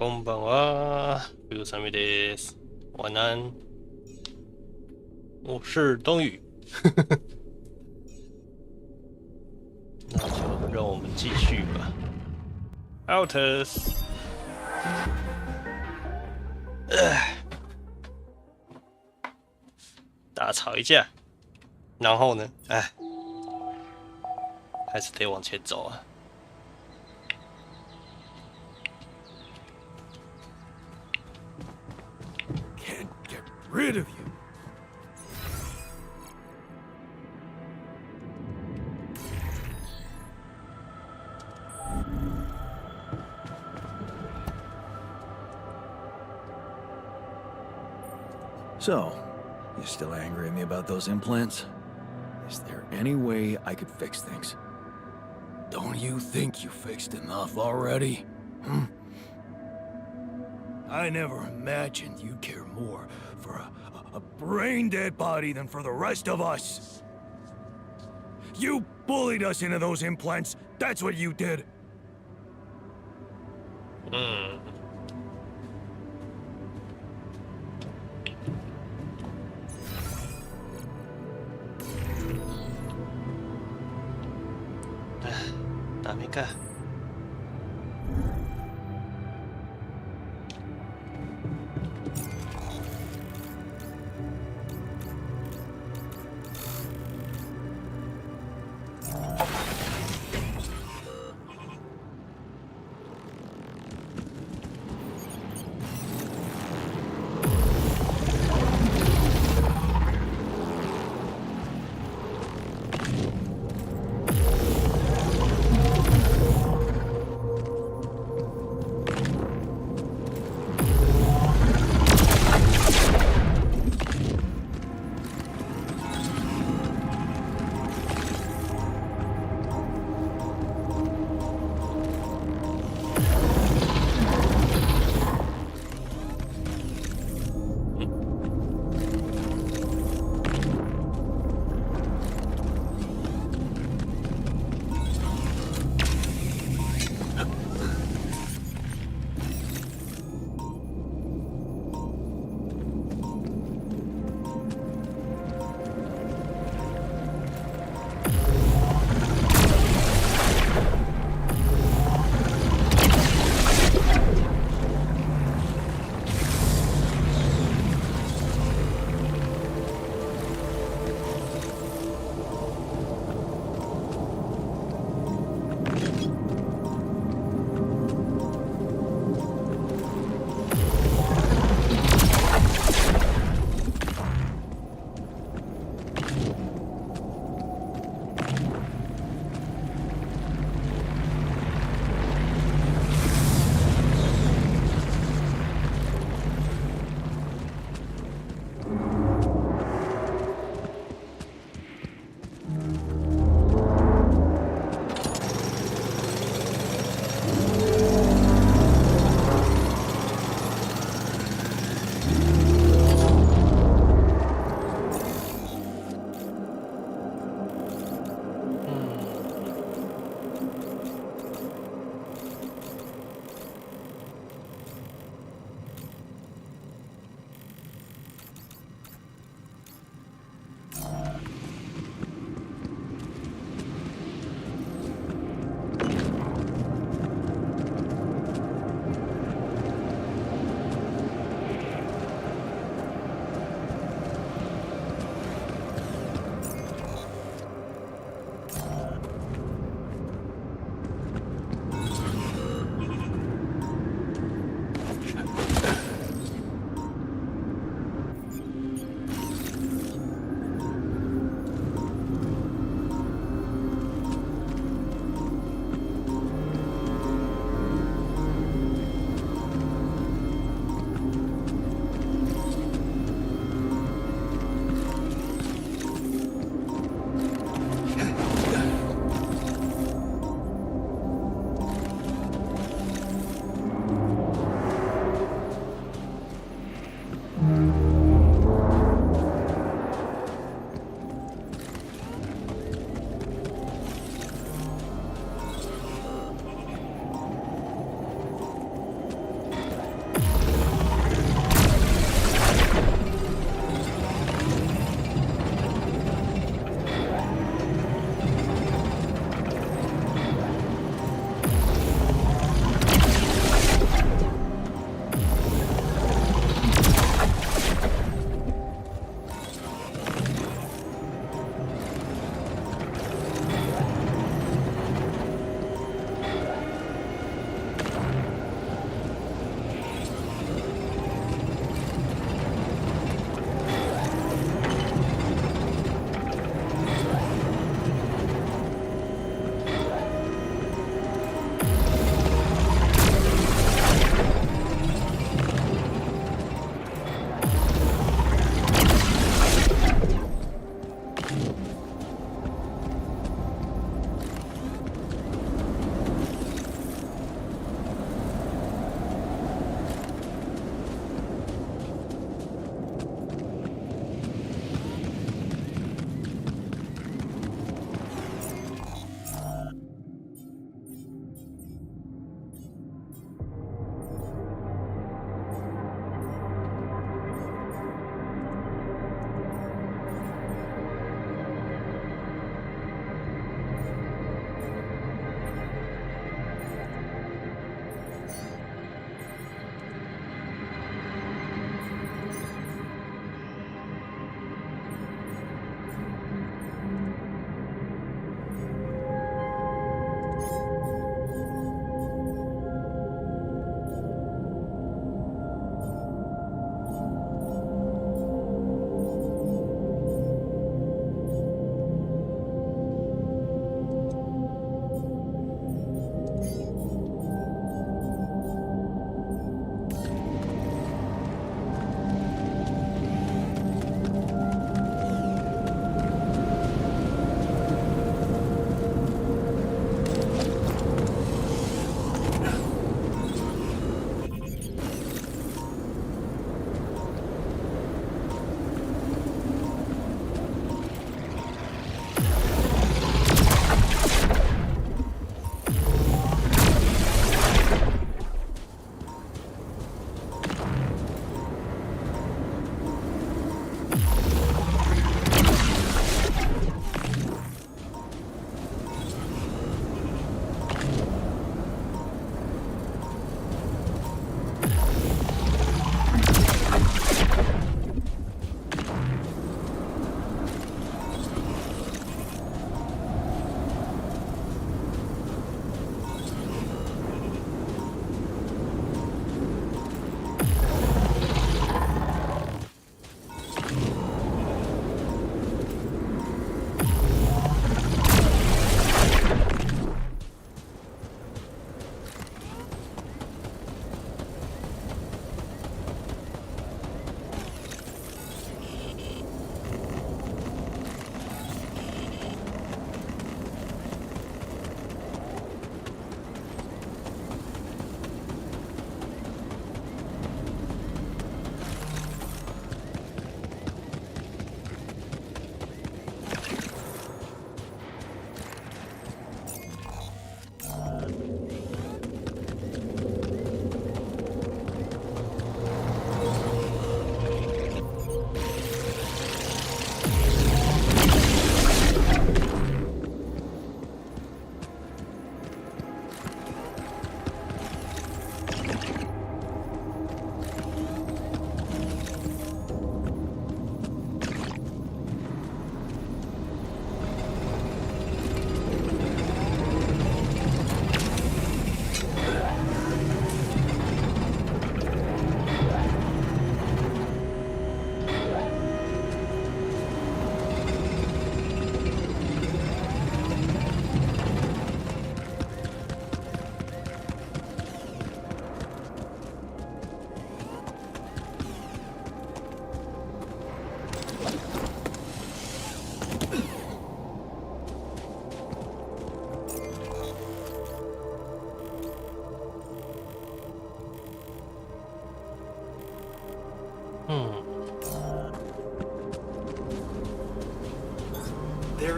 こんばんは，ゆうさみです。晚安，我是冬雨。那就让我们继续吧。Altus，大吵一架，然后呢，哎，还是得往前走啊。Rid of you. So, you still angry at me about those implants? Is there any way I could fix things? Don't you think you fixed enough already? Hmm? I never imagined you'd care more for a brain-dead body than for the rest of us. You bullied us into those implants. That's what you did. Hmm. ダメか。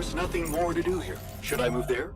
There's nothing more to do here. Should I move there?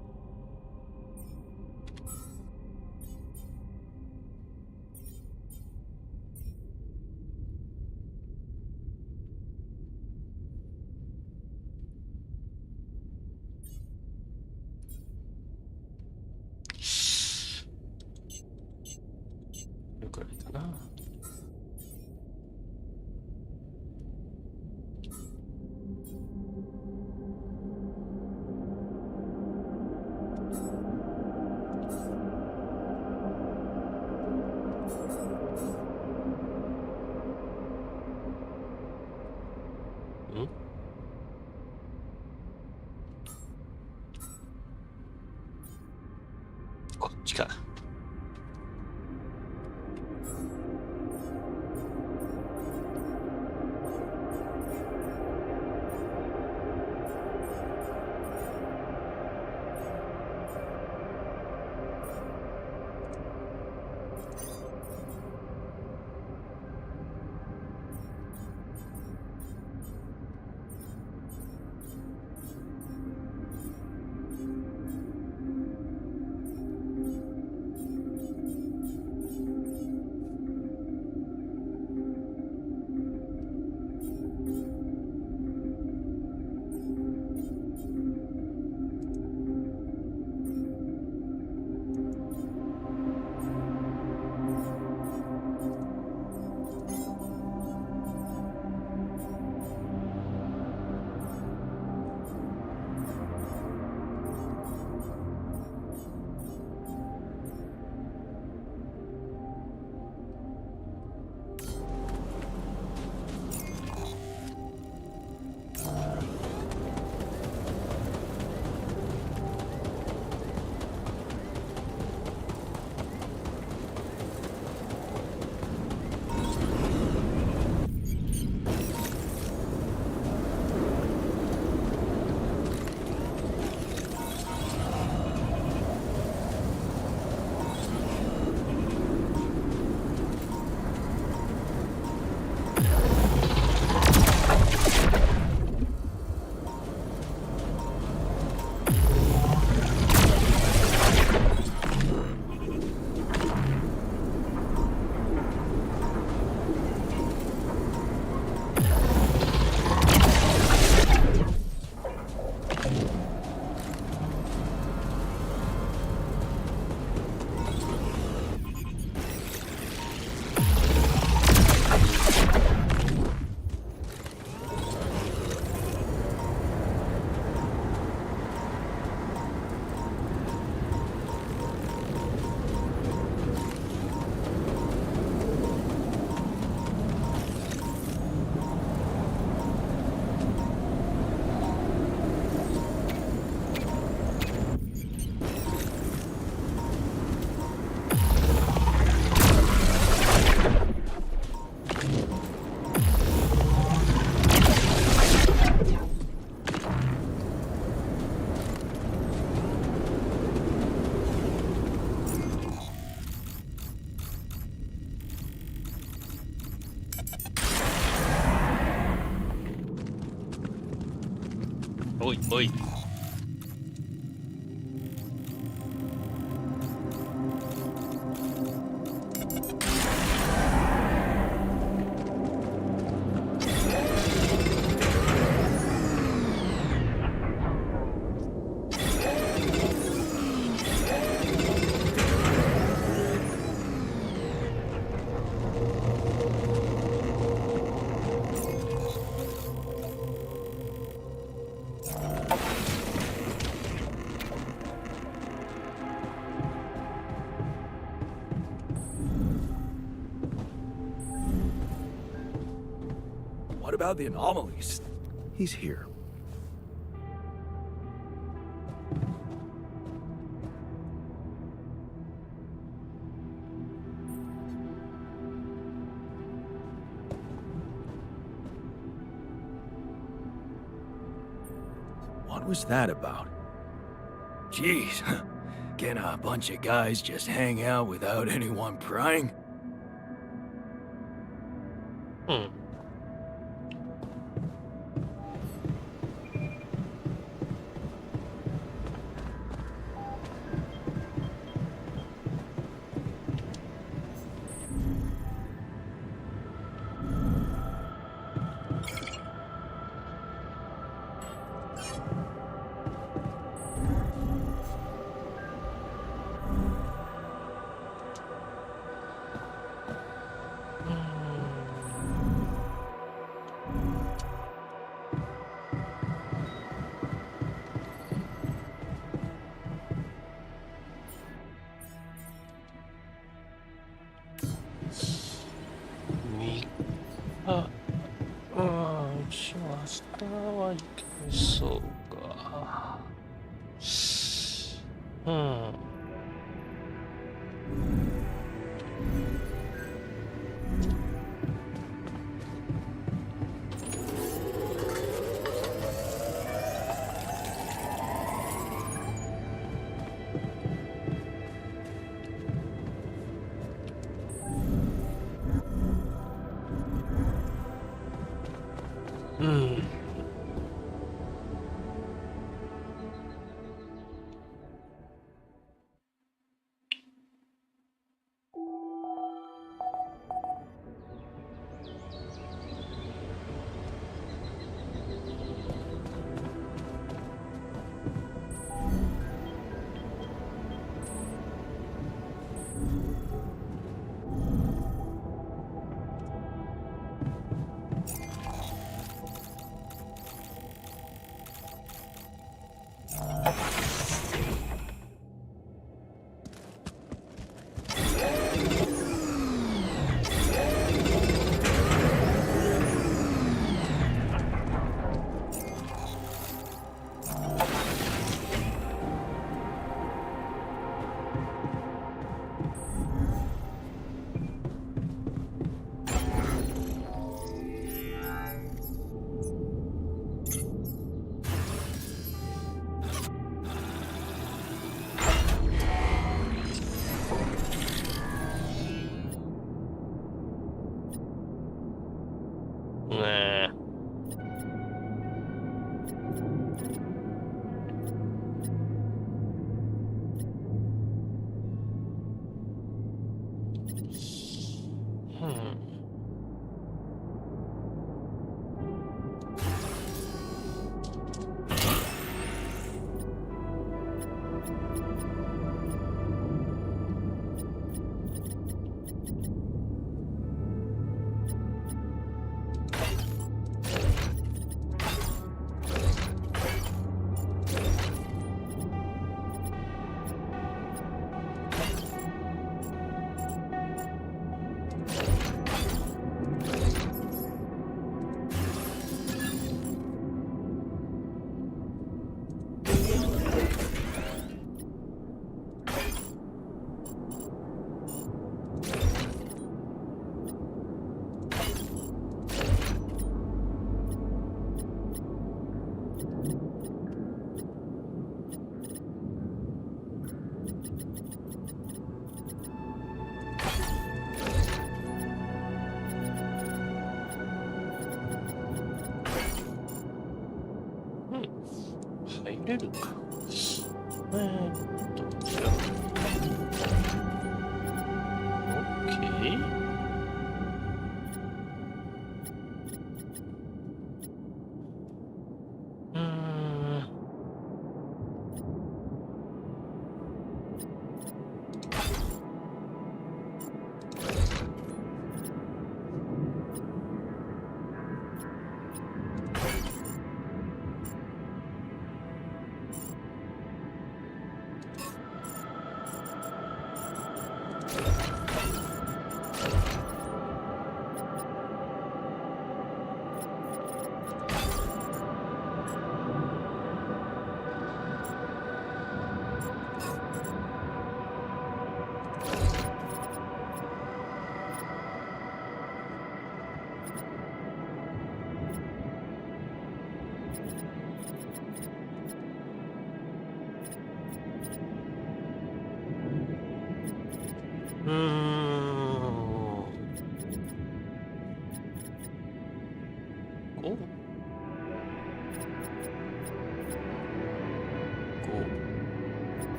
こっちか。おいおい。What about the anomalies? He's here. What was that about? Jeez, can a bunch of guys just hang out without anyone prying? 一応明日はいけそうか。入れるか。じゃあ。OK。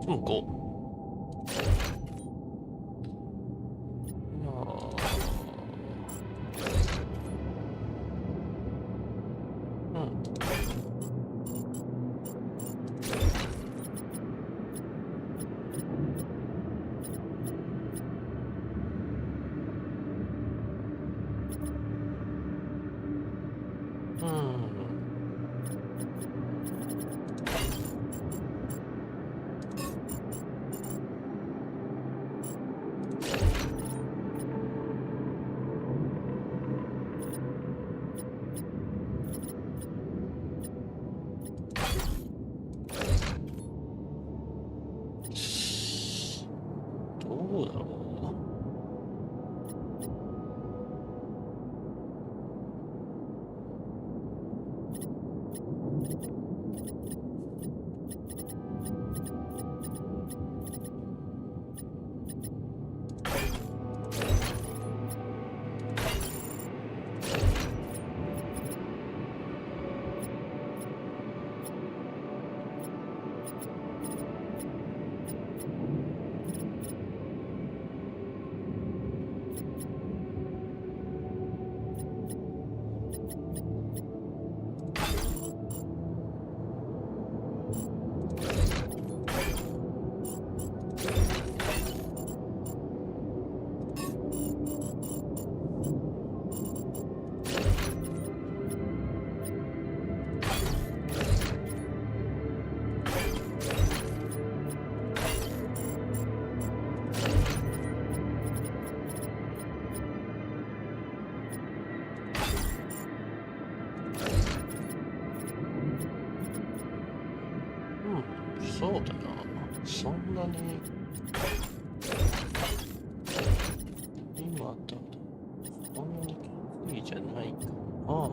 这么高。どうだろう。そうだな。そんなに今だとそんなに得意じゃないかな。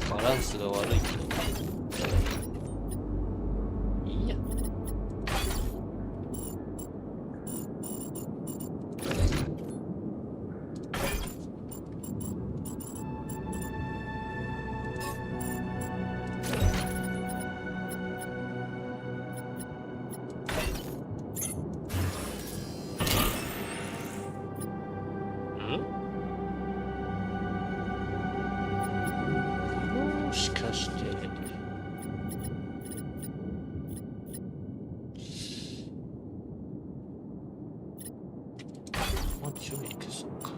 バランスが悪いけどいいや。もしかしてもうちょいいけそうか。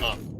啊。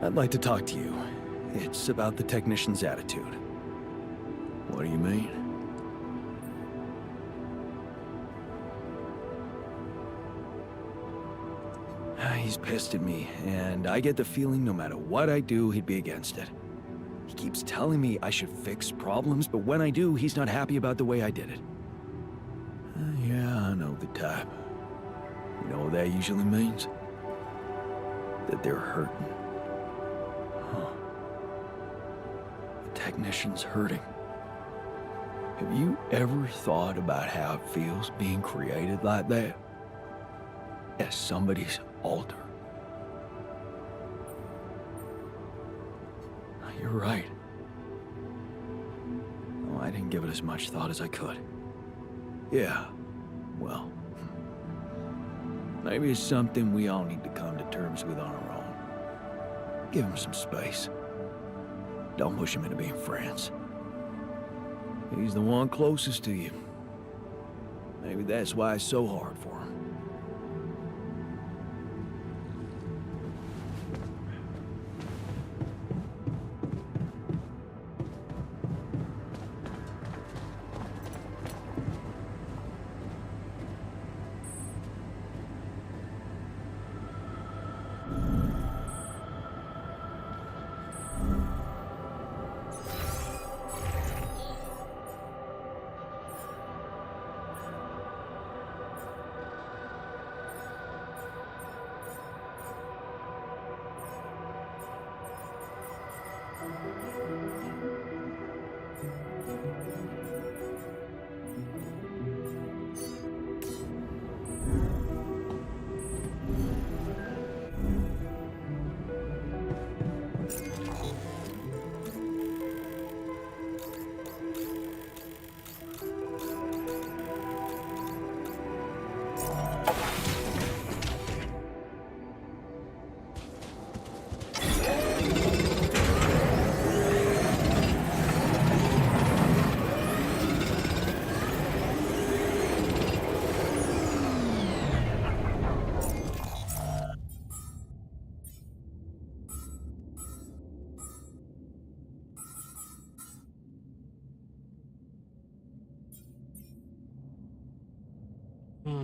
I'd like to talk to you. It's about the technician's attitude. What do you mean? He's pissed at me, and I get the feeling no matter what I do, he'd be against it. He keeps telling me I should fix problems, but when I do, he's not happy about the way I did it. Yeah, I know the type. You know what that usually means? That they're hurting. The technician's hurting. Have you ever thought about how it feels being created like that? As somebody's altar. You're right. Oh, I didn't give it as much thought as I could. Yeah, well, maybe it's something we all need to come to terms with on our own. Give him some space. Don't push him into being friends. He's the one closest to you. Maybe that's why it's so hard for him.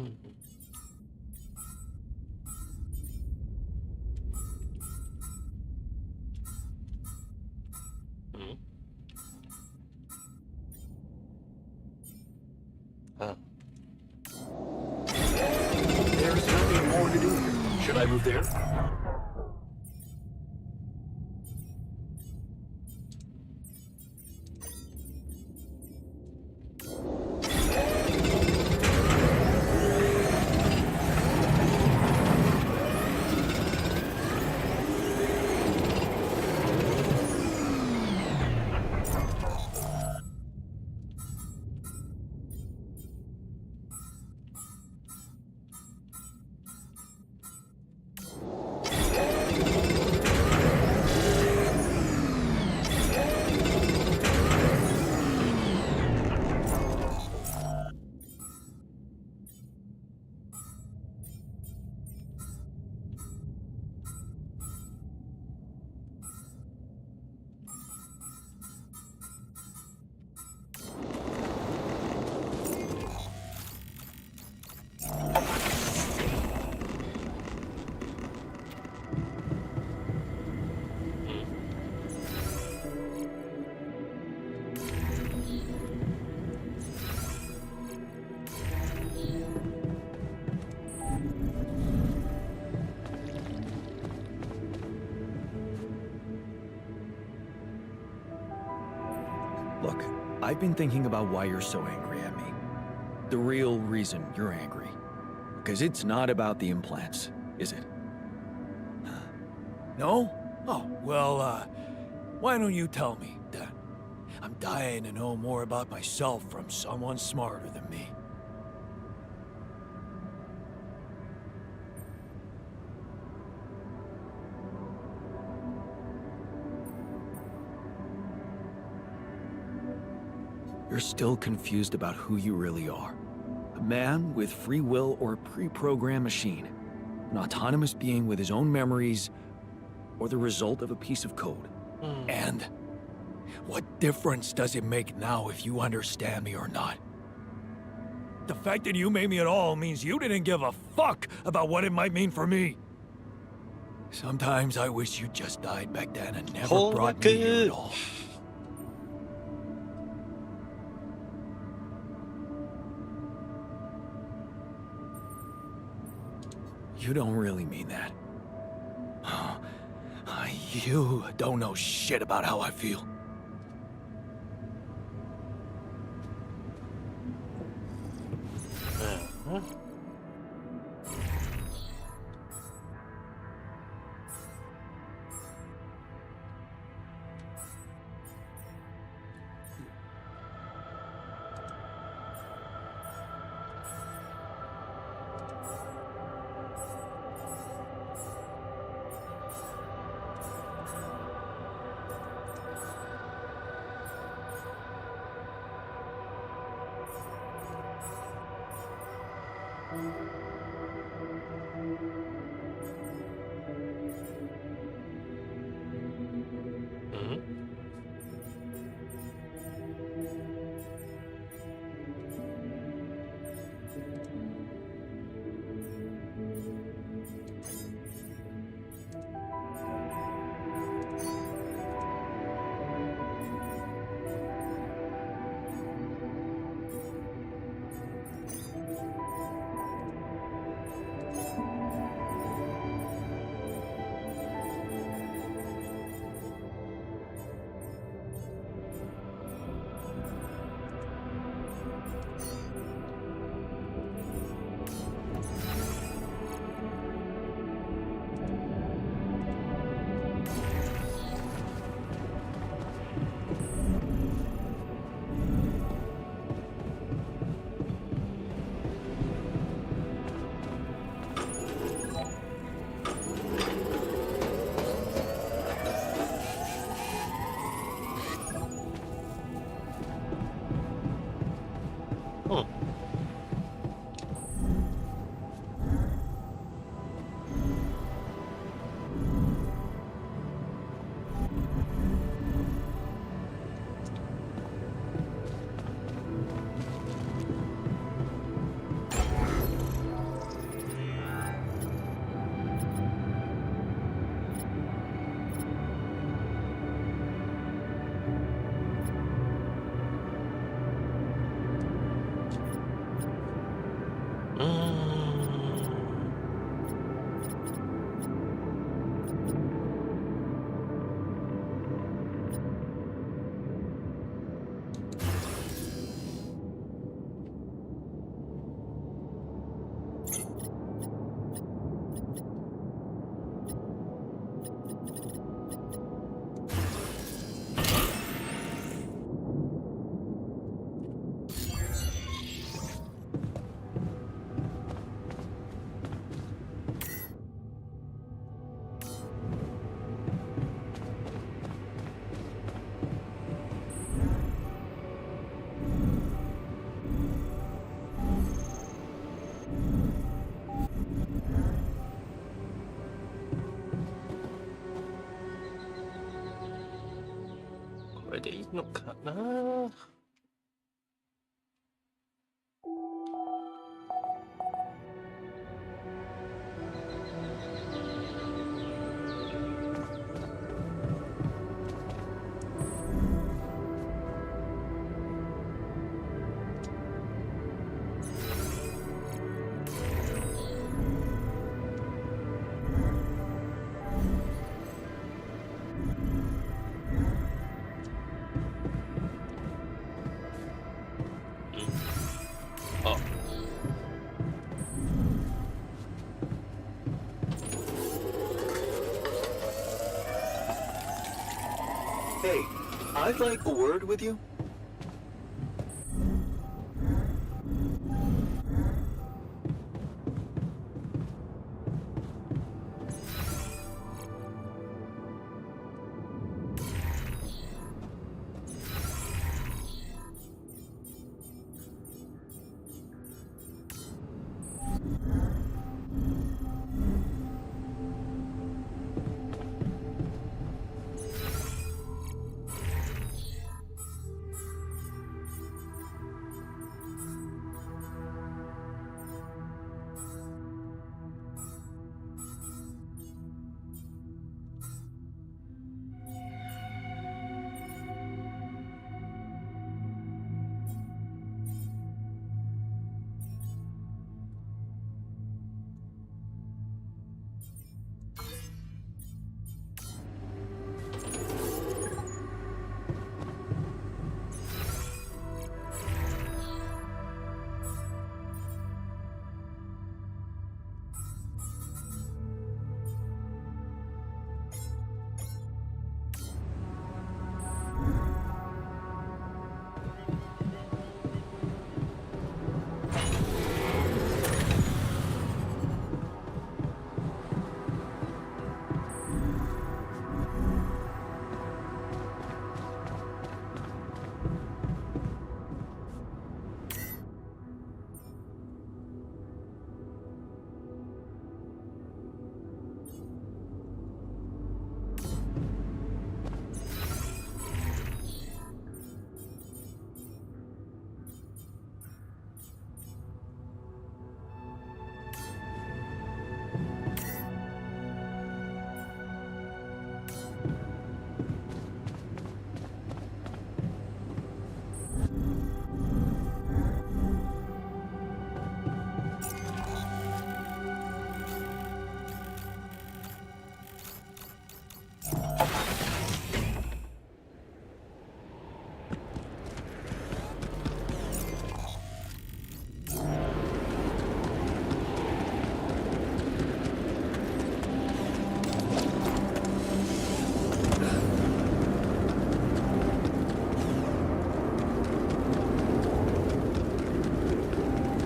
嗯。嗯。嗯。 There's nothing more to do here. Should I move there? Look, I've been thinking about why you're so angry at me. The real reason you're angry. Because it's not about the implants, is it? No? Oh, well, why don't you tell me, then? I'm dying to know more about myself from someone smarter than me. You're still confused about who you really are. A man with free will or a pre-programmed machine. An autonomous being with his own memories, or the result of a piece of code. And what difference does it make now if you understand me or not? The fact that you made me at all means you didn't give a fuck about what it might mean for me. Sometimes I wish you just died back then and never brought me here at all. You don't really mean that. You don't know shit about how I feel. いのかな。あ、Hey, I'd like a word with you.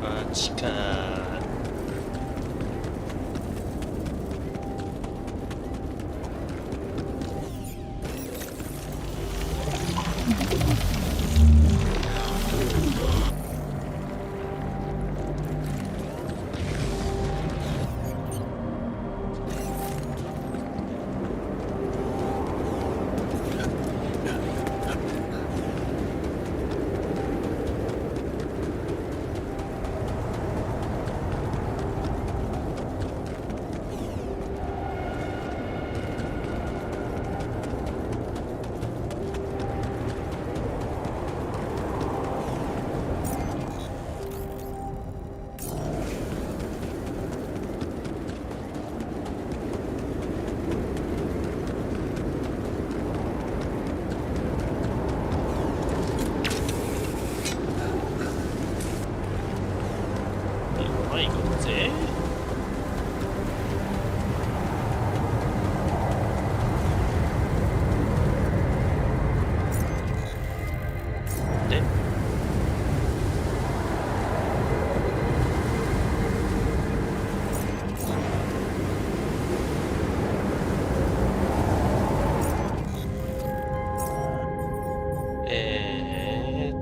マジか。迷子ぜ。で、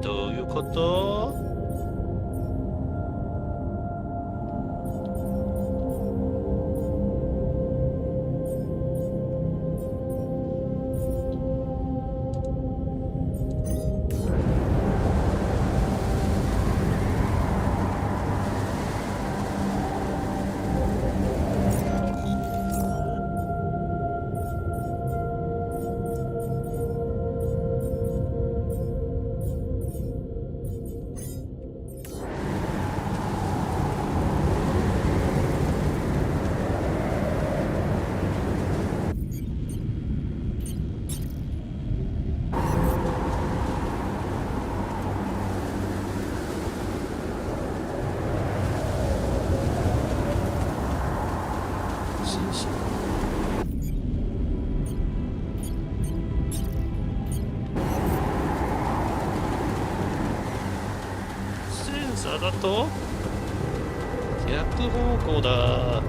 どういうこと？ザだと逆方向だ。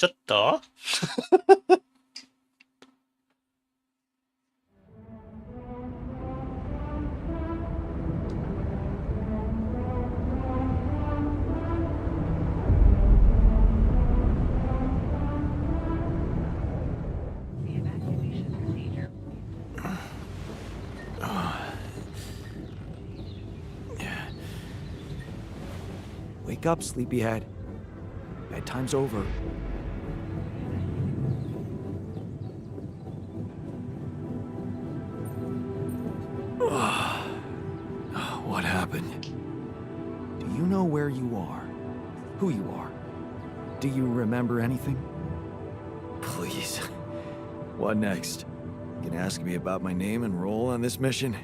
ちょっとWake up, sleepyhead. Bedtime's over. What happened? Do you know where you are? Who you are? Do you remember anything? Please. What next? You can ask me about my name and role on this mission?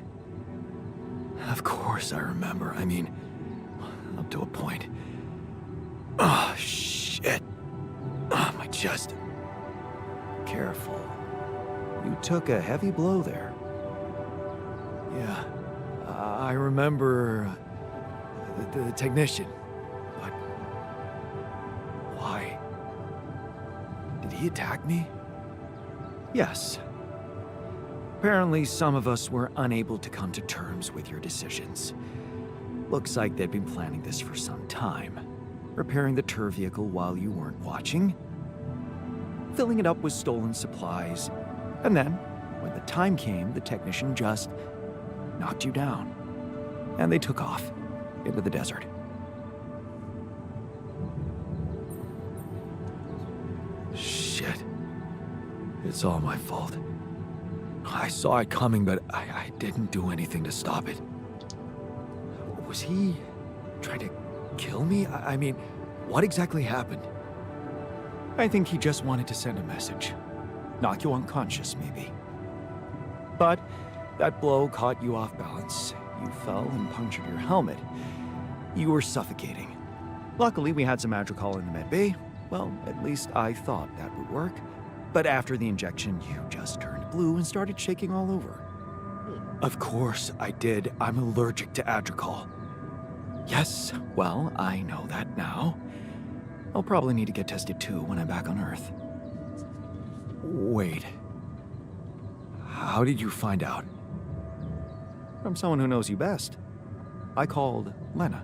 Of course I remember. I mean, up to a point. Oh, shit. Oh, my chest. Careful. You took a heavy blow there. Yeah, I remember the technician. But why? Did he attack me? Yes. Apparently, some of us were unable to come to terms with your decisions. Looks like they'd been planning this for some time. Repairing the tour vehicle while you weren't watching. Filling it up with stolen supplies. And then, when the time came, the technician just knocked you down. And they took off into the desert. Shit. It's all my fault. I saw it coming, but I didn't do anything to stop it. Was he trying to kill me? I mean, what exactly happened? I think he just wanted to send a message. Knock you unconscious, maybe. But that blow caught you off balance. You fell and punctured your helmet. You were suffocating. Luckily, we had some Madrigal in the med bay. Well, at least I thought that would work. But after the injection, you just turned blue and started shaking all over. Of course I did. I'm allergic to Adrical. Yes, well, I know that now. I'll probably need to get tested too when I'm back on Earth. Wait. How did you find out? From someone who knows you best. I called Lena.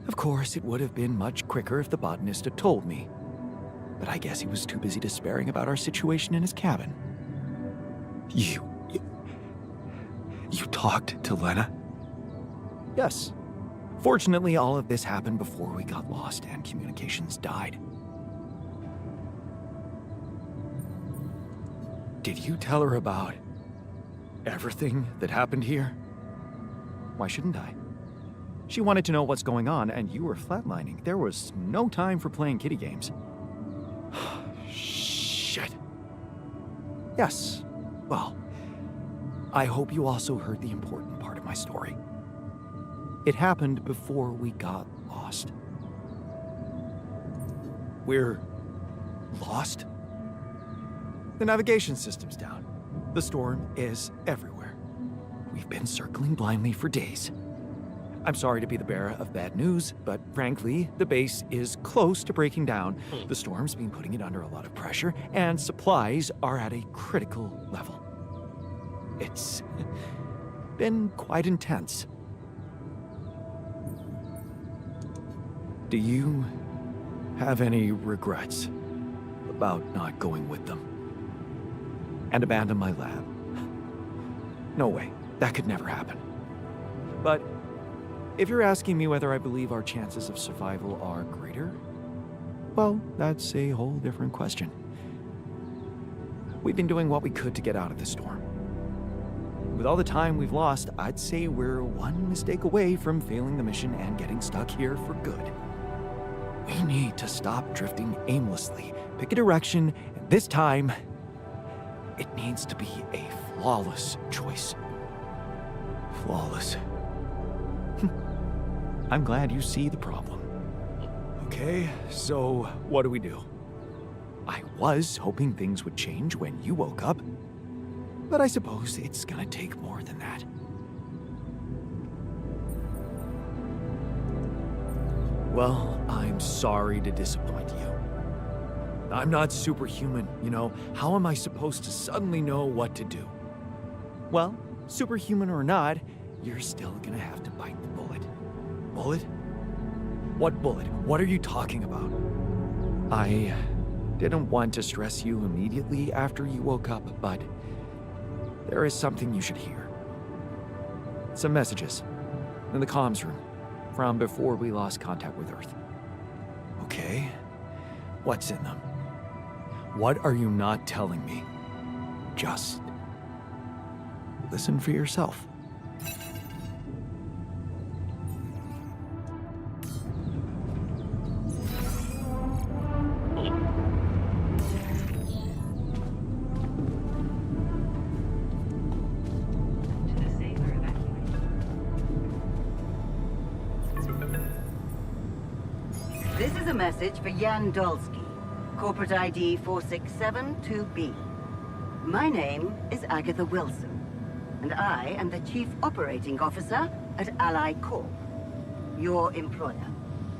Of course, it would have been much quicker if the botanist had told me. But I guess he was too busy despairing about our situation in his cabin. You talked to Lena? Yes. Fortunately, all of this happened before we got lost and communications died. Did you tell her about everything that happened here? Why shouldn't I? She wanted to know what's going on, and you were flatlining. There was no time for playing kiddie games. Shit. Yes. Well, I hope you also heard the important part of my story. It happened before we got lost. We're lost? The navigation system's down. The storm is everywhere. We've been circling blindly for days. I'm sorry to be the bearer of bad news, but frankly, the base is close to breaking down. The storm's been putting it under a lot of pressure, and supplies are at a critical level. It's been quite intense. Do you have any regrets about not going with them? And abandon my lab? No way. That could never happen. But if you're asking me whether I believe our chances of survival are greater, well, that's a whole different question. We've been doing what we could to get out of the storm. With all the time we've lost, I'd say we're one mistake away from failing the mission and getting stuck here for good. We need to stop drifting aimlessly, pick a direction, and this time, it needs to be a flawless choice. Flawless. I'm glad you see the problem. Okay, so what do we do? I was hoping things would change when you woke up, but I suppose it's gonna take more than that. Well, I'm sorry to disappoint you. I'm not superhuman, you know. How am I supposed to suddenly know what to do? Well, superhuman or not, you're still gonna have to bite the bullet. Bullet? What bullet? What are you talking about? I didn't want to stress you immediately after you woke up, but there is something you should hear. Some messages in the comms room from before we lost contact with Earth. Okay, what's in them? What are you not telling me? Just listen for yourself. This is a message for Jan Dolsky, corporate ID 4672B. My name is Agatha Wilson, and I am the Chief Operating Officer at Ally Corp, your employer.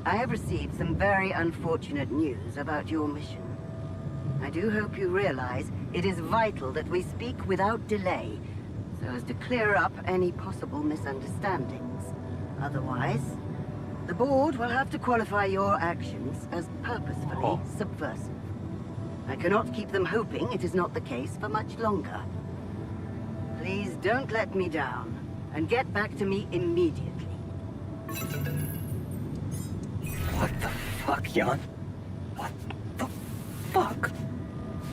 I have received some very unfortunate news about your mission. I do hope you realize it is vital that we speak without delay, so as to clear up any possible misunderstandings. Otherwise, the board will have to qualify your actions as purposefully subversive. I cannot keep them hoping it is not the case for much longer. Please don't let me down, and get back to me immediately. What the fuck, Jan? What the fuck?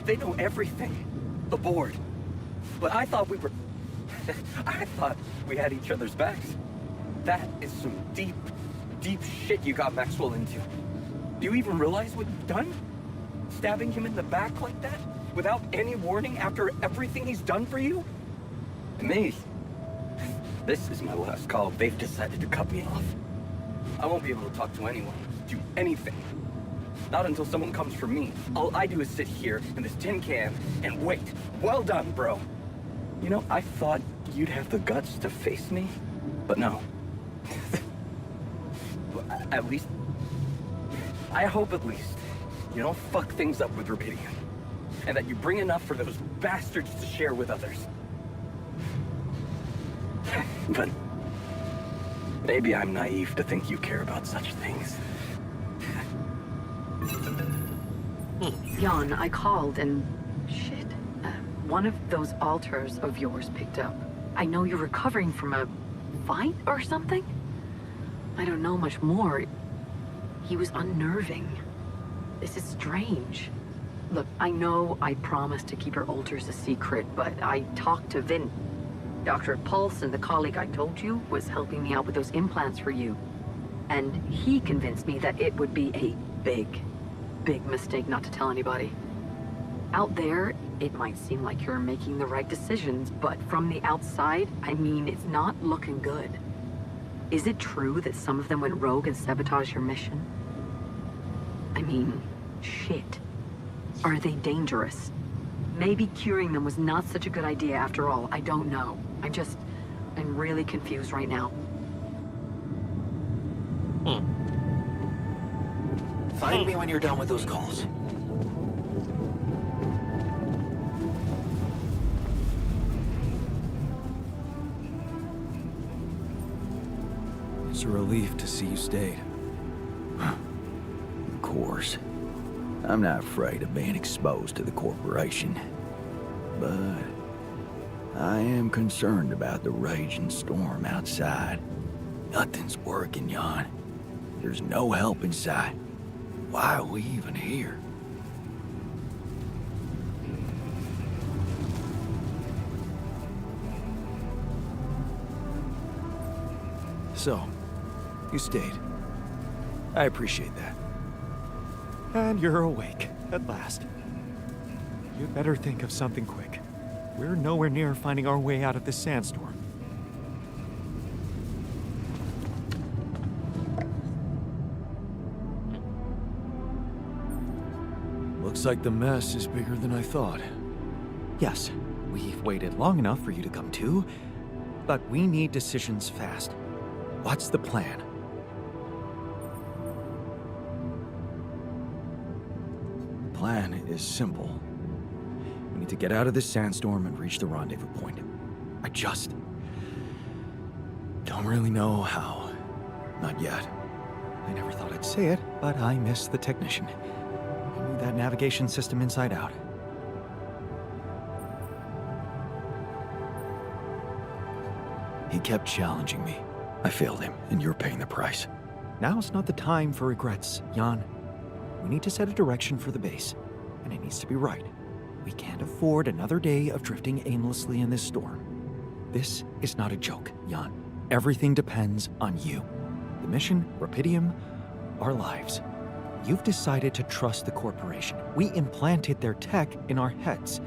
They know everything. The board. But I thought we were... I thought we had each other's backs. That is some deep shit you got Maxwell into. Do you even realize what you've done? Stabbing him in the back like that? Without any warning after everything he's done for you? Me? This is my last call. They've decided to cut me off. I won't be able to talk to anyone, do anything. Not until someone comes for me. All I do is sit here in this tin can and wait. Well done, bro. You know, I thought you'd have the guts to face me, but no. At least... I hope at least you don't fuck things up with Rubidium. And that you bring enough for those bastards to share with others. But... maybe I'm naive to think you care about such things. Jan, I called and... shit. One of those altars of yours picked up. I know you're recovering from a fight or something? I don't know much more. He was unnerving. This is strange. Look, I know I promised to keep your altars a secret, but I talked to Vin. Dr. Paulson, the colleague I told you, was helping me out with those implants for you. And he convinced me that it would be a big mistake not to tell anybody. Out there, it might seem like you're making the right decisions, but from the outside, I mean, it's not looking good. Is it true that some of them went rogue and sabotaged your mission? I mean, shit. Are they dangerous? Maybe curing them was not such a good idea after all. I don't know. I'm really confused right now. Find me when you're done with those calls. It's a relief to see you stayed. Of course. I'm not afraid of being exposed to the corporation. But I am concerned about the raging storm outside. Nothing's working, Jan. There's no help in sight. Why are we even here? So, you stayed. I appreciate that. And you're awake, at last. You'd better think of something quick. We're nowhere near finding our way out of this sandstorm. Looks like the mess is bigger than I thought. Yes, we've waited long enough for you to come to, but we need decisions fast. What's the plan? The plan is simple. We need to get out of this sandstorm and reach the rendezvous point. I just don't really know how. Not yet. I never thought I'd say it, but I miss the technician. I knew that navigation system inside out. He kept challenging me. I failed him, and you're paying the price. Now's not the time for regrets, Jan. We need to set a direction for the base, and it needs to be right. We can't afford another day of drifting aimlessly in this storm. This is not a joke, Jan. Everything depends on you. The mission, Rapidium, our lives. You've decided to trust the corporation. We implanted their tech in our heads,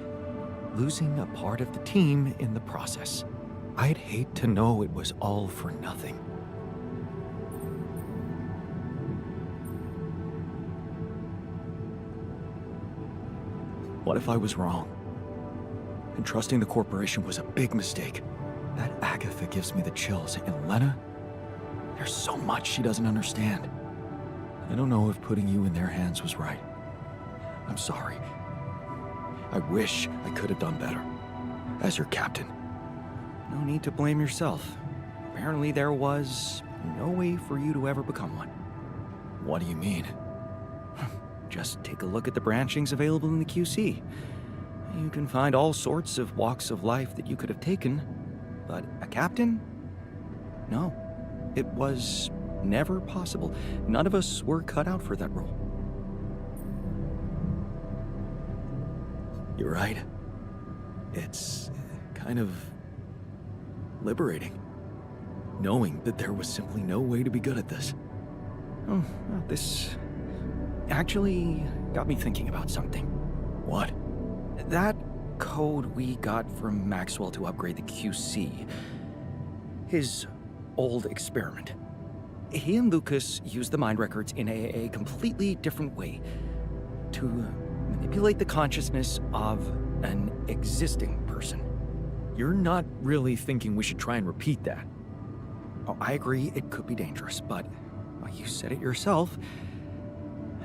losing a part of the team in the process. I'd hate to know it was all for nothing. What if I was wrong? And trusting the corporation was a big mistake. That Agatha gives me the chills, and Lena, there's so much she doesn't understand. I don't know if putting you in their hands was right. I'm sorry. I wish I could have done better. As your captain. No need to blame yourself. Apparently there was no way for you to ever become one. What do you mean? Just take a look at the branchings available in the QC. You can find all sorts of walks of life that you could have taken, but a captain? No. It was never possible. None of us were cut out for that role. You're right. It's kind of liberating, knowing that there was simply no way to be good at this. Oh, well, this actually got me thinking about something. What? That code we got from Maxwell to upgrade the QC. His old experiment. He and Lucas used the mind records in a completely different way to manipulate the consciousness of an existing person. You're not really thinking we should try and repeat that? Oh, I agree it could be dangerous, but well, you said it yourself.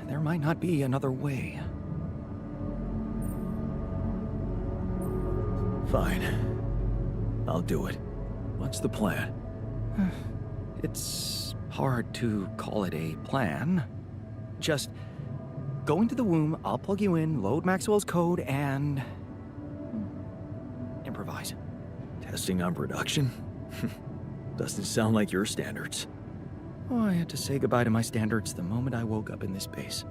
There might not be another way. Fine. I'll do it. What's the plan? It's hard to call it a plan. Just go into the womb, I'll plug you in, load Maxwell's code, and improvise. Testing on production? Doesn't sound like your standards. Oh, I had to say goodbye to my standards the moment I woke up in this base.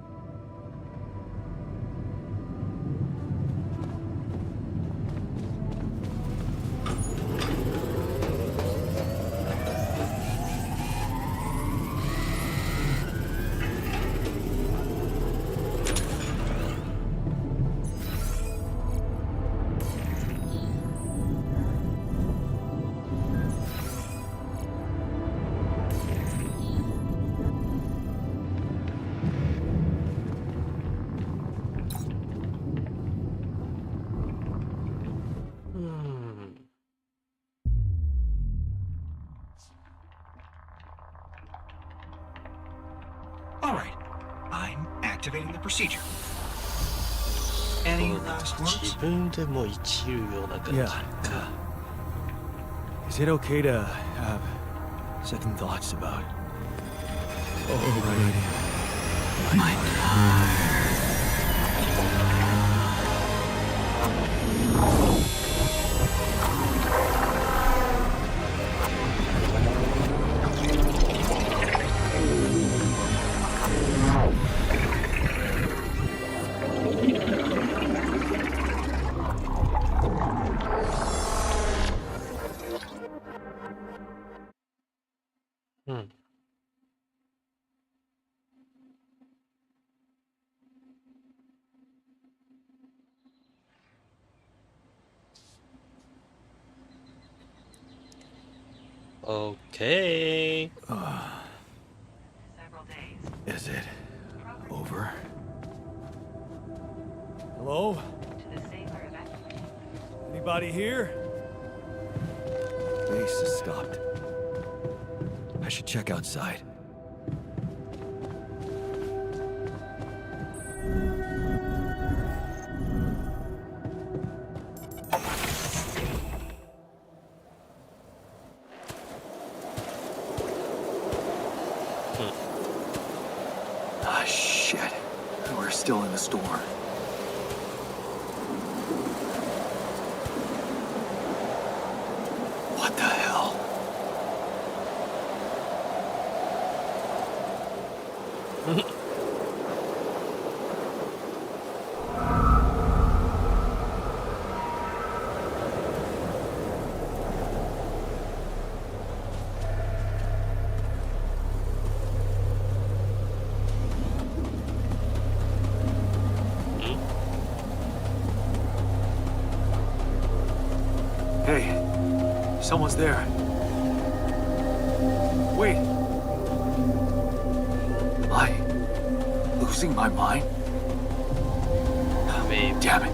Alright, I'm activating the procedure. Any last 自 words? 分でも生きるような感じ Yeah. か。 Is it okay to have second thoughts about... Alrighty. Okay. Is it over? Hello? Anybody here? Base has stopped. I should check outside. Ah, shit. We're still in the storm. What the hell? Hey, someone's there. Wait. Am I losing my mind? Maybe. Damn it.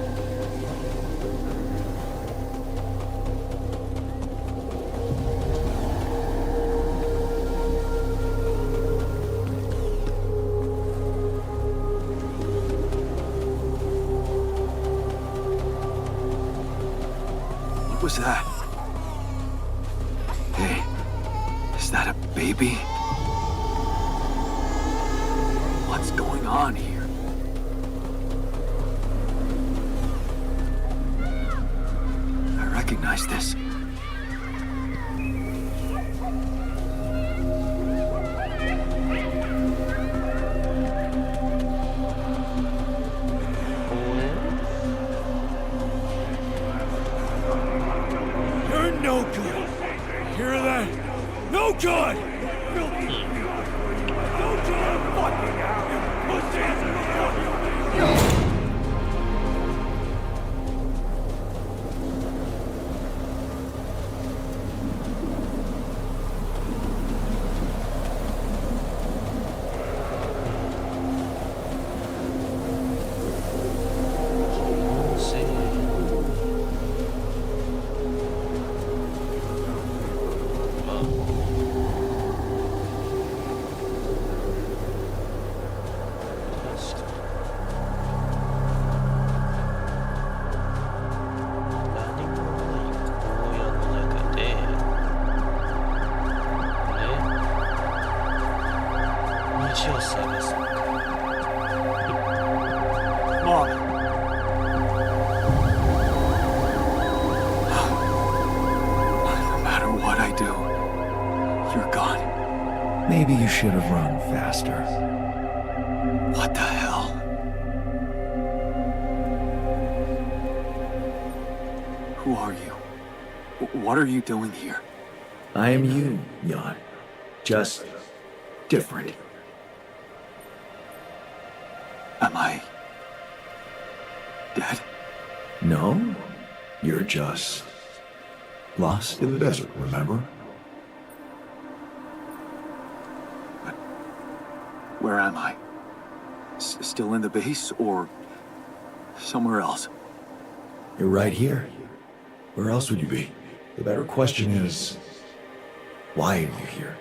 What was that? Hey, is that a baby? What's going on here? I recognize this. You're no good. Hear that? No good. No good. Fucking out. choices. Mom. No matter what I do, you're gone. Maybe you should have run faster. What the hell? Who are you? What are you doing here? I am you, Jan. Just different. Am I dead? No, you're just lost in the desert, remember? But where am I? Still in the base or somewhere else? You're right here. Where else would you be? The better question is, why are you here?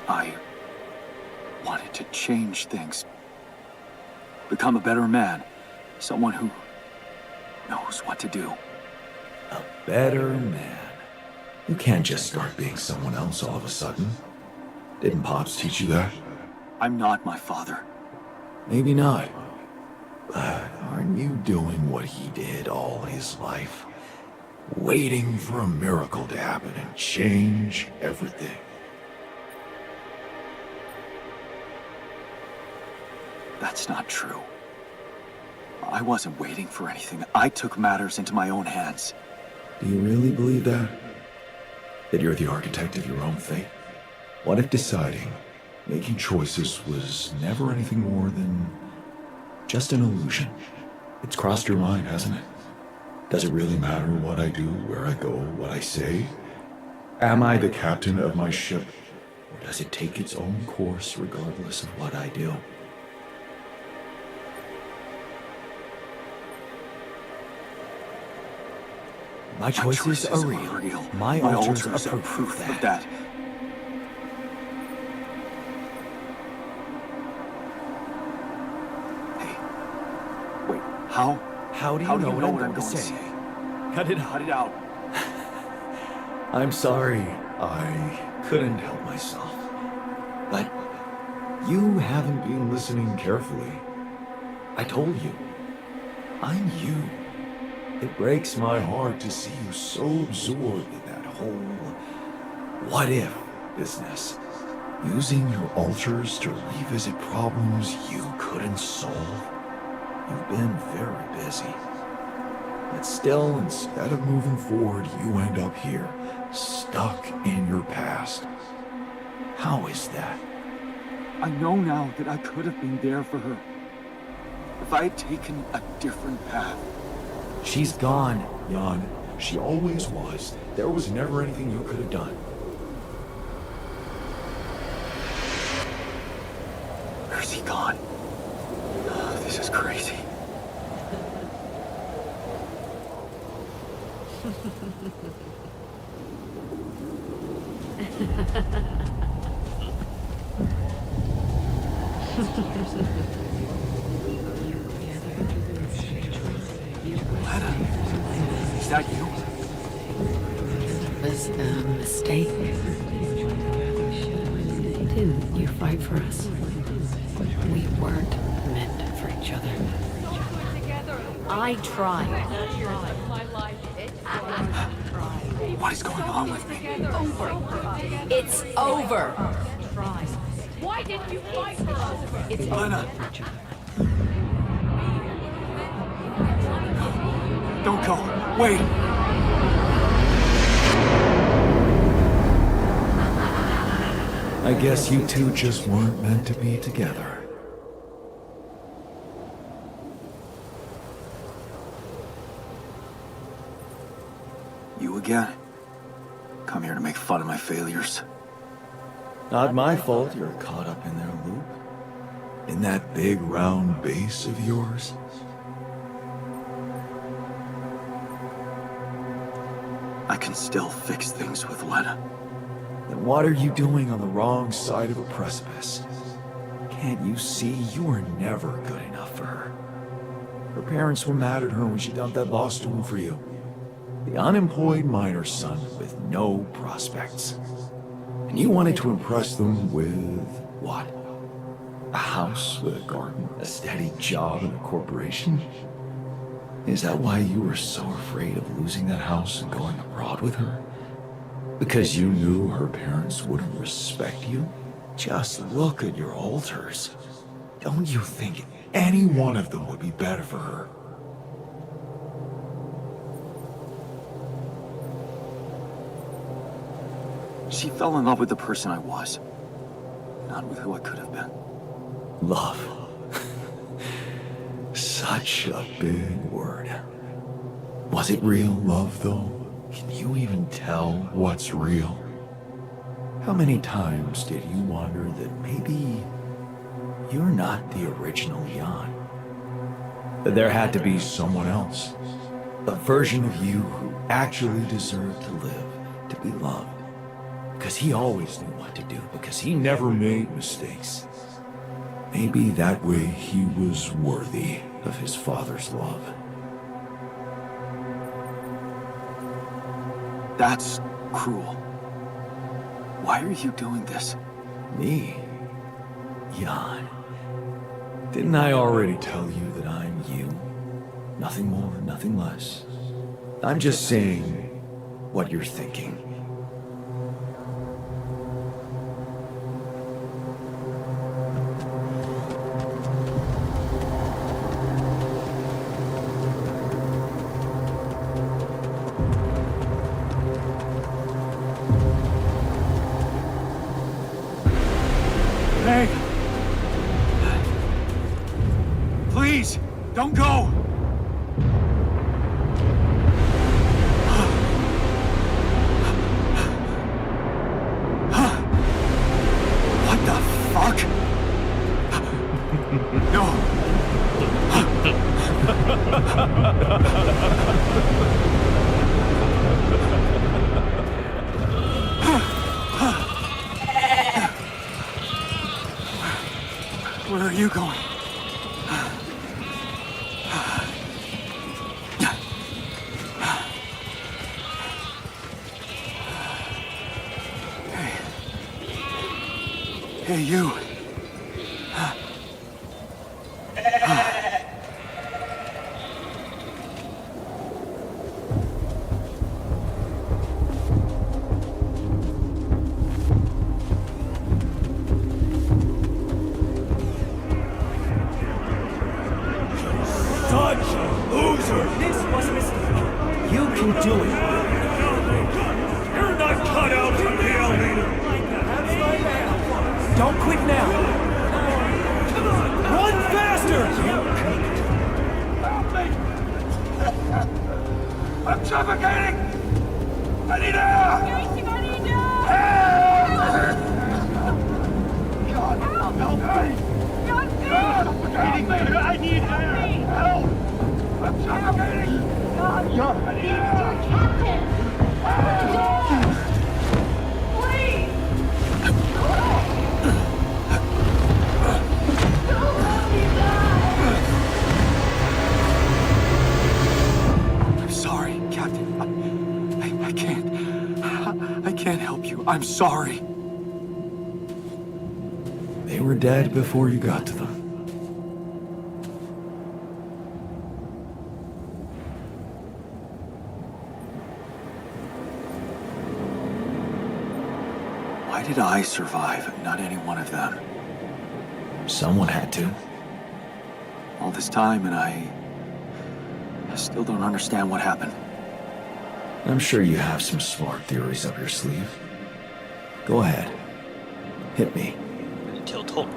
I wanted to change things. Become a better man. Someone who knows what to do. A better man. You can't just start being someone else all of a sudden. Didn't Pops teach you that? I'm not my father. Maybe not. But aren't you doing what he did all his life? Waiting for a miracle to happen and change everything. That's not true. I wasn't waiting for anything. I took matters into my own hands. Do you really believe that? That you're the architect of your own fate? What if deciding, making choices was never anything more than just an illusion? It's crossed your mind, hasn't it? Does it really matter what I do, where I go, what I say? Am I the captain of my ship? Or does it take its own course regardless of what I do? My choices are real. My alters are proof of that. Hey, wait, how? How do you know what I'm going to say? Cut it out. Cut it out. I'm sorry. I couldn't help myself. But you haven't been listening carefully. I told you. I'm you. It breaks my heart to see you so absorbed in that whole what-if business. Using your alters to revisit problems you couldn't solve. You've been very busy. But still, instead of moving forward, you end up here, stuck in your past. How is that? I know now that I could have been there for her. If I had taken a different path. She's gone, Jan. She always was. There was never anything you could have done. Where's he gone? Oh, this is crazy. Lena, is that you? It was a mistake. Didn't you fight for us? We weren't meant for each other. I tried. What is going on with me? It's over. Why didn't you fight for us? It's Lena! Don't go! Wait! I guess you two just weren't meant to be together. You again? Come here to make fun of my failures. Not my fault you're caught up in their loop. In that big round base of yours. I can still fix things with Lena. Then what are you doing on the wrong side of a precipice? Can't you see you were never good enough for her? Her parents were mad at her when she dumped that law student for you. The unemployed miner's son with no prospects. And You wanted to impress them with what? A house with a garden, a steady job, and a corporation? Is that why you were so afraid of losing that house and going abroad with her? Because you knew her parents wouldn't respect you? Just look at your alters. Don't you think any one of them would be better for her? She fell in love with the person I was, not with who I could have been. Love. Such a big word. Was it real love, though? Can you even tell what's real? How many times did you wonder that maybe you're not the original Jan? That there had to be someone else. A version of you who actually deserved to live, to be loved. Because he always knew what to do, because he never made mistakes. Maybe that way he was worthy of his father's love. That's cruel. Why are you doing this? Me? Jan. Didn't I already tell you that I'm you? Nothing more, nothing less. I'm just saying what you're thinking. Hey! Please, don't go! What the fuck? No. Where are you going? Hey, you. Dodge! Loser! This was a mistake. You can do it. You're not cut out to be a leader. Don't quit now. Come on, run faster! Help me! I'm suffocating! I need air! Help! God, help me! God, I need air! Help! I'm suffocating! God, I need air! Captain! Please! Don't let me die! I'm sorry, Captain. I can't help you. I'm sorry. They were dead before you got to them. Why did I survive, not any one of them? Someone had to. All this time, and I still don't understand what happened. I'm sure you have some smart theories up your sleeve. Go ahead. Hit me. 跳痛。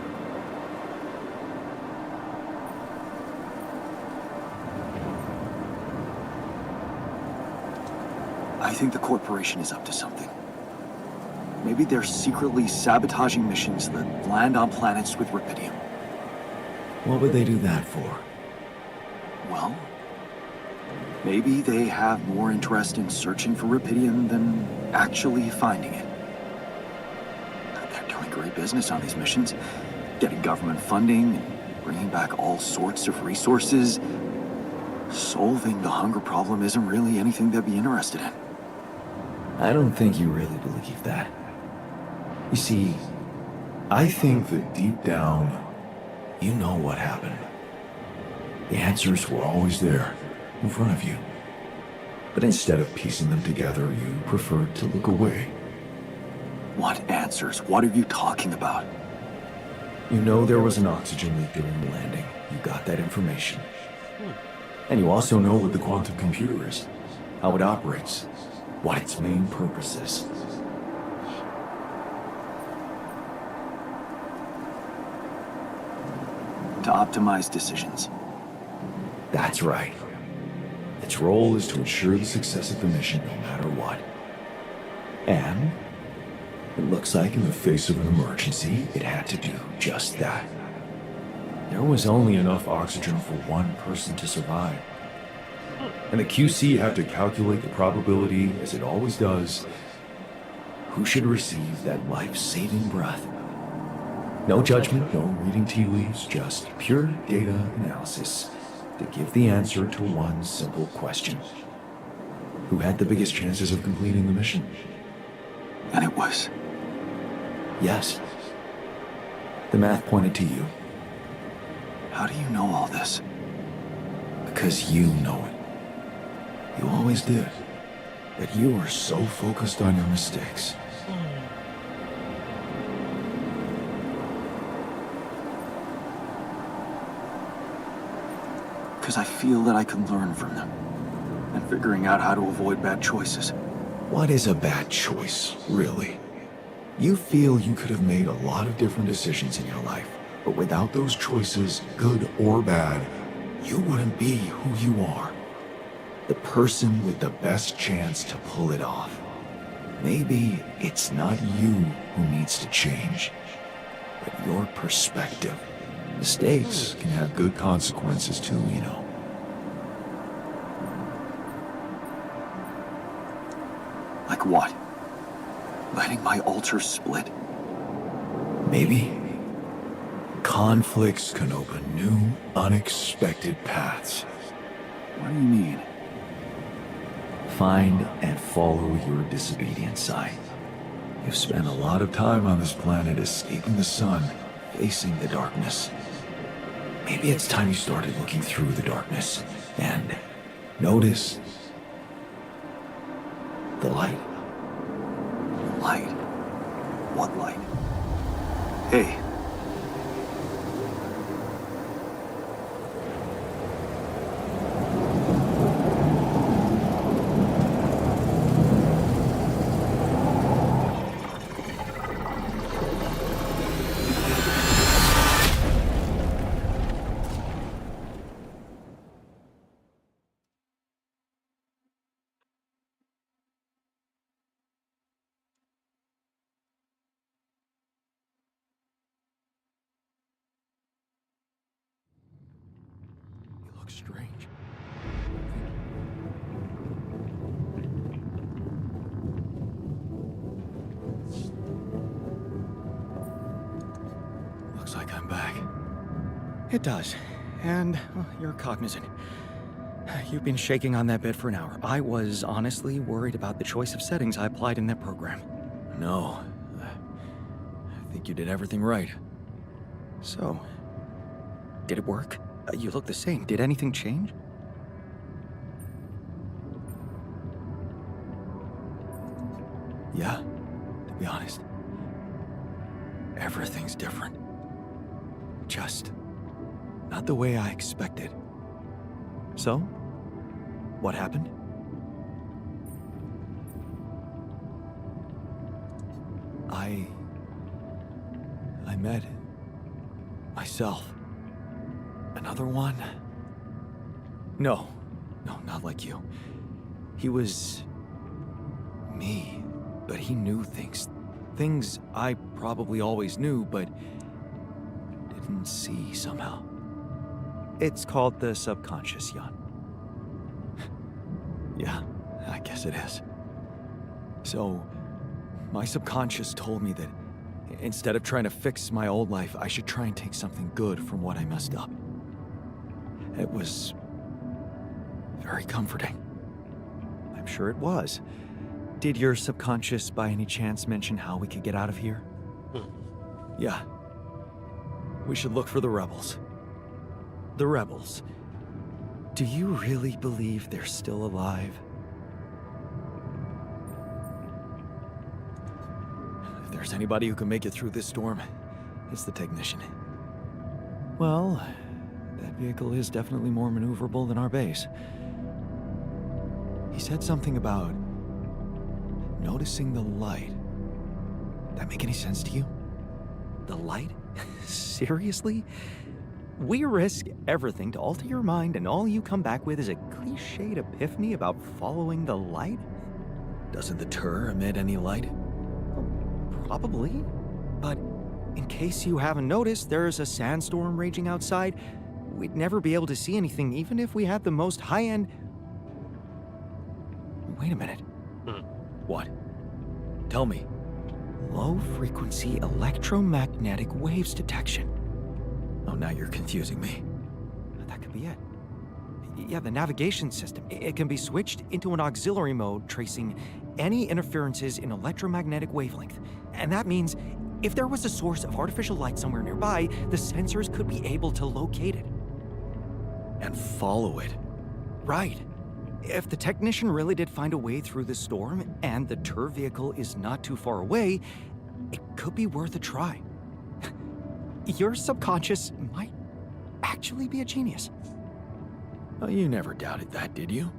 I think the corporation is up to something. Maybe they're secretly sabotaging missions that land on planets with Rapidium. What would they do that for? Well, maybe they have more interest in searching for Rapidium than actually finding it. They're doing great business on these missions, getting government funding and bringing back all sorts of resources. Solving the hunger problem isn't really anything they'd be interested in. I don't think you really believe that. You see, I think that deep down, you know what happened. The answers were always there, in front of you. But instead of piecing them together, you preferred to look away. What answers? What are you talking about? You know there was an oxygen leak during the landing. You got that information. And you also know what the quantum computer is, how it operates, what its main purpose is. To optimize decisions. That's right. Its role is to ensure the success of the mission no matter what. And it looks like in the face of an emergency, it had to do just that. There was only enough oxygen for one person to survive. And the QC had to calculate the probability, as it always does, who should receive that life-saving breath. No judgment, no reading tea leaves, just pure data analysis to give the answer to one simple question. Who had the biggest chances of completing the mission? And it was... Yes. The math pointed to you. How do you know all this? Because you know it. You always did. But you were so focused on your mistakes. Because I feel that I can learn from them. And figuring out how to avoid bad choices. What is a bad choice, really? You feel you could have made a lot of different decisions in your life, but without those choices, good or bad, you wouldn't be who you are. The person with the best chance to pull it off. Maybe it's not you who needs to change, but your perspective. Mistakes can have good consequences too, you know. Like what? Letting my altar split? Maybe. Conflicts can open new, unexpected paths. What do you mean? Find and follow your disobedient side. You've spent a lot of time on this planet escaping the sun, facing the darkness. Maybe it's time you started looking through the darkness and notice the light. Light? What light? Hey. Strange. Looks like I'm back. It does. And well, you're cognizant. You've been shaking on that bed for an hour. I was honestly worried about the choice of settings I applied in that program. No. I think you did everything right. So, did it work? You look the same. Did anything change? Yeah, to be honest. Everything's different. Just not the way I expected. So, what happened? I met myself. Another one? No, not like you. He was me, but he knew things. Things I probably always knew, but didn't see somehow. It's called the subconscious, Jan. Yeah, I guess it is. So, my subconscious told me that instead of trying to fix my old life, I should try and take something good from what I messed up. It was very comforting. I'm sure it was. Did your subconscious by any chance mention how we could get out of here? Yeah. We should look for the rebels. The rebels. Do you really believe they're still alive? If there's anybody who can make it through this storm, it's the technician. Well, that vehicle is definitely more maneuverable than our base. He said something about noticing the light. That make any sense to you? The light? Seriously? We risk everything to alter your mind, and all you come back with is a cliched epiphany about following the light? Doesn't the tur emit any light? Well, probably. But in case you haven't noticed, there's a sandstorm raging outside. We'd never be able to see anything, even if we had the most high-end... Wait a minute. What? Tell me. Low-frequency electromagnetic waves detection. Oh, now you're confusing me. That could be it. Yeah, the navigation system. It can be switched into an auxiliary mode, tracing any interferences in electromagnetic wavelength. And that means if there was a source of artificial light somewhere nearby, the sensors could be able to locate it. And follow it. Right. If the technician really did find a way through the storm, and the tur vehicle is not too far away, it could be worth a try. Your subconscious might actually be a genius. Well, you never doubted that, did you?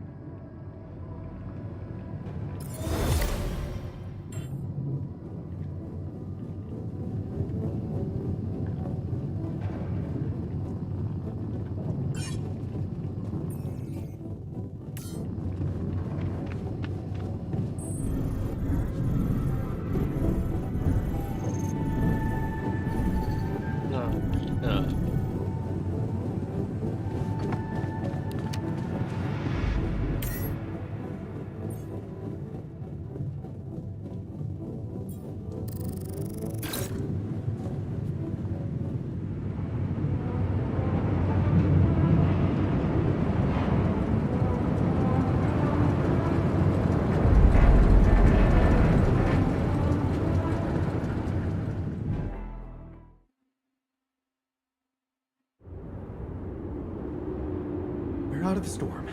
Out of the storm.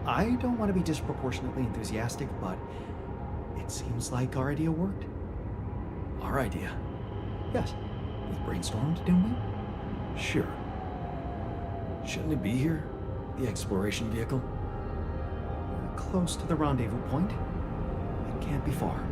I don't want to be disproportionately enthusiastic, but it seems like our idea worked. Our idea? Yes. We brainstormed, didn't we? Sure. Shouldn't it be here? The exploration vehicle? We're close to the rendezvous point. It can't be far.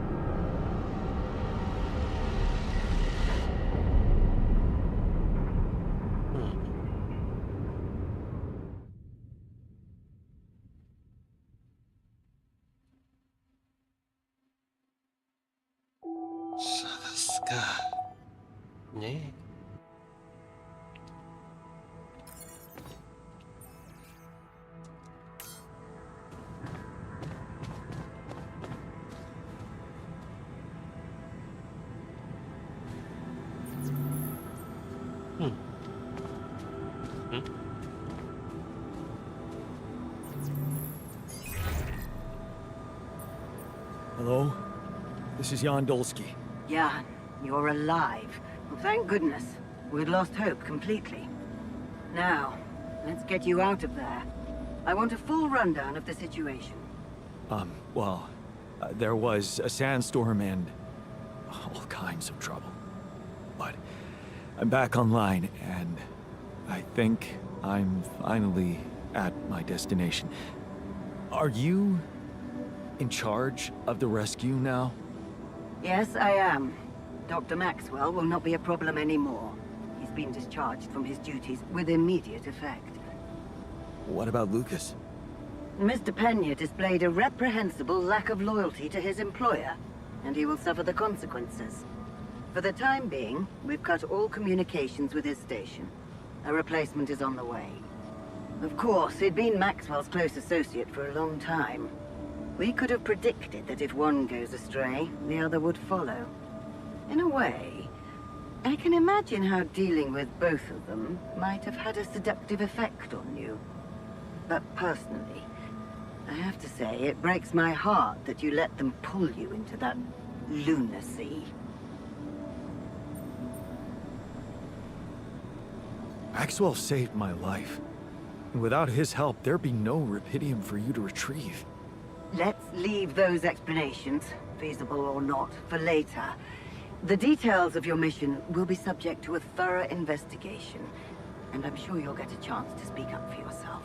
네. Hello? This is Jan Dolsky. Jan, you're alive. Well, thank goodness. We'd lost hope completely. Now, let's get you out of there. I want a full rundown of the situation. There was a sandstorm and all kinds of trouble. But I'm back online, and I think I'm finally at my destination. Are you in charge of the rescue now? Yes, I am. Dr. Maxwell will not be a problem anymore. He's been discharged from his duties with immediate effect. What about Lucas? Mr. Pena displayed a reprehensible lack of loyalty to his employer, and he will suffer the consequences. For the time being, we've cut all communications with his station. A replacement is on the way. Of course, he'd been Maxwell's close associate for a long time. We could have predicted that if one goes astray, the other would follow. In a way, I can imagine how dealing with both of them might have had a seductive effect on you. But personally, I have to say, it breaks my heart that you let them pull you into that lunacy. Maxwell saved my life. And without his help, there'd be no Rapidium for you to retrieve. Let's leave those explanations, feasible or not, for later. The details of your mission will be subject to a thorough investigation, and I'm sure you'll get a chance to speak up for yourself.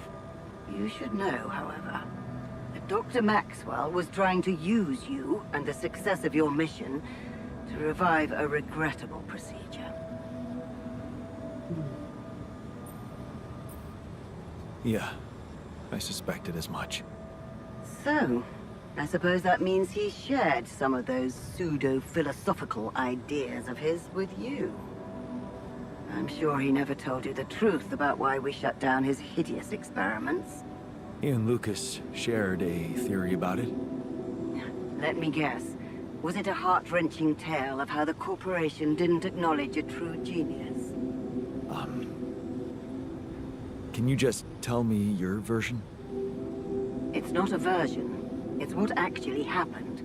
You should know, however, that Dr. Maxwell was trying to use you and the success of your mission to revive a regrettable procedure. Yeah, I suspected as much. So, I suppose that means he shared some of those pseudo-philosophical ideas of his with you. I'm sure he never told you the truth about why we shut down his hideous experiments. He and Lucas shared a theory about it. Let me guess. Was it a heart-wrenching tale of how the corporation didn't acknowledge a true genius? Can you just tell me your version? It's not a version. It's what actually happened.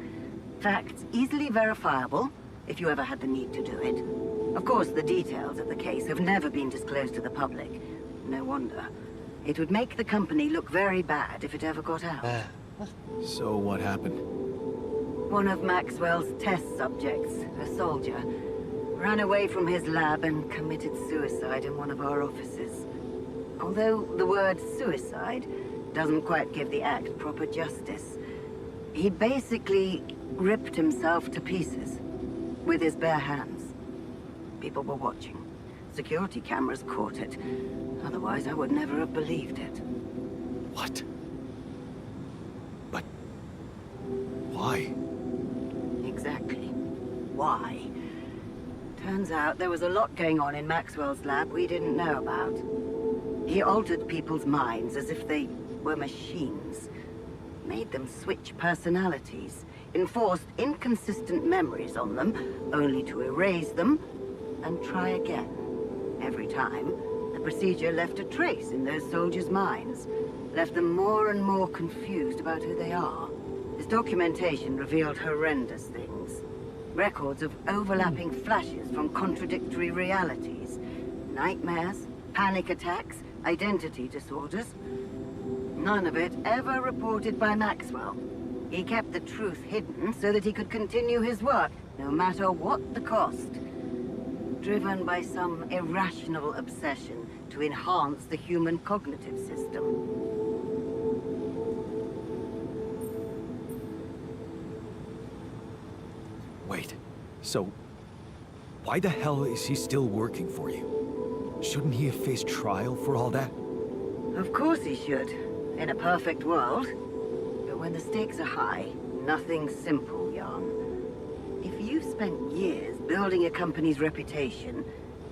Facts easily verifiable, if you ever had the need to do it. Of course, the details of the case have never been disclosed to the public. No wonder. It would make the company look very bad if it ever got out. So what happened? One of Maxwell's test subjects, a soldier, ran away from his lab and committed suicide in one of our offices. Although the word suicide doesn't quite give the act proper justice, he basically ripped himself to pieces with his bare hands. People were watching. Security cameras caught it. Otherwise, I would never have believed it. What? But why? Exactly. Why? Turns out there was a lot going on in Maxwell's lab we didn't know about. He altered people's minds as if they were machines. Made them switch personalities. Enforced inconsistent memories on them, only to erase them and try again. Every time, the procedure left a trace in those soldiers' minds. Left them more and more confused about who they are. His documentation revealed horrendous things. Records of overlapping flashes from contradictory realities. Nightmares, panic attacks, identity disorders. None of it ever reported by Maxwell. He kept the truth hidden so that he could continue his work, no matter what the cost. Driven by some irrational obsession to enhance the human cognitive system. Wait, so why the hell is he still working for you? Shouldn't he have faced trial for all that? Of course he should, in a perfect world. But when the stakes are high, nothing's simple, Jan. If you've spent years building a company's reputation,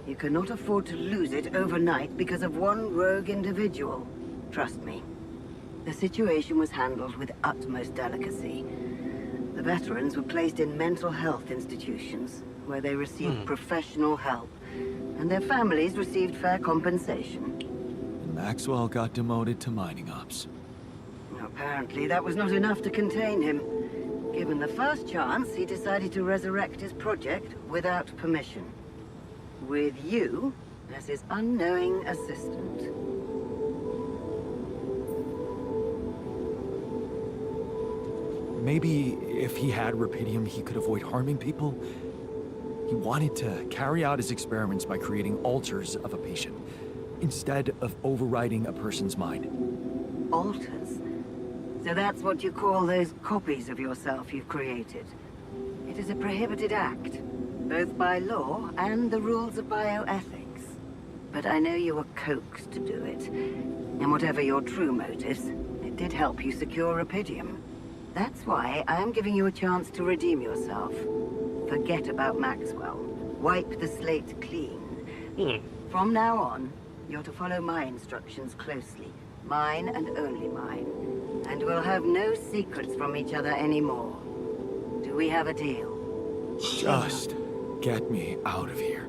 you cannot afford to lose it overnight because of one rogue individual. Trust me. The situation was handled with utmost delicacy. The veterans were placed in mental health institutions, where they received professional help, and their families received fair compensation. Maxwell got demoted to mining ops. Apparently, that was not enough to contain him. Given the first chance, he decided to resurrect his project without permission. With you as his unknowing assistant. Maybe if he had Rapidium, he could avoid harming people? He wanted to carry out his experiments by creating alters of a patient, instead of overriding a person's mind. Alters? So that's what you call those copies of yourself you've created. It is a prohibited act, both by law and the rules of bioethics. But I know you were coaxed to do it. And whatever your true motives, it did help you secure Rapidium. That's why I am giving you a chance to redeem yourself. Forget about Maxwell. Wipe the slate clean. From now on, you're to follow my instructions closely. Mine and only mine. And we'll have no secrets from each other anymore. Do we have a deal? Just get me out of here.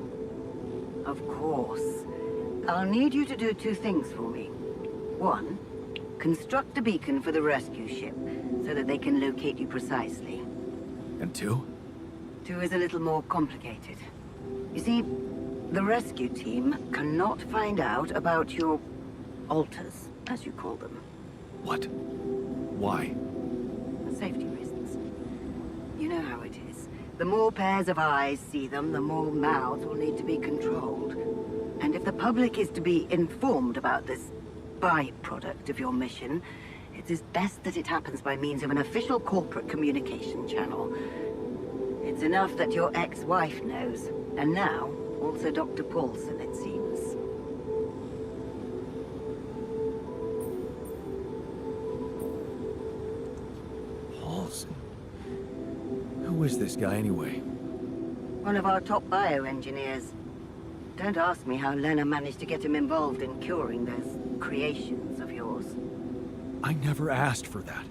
Of course. I'll need you to do two things for me. One, construct a beacon for the rescue ship, so that they can locate you precisely. And two? Two is a little more complicated. You see, The rescue team cannot find out about your alters, as you call them. What? Why? For safety reasons. You know how it is. The more pairs of eyes see them, the more mouths will need to be controlled. And if the public is to be informed about this byproduct of your mission, it is best that it happens by means of an official corporate communication channel. It's enough that your ex-wife knows, and now also Dr. Paulson, it seems. Paulson? Who is this guy anyway? One of our top bioengineers. Don't ask me how Lena managed to get him involved in curing those creations of yours. I never asked for that.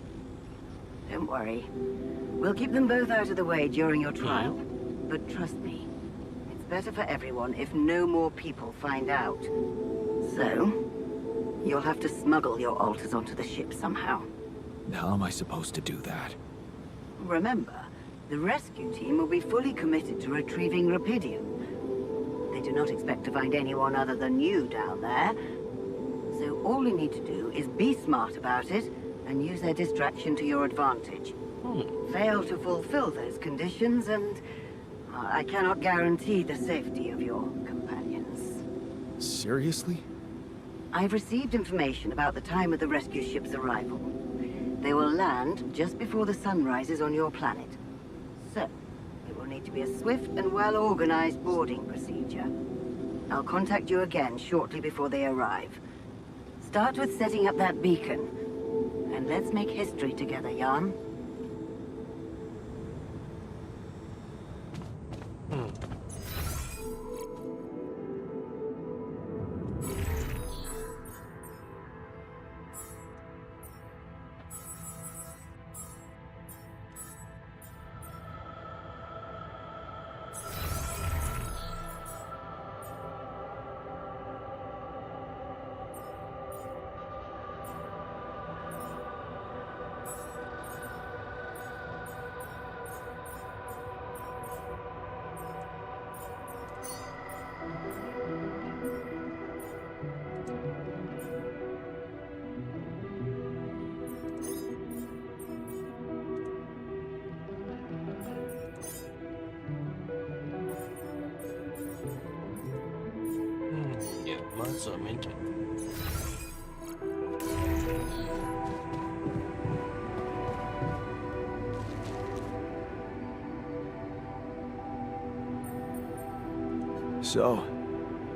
Don't worry. We'll keep them both out of the way during your trial. But trust me, it's better for everyone if no more people find out. So, you'll have to smuggle your alters onto the ship somehow. How am I supposed to do that? Remember, the rescue team will be fully committed to retrieving Rapidium. They do not expect to find anyone other than you down there. So all you need to do is be smart about it and use their distraction to your advantage. Fail to fulfill those conditions and I cannot guarantee the safety of your companions. Seriously? I've received information about the time of the rescue ship's arrival. They will land just before the sun rises on your planet. So, it will need to be a swift and well-organized boarding procedure. I'll contact you again shortly before they arrive. Start with setting up that beacon. And let's make history together, Jan. So,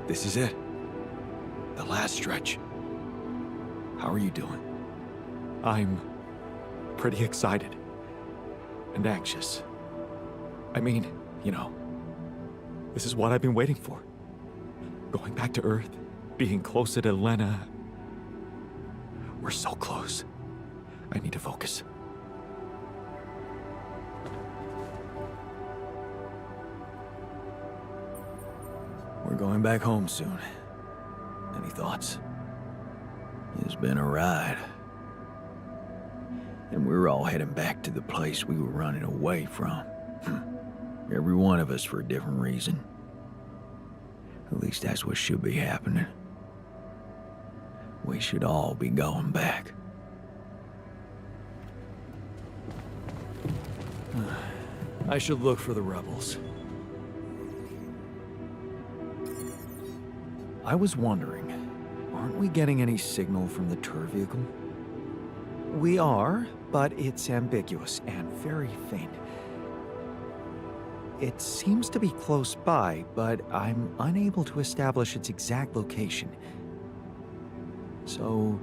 this is it. The last stretch. How are you doing? I'm pretty excited. And anxious. I mean, you know, this is what I've been waiting for. Going back to Earth, being closer to Lena. We're so close. I need to focus. We're going back home soon. Any thoughts? It's been a ride. And we're all heading back to the place we were running away from. Every one of us for a different reason. At least that's what should be happening. We should all be going back. I should look for the rebels. I was wondering, aren't we getting any signal from the tour vehicle? We are, but it's ambiguous and very faint. It seems to be close by, but I'm unable to establish its exact location. So,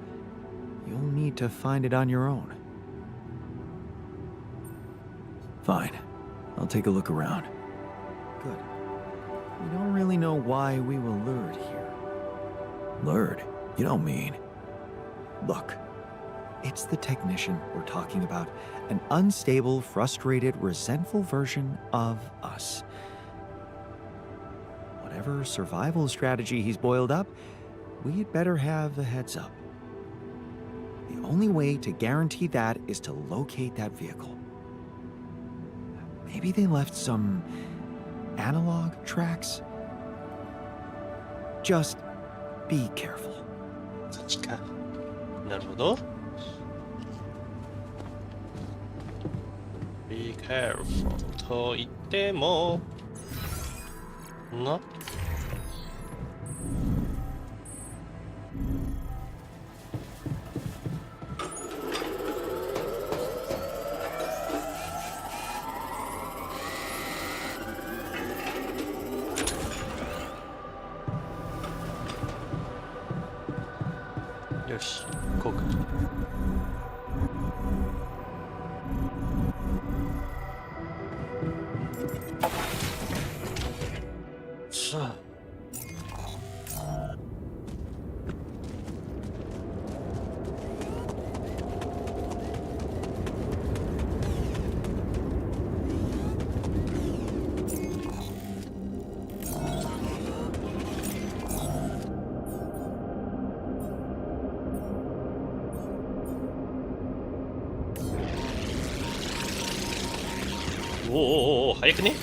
you'll need to find it on your own. Fine. I'll take a look around. Good. We don't really know why we were lured here. Lured? You don't mean... Look, it's the technician we're talking about. An unstable, frustrated, resentful version of us. Whatever survival strategy he's boiled up, we'd better have a heads up. The only way to guarantee that is to locate that vehicle. Maybe they left some analog tracks? Just be careful. そっちか。なるほど。Be careful と言ってもな。よし、行こうか。さあ。おお、早くね。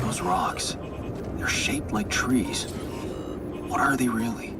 Those rocks, they're shaped like trees. What are they really?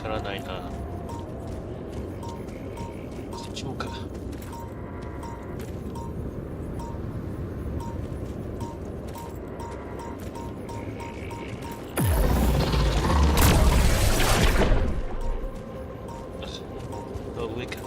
からないな。こっちもか。上か。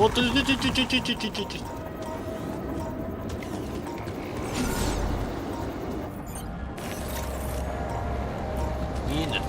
おっと見えない。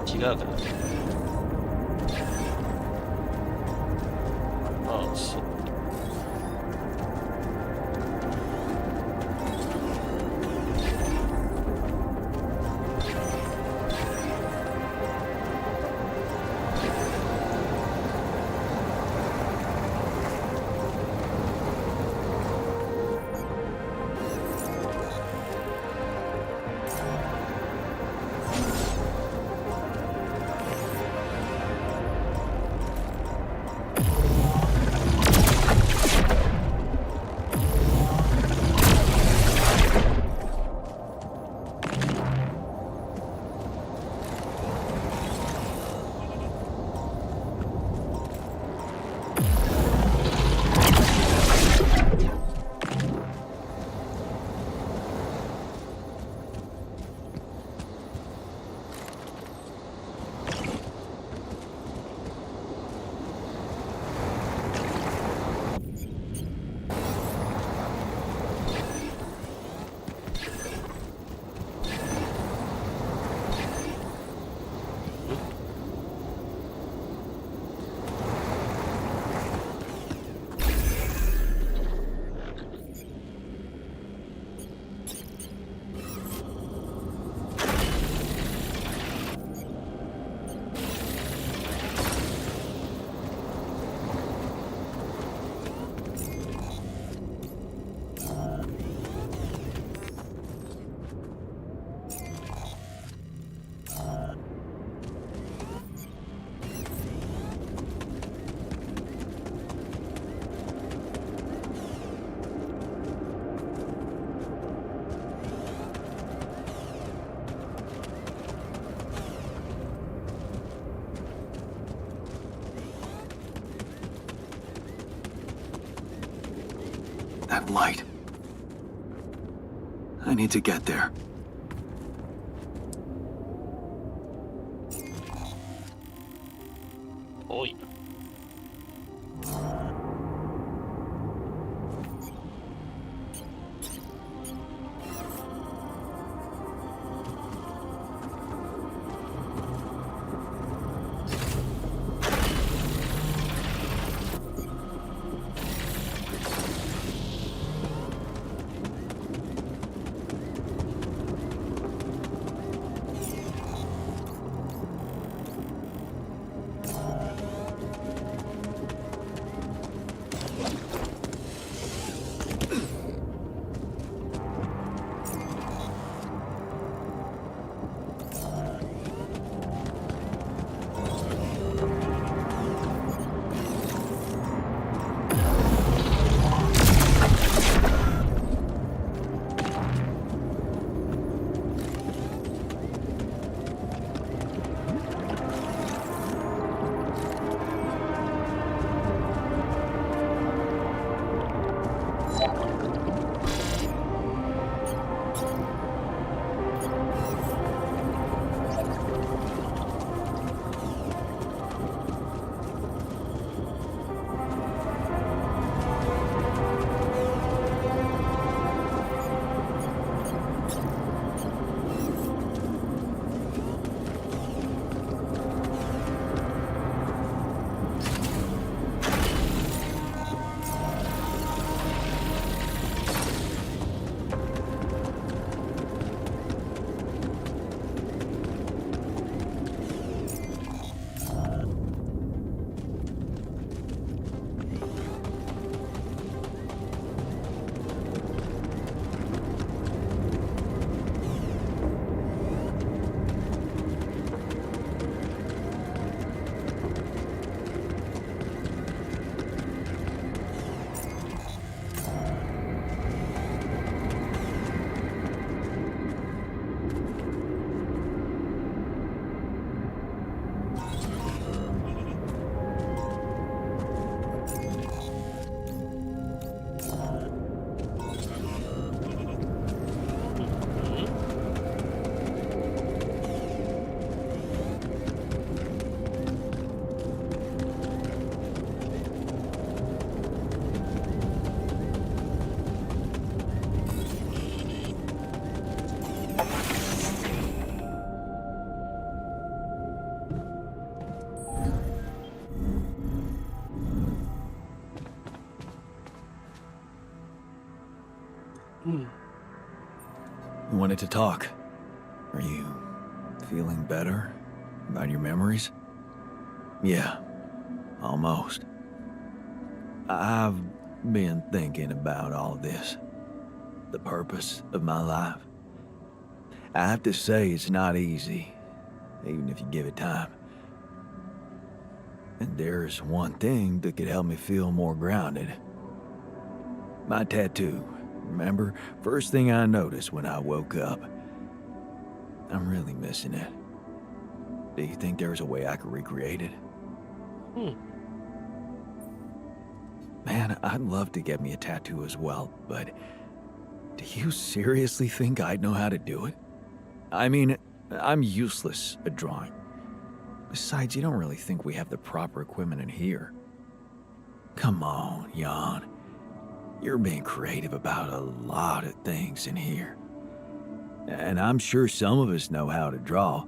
違うから。ああ、そう。That light. I need to get there. 所以。You wanted to talk. Are you feeling better about your memories? Yeah, almost. I've been thinking about all this. The purpose of my life. I have to say it's not easy, even if you give it time. And there's one thing that could help me feel more grounded. My tattoo. Remember? First thing I noticed when I woke up. I'm really missing it. Do you think there's a way I could recreate it? Man, I'd love to get me a tattoo as well, but do you seriously think I'd know how to do it? I mean, I'm useless at drawing. Besides, you don't really think we have the proper equipment in here. Come on, Jan. You're being creative about a lot of things in here. And I'm sure some of us know how to draw.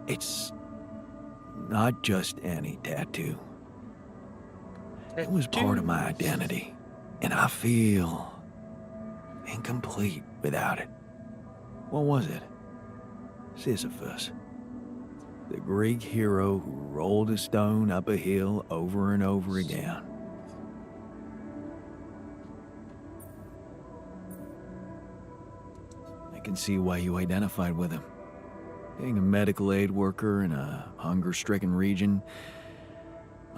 It's not just any tattoo. It was part of my identity, and I feel incomplete without it. What was it? Sisyphus. The Greek hero who rolled a stone up a hill over and over again. I can see why you identified with him. Being a medical aid worker in a hunger-stricken region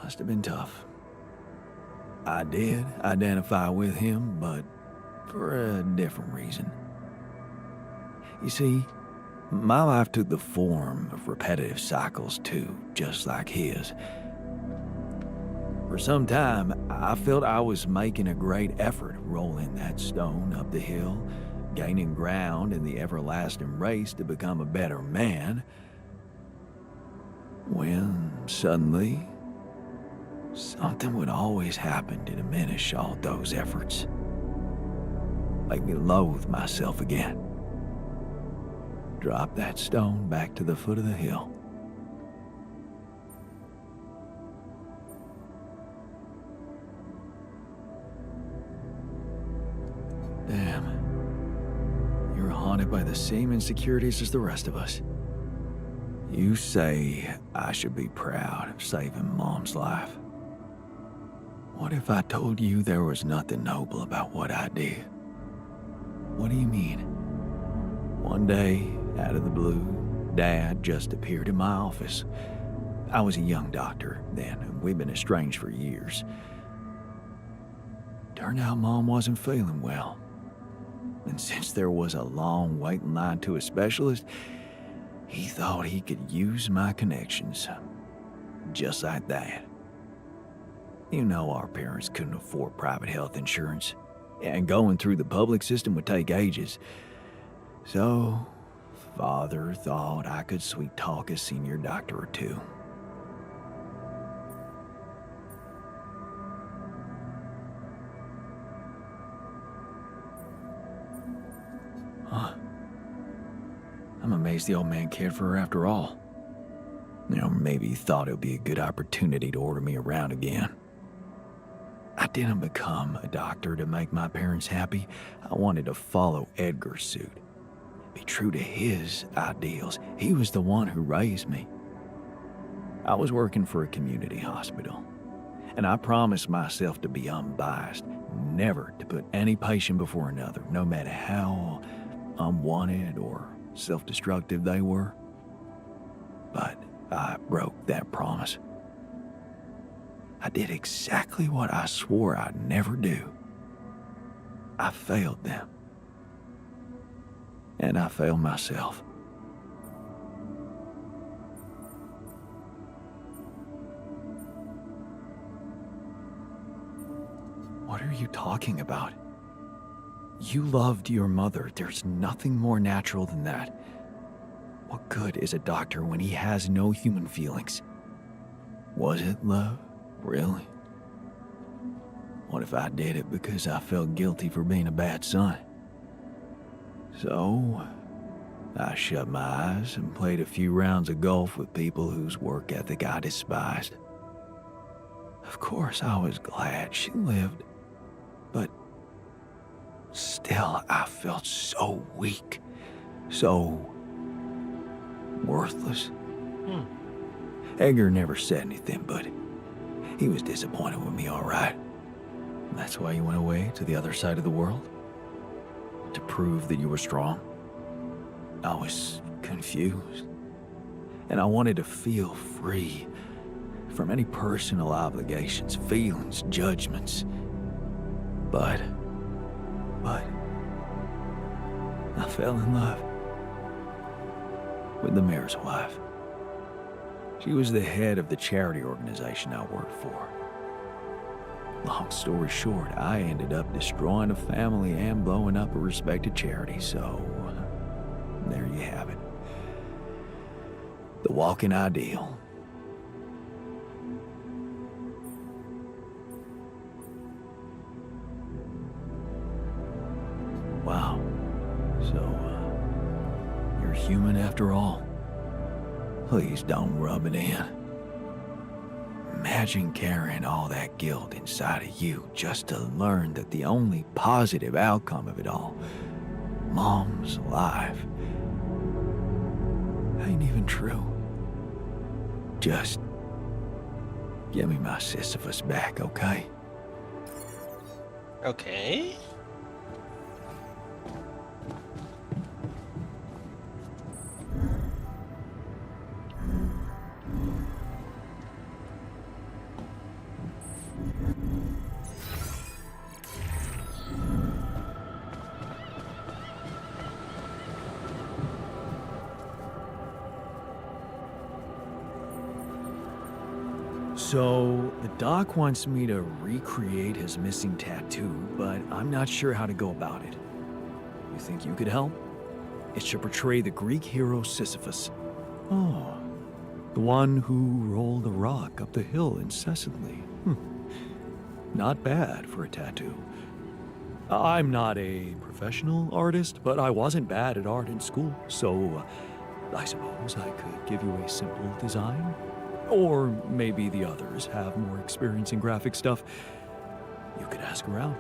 must have been tough. I did identify with him, but for a different reason. You see, my life took the form of repetitive cycles too, just like his. For some time, I felt I was making a great effort rolling that stone up the hill, gaining ground in the everlasting race to become a better man, when suddenly something would always happen to diminish all those efforts. Make me loathe myself again. Drop that stone back to the foot of the hill. Damn. You're haunted by the same insecurities as the rest of us. You say I should be proud of saving Mom's life. What if I told you there was nothing noble about what I did? What do you mean? One day, out of the blue, Dad just appeared in my office. I was a young doctor then, and we'd been estranged for years. Turned out Mom wasn't feeling well. And since there was a long waiting line to a specialist, he thought he could use my connections. Just like that. You know our parents couldn't afford private health insurance, and going through the public system would take ages. So, Father thought I could sweet-talk a senior doctor or two. Huh. I'm amazed the old man cared for her after all. You know, maybe he thought it would be a good opportunity to order me around again. I didn't become a doctor to make my parents happy. I wanted to follow Edgar's suit. Be true to his ideals. He was the one who raised me. I was working for a community hospital, and I promised myself to be unbiased, never to put any patient before another, no matter how unwanted or self-destructive they were. But I broke that promise. I did exactly what I swore I'd never do. I failed them. And I failed myself. What are you talking about? You loved your mother. There's nothing more natural than that. What good is a doctor when he has no human feelings? Was it love? Really? What if I did it because I felt guilty for being a bad son? So, I shut my eyes and played a few rounds of golf with people whose work ethic I despised. Of course, I was glad she lived, but still, I felt so weak, so worthless. Edgar never said anything, but he was disappointed with me, all right. That's why you went away to the other side of the world? To prove that you were strong? I was confused, and I wanted to feel free from any personal obligations, feelings, judgments. But I fell in love with the mayor's wife. She was the head of the charity organization I worked for. Long story short, I ended up destroying a family and blowing up a respected charity, so there you have it. The walking ideal. Wow. So, you're human after all. Please don't rub it in. Imagine carrying all that guilt inside of you just to learn that the only positive outcome of it all, Mom's life, ain't even true. Just give me my Sisyphus back, okay? Okay. So, the doc wants me to recreate his missing tattoo, but I'm not sure how to go about it. You think you could help? It should portray the Greek hero Sisyphus. Oh, The one who rolled a rock up the hill incessantly. Not bad for a tattoo. I'm not a professional artist, but I wasn't bad at art in school, so I suppose I could give you a simple design. Or maybe the others have more experience in graphic stuff. You could ask around.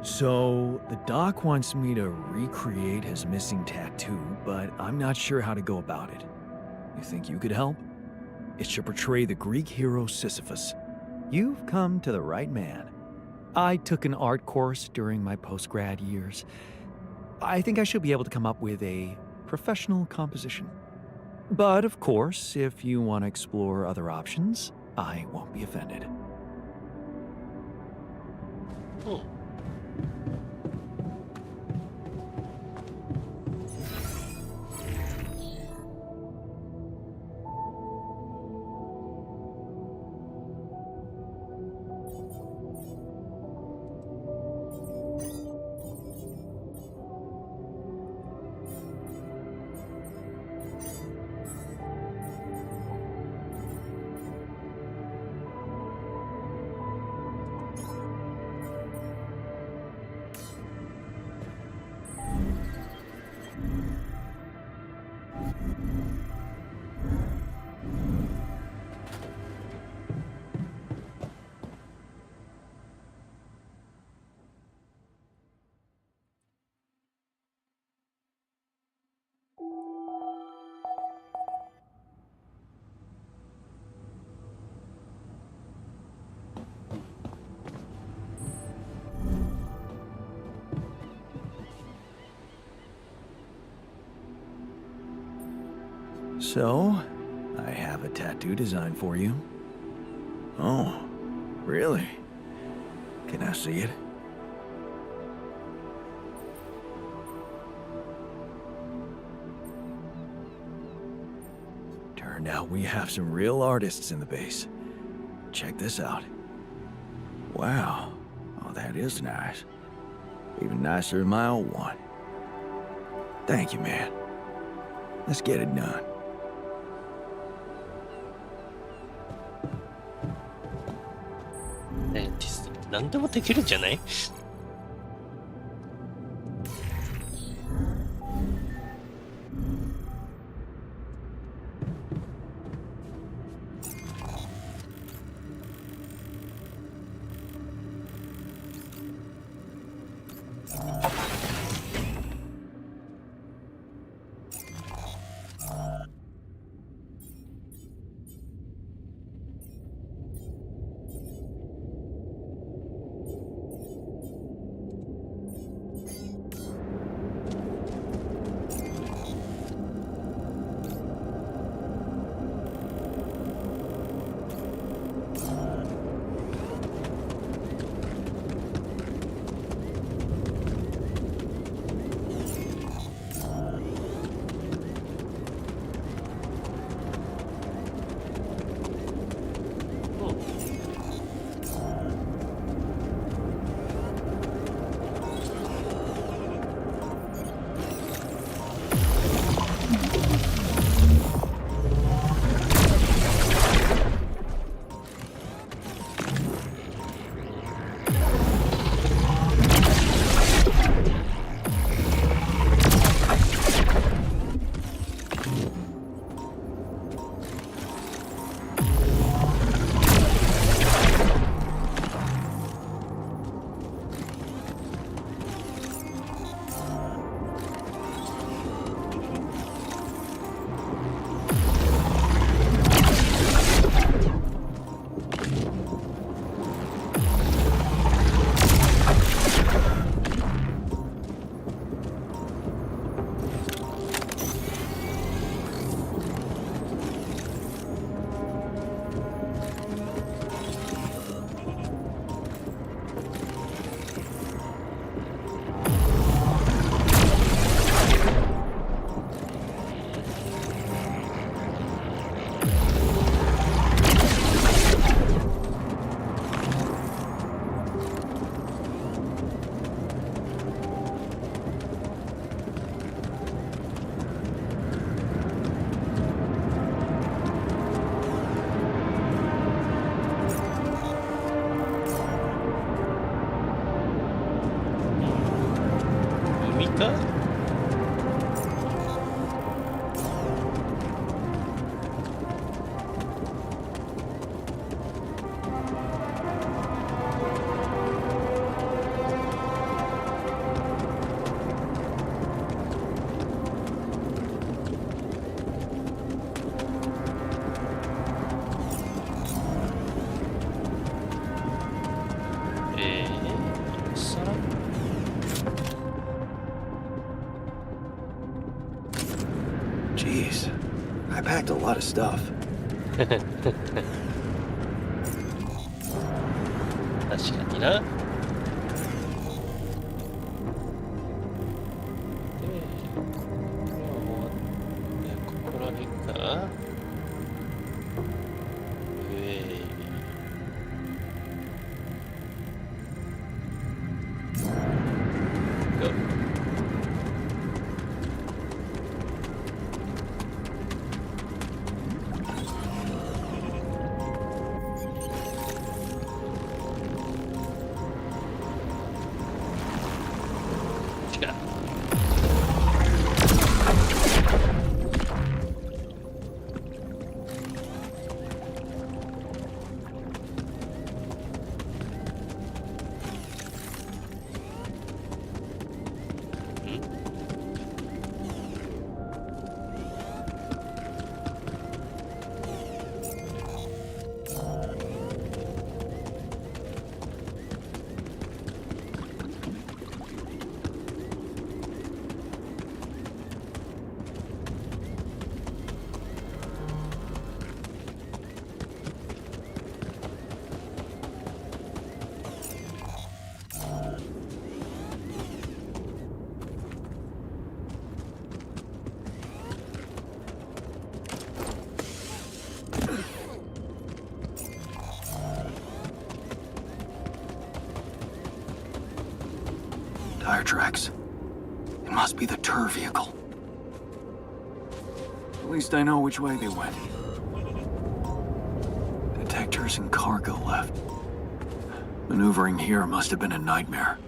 So, the doc wants me to recreate his missing tattoo, but I'm not sure how to go about it. You think you could help? It should portray the Greek hero Sisyphus. You've come to the right man. I took an art course during my post-grad years. I think I should be able to come up with a professional composition. But of course, if you want to explore other options, I won't be offended. So, I have a tattoo design for you. Oh, really? Can I see it? Turned out we have some real artists in the base. Check this out. Wow. Oh, that is nice. Even nicer than my old one. Thank you, man. Let's get it done. Eh, 何でもできるんじゃない？的。Jeez, I packed a lot of stuff. 確かにな。ここら辺か。Tire tracks. It must be the tour vehicle. At least I know which way they went. Detectors and cargo left. Maneuvering here must have been a nightmare.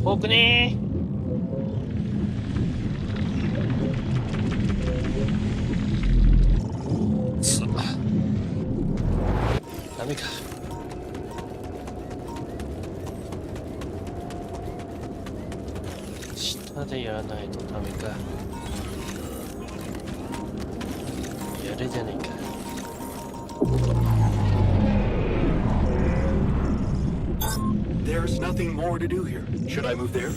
多くねー。そうダメか。下でやらないとダメか。やるじゃねえか。There's nothing more to do here. Should I move there?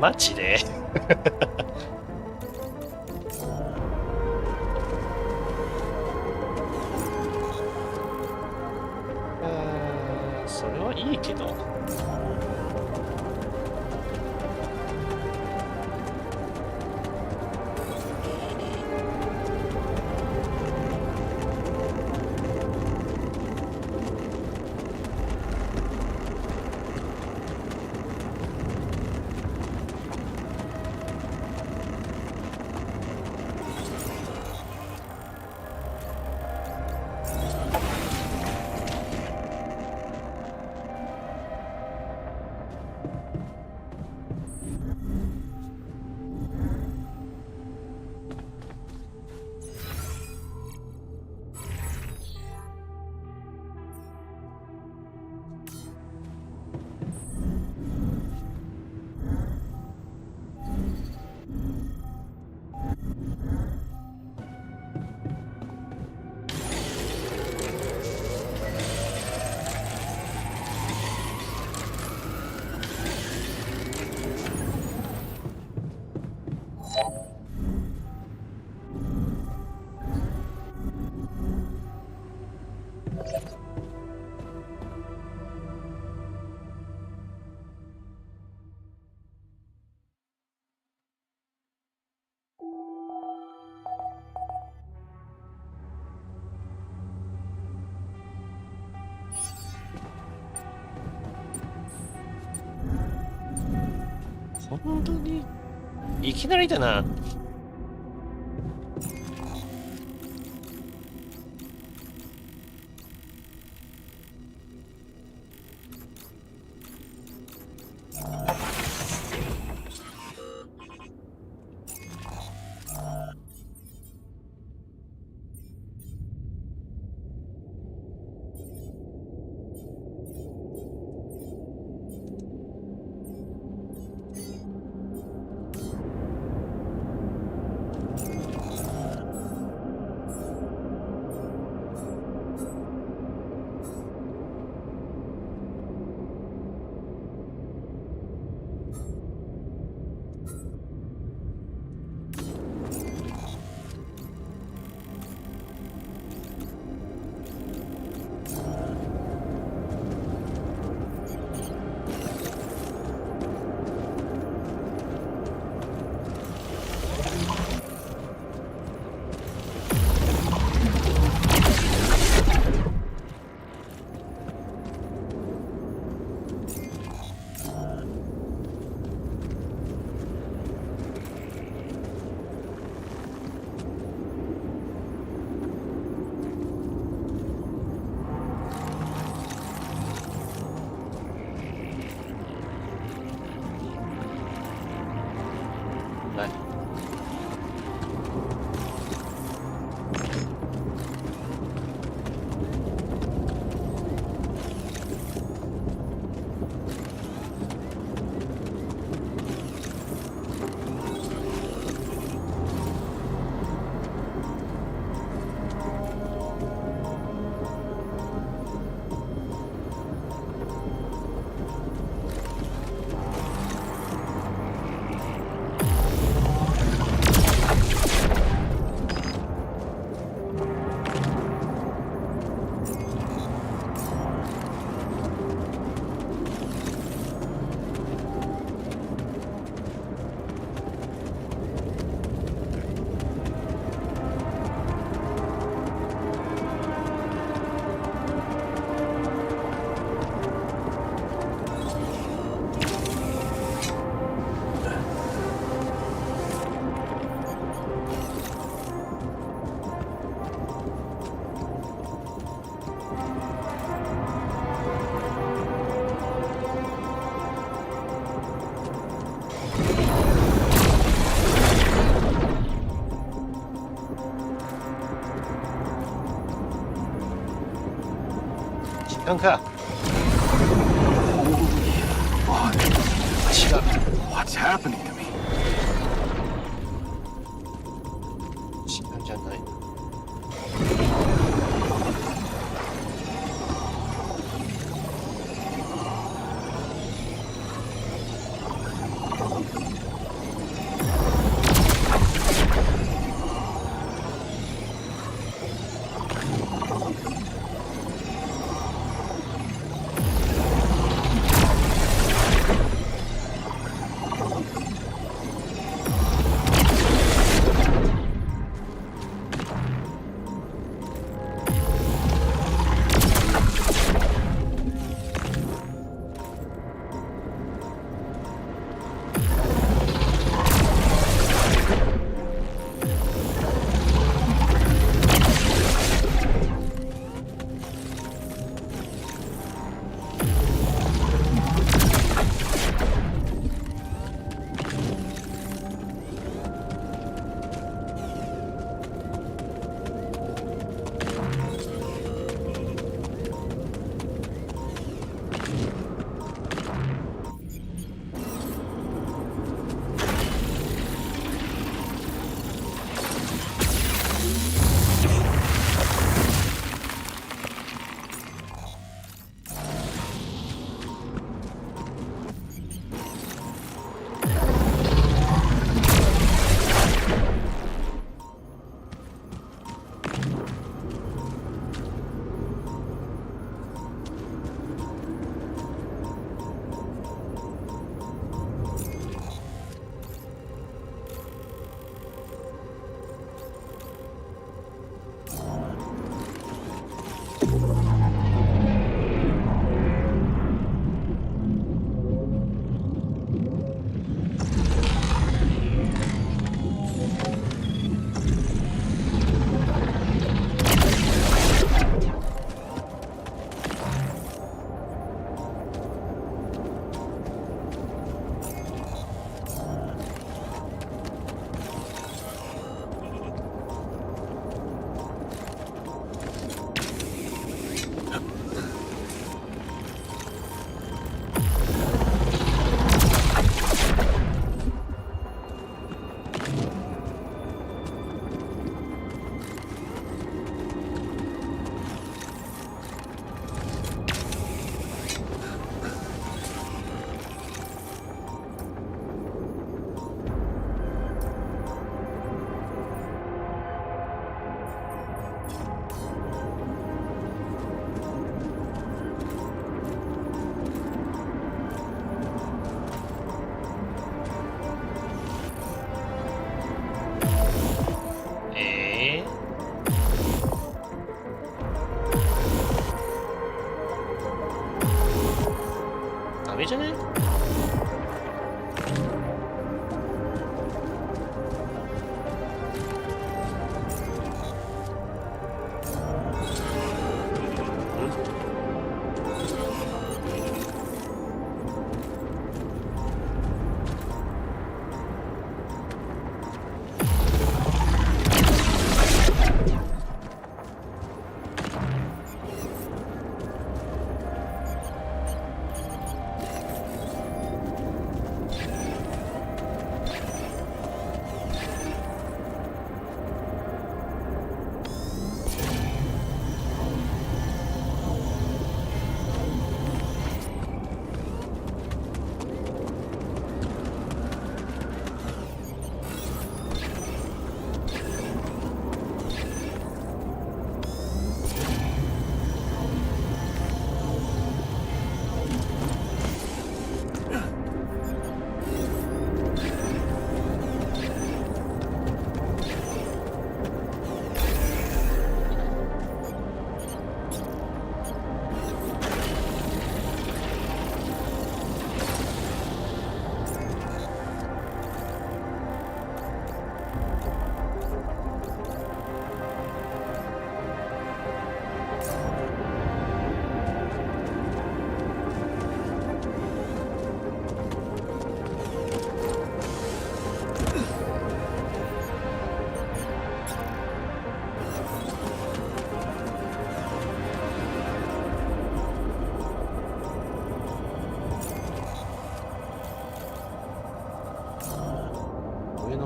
マジでそれはいいけど。本当にいきなりだな。看看，違う。What's happening to me? 違うんじゃない。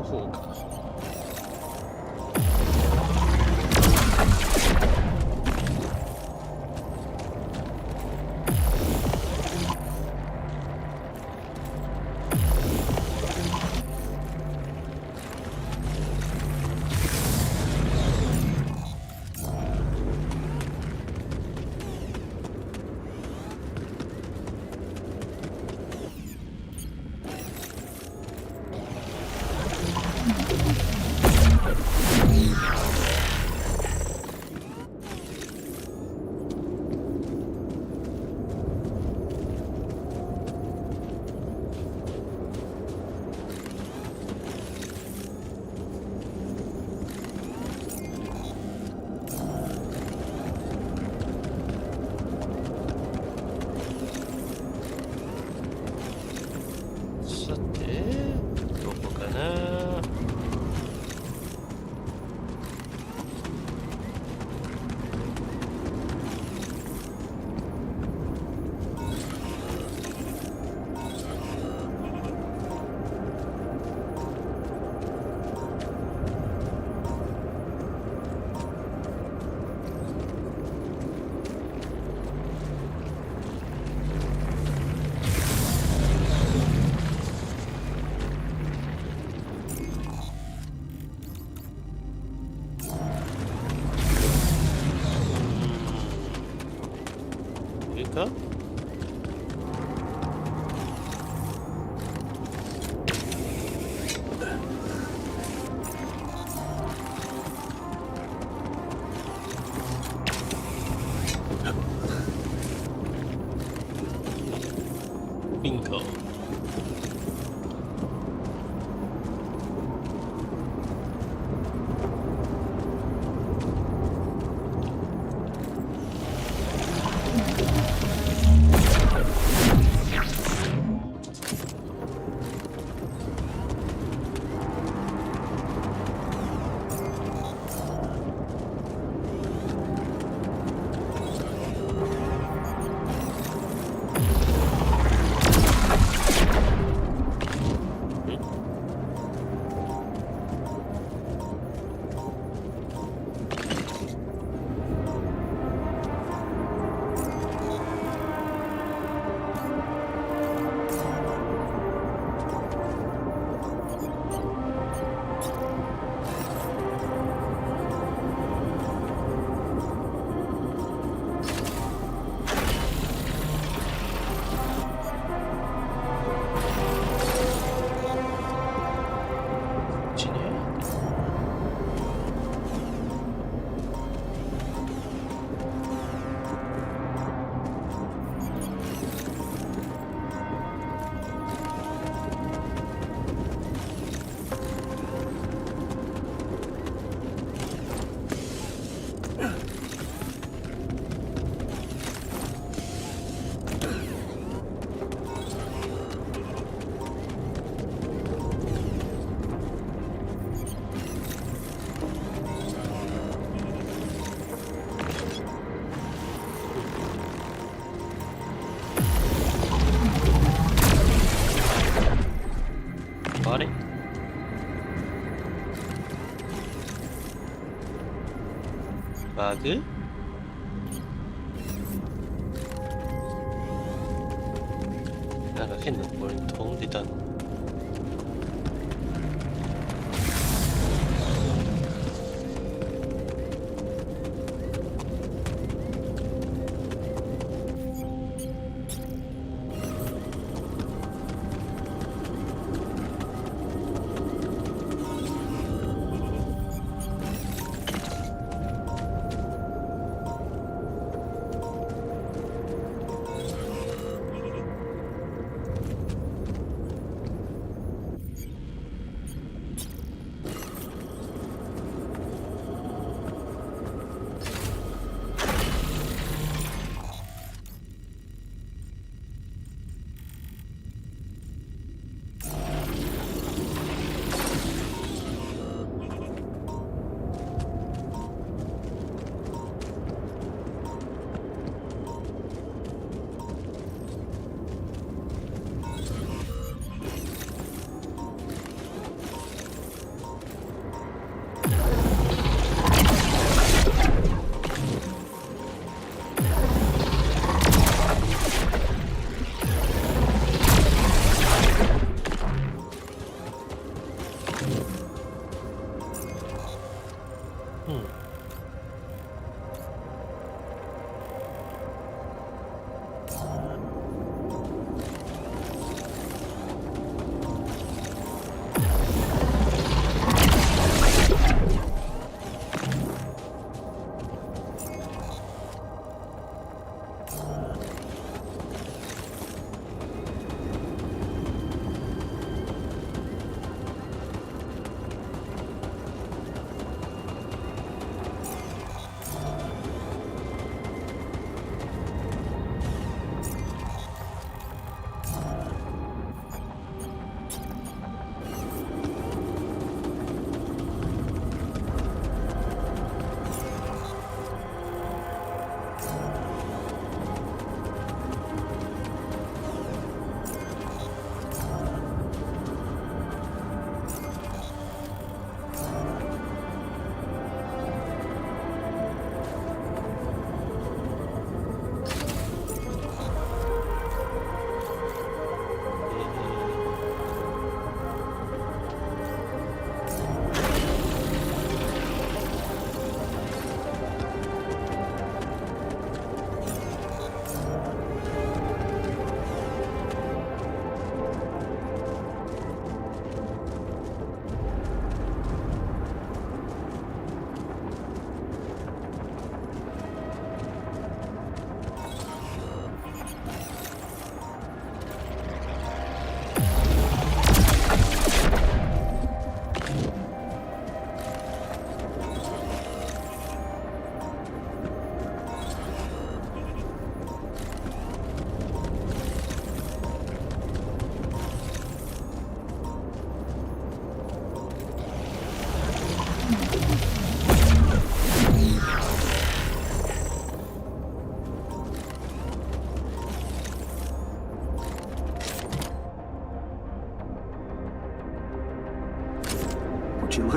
こうか。さて、どこかな。上か。ビンゴ。あれ？バグ？なんか変なところに飛んでたの。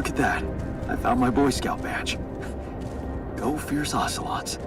Look at that. I found my Boy Scout badge. Go fierce ocelots.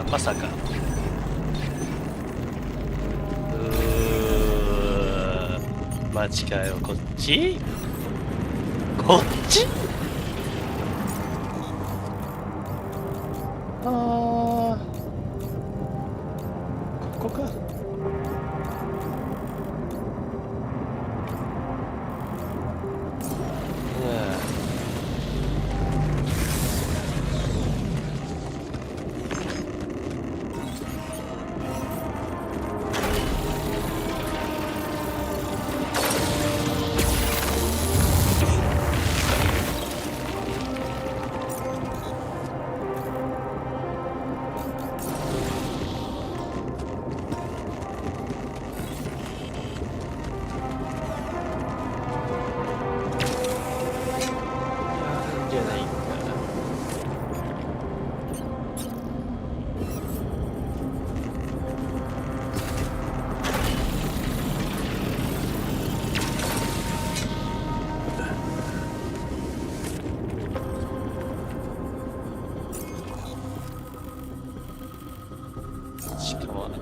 まさか。間違いをこっち？こっち？ああ、ここか。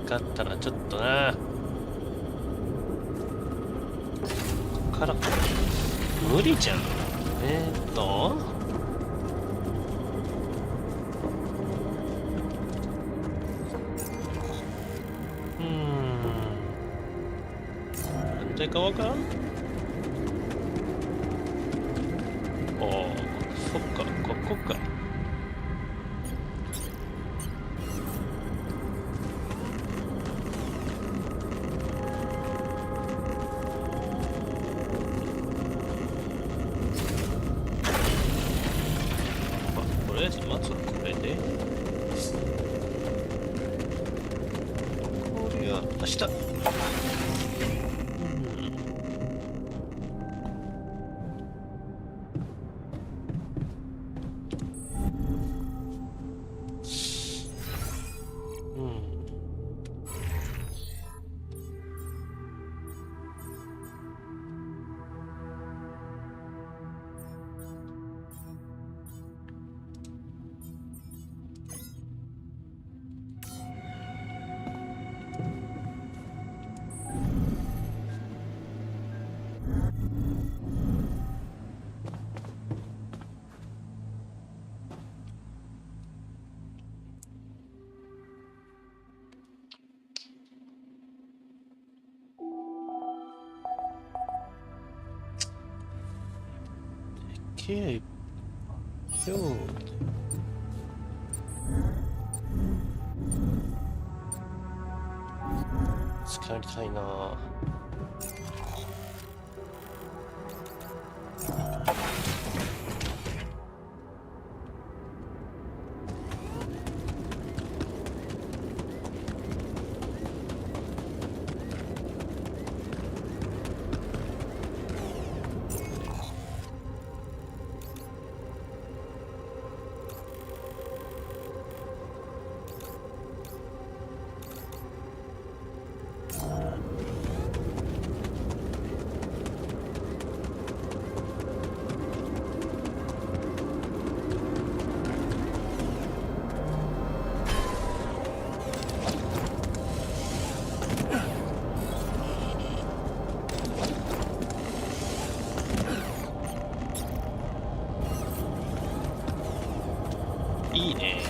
だったらちょっとな、ここから無理じゃん。なんでかわからん。おお、そっか、ここか。まずこれでこれは明日、け料理。使いたいな。いいね。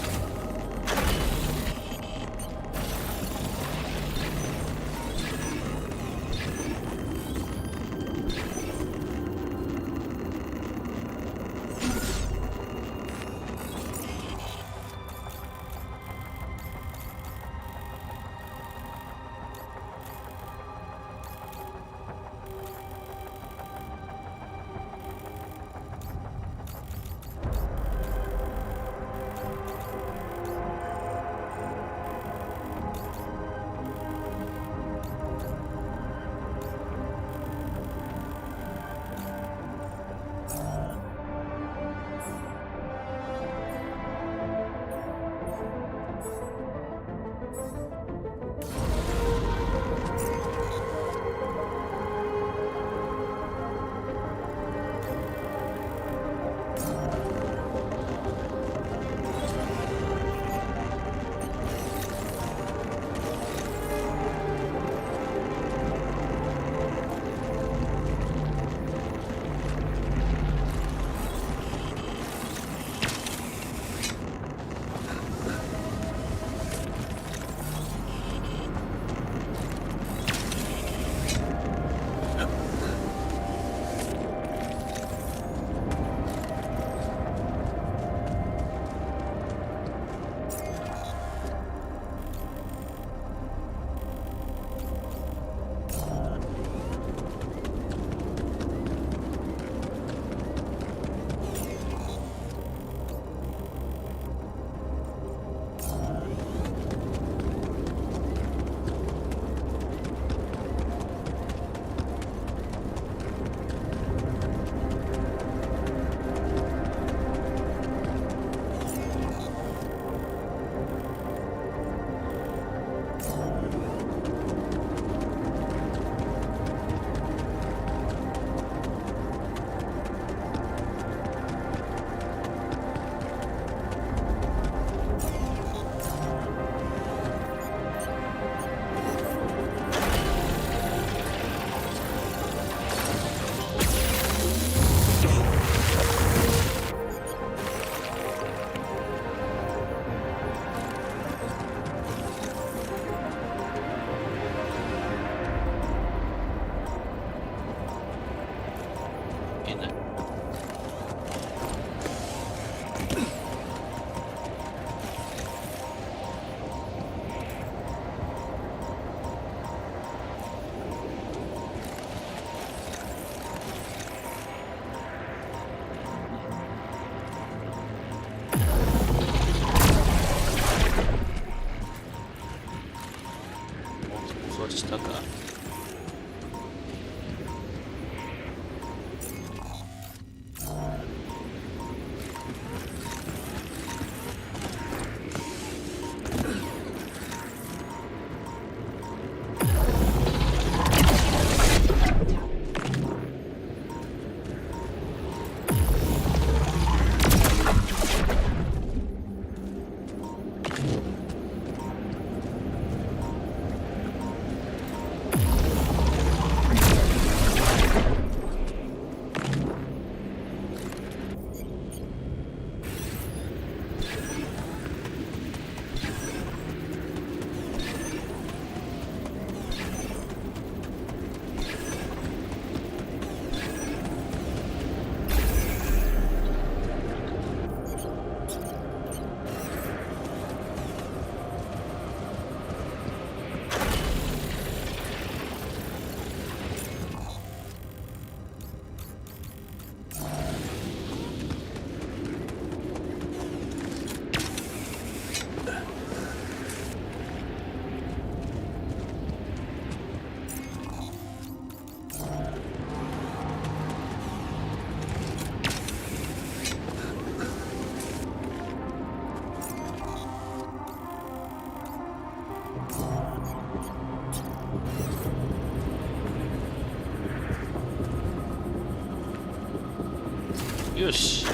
よし。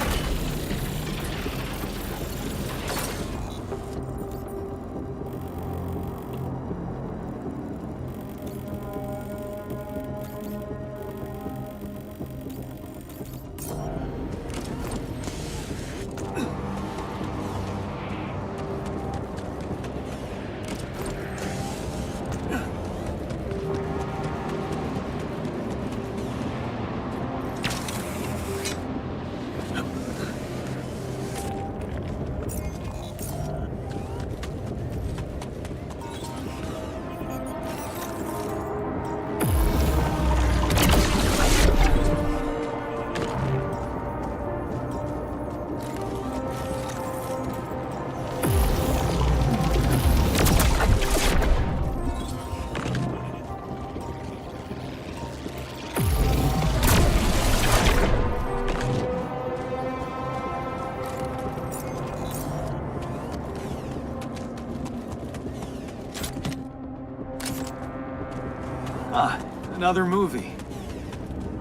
Another movie.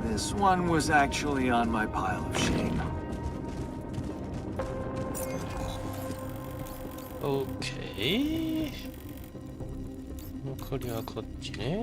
This one was actually on my pile of shame. OK。残りはこっちね。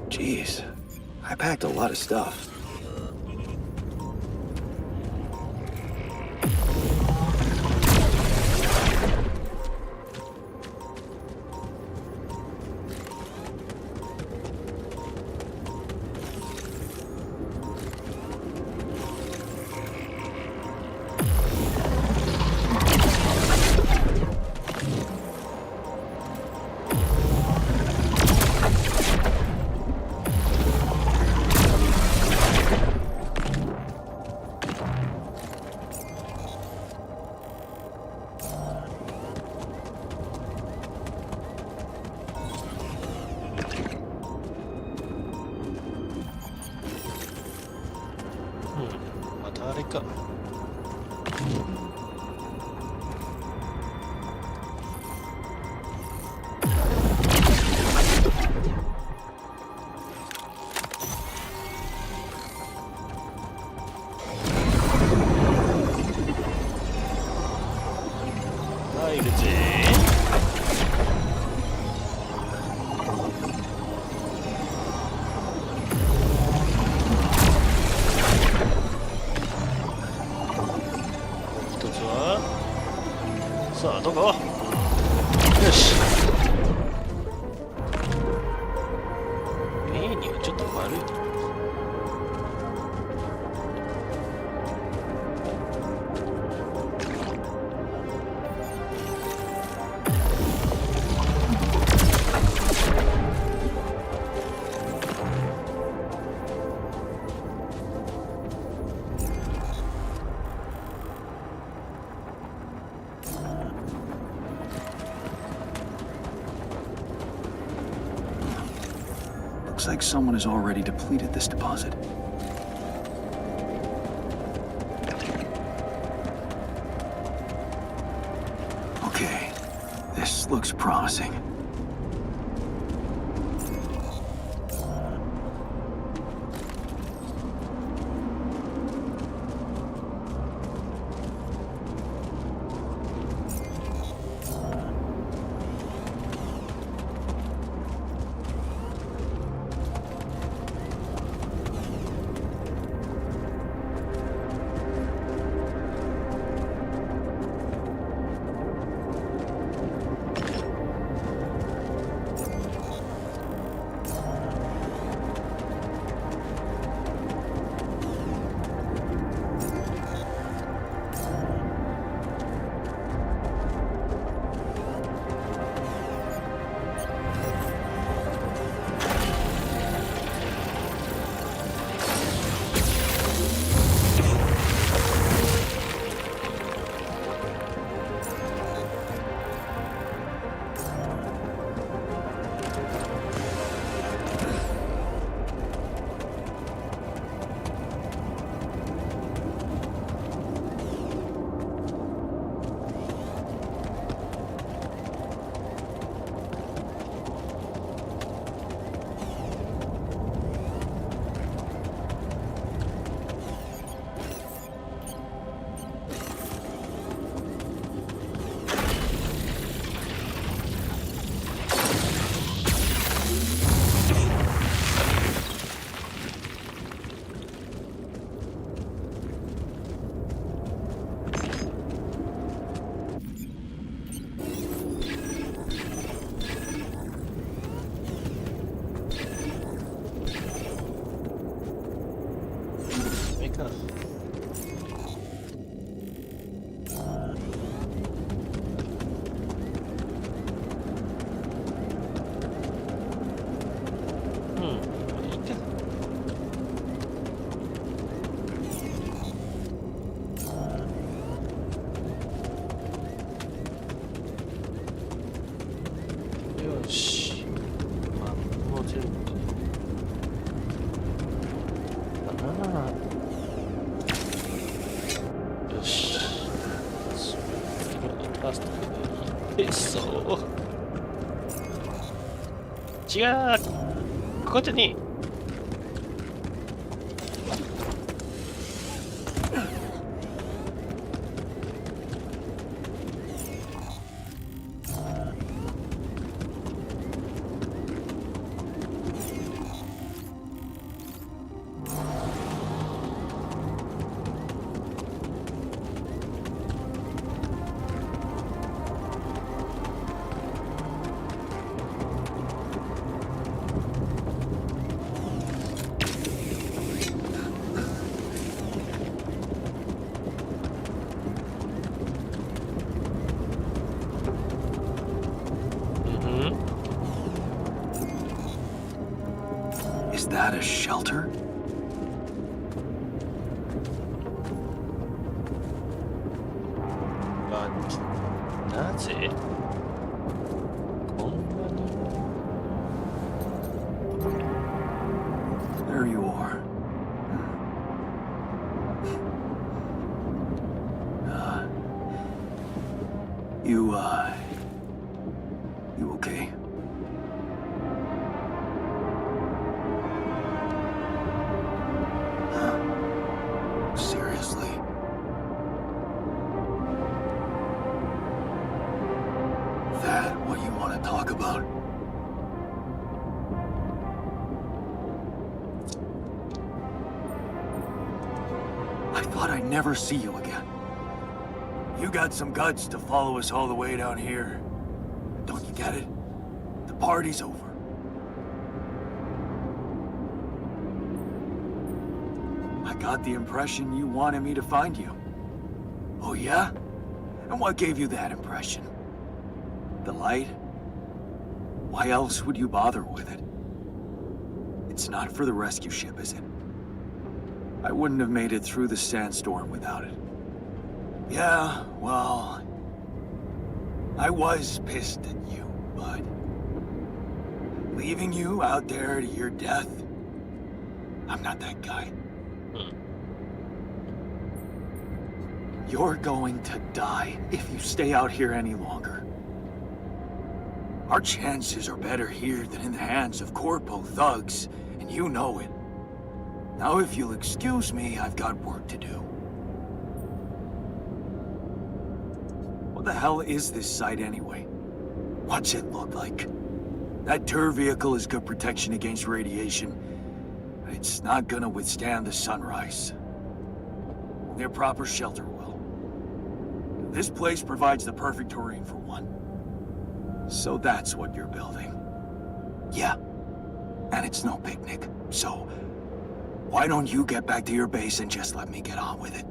Jeez, I packed a lot of stuff.さあどこ？よし。メニューちょっと悪い。Looks like someone has already depleted this deposit. looks promising.違う、ここじゃねえ。Is that a shelter? But なぜこんなに There you are. You okay? Seriously? That what you want to talk about? I thought I'd never see you again. You got some guts to follow us all the way down here. Don't you get it? The party's over. I got the impression you wanted me to find you. Oh yeah? And what gave you that impression? The light? Why else would you bother with it? It's not for the rescue ship, is it? I wouldn't have made it through the sandstorm without it. Yeah, well, I was pissed at you, but leaving you out there to your death, I'm not that guy. You're going to die if you stay out here any longer. Our chances are better here than in the hands of corpo thugs, and you know it. Now if you'll excuse me, I've got work to do. What the hell is this site anyway? What's it look like? That tour vehicle is good protection against radiation, but it's not gonna withstand the sunrise. Only a proper shelter will. This place provides the perfect terrain for one. So that's what you're building. Yeah. And it's no picnic, so why don't you get back to your base and just let me get on with it?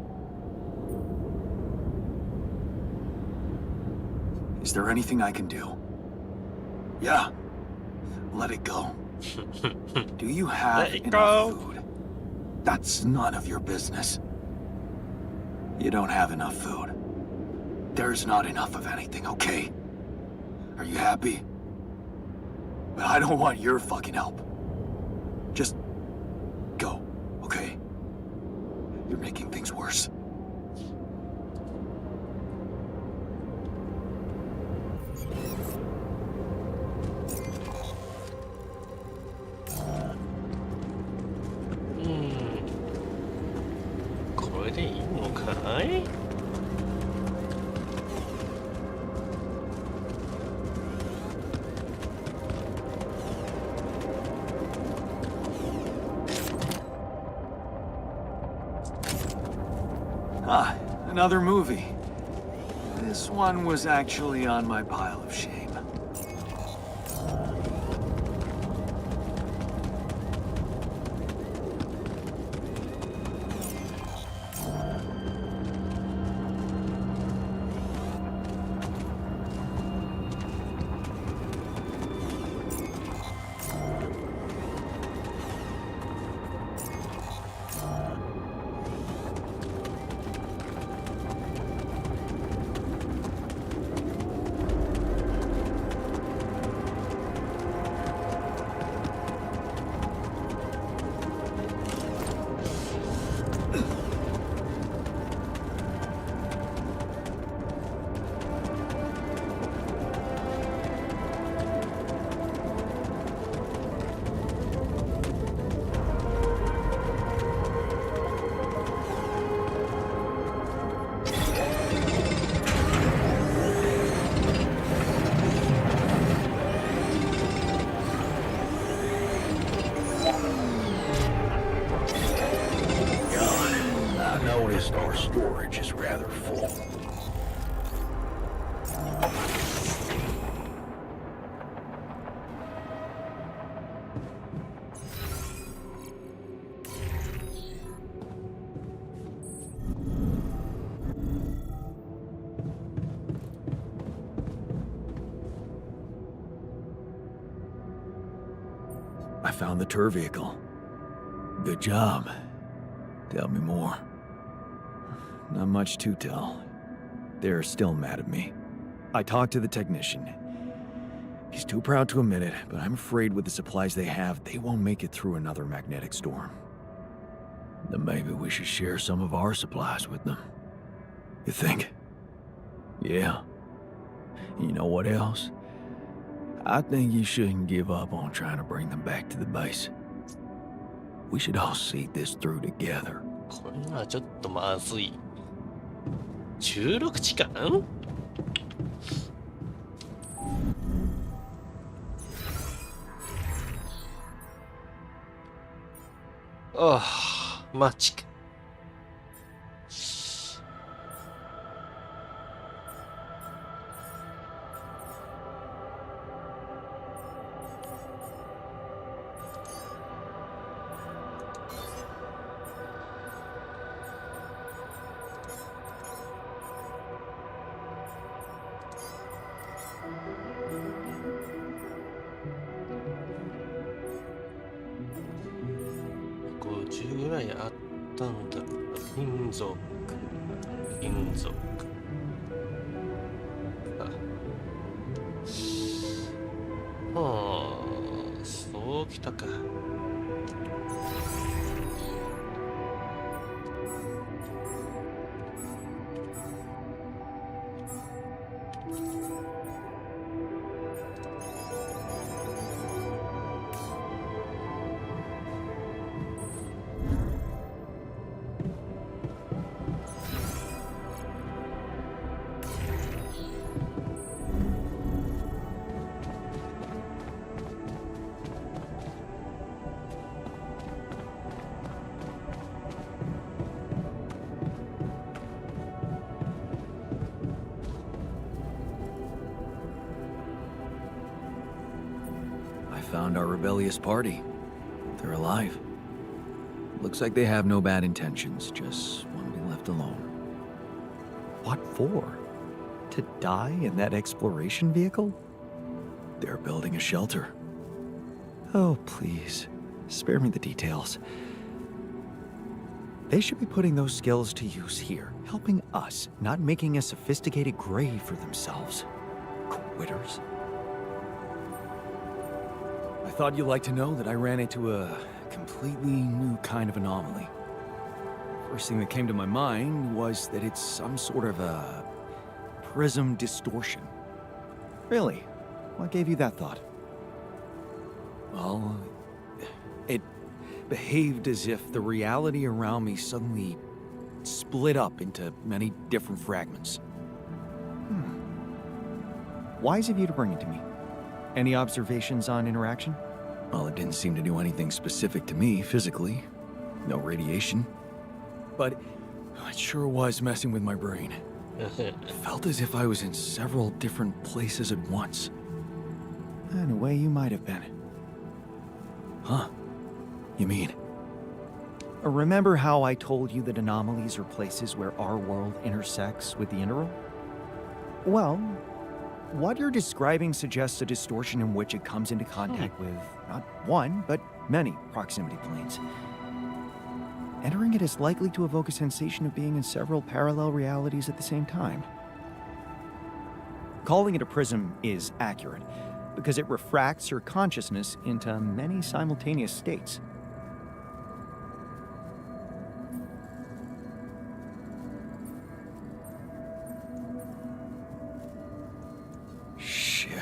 Is there anything I can do? Yeah. Let it go. Do you have enough food? That's none of your business. You don't have enough food. There's not enough of anything, okay? Are you happy? But I don't want your fucking help. Just go, okay? You're making things worse. Ah, another movie. This one was actually on my pile of shame. Our storage is rather full. I found the tour vehicle. Good job. Tell me more. Not much to tell. They're still mad at me. I talked to the technician. He's too proud to admit it, but I'm afraid with the supplies they have, they won't make it through another magnetic storm. Then maybe we should share some of our supplies with them. You think? Yeah. You know what else? I think you shouldn't give up on trying to bring them back to the base. We should all see this through together. これはちょっとまずい。16時間？ああ、マジか。50ぐらいあったんだけど、金属。ああ、そうきたか。found our rebellious party. They're alive. Looks like they have no bad intentions, just want to be left alone. What for? To die in that exploration vehicle? They're building a shelter. Oh, please. Spare me the details. They should be putting those skills to use here, helping us, not making a sophisticated grave for themselves. Quitters. I thought you'd like to know that I ran into a completely new kind of anomaly. First thing that came to my mind was that it's some sort of a prism distortion. Really? What gave you that thought? Well, it behaved as if the reality around me suddenly split up into many different fragments. Wise of you to bring it to me. Any observations on interaction? Well, it didn't seem to do anything specific to me physically. No radiation. But it sure was messing with my brain. It felt as if I was in several different places at once. In a way, you might have been. Huh? You mean? Remember how I told you that anomalies are places where our world intersects with the integral? Well, what you're describing suggests a distortion in which it comes into contact with not one, but many proximity planes. Entering it is likely to evoke a sensation of being in several parallel realities at the same time. Calling it a prism is accurate, because it refracts your consciousness into many simultaneous states. Shit.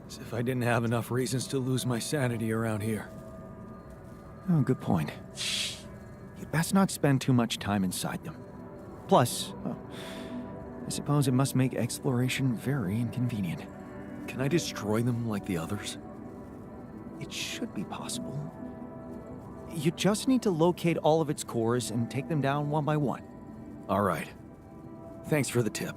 As if I didn't have enough reasons to lose my sanity around here. Oh, good point. You'd best not spend too much time inside them. Plus, well, I suppose it must make exploration very inconvenient. Can I destroy them like the others? It should be possible. You just need to locate all of its cores and take them down one by one. All right. Thanks for the tip.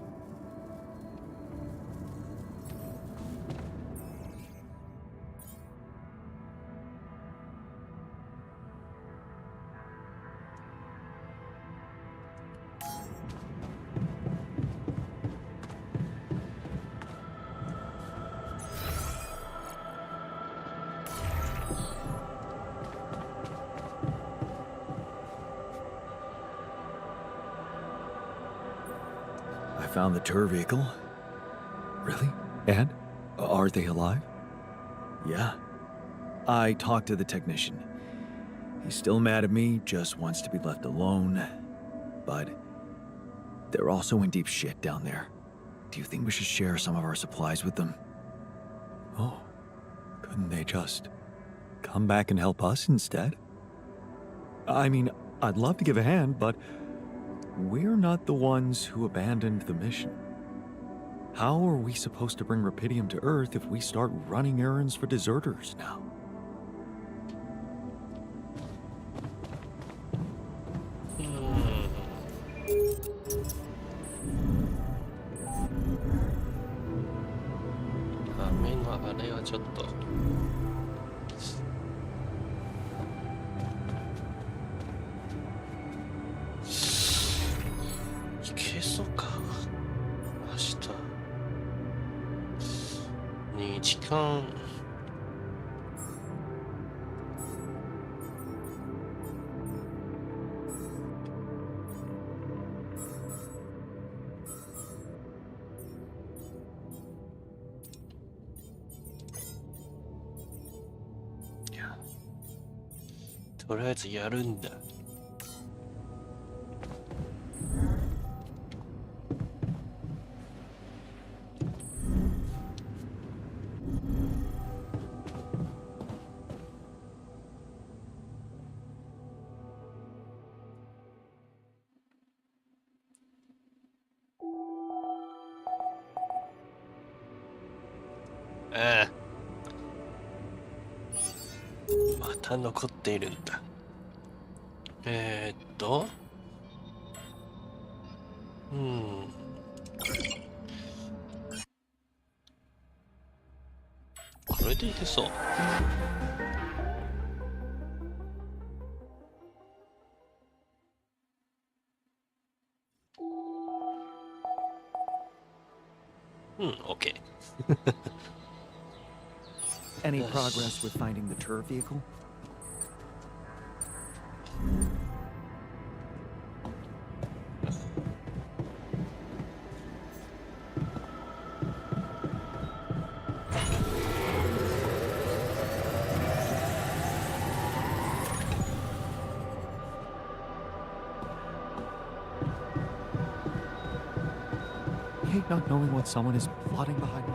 I found the tour vehicle. Really? And? Are they alive? Yeah. I talked to the technician. He's still mad at me, just wants to be left alone. But they're also in deep shit down there. Do you think we should share some of our supplies with them? Oh, couldn't they just come back and help us instead? I mean, I'd love to give a hand, but we're not the ones who abandoned the mission. How are we supposed to bring Rapidium to Earth if we start running errands for deserters now? Yeah. とりあえずやるんだ。また残っているんだ。これれでいけそう。OK。 Any progress with finding the tour vehicle? I hate not knowing what someone is plotting behind me.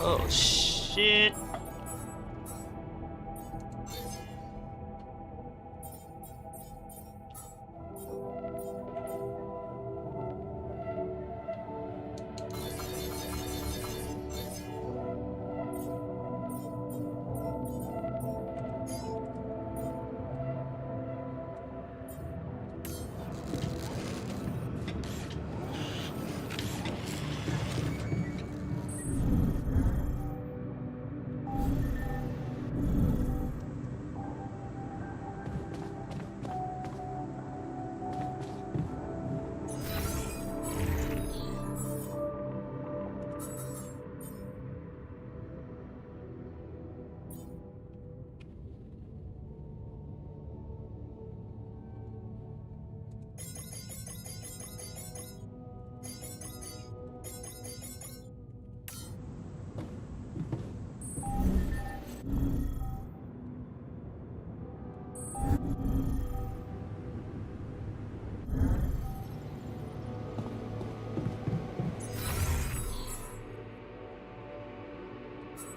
Oh shit.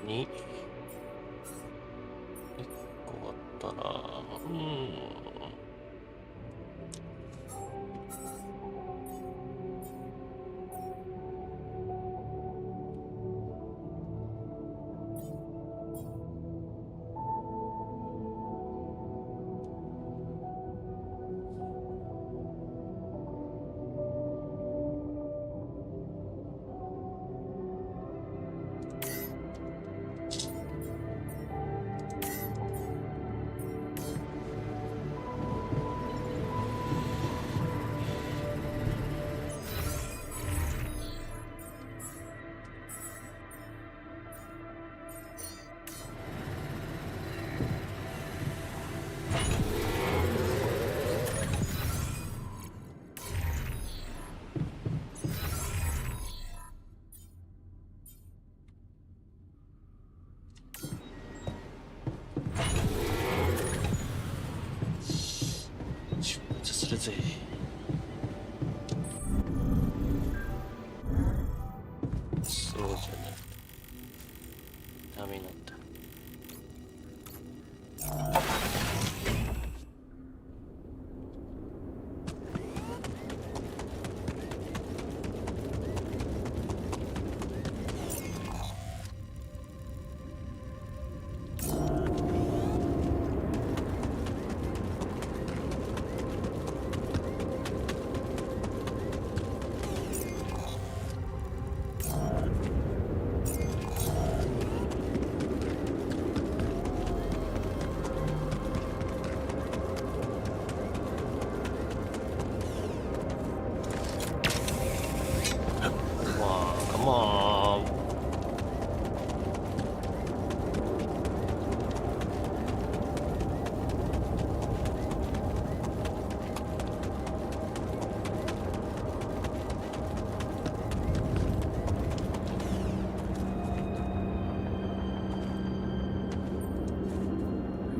Ni 1個あったら、出発するぜ。そうじゃない。ダメなんだ。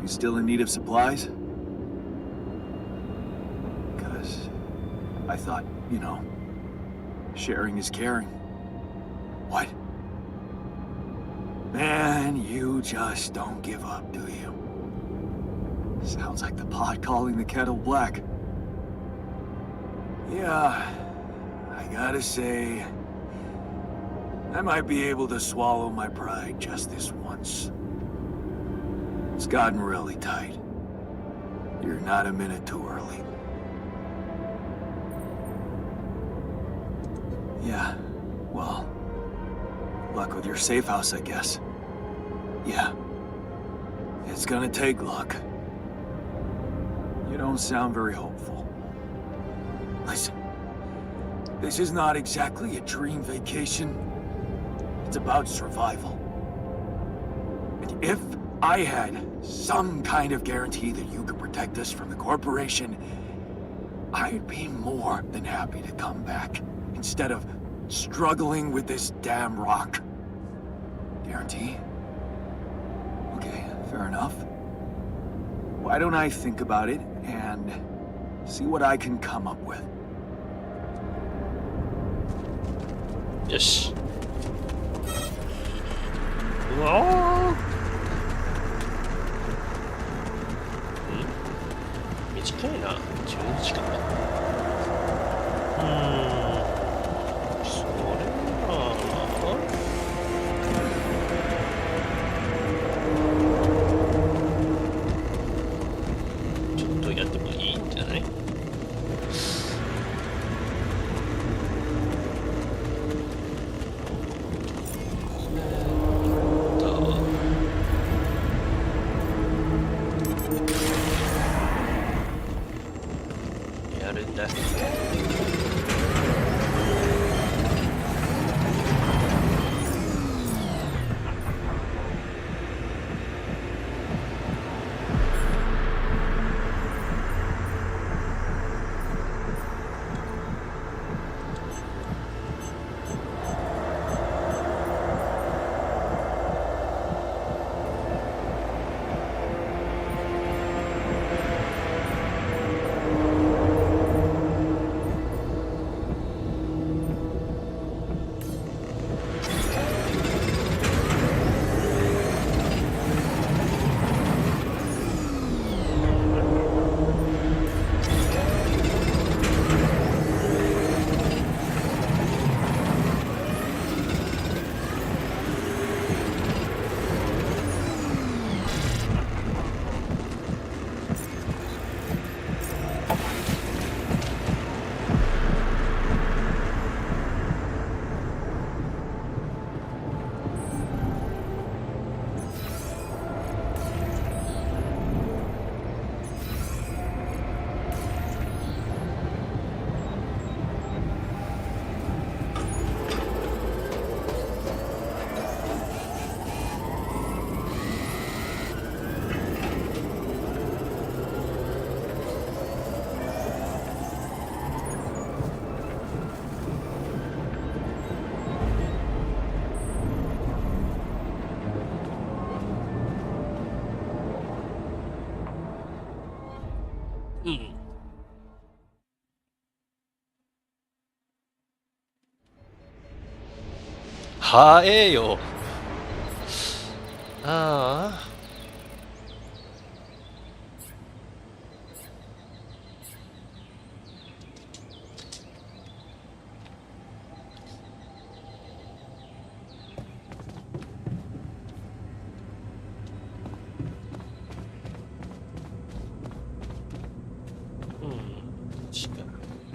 You still in need of supplies? Because I thought, you know, sharing is caring. What? Man, you just don't give up, do you? Sounds like the pot calling the kettle black. Yeah, I gotta say, I might be able to swallow my pride just this once. It's gotten really tight. You're not a minute too early. Yeah, well, luck with your safe house, I guess. Yeah, it's gonna take luck. You don't sound very hopeful. Listen, this is not exactly a dream vacation. It's about survival. And if I had some kind of guarantee that you could protect us from the corporation, I'd be more than happy to come back instead of struggling with this damn rock. Guarantee? Okay, fair enough. Why don't I think about it and see what I can come up with? よし。うわー。短いな。12時間だ。それは。ちょっとやってもいいんじゃない？やるんだ。うん。はえよ。ああ。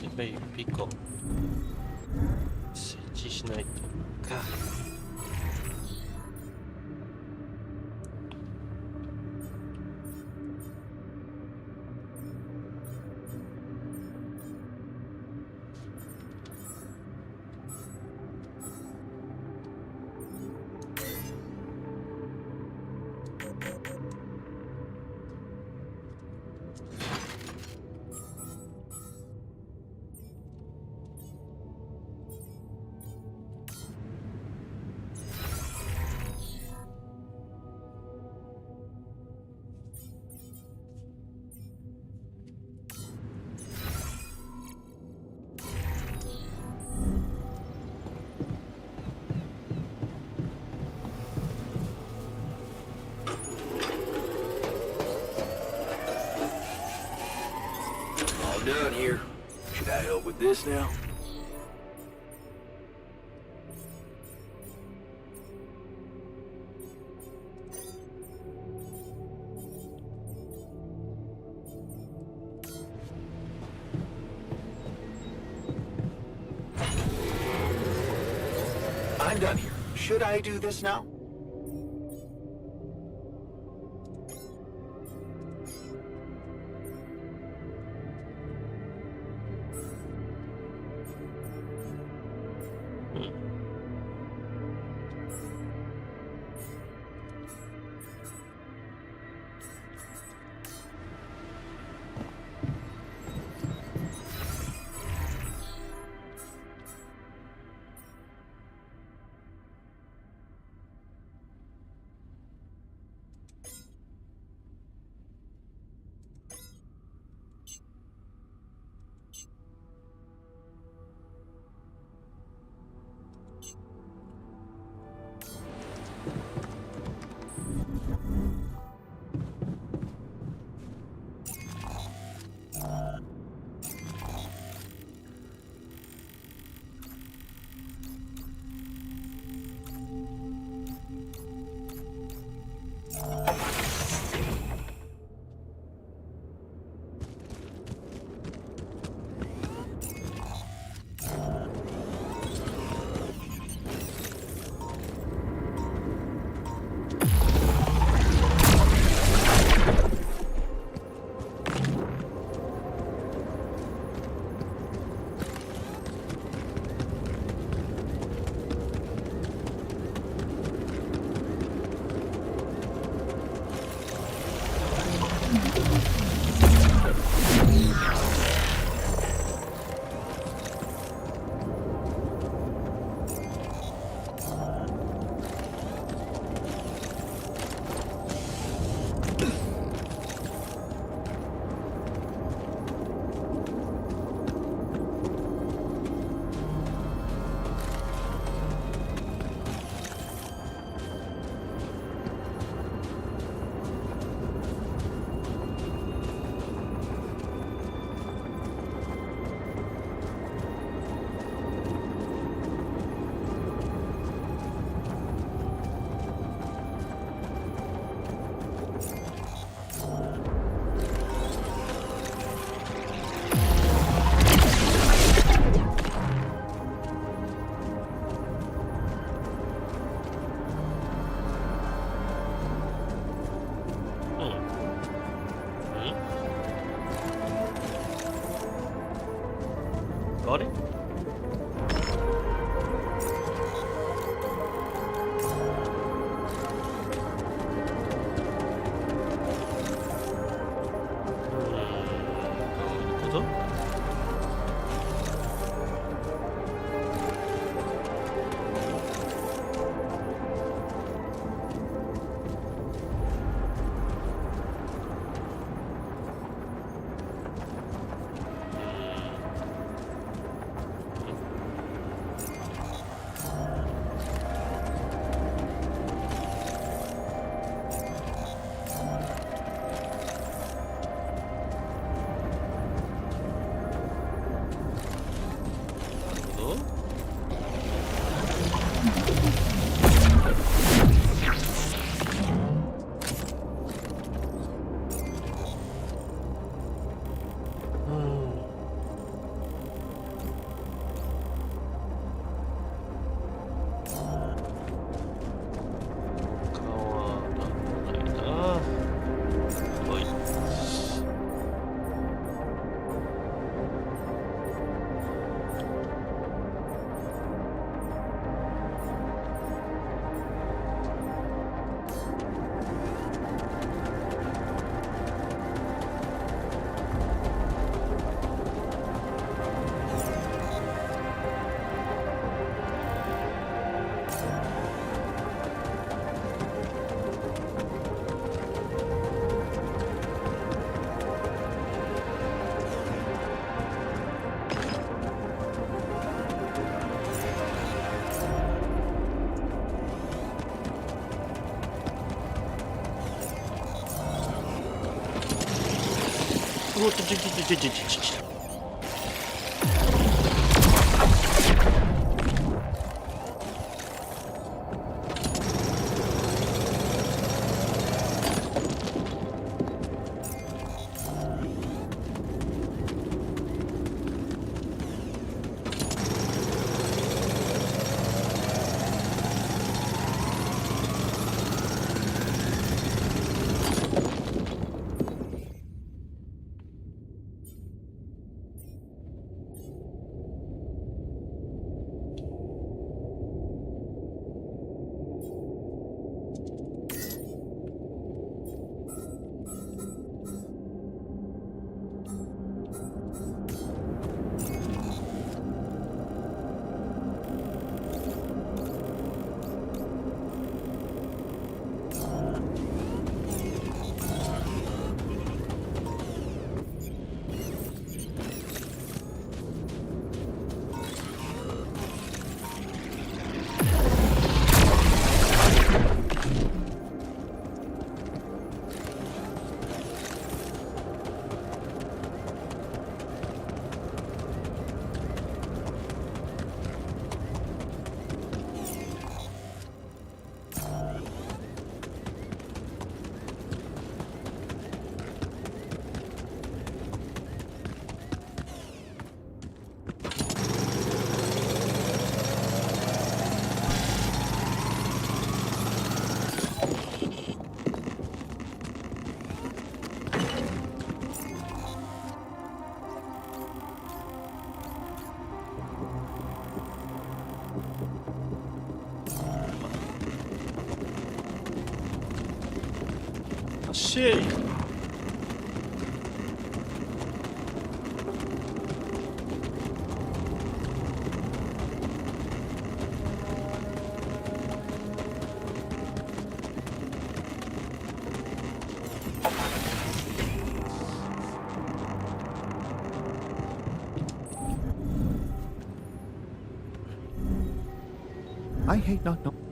やっぱりピコ設置しないとか。this now? I'm done here. Should I do this now? shit. I hate not knowing.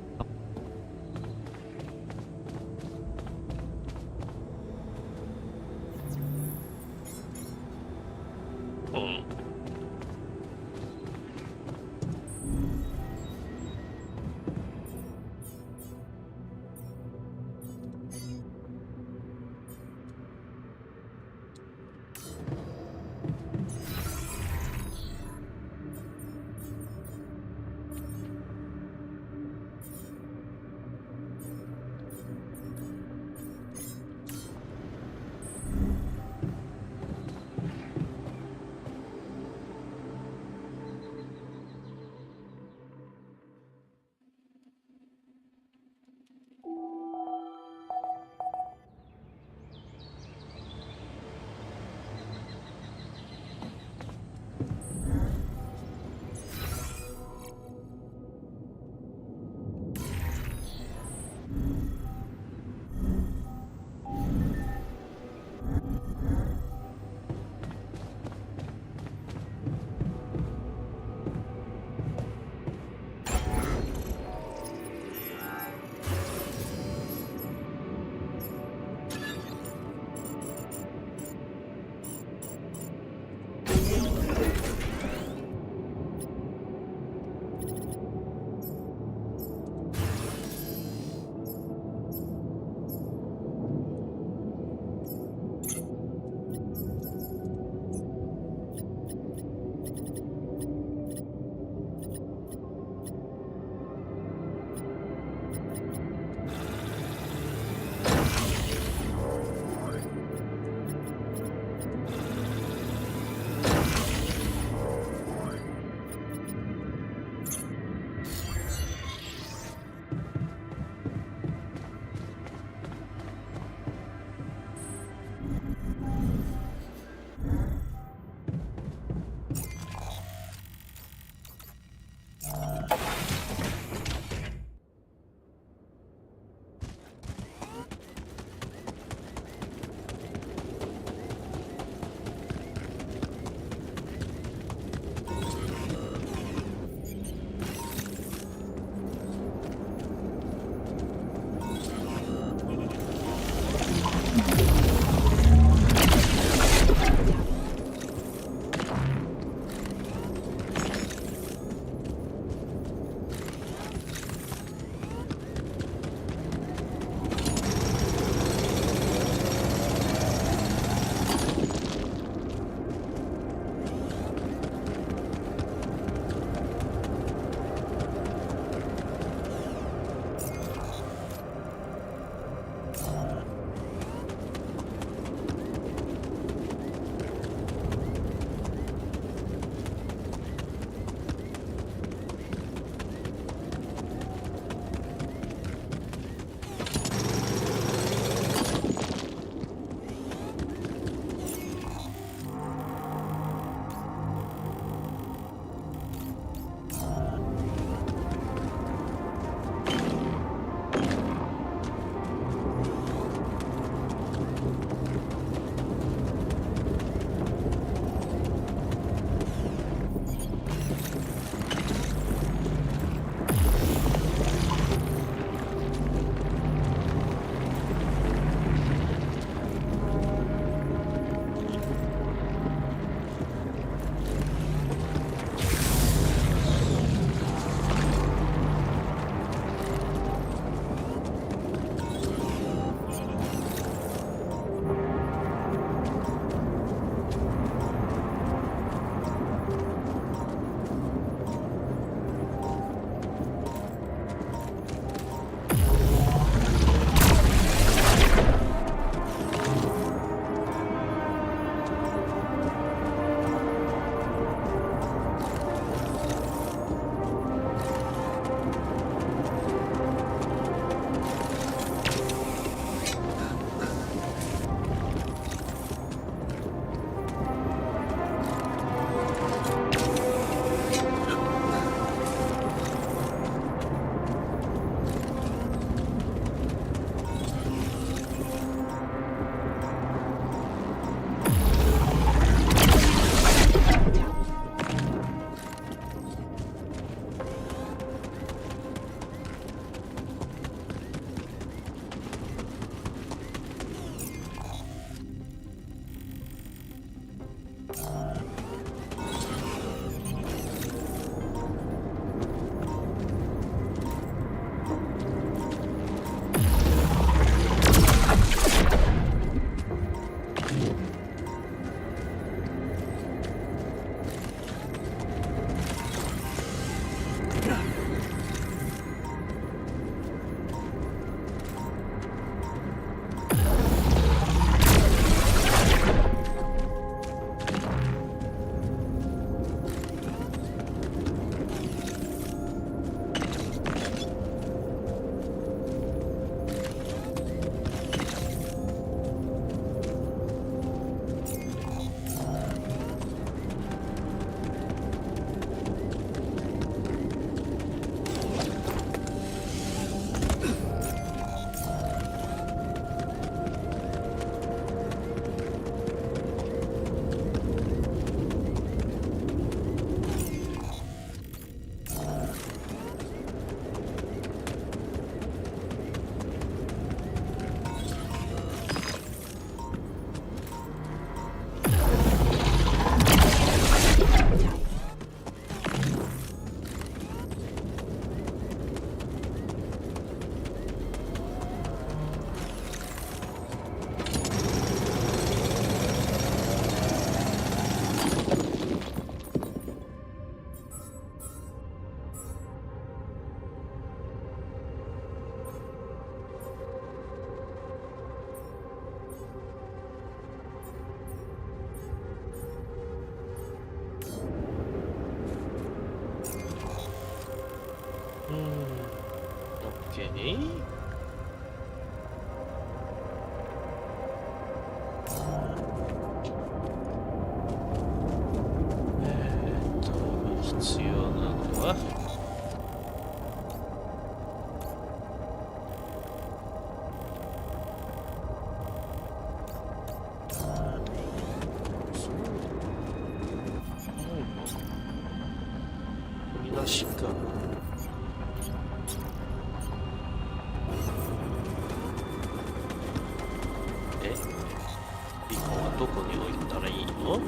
どこに置いたらいいの？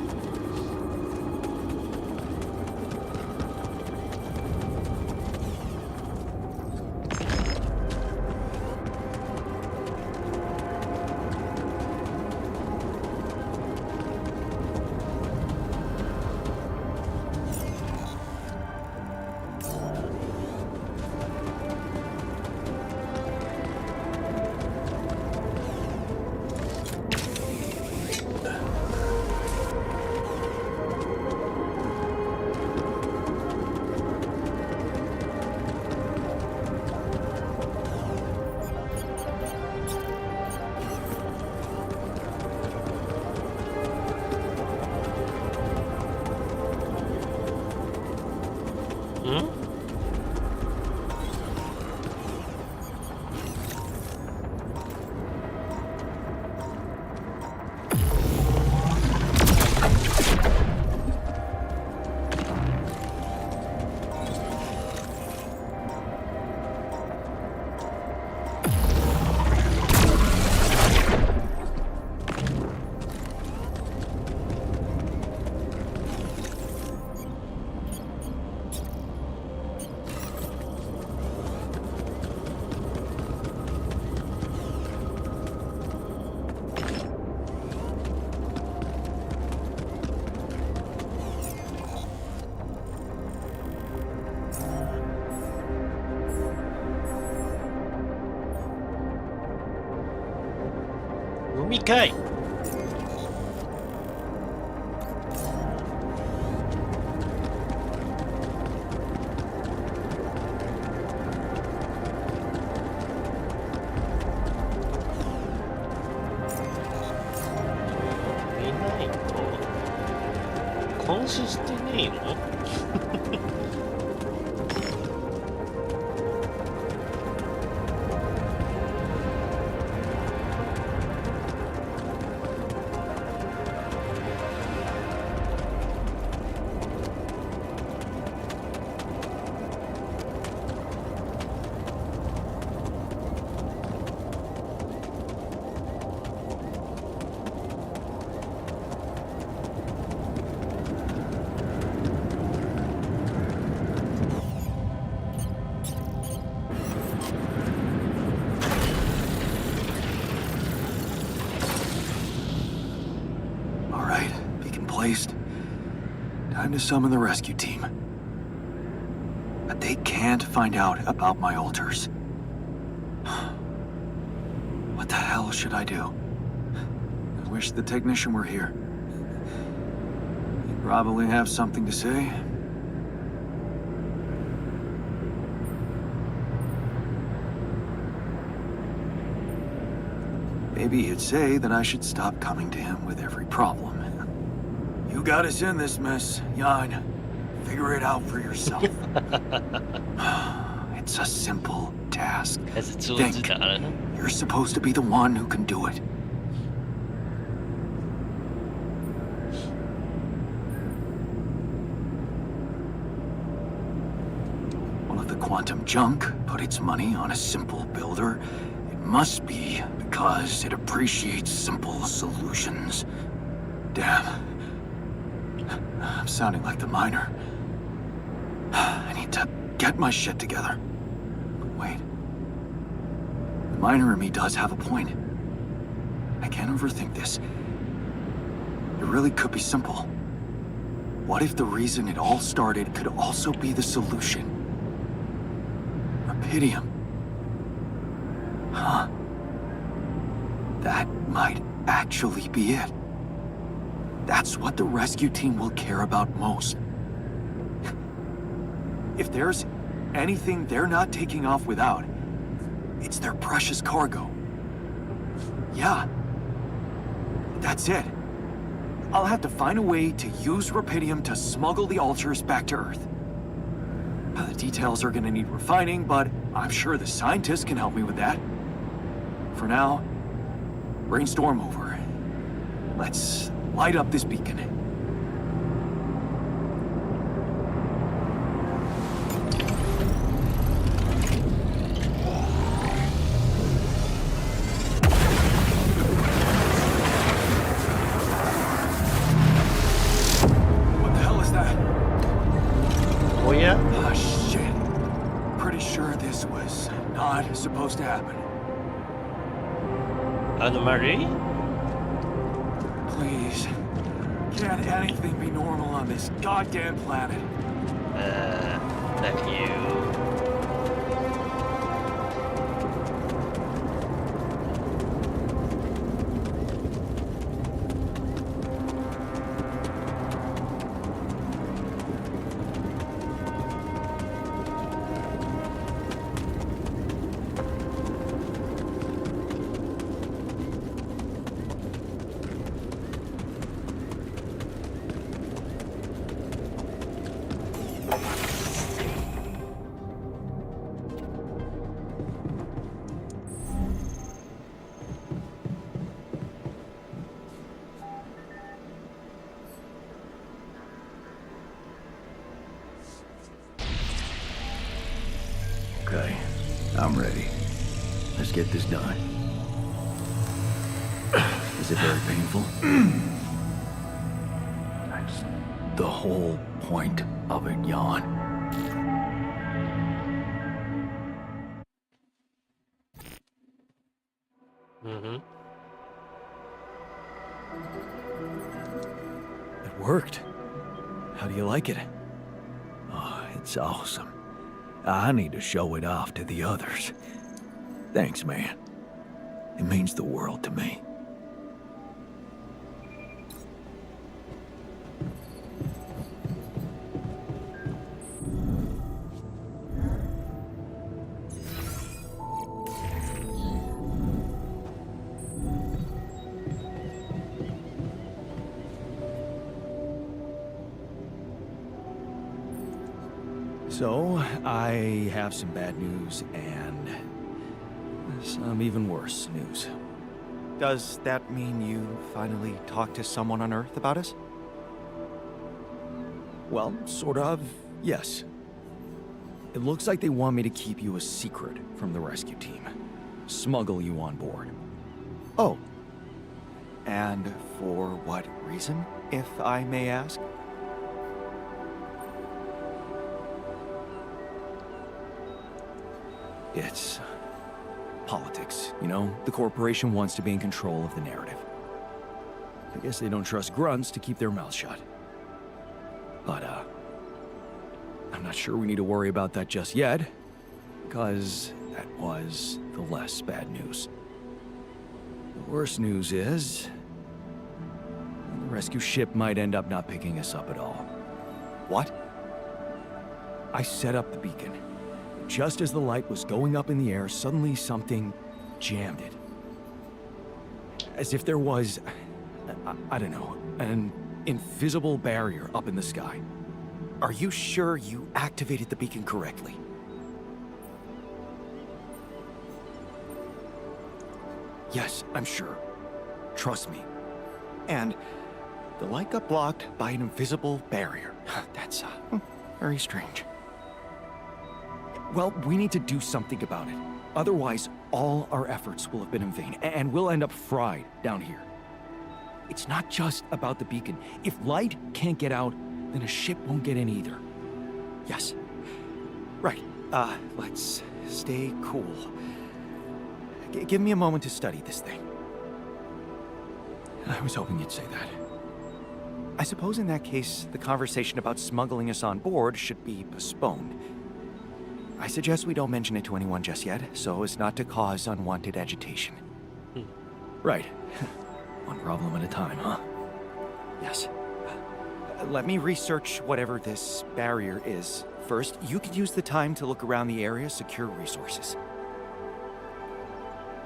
海かい。見ないと監視してねえの？Time to summon the rescue team. But they can't find out about my altars. What the hell should I do? I wish the technician were here. He'd probably have something to say. Maybe he'd say that I should stop coming to him with every problem. You got us in this mess, Jan. Figure it out for yourself. It's a simple task. Think. You're supposed to be the one who can do it. Well, if the quantum junk put its money on a simple builder, it must be because it appreciates simple solutions. Damn. I'm sounding like the miner. I need to get my shit together. But wait. The miner in me does have a point. I can't overthink this. It really could be simple. What if the reason it all started could also be the solution? Rapidium. Huh. That might actually be it. That's what the rescue team will care about most. If there's anything they're not taking off without, it's their precious cargo. Yeah. That's it. I'll have to find a way to use Rapidium to smuggle the altars back to Earth. The details are gonna need refining, but I'm sure the scientists can help me with that. For now, brainstorm over. Let's light up this beacon. Anne-Marie? Please. Can't anything be normal on this goddamn planet? Thank you. Okay, I'm ready. Let's get this done. Is it very painful? That's the whole point of it, Jan. Mm-hmm. It worked. How do you like it? Oh, it's awesome. I need to show it off to the others. Thanks, man. It means the world to me. So, I have some bad news and some even worse news. Does that mean you finally talked to someone on Earth about us? Well, sort of, yes. It looks like they want me to keep you a secret from the rescue team. Smuggle you on board. Oh. And for what reason, if I may ask? It's politics, you know? The corporation wants to be in control of the narrative. I guess they don't trust grunts to keep their mouths shut. But, I'm not sure we need to worry about that just yet, because that was the less bad news. The worst news is the rescue ship might end up not picking us up at all. What? I set up the beacon. Just as the light was going up in the air, suddenly something jammed it. As if there was, I don't know, an invisible barrier up in the sky. Are you sure you activated the beacon correctly? Yes, I'm sure. Trust me. And the light got blocked by an invisible barrier. That's, very strange. Well, we need to do something about it. Otherwise, all our efforts will have been in vain, and we'll end up fried down here. It's not just about the beacon. If light can't get out, then a ship won't get in either. Yes. Right. Let's stay cool. Give me a moment to study this thing. I was hoping you'd say that. I suppose in that case, the conversation about smuggling us on board should be postponed. I suggest we don't mention it to anyone just yet, so as not to cause unwanted agitation. Right. One problem at a time, huh? Yes. Let me research whatever this barrier is. First, you could use the time to look around the area, secure resources.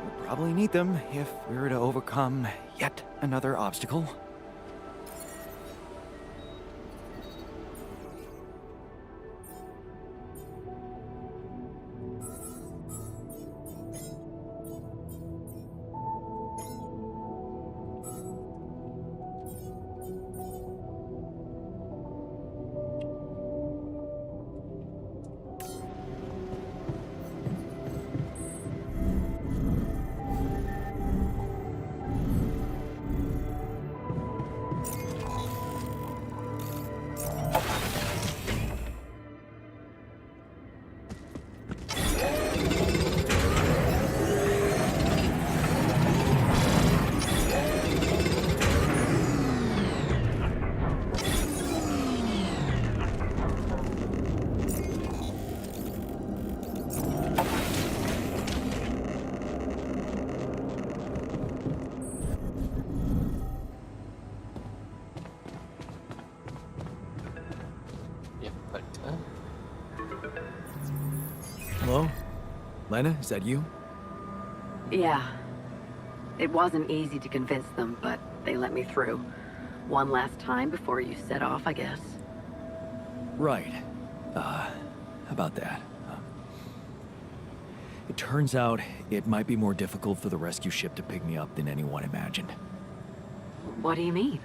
We'll probably need them if we were to overcome yet another obstacle. Lena, is that you? Yeah. It wasn't easy to convince them, but they let me through. One last time before you set off, I guess. Right. About that. It turns out it might be more difficult for the rescue ship to pick me up than anyone imagined. What do you mean?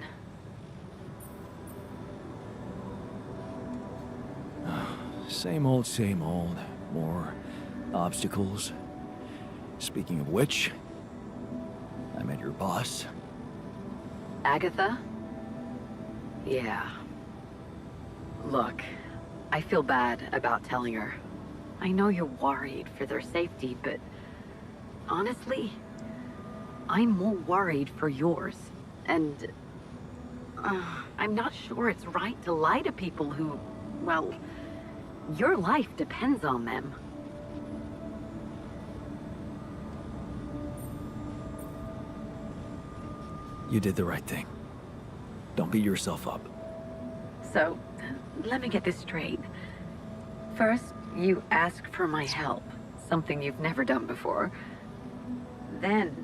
Same old, same old. More obstacles. Speaking of which, I met your boss. Agatha? Yeah. Look, I feel bad about telling her. I know you're worried for their safety, but honestly, I'm more worried for yours. And I'm not sure it's right to lie to people who, well, your life depends on them. You did the right thing. Don't beat yourself up. So, let me get this straight. First, you ask for my help, something you've never done before. Then,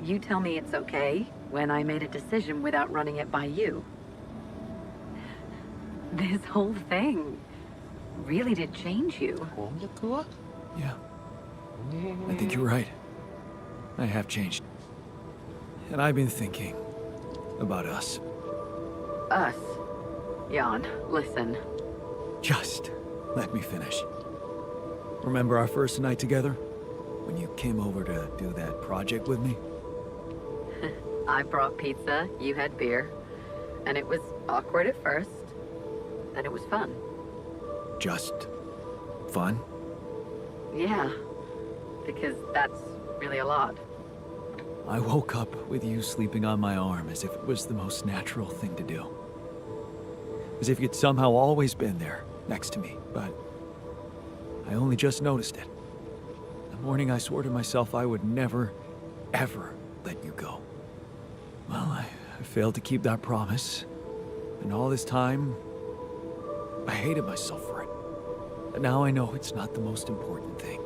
you tell me it's okay when I made a decision without running it by you. This whole thing really did change you. 翻訳は Yeah, I think you're right. I have changed. And I've been thinking about us. Us. Jan, listen. Just let me finish. Remember our first night together? When you came over to do that project with me? I brought pizza, you had beer. And it was awkward at first. Then it was fun. Just fun? Yeah. Because that's really a lot. I woke up with you sleeping on my arm as if it was the most natural thing to do. As if you'd somehow always been there, next to me, but I only just noticed it. The morning I swore to myself I would never, ever let you go. Well, I failed to keep that promise, and all this time, I hated myself for it. But now I know it's not the most important thing.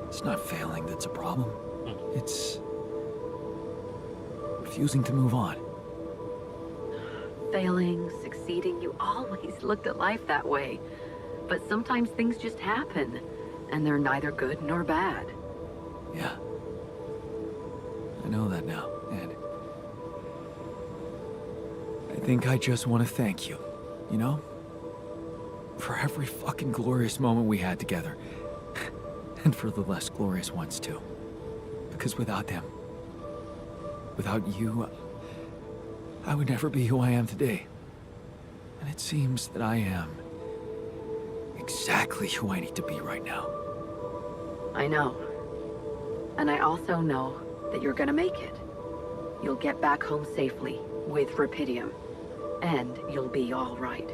It's not failing that's a problem. It's refusing to move on. Failing, succeeding, you always looked at life that way. But sometimes things just happen, and they're neither good nor bad. Yeah. I know that now, and I think I just want to thank you, you know? For every fucking glorious moment we had together. And for the less glorious ones, too. Because without them, without you, I would never be who I am today. And it seems that I am exactly who I need to be right now. I know. And I also know that you're gonna make it. You'll get back home safely, with Rapidium. And you'll be all right.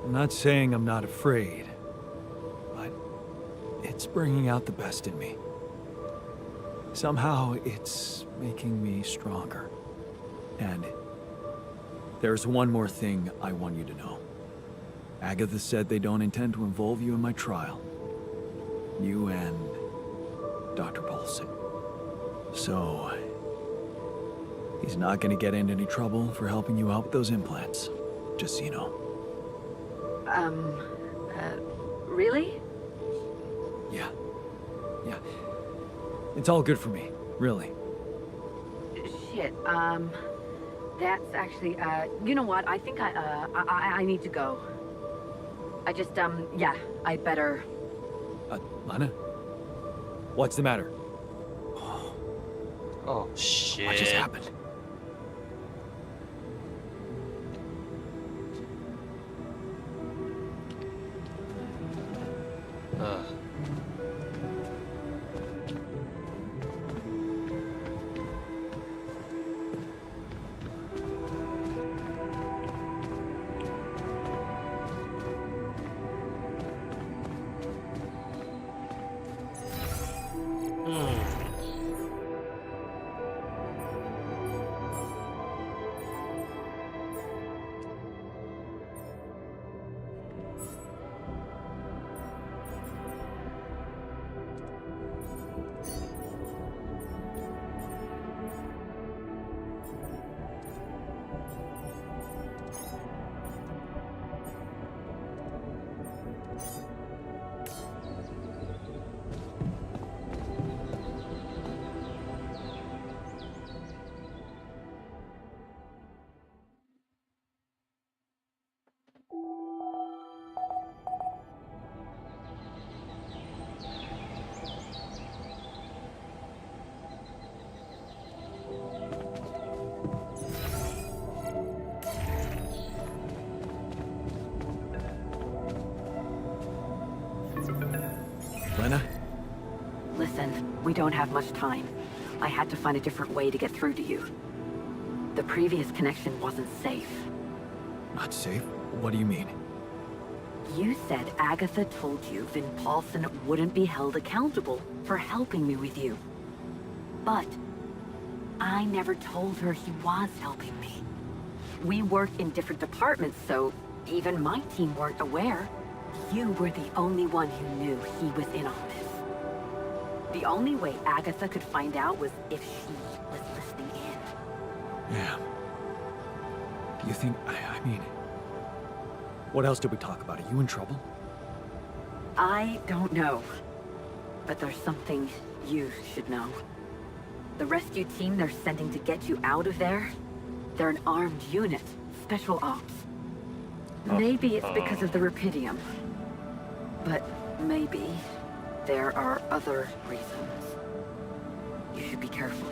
I'm not saying I'm not afraid, but it's bringing out the best in me. Somehow it's making me stronger. And there's one more thing I want you to know. Agatha said they don't intend to involve you in my trial. You and Dr. Paulson. So, he's not gonna get into any trouble for helping you out with those implants. Just so you know. Really? Yeah. Yeah. It's all good for me, really. Shit, that's actually, you know what? I think I need to go. I just, yeah, I better... Lana? What's the matter? Oh, shit. What just happened? Listen, we don't have much time. I had to find a different way to get through to you. The previous connection wasn't safe. Not safe? What do you mean? You said Agatha told you Vin Paulson wouldn't be held accountable for helping me with you. But I never told her he was helping me. We work in different departments, so even my team weren't aware. You were the only one who knew he was in on this. The only way Agatha could find out was if she was listening in. Yeah. You think... I mean... What else did we talk about? Are you in trouble? I don't know. But there's something you should know. The rescue team they're sending to get you out of there, they're an armed unit, special ops. Maybe it's because of the Rapidium. But maybe there are other reasons. You should be careful.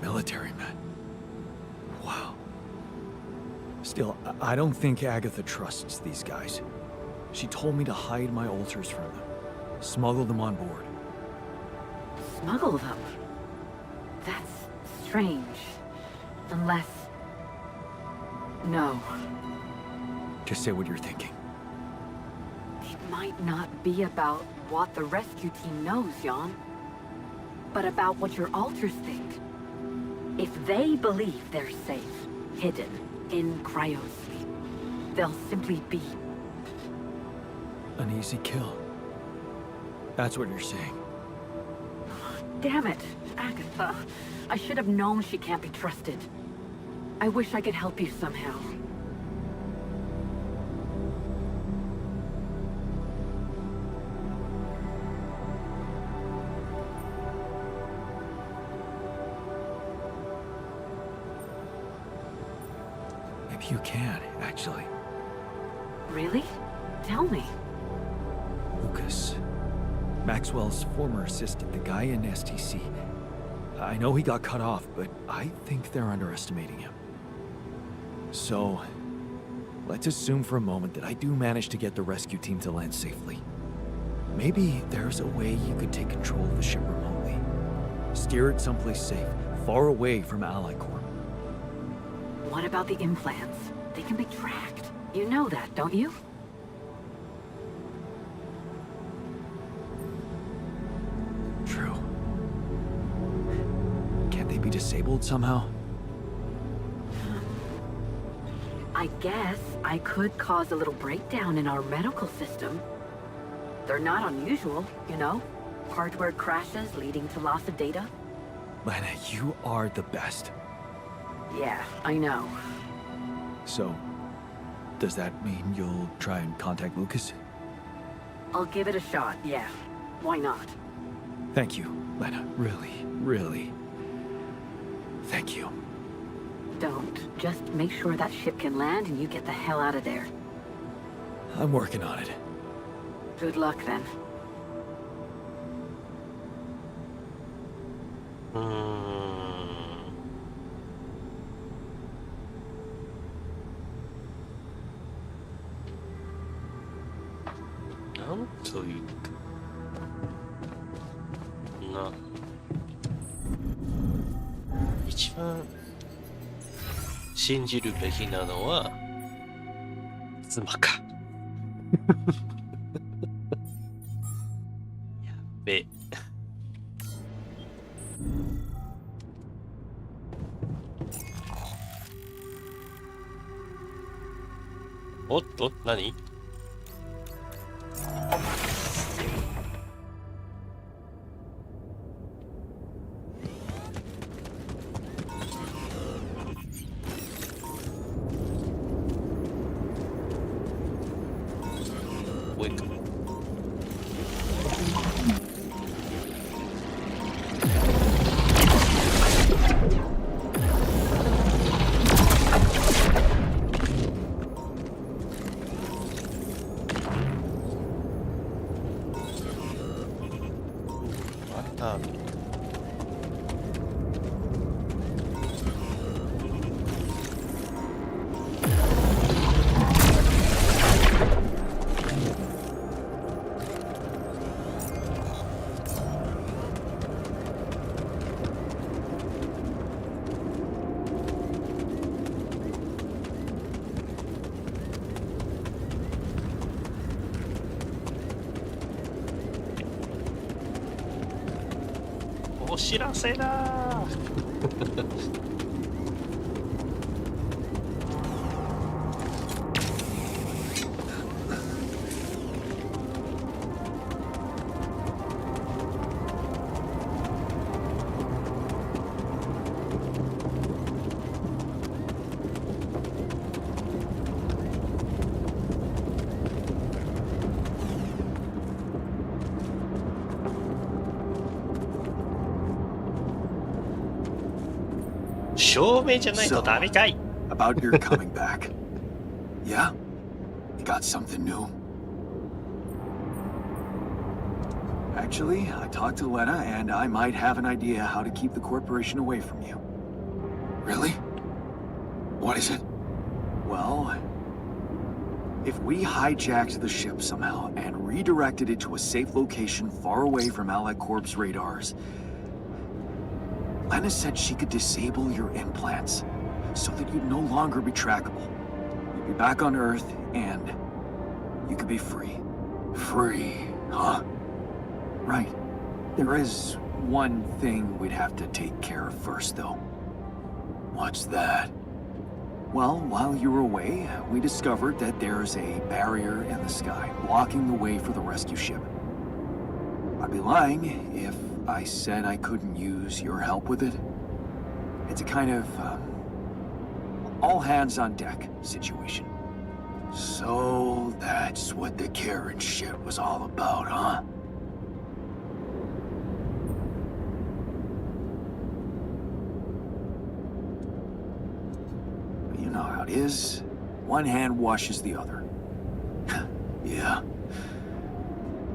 Military man. Wow. Still, I don't think Agatha trusts these guys. She told me to hide my altars from them. Smuggle them on board. Smuggle them? That's strange. Unless... No. Just say what you're thinking. It might not be about what the rescue team knows, Jan. But about what your altars think. If they believe they're safe, hidden, in cryosleep, they'll simply be... An easy kill. That's what you're saying. Damn it, Agatha. I should have known she can't be trusted. I wish I could help you somehow. Maybe you can, actually. Really? Tell me. Lucas. Maxwell's former assistant, the guy in STC. I know he got cut off, but I think they're underestimating him. So, let's assume for a moment that I do manage to get the rescue team to land safely. Maybe there's a way you could take control of the ship remotely. Steer it someplace safe, far away from Ally Corps. What about the implants? They can be tracked. You know that, don't you? True. Can't they be disabled somehow? I guess I could cause a little breakdown in our medical system. They're not unusual, you know? Hardware crashes leading to loss of data. Lana, you are the best. Yeah, I know. So, does that mean you'll try and contact Lucas? I'll give it a shot, yeah. Why not? Thank you, Lena. Really, really. Thank you. Don't. Just make sure that ship can land and you get the hell out of there. I'm working on it. Good luck, then.なんというかな、一番信じるべきなのは妻か。やっべ。おっと、何？お知らせだ証明じゃないとダメかい。 About your coming back. Yeah? You got something new? Actually, I talked to Lena, and I might have an idea how to keep the corporation away from you. Really? What is it? Well, if we hijacked the ship somehow and redirected it to a safe location far away from Allied Corp's radars, Lena said she could disable your implants so that you'd no longer be trackable. You'd be back on Earth, and you could be free. Free, huh? Right. There is one thing we'd have to take care of first, though. What's that? Well, while you were away, we discovered that there's a barrier in the sky, blocking the way for the rescue ship. I'd be lying if I said I couldn't use your help with it. It's a kind of, all hands on deck situation. So that's what the Karen shit was all about, huh? You know how it is. One hand washes the other. Yeah.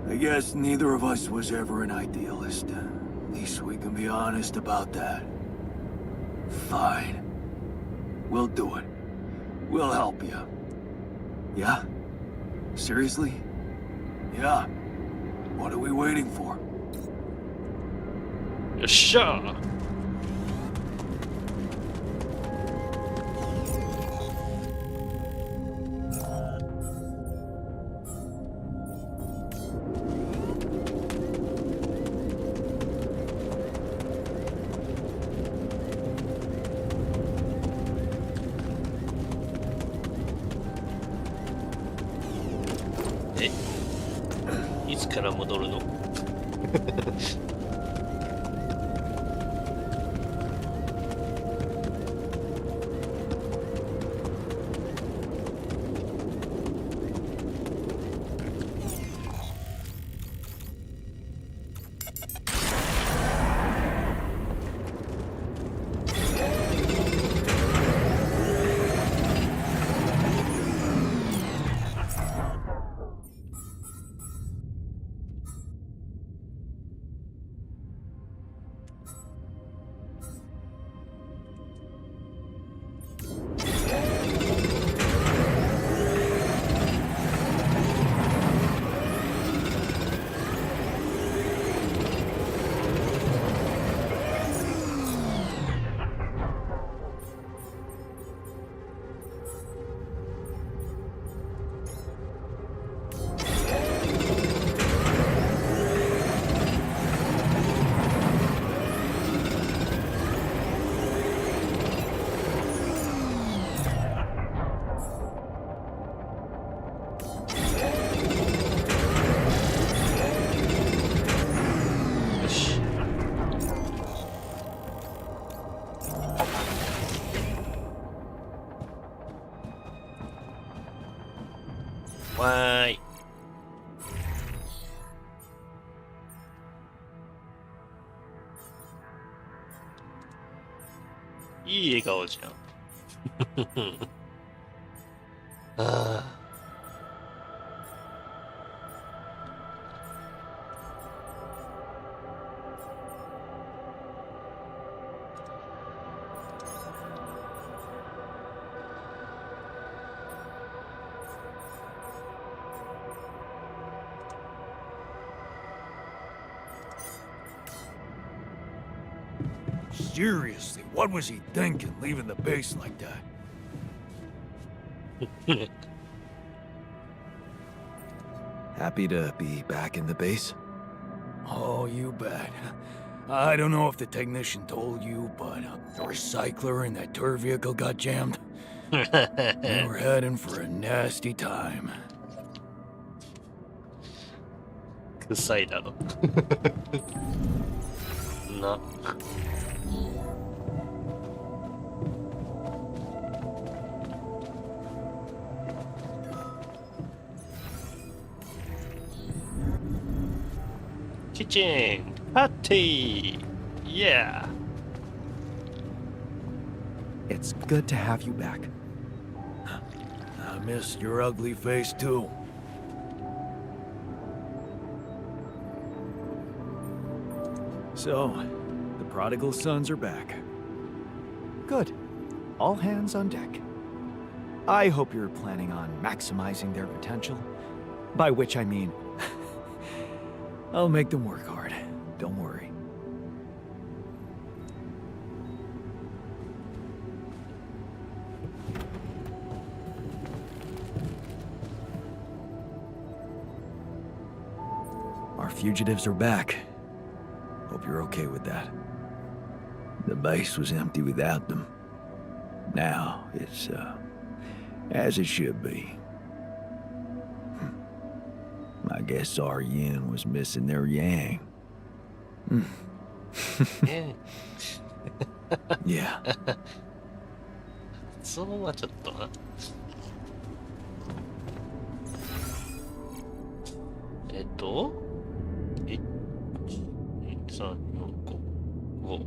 I guess neither of us was ever an idealist. At least we can be honest about that. Fine. We'll do it. We'll help you. Yeah? Seriously? Yeah. What are we waiting for? よっしゃいつから戻るのわーい。いい笑顔じゃん。ああ。Seriously, what was he thinking, leaving the base like that? Happy to be back in the base? Oh, you bet. I don't know if the technician told you, but the recycler in that tour vehicle got jammed. We're heading for a nasty time. 臭いだろ。な。Kitchen party, yeah. It's good to have you back. I missed your ugly face too. So, the prodigal sons are back. Good. All hands on deck. I hope you're planning on maximizing their potential. By which I mean, I'll make them work hard. Don't worry. Our fugitives are back. Hope you're okay with that. The base was empty without them. Now, it's, as it should be. I guess our yin was missing their yang. Yeah. そうはちょっとな。1、2、3、4、5、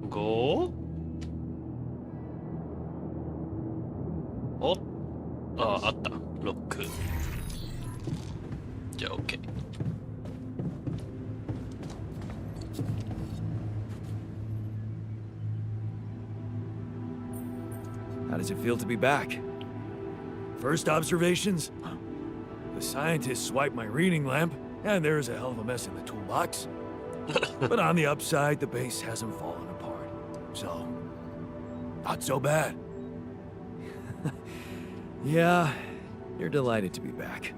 5？おっ、あ、あった。6。じゃあ OK。How does it feel to be back? First observations? The scientists swiped my reading lamp, and there's a hell of a mess in the toolbox. But on the upside, the base hasn't fallen apart. So, not so bad. Yeah, you're delighted to be back.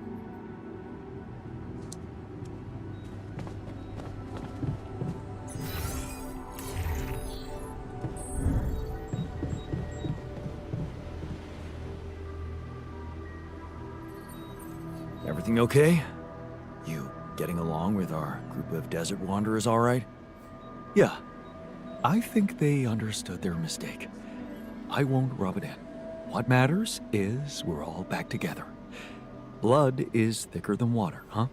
Everything okay? You getting along with our group of desert wanderers all right? Yeah. I think they understood their mistake. I won't rub it in. What matters is we're all back together. Blood is thicker than water, huh?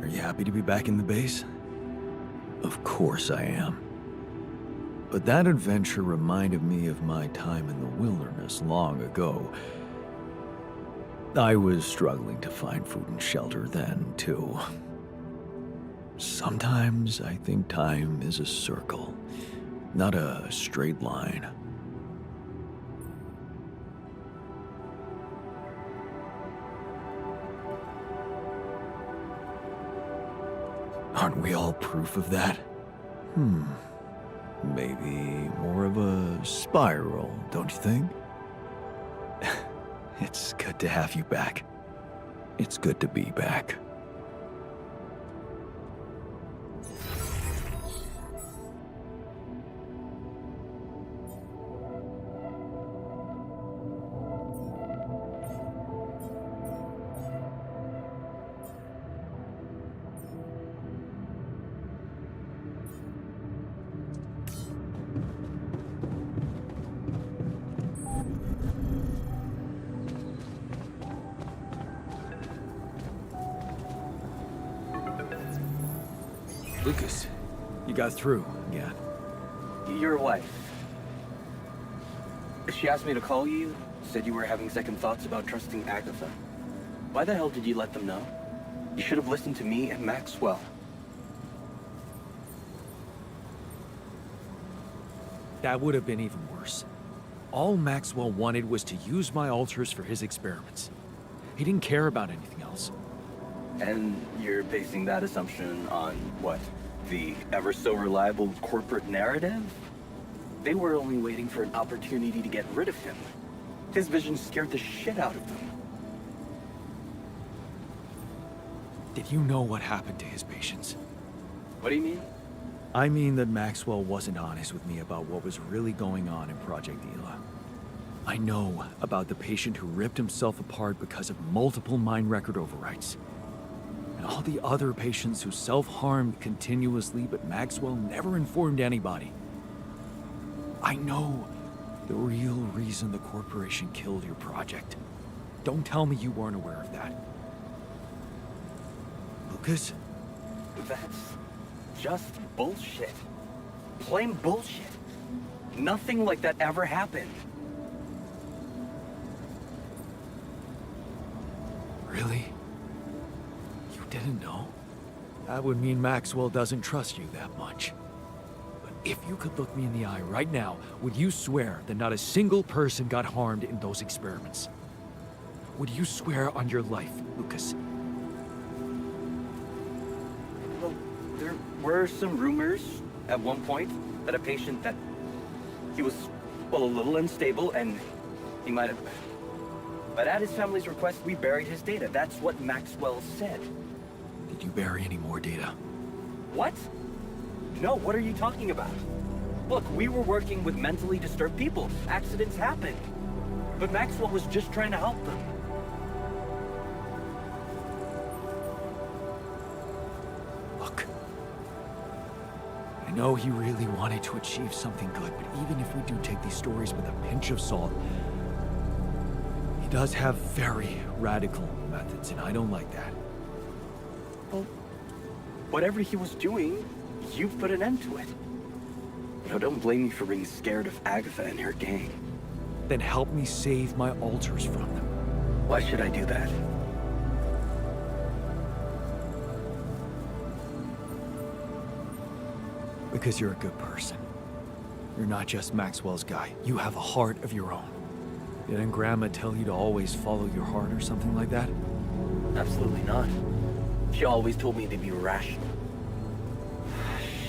Are you happy to be back in the base? Of course I am. But that adventure reminded me of my time in the wilderness long ago. I was struggling to find food and shelter then, too. Sometimes I think time is a circle, not a straight line. Aren't we all proof of that? Maybe more of a spiral, don't you think? It's good to have you back. It's good to be back. Lucas, you got through again. Your wife. She asked me to call you, said you were having second thoughts about trusting Agatha. Why the hell did you let them know? You should have listened to me and Maxwell. That would have been even worse. All Maxwell wanted was to use my altars for his experiments. He didn't care about anything else. And you're basing that assumption on what? The ever so reliable corporate narrative? They were only waiting for an opportunity to get rid of him. His vision scared the shit out of them. Did you know what happened to his patients? What do you mean? I mean that Maxwell wasn't honest with me about what was really going on in Project Ela. I know about the patient who ripped himself apart because of multiple mind record overwrites. And all the other patients who self-harmed continuously, but Maxwell never informed anybody. I know the real reason the corporation killed your project. Don't tell me you weren't aware of that. Lucas? That's just bullshit. Plain bullshit. Nothing like that ever happened. Really? You didn't know? That would mean Maxwell doesn't trust you that much. But if you could look me in the eye right now, would you swear that not a single person got harmed in those experiments? Would you swear on your life, Lucas? Well, there were some rumors at one point that a patient that he was, well, a little unstable and he might have... But at his family's request, we buried his data. That's what Maxwell said. Did you bury any more data? What? No, what are you talking about? Look, we were working with mentally disturbed people. Accidents happen. But Maxwell was just trying to help them. Look. I know he really wanted to achieve something good, but even if we do take these stories with a pinch of salt, he does have very radical methods, and I don't like that. Well, whatever he was doing, you put an end to it. You know, don't blame me for being scared of Agatha and her gang. Then help me save my alters from them. Why should I do that? Because you're a good person. You're not just Maxwell's guy. You have a heart of your own. Didn't Grandma tell you to always follow your heart or something like that? Absolutely not. She always told me to be rational.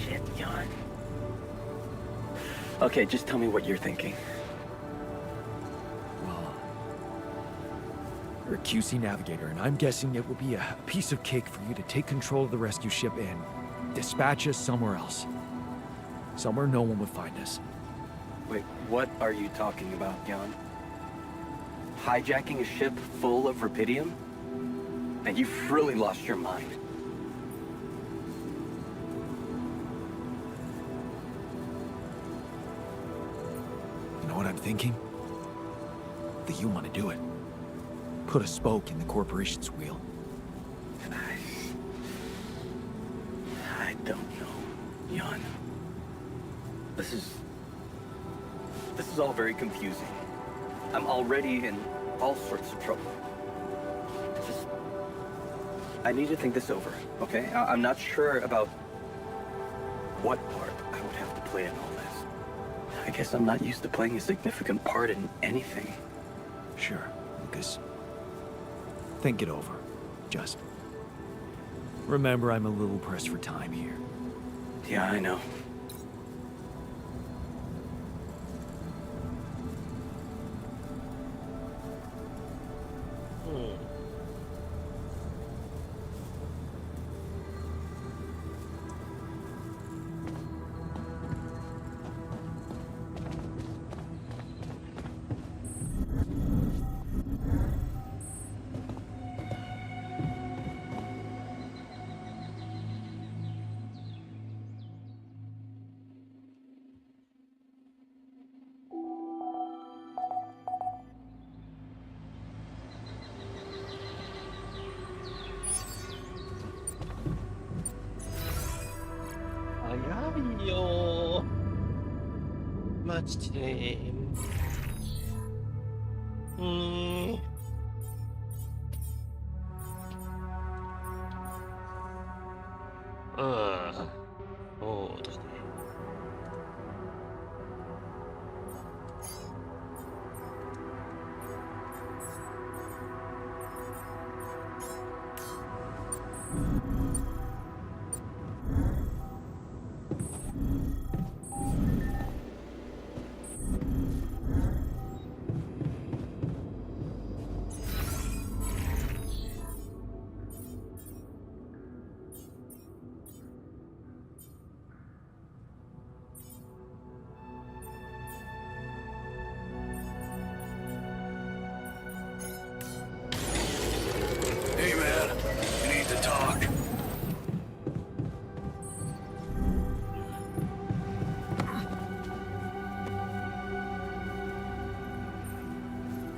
Shit, Jan. Okay, just tell me what you're thinking. Well, you're a QC navigator, and I'm guessing it will be a piece of cake for you to take control of the rescue ship and dispatch us somewhere else. Somewhere no one would find us. Wait, what are you talking about, Jan? Hijacking a ship full of rupidium? Man, you've really lost your mind. You know what I'm thinking? That you want to do it. Put a spoke in the corporation's wheel. I don't know, Jan. This is all very confusing. I'm already in all sorts of trouble. I need to think this over, okay? I'm not sure about what part I would have to play in all this. I guess I'm not used to playing a significant part in anything. Sure, Lucas. Think it over. Just remember I'm a little pressed for time here. Yeah, I know.早いよー。マジで。そうだね。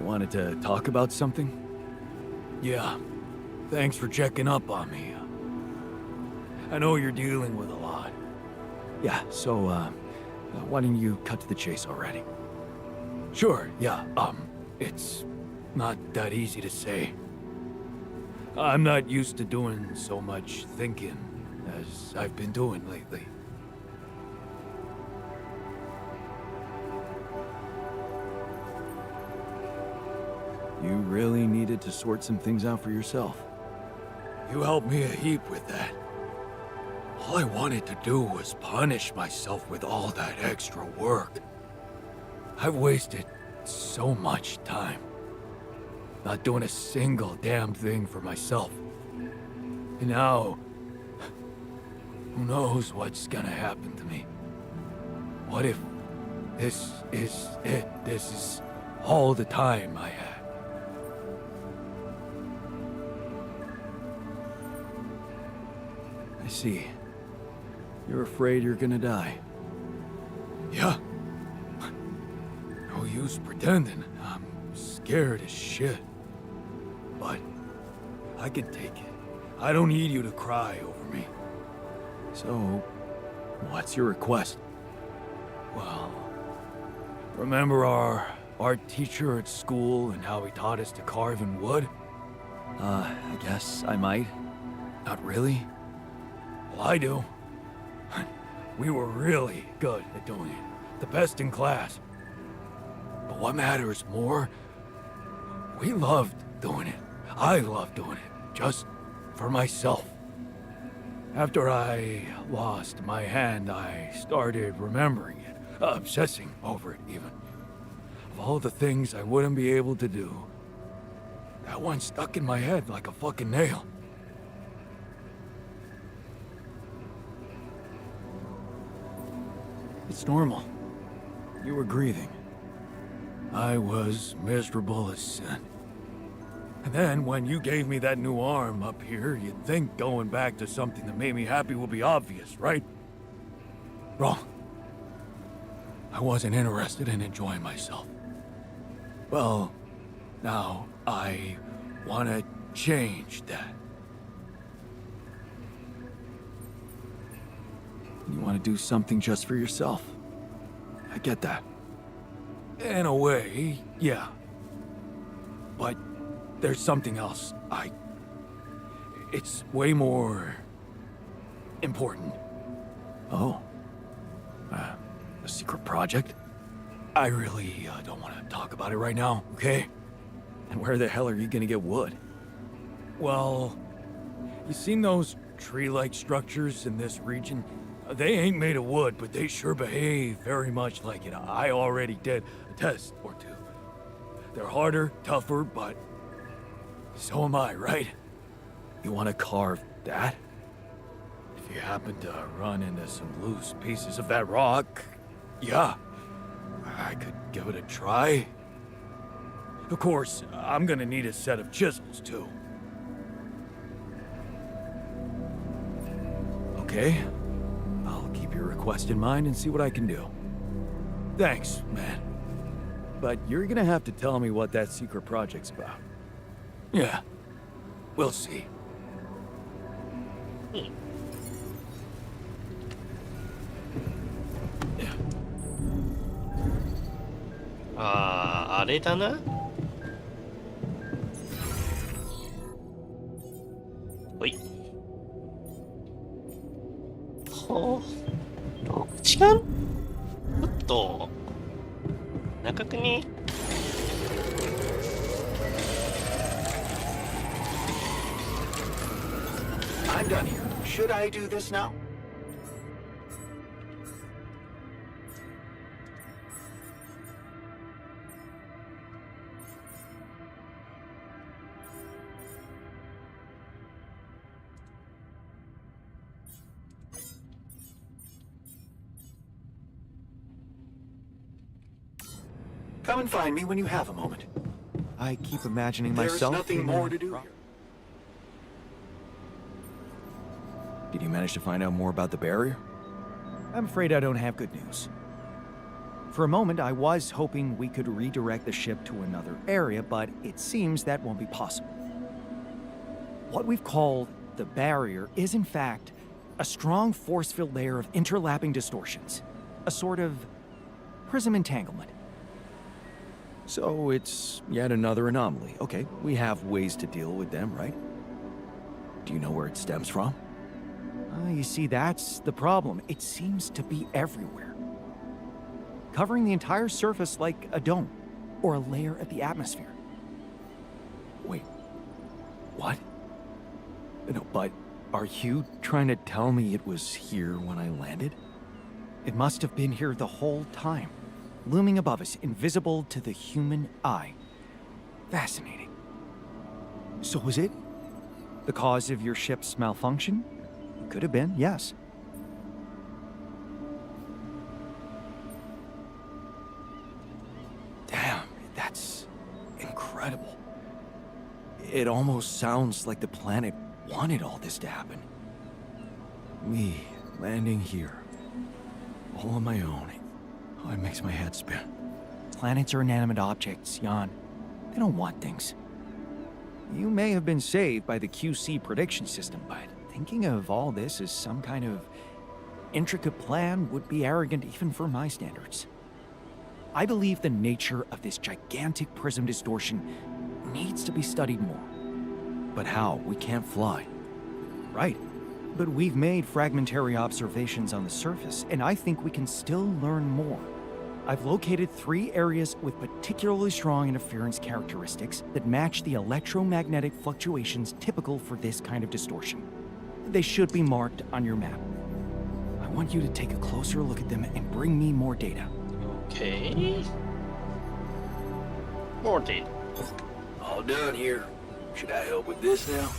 Wanted to talk about something? Yeah. Thanks for checking up on me. I know you're dealing with a lot. Yeah, so, why don't you cut to the chase already? Sure, yeah, it's not that easy to say. I'm not used to doing so much thinking as I've been doing lately. You really needed to sort some things out for yourself. You helped me a heap with that. All I wanted to do was punish myself with all that extra work. I've wasted so much time. Not doing a single damn thing for myself. And now, who knows what's gonna happen to me? What if this is it? This is all the time I had. I see. You're afraid you're gonna die. Yeah. No use pretending. I'm scared as shit. But I can take it. I don't need you to cry over me. So, what's your request? Well, remember our art teacher at school and how he taught us to carve in wood? I guess I might. Not really? Well, I do. We were really good at doing it. The best in class. But what matters more, we loved doing it. I loved doing it, just for myself. After I lost my hand, I started remembering it, obsessing over it even. Of all the things I wouldn't be able to do, that one stuck in my head like a fucking nail. It's normal. You were grieving. I was miserable as sin. And then, when you gave me that new arm up here, you'd think going back to something that made me happy would be obvious, right? Wrong. I wasn't interested in enjoying myself. Well, now I want to change that. You want to do something just for yourself. I get that. In a way, yeah. But there's something else. It's way more important. Oh. A secret project? I really don't want to talk about it right now, okay? And where the hell are you gonna get wood? Well, you seen those tree-like structures in this region? They ain't made of wood, but they sure behave very much like it. I already did a test or two. They're harder, tougher, but so am I, right? You want to carve that? If you happen to run into some loose pieces of that rock, yeah, I could give it a try. Of course, I'm gonna need a set of chisels, too. Okay. I'll keep your request in mind and see what I can do. Thanks, man. But you're gonna have to tell me what that secret project's about. Yeah, we'll see. Ah, あれだな。ほい。ほう。6時間？ちょっと長くね。I'm done here. Should I do this now? Come and find me when you have a moment. I keep imagining There's myself. nothing in more a- to do here. Did you manage to find out more about the barrier? I'm afraid I don't have good news. For a moment, I was hoping we could redirect the ship to another area, but it seems that won't be possible. What we've called the barrier is, in fact, a strong force-filled layer of interlapping distortions. A sort of prism entanglement. So it's yet another anomaly. Okay, we have ways to deal with them, right? Do you know where it stems from? You see, that's the problem. It seems to be everywhere. Covering the entire surface like a dome, or a layer of the atmosphere. Wait, what? No, but are you trying to tell me it was here when I landed? It must have been here the whole time, looming above us, invisible to the human eye. Fascinating. So was it the cause of your ship's malfunction? Could have been, yes. Damn, that's incredible. It almost sounds like the planet wanted all this to happen. Me landing here, all on my own. Oh, it makes my head spin. Planets are inanimate objects, Jan. They don't want things. You may have been saved by the QC prediction system, but thinking of all this as some kind of intricate plan would be arrogant even for my standards. I believe the nature of this gigantic prism distortion needs to be studied more. But how? We can't fly. Right. But we've made fragmentary observations on the surface, and I think we can still learn more. I've located 3 areas with particularly strong interference characteristics that match the electromagnetic fluctuations typical for this kind of distortion. They should be marked on your map. I want you to take a closer look at them and bring me more data. Okay. More data. All done here. Should I help with this now?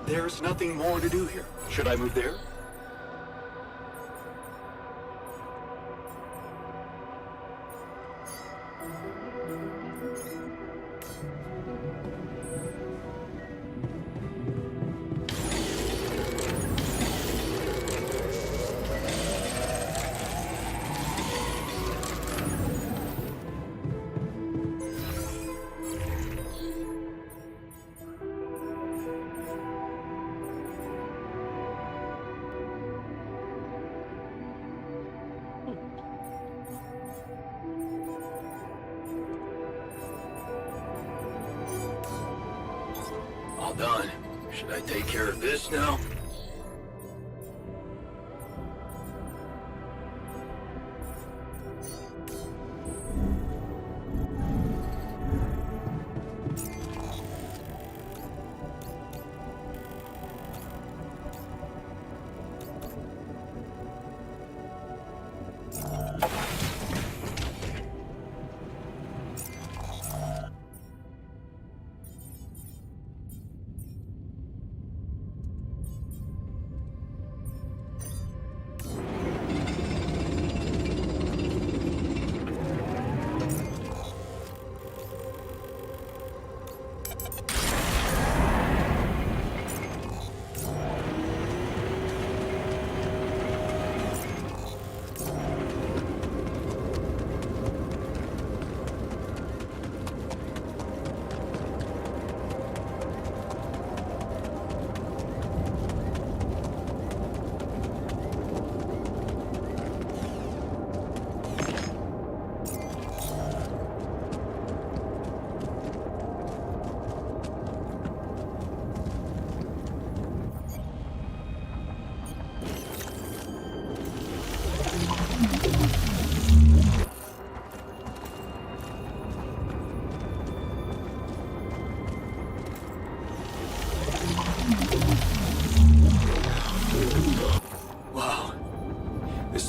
There's nothing more to do here. Should I move there? All done. Should I take care of this now?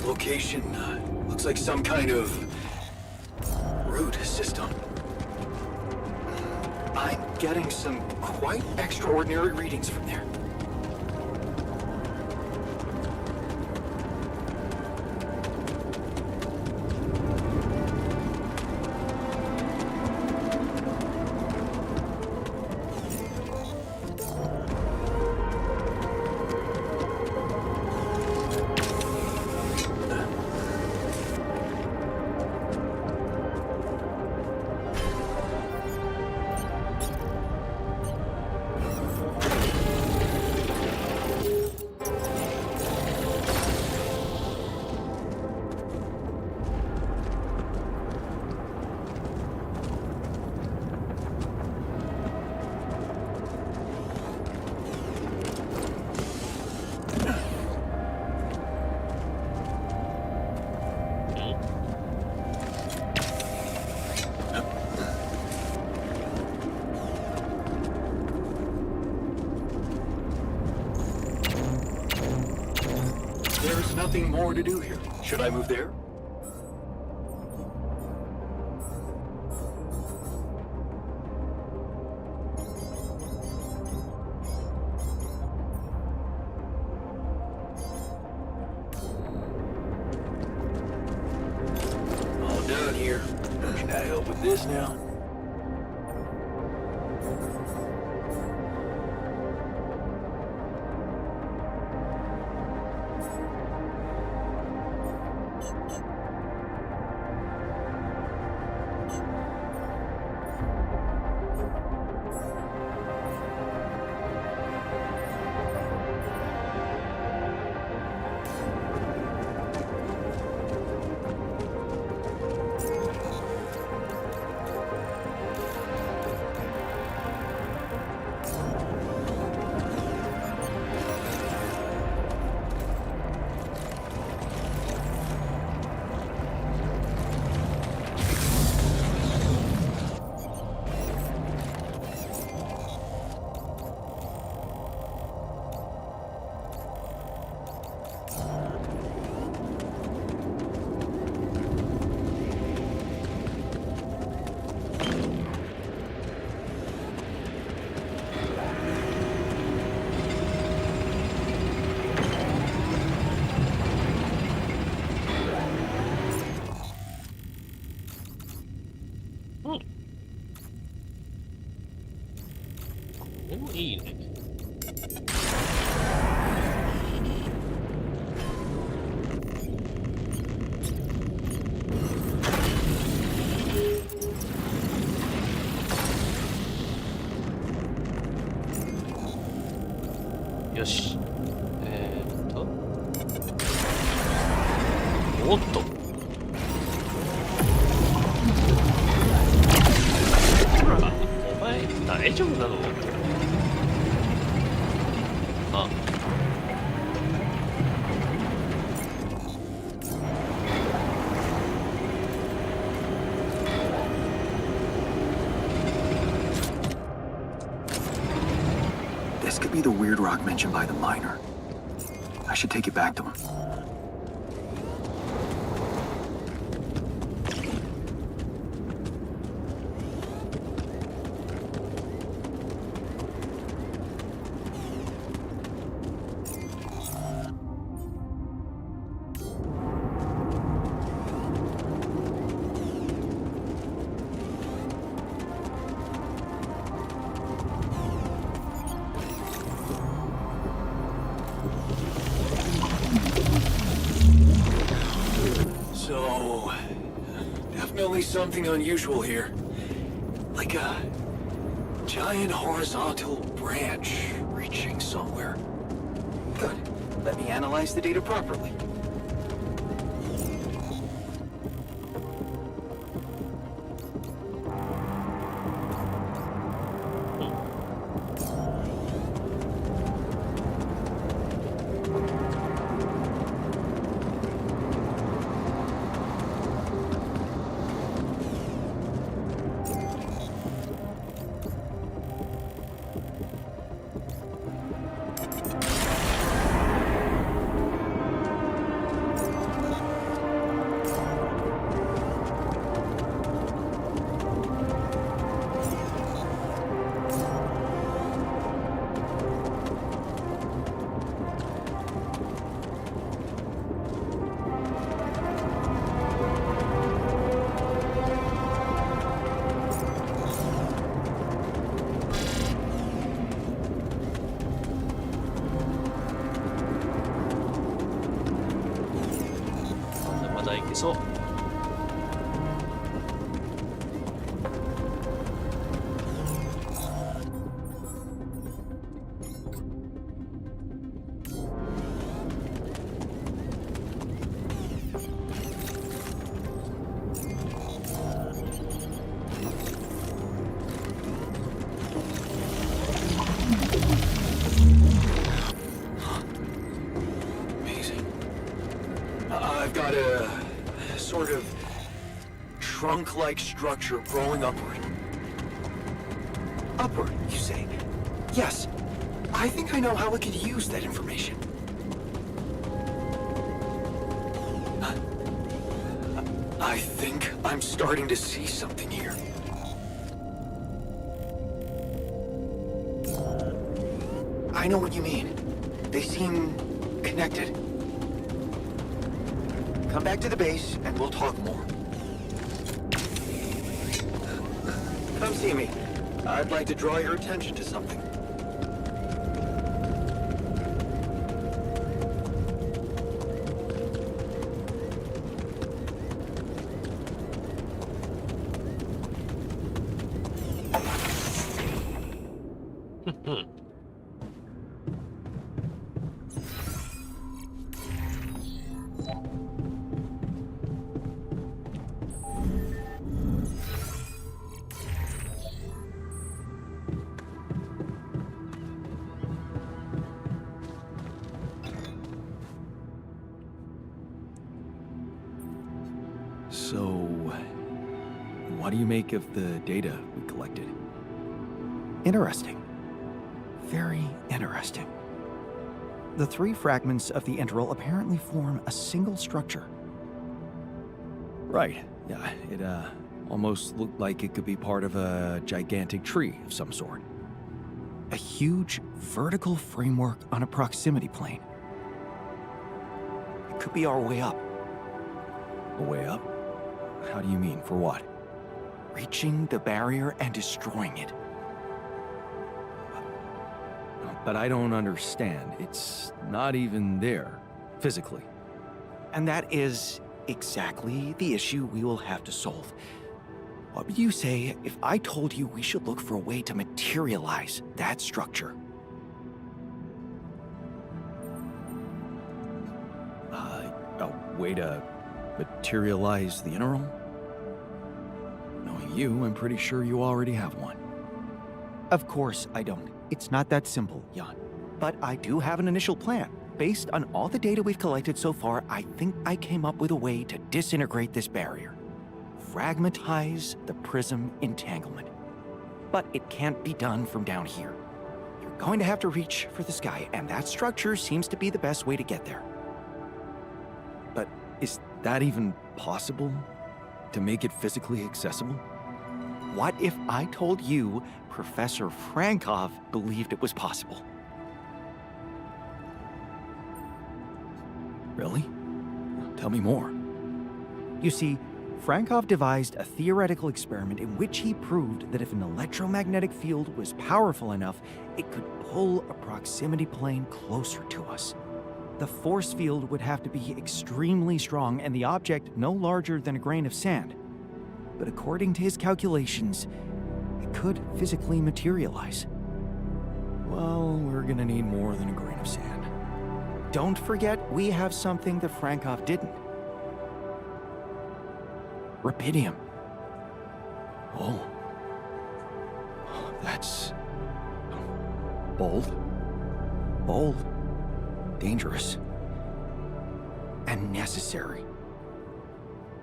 Location looks like some kind of root system. I'm getting some quite extraordinary readings from there. more to do here. Should I move there? All done here. Can I help with this now?いいね。よし。おっと。ほら、お前大丈夫なの？あ。This could be the weird rock mentioned by the miner. I should take it back to him. So, definitely something unusual here. Like a giant horizontal branch reaching somewhere. Good. Let me analyze the data properly. So. Amazing. I've got a sort of trunk-like structure growing upward. Upward, you say? Yes. I think I know how we could use that information. I think I'm starting to see something here. I know what you mean. They seem connected. Come back to the base and we'll talk more. Come see me. I'd like to draw your attention to something. So, what do you make of the data we collected? Interesting. Very interesting. The three fragments of the integral apparently form a single structure. Right. Yeah, it almost looked like it could be part of a gigantic tree of some sort. A huge vertical framework on a proximity plane. It could be our way up. A way up? How do you mean? For what? Reaching the barrier and destroying it. But I don't understand. It's not even there, physically. And that is exactly the issue we will have to solve. What would you say if I told you we should look for a way to materialize that structure? A way to materialize the integral? Knowing you, I'm pretty sure you already have one. Of course I don't. It's not that simple, Jan. But I do have an initial plan. Based on all the data we've collected so far, I think I came up with a way to disintegrate this barrier. Fragmentize the prism entanglement. But it can't be done from down here. You're going to have to reach for the sky, and that structure seems to be the best way to get there. But is that even possible? To make it physically accessible? What if I told you Professor Frankov believed it was possible? Really? Tell me more. You see, Frankov devised a theoretical experiment in which he proved that if an electromagnetic field was powerful enough, it could pull a proximity plane closer to us. The force field would have to be extremely strong and the object no larger than a grain of sand. But according to his calculations, it could physically materialize. Well, we're gonna need more than a grain of sand. Don't forget, we have something that Frankov didn't. Rubidium. Oh. That's... bold. Bold. Dangerous. And necessary.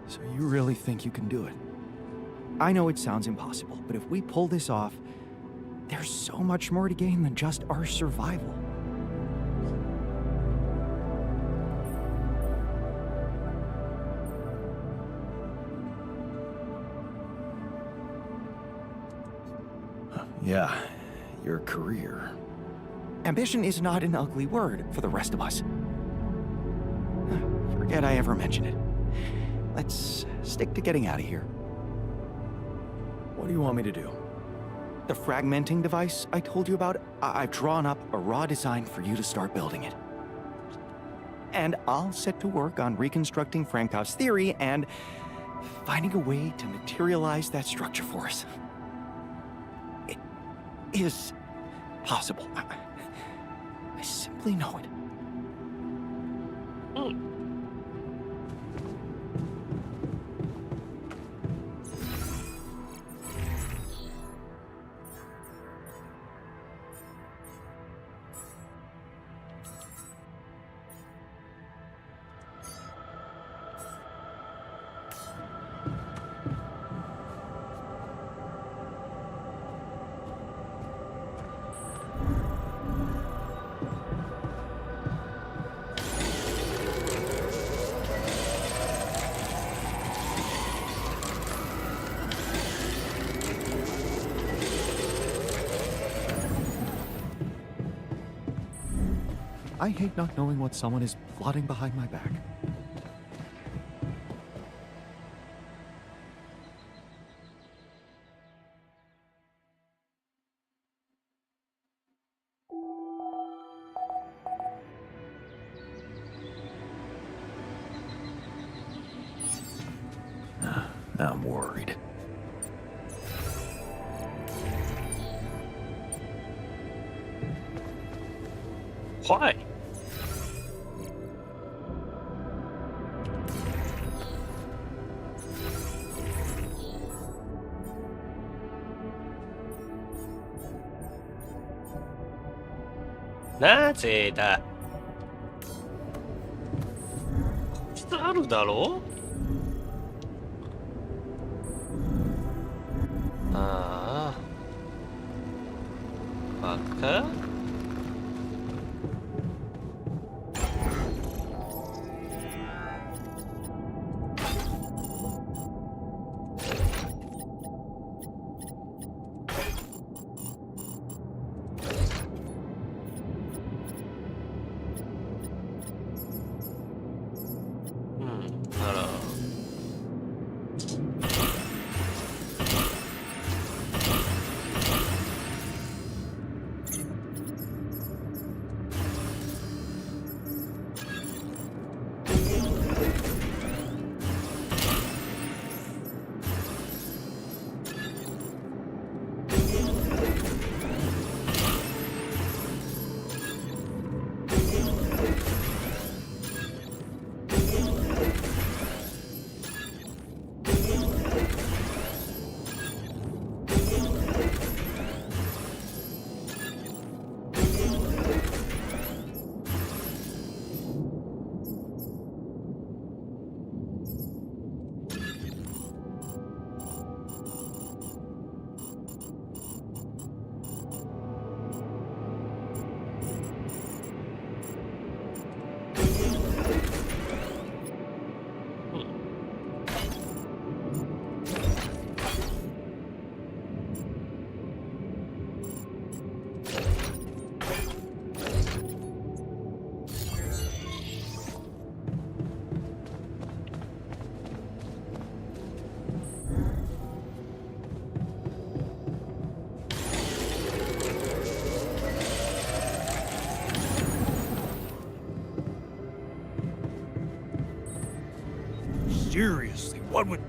So you really think you can do it? I know it sounds impossible, but if we pull this off, there's so much more to gain than just our survival. Yeah, your career. Ambition is not an ugly word for the rest of us. Forget I ever mentioned it. Let's stick to getting out of here. What do you want me to do? The fragmenting device I told you about, I've drawn up a raw design for you to start building it. And I'll set to work on reconstructing Frankov's theory and finding a way to materialize that structure for us. It is possible. I simply know it. I hate not knowing what someone is plotting behind my back. I'm worried. Why? Naぜだ。質あるだろう。ああ。バカ。ならSeriously, what would...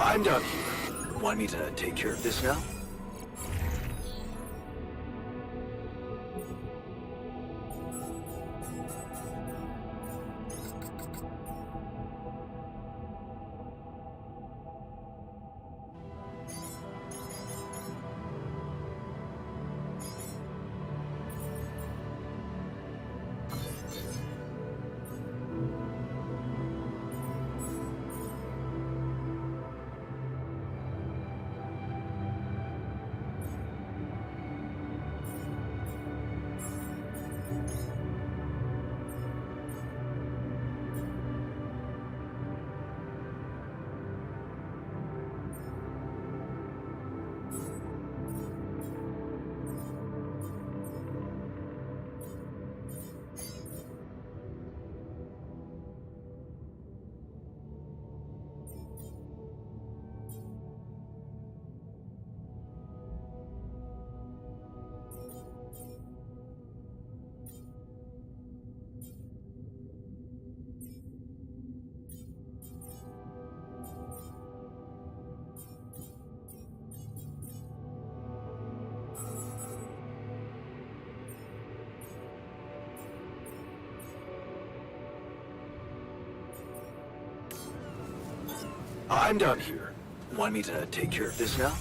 I'm done here. Want me to take care of this now? I'm done here. Want me to take care of this now?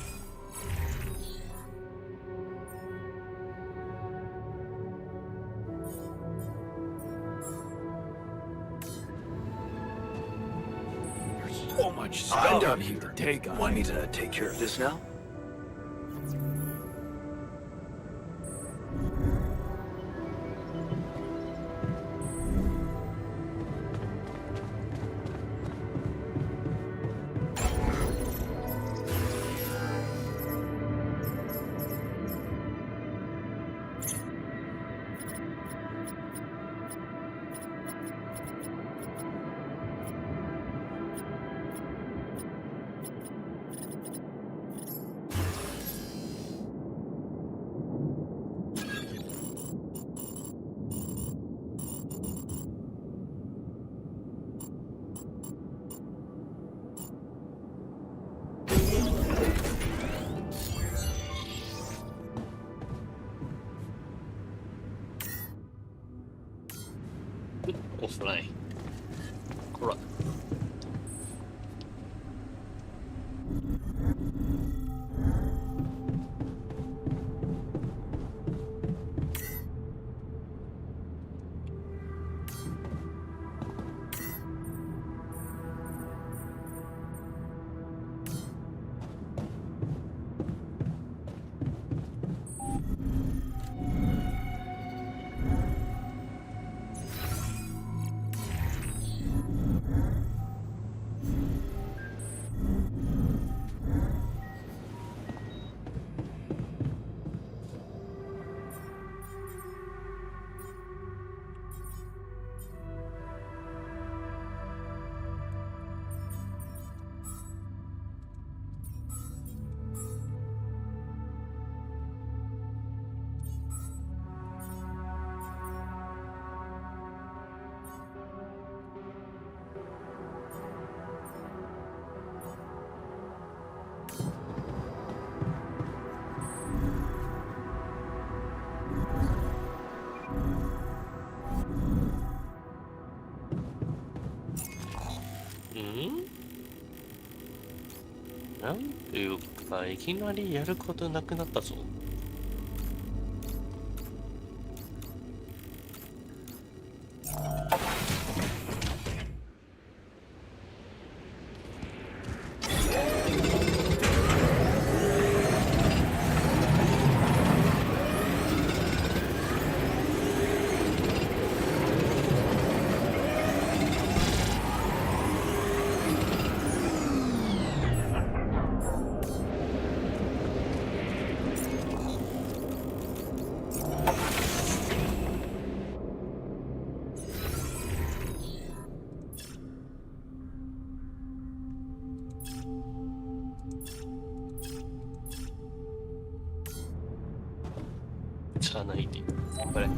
There's so much stuff I'm done you need here. to take on. Want me to take care of this now? Offline. Correct. Hmm? なんというか、いきなりやることなくなったぞ。じゃないで。これ。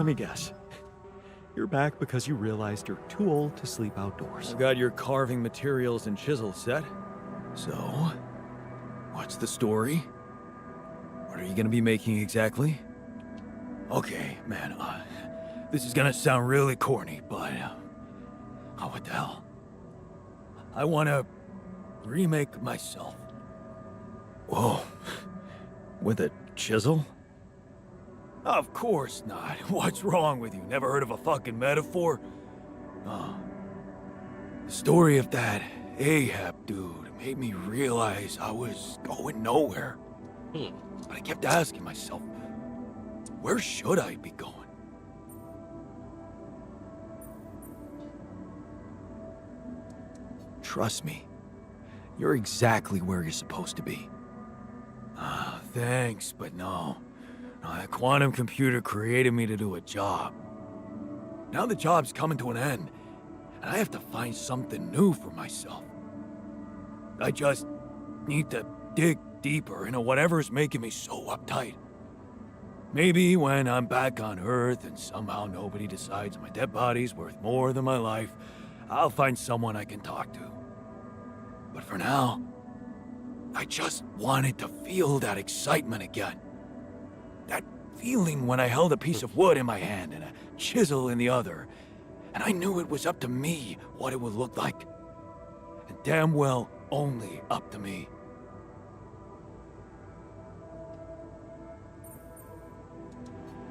Let me guess. You're back because you realized you're too old to sleep outdoors. You got your carving materials and chisels set. So, what's the story? What are you gonna be making exactly? Okay, man, this is gonna sound really corny, but, oh, what the hell? I wanna remake myself. Whoa. With a chisel? Of course not. What's wrong with you? Never heard of a fucking metaphor? The story of that Ahab dude made me realize I was going nowhere. But I kept asking myself, where should I be going? Trust me, you're exactly where you're supposed to be. Thanks, but no. That quantum computer created me to do a job. Now the job's coming to an end, and I have to find something new for myself. I just need to dig deeper into whatever's making me so uptight. Maybe when I'm back on Earth and somehow nobody decides my dead body's worth more than my life, I'll find someone I can talk to. But for now, I just wanted to feel that excitement again. That feeling when I held a piece of wood in my hand and a chisel in the other, and I knew it was up to me what it would look like. And damn well only up to me.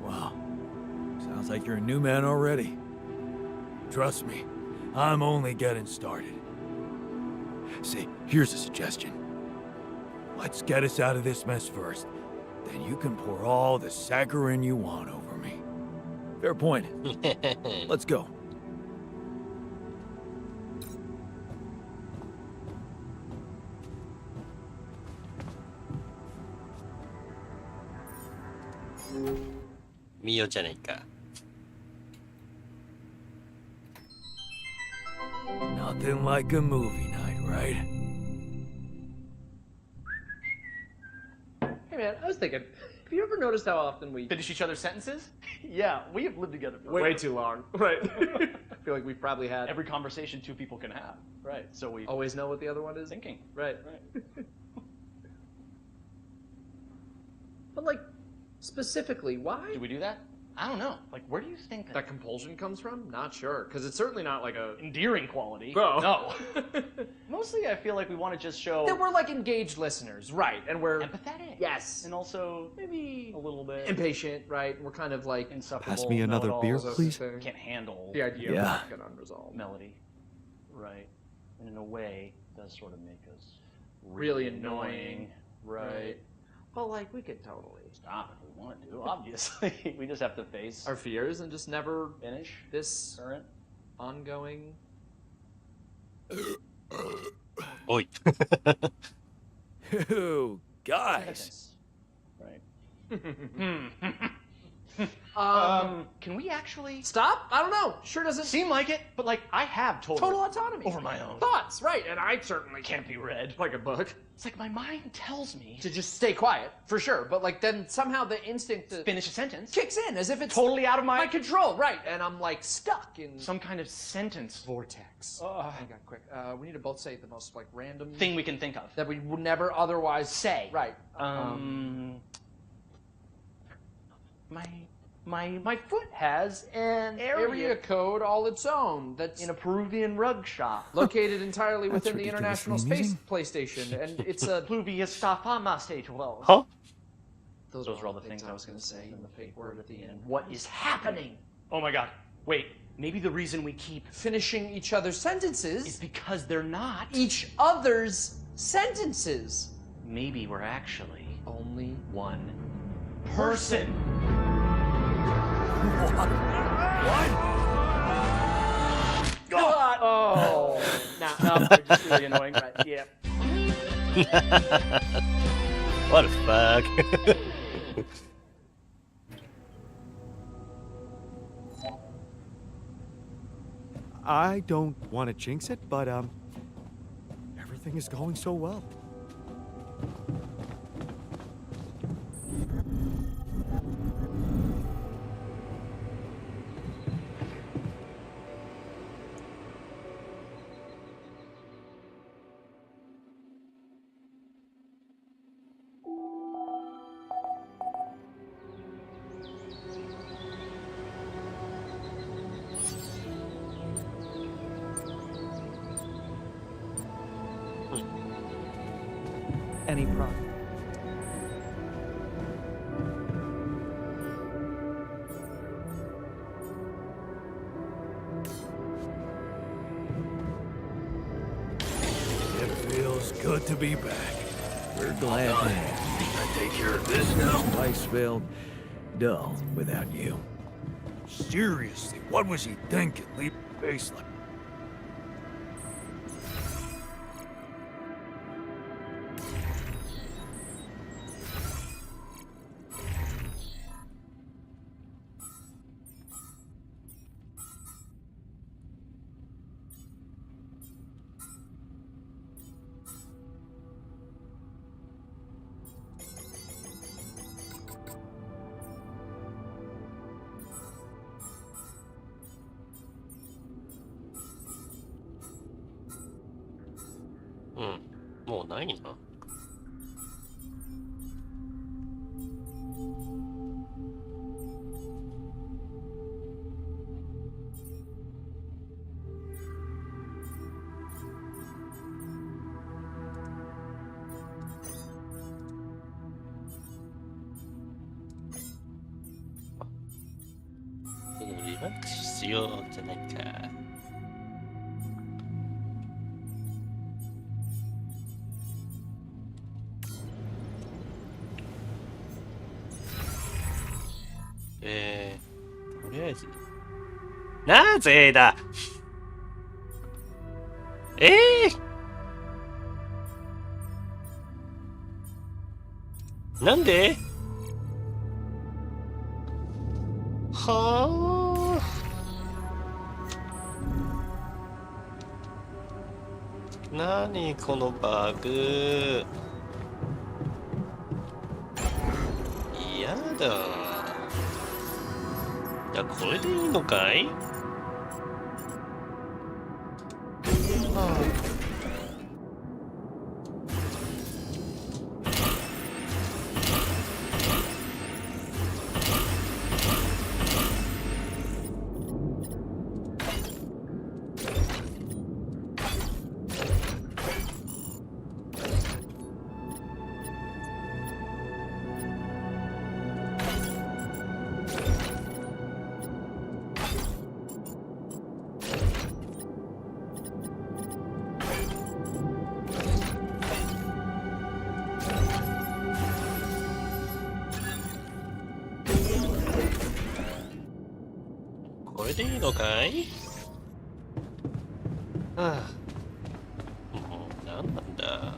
Wow. Sounds like you're a new man already. Trust me, I'm only getting started. See, here's a suggestion. Let's get us out of this mess first. Then you can pour all the saccharin you want over me. Fair point. Let's go.見ようじゃないか。Nothing like a movie night, right? Hey man, I was thinking, have you ever noticed how often we finish each other's sentences? Yeah, we have lived together for way too long. Right. I feel like we've probably had every conversation two people can have. Right. So we always know what the other one is thinking. Right. But like, specifically, why? Do we do that? I don't know. Like, where do you think that compulsion comes from? Not sure, because it's certainly not like a endearing quality. Oh. No. Mostly, I feel like we want to just show that we're like engaged listeners, right? And we're empathetic. Yes. And also maybe a little bit impatient, right? We're kind of like insufferable. Pass me another beer, please. Can't handle the idea of like an unresolved melody, right? And in a way, it does sort of make us really annoying, right? Well, like, we could totally stop if we want to, obviously. We just have to face our fears and just never finish this current ongoing. Oi. Ew, guys. Right. Can we actually stop? I don't know. Sure doesn't seem like it, but like I have total autonomy over my own thoughts, right? And I certainly can't be read like a book. It's like my mind tells me to just stay quiet, for sure. But like then somehow the instinct to finish a sentence kicks in as if it's totally out of my control, right? And I'm like stuck in some kind of sentence vortex. Hang on, quick. We need to both say the most like random thing we can think of that we would never otherwise say. Right. My foot has an area code all its own that's in a Peruvian rug shop located entirely within the International Space Station, and it's a Pluvia Stafama Stage 12. Huh? Those are all the things I was going to say, and the fake word at the end. What is happening? Oh my god. Wait, maybe the reason we keep finishing each other's sentences is because they're not each other's sentences. Maybe we're actually only one person. What? God! Oh, no, they're just really annoying, right? Yeah. What the fuck? I don't want to jinx it, but everything is going so well. Any problem? It feels good to be back. We're glad to have you. I take care of this now. Life felt dull without you. Seriously, what was he thinking? Leave face like.もうないな。リラックスしようじゃないか。とりあえずなぜだ。なんではあ。なにこのバグ。嫌だ。いや、これでいいのかい？これでいいのかい？はあ、もう何なんだ。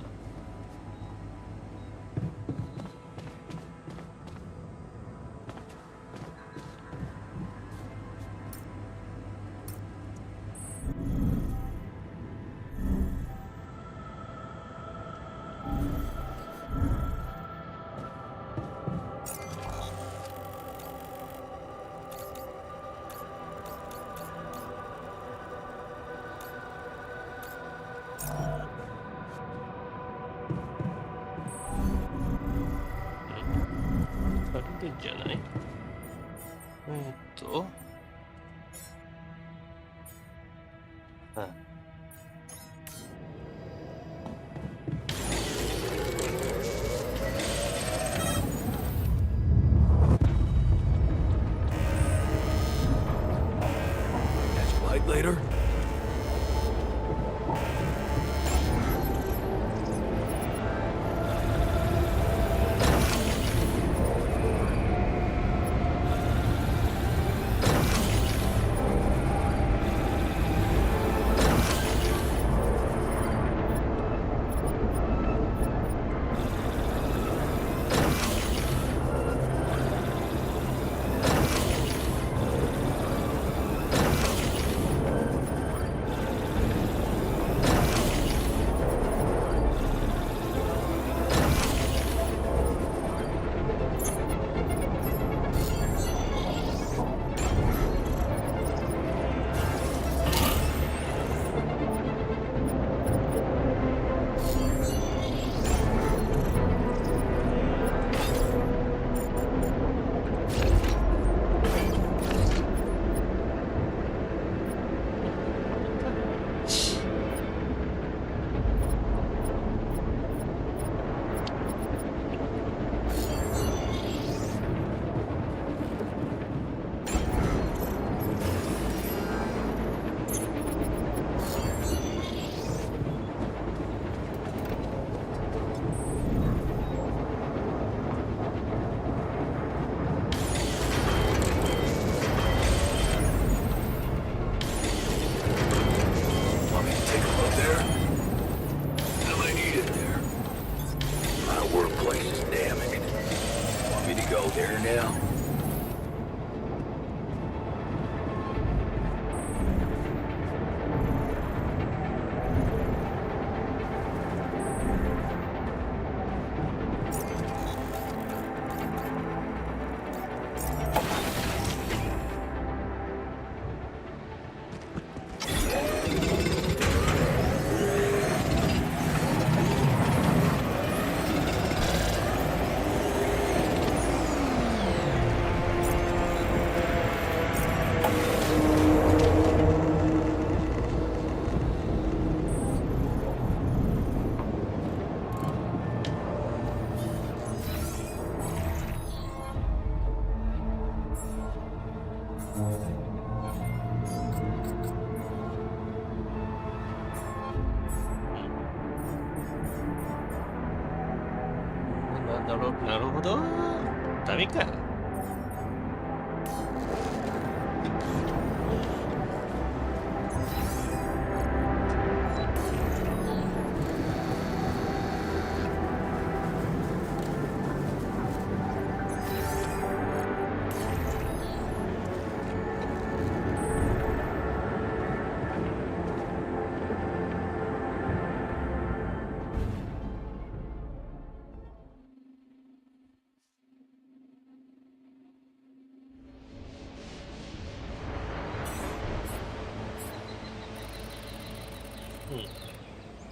じゃない？Catch light later? better now?なるほど。ダメか。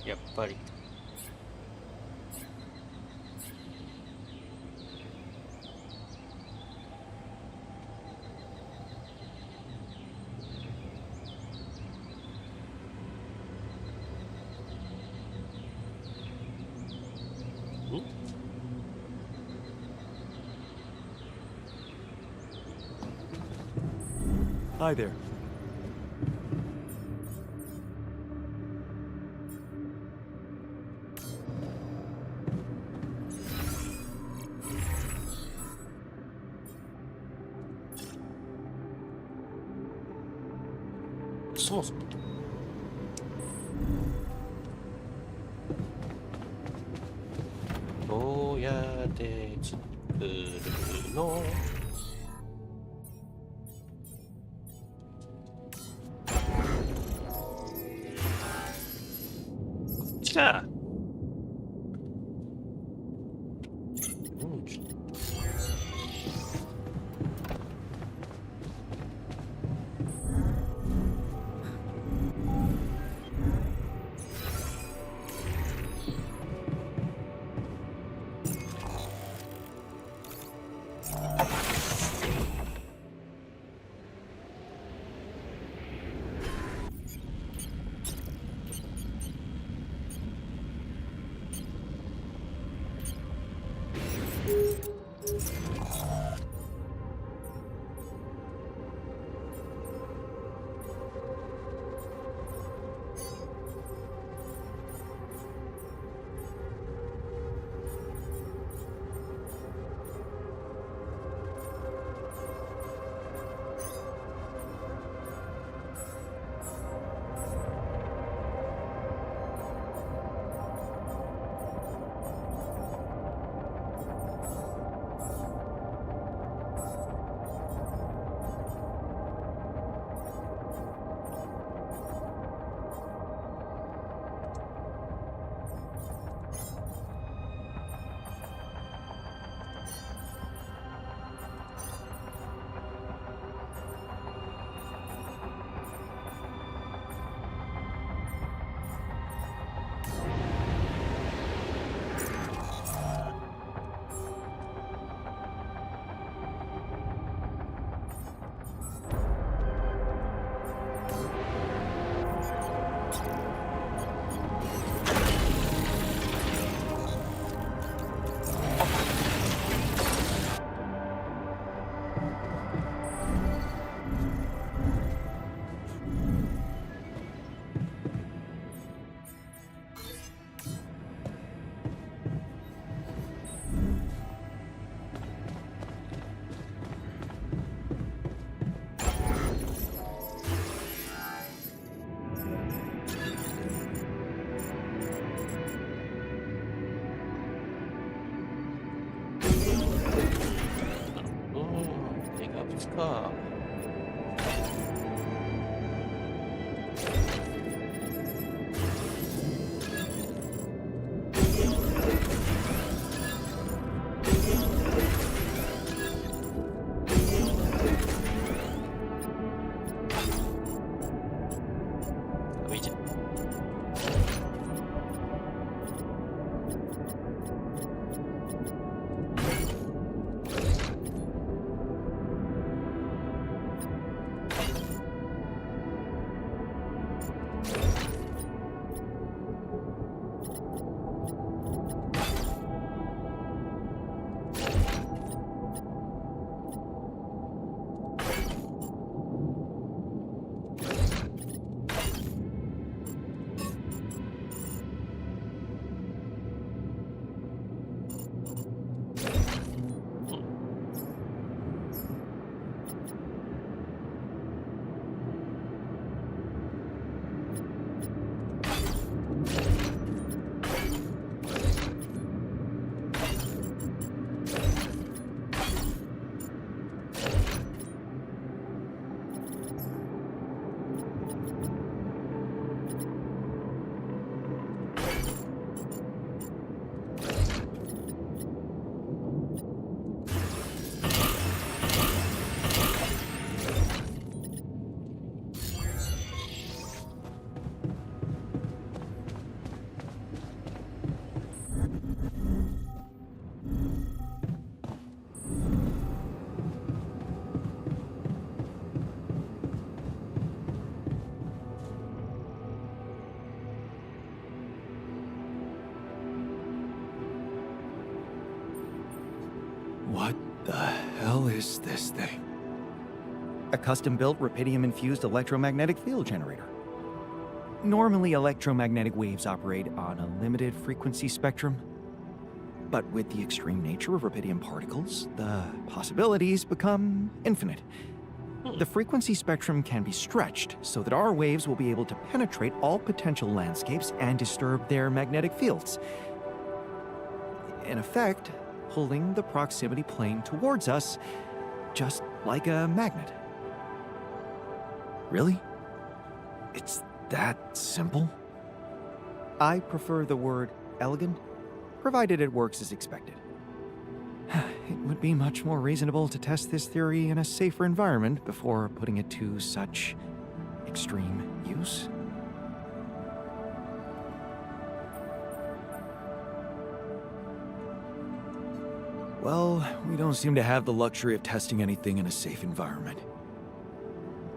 やっぱり。Hi there. So.どうやって作るの？来た。啊。没意见。What the hell is this thing? A custom-built rubidium-infused electromagnetic field generator. Normally, electromagnetic waves operate on a limited frequency spectrum. But with the extreme nature of rubidium particles, the possibilities become infinite. The frequency spectrum can be stretched so that our waves will be able to penetrate all potential landscapes and disturb their magnetic fields. In effect, pulling the proximity plane towards us, just like a magnet. Really? It's that simple? I prefer the word elegant, provided it works as expected. It would be much more reasonable to test this theory in a safer environment before putting it to such extreme use. Well, we don't seem to have the luxury of testing anything in a safe environment.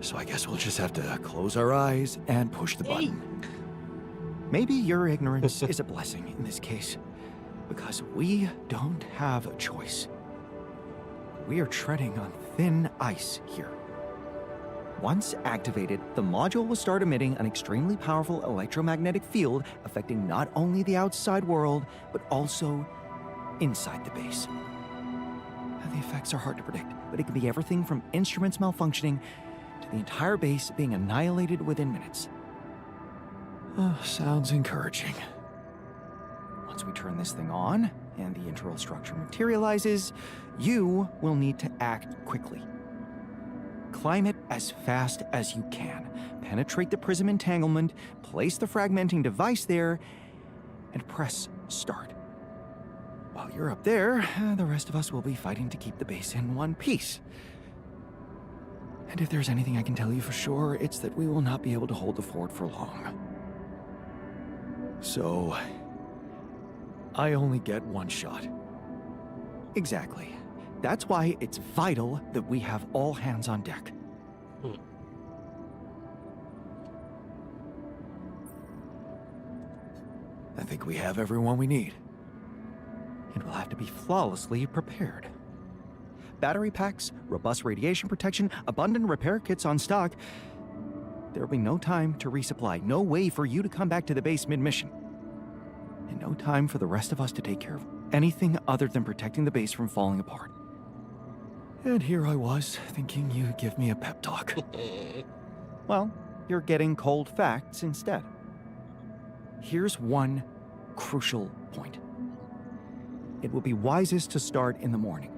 So I guess we'll just have to close our eyes and push the button. Maybe your ignorance is a blessing in this case, because we don't have a choice. We are treading on thin ice here. Once activated, the module will start emitting an extremely powerful electromagnetic field affecting not only the outside world, but also inside the base. The effects are hard to predict, but it can be everything from instruments malfunctioning to the entire base being annihilated within minutes. Sounds encouraging. Once we turn this thing on, and the internal structure materializes, you will need to act quickly. Climb it as fast as you can, penetrate the prism entanglement, place the fragmenting device there, and press start. While you're up there, the rest of us will be fighting to keep the base in one piece. And if there's anything I can tell you for sure, it's that we will not be able to hold the fort for long. So, I only get one shot. Exactly. That's why it's vital that we have all hands on deck. I think we have everyone we need. And we'll have to be flawlessly prepared. Battery packs, robust radiation protection, abundant repair kits on stock. There'll be no time to resupply, no way for you to come back to the base mid-mission. And no time for the rest of us to take care of anything other than protecting the base from falling apart. And here I was, thinking you'd give me a pep talk. Well, you're getting cold facts instead. Here's one crucial point. It will be wisest to start in the morning.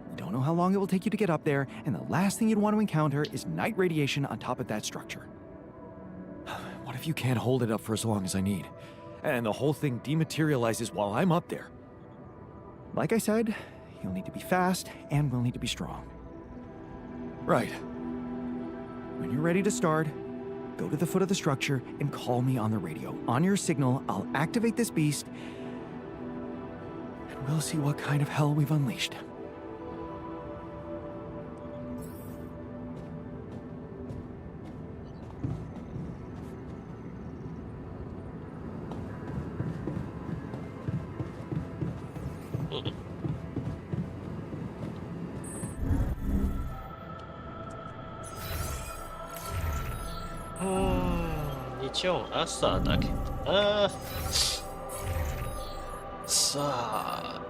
We don't know how long it will take you to get up there, and the last thing you'd want to encounter is night radiation on top of that structure. What if you can't hold it up for as long as I need? And the whole thing dematerializes while I'm up there? Like I said, you'll need to be fast, and we'll need to be strong. Right. When you're ready to start, go to the foot of the structure and call me on the radio. On your signal, I'll activate this beast, and we'll see what kind of hell we've unleashed.朝だけどな。さあ。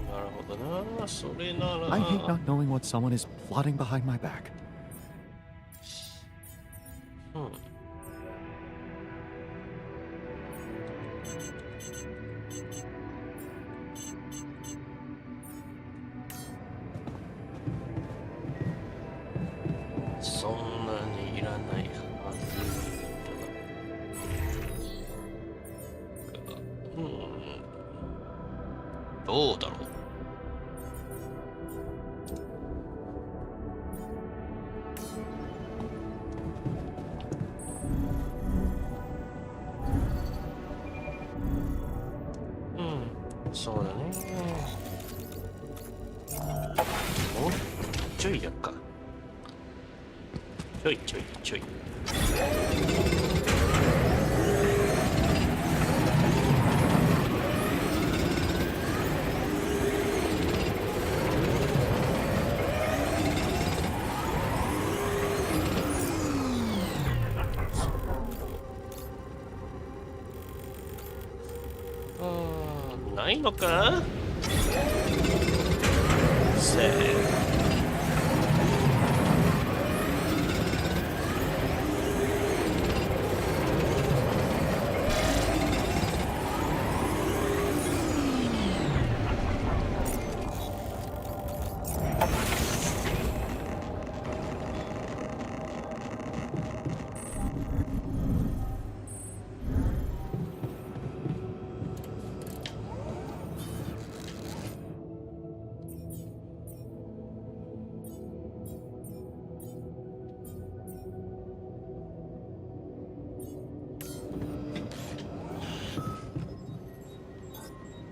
なるほどな。それなら。I hate not knowing what someone is plotting behind my back. そんなにいらないはず。どうだろう。そうだね。もうちょいやっか。ちょい。ないのか？せー。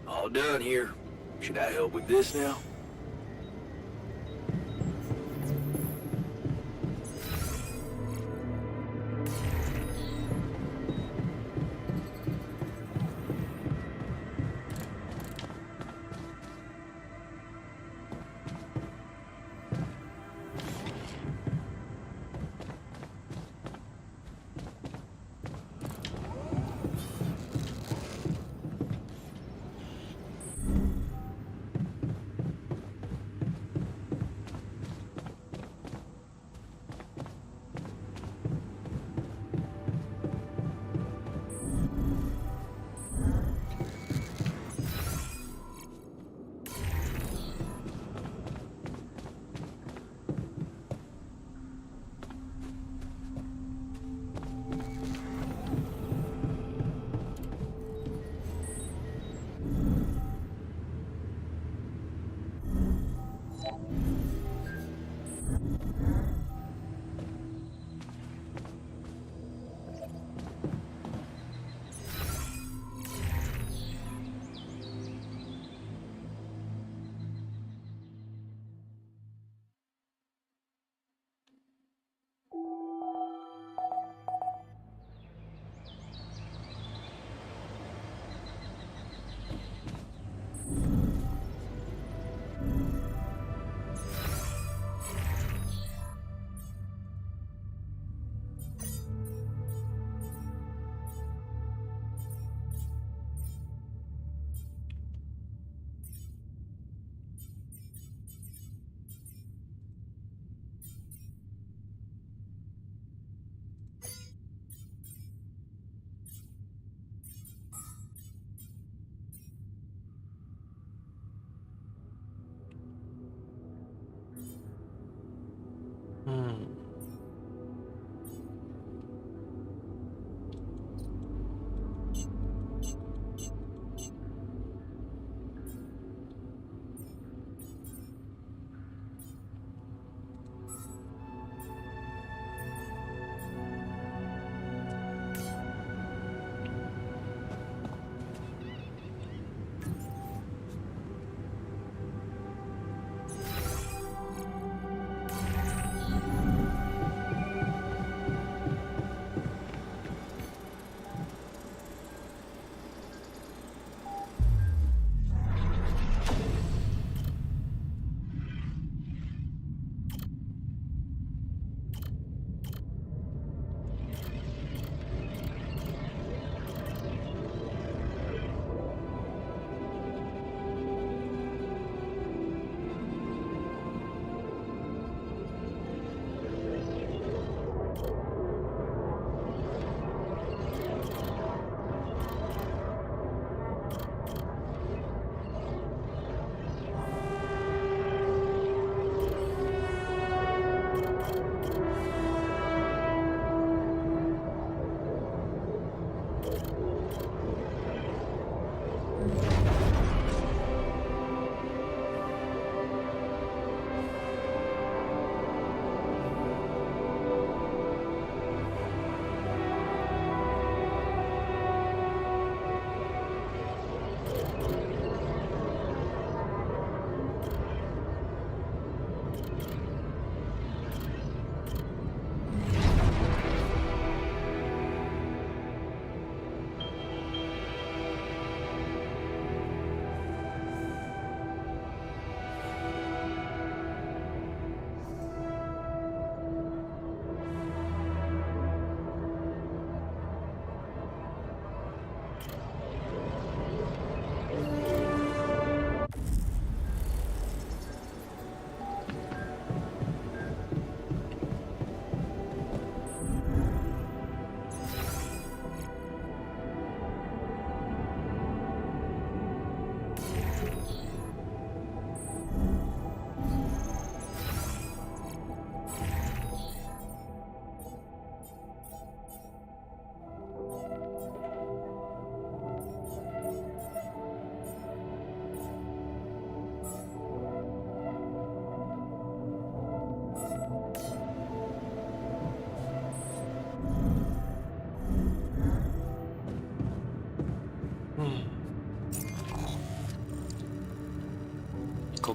All done here. Should I help with this now?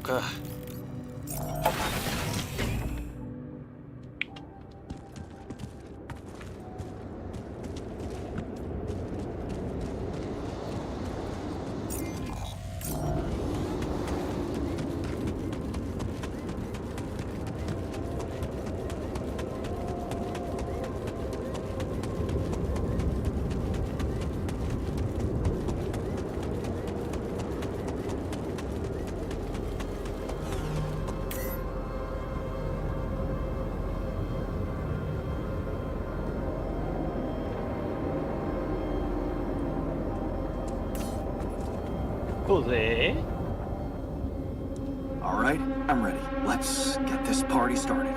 そうか。All right, I'm ready. Let's get this party started.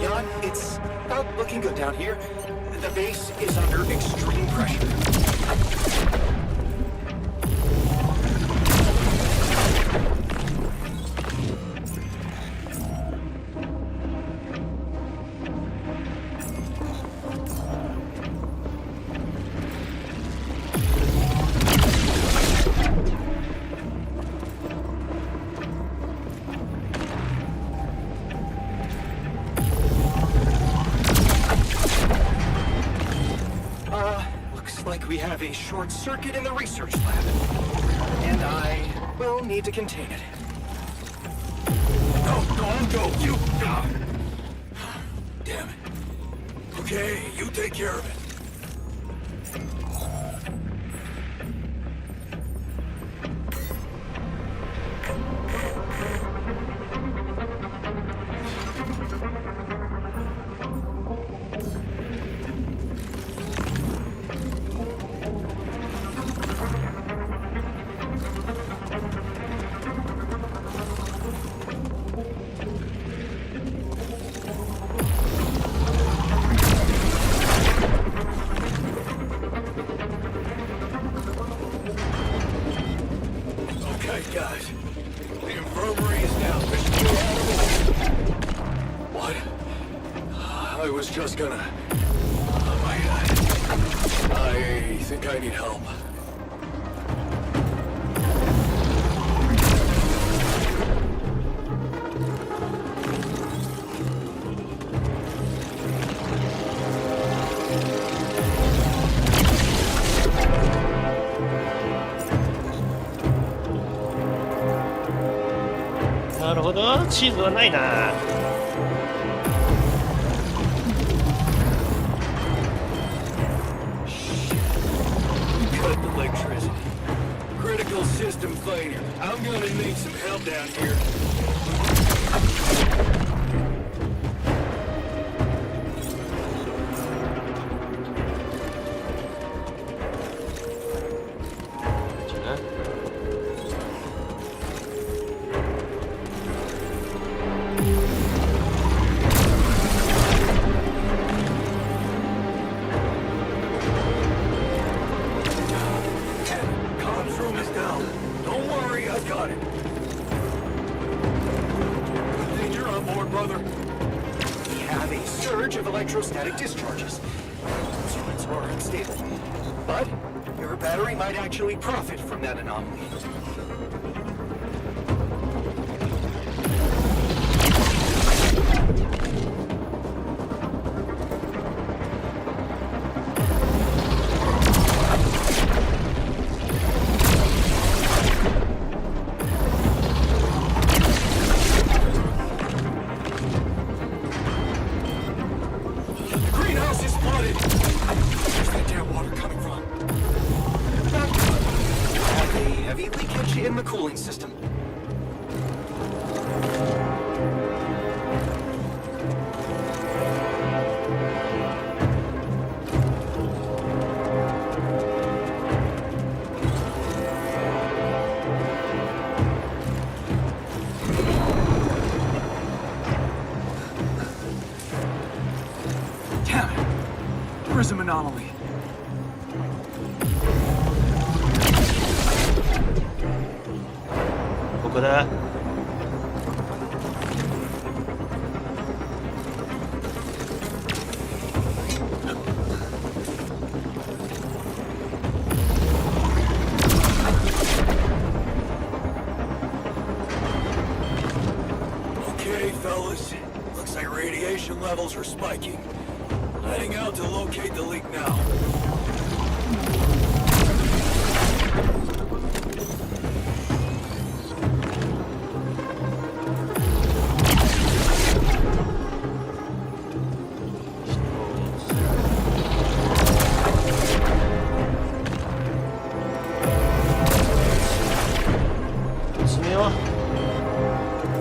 Jan, it's not looking good down here. The base is under extreme pressure. We have a short circuit in the research lab, and I will need to contain it. No, I'll go. You. Damn it. Okay, you take care of it. Guys, the infirmary is now officially out of order. What? I was just gonna... I think I need help. Naるほど、チーズはないな。Cut electricity. Critical system failure. I'm gonna need some help down here. Electrostatic discharges. Instruments are unstable, but your battery might actually profit from that anomaly. Prism anomaly. Kukura. Okay, fellas. Looks like radiation levels are spiking. Heading out to locate the leak now.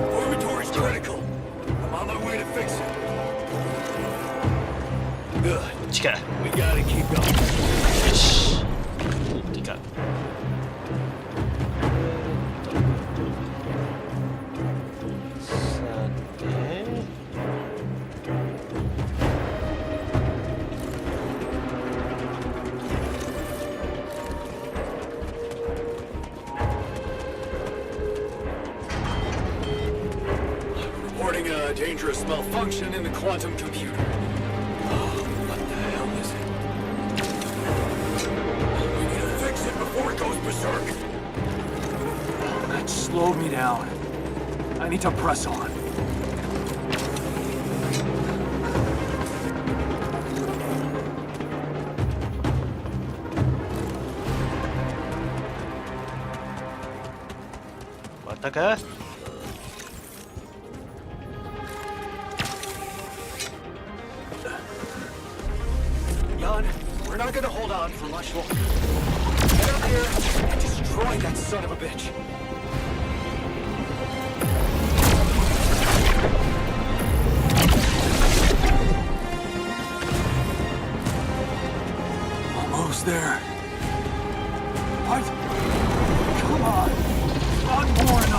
Dormitory's critical. I'm on my way to fix it. Good. We gotta keep going. よし。てか。さて。Reporting a dangerous malfunction in the quantum computer. What the hell is it? We need to fix it before it goes berserk. That slowed me down. I need to press on. What the fuck? Jan, we're not gonna hold on for much longer. Get up here and destroy that son of a bitch. Almost there. What? Come on. One more and I...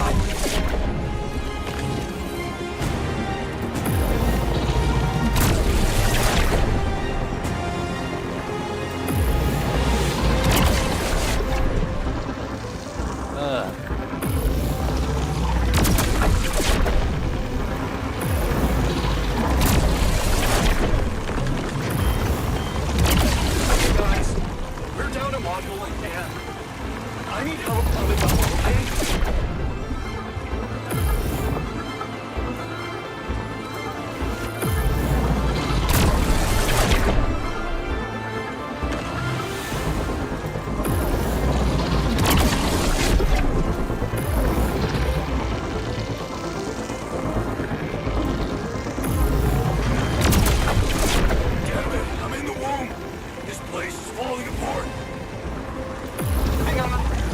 Guys, we're down a module and I need help coming up, okay? Damn it, I'm in the womb. This place is falling apart. Hang on,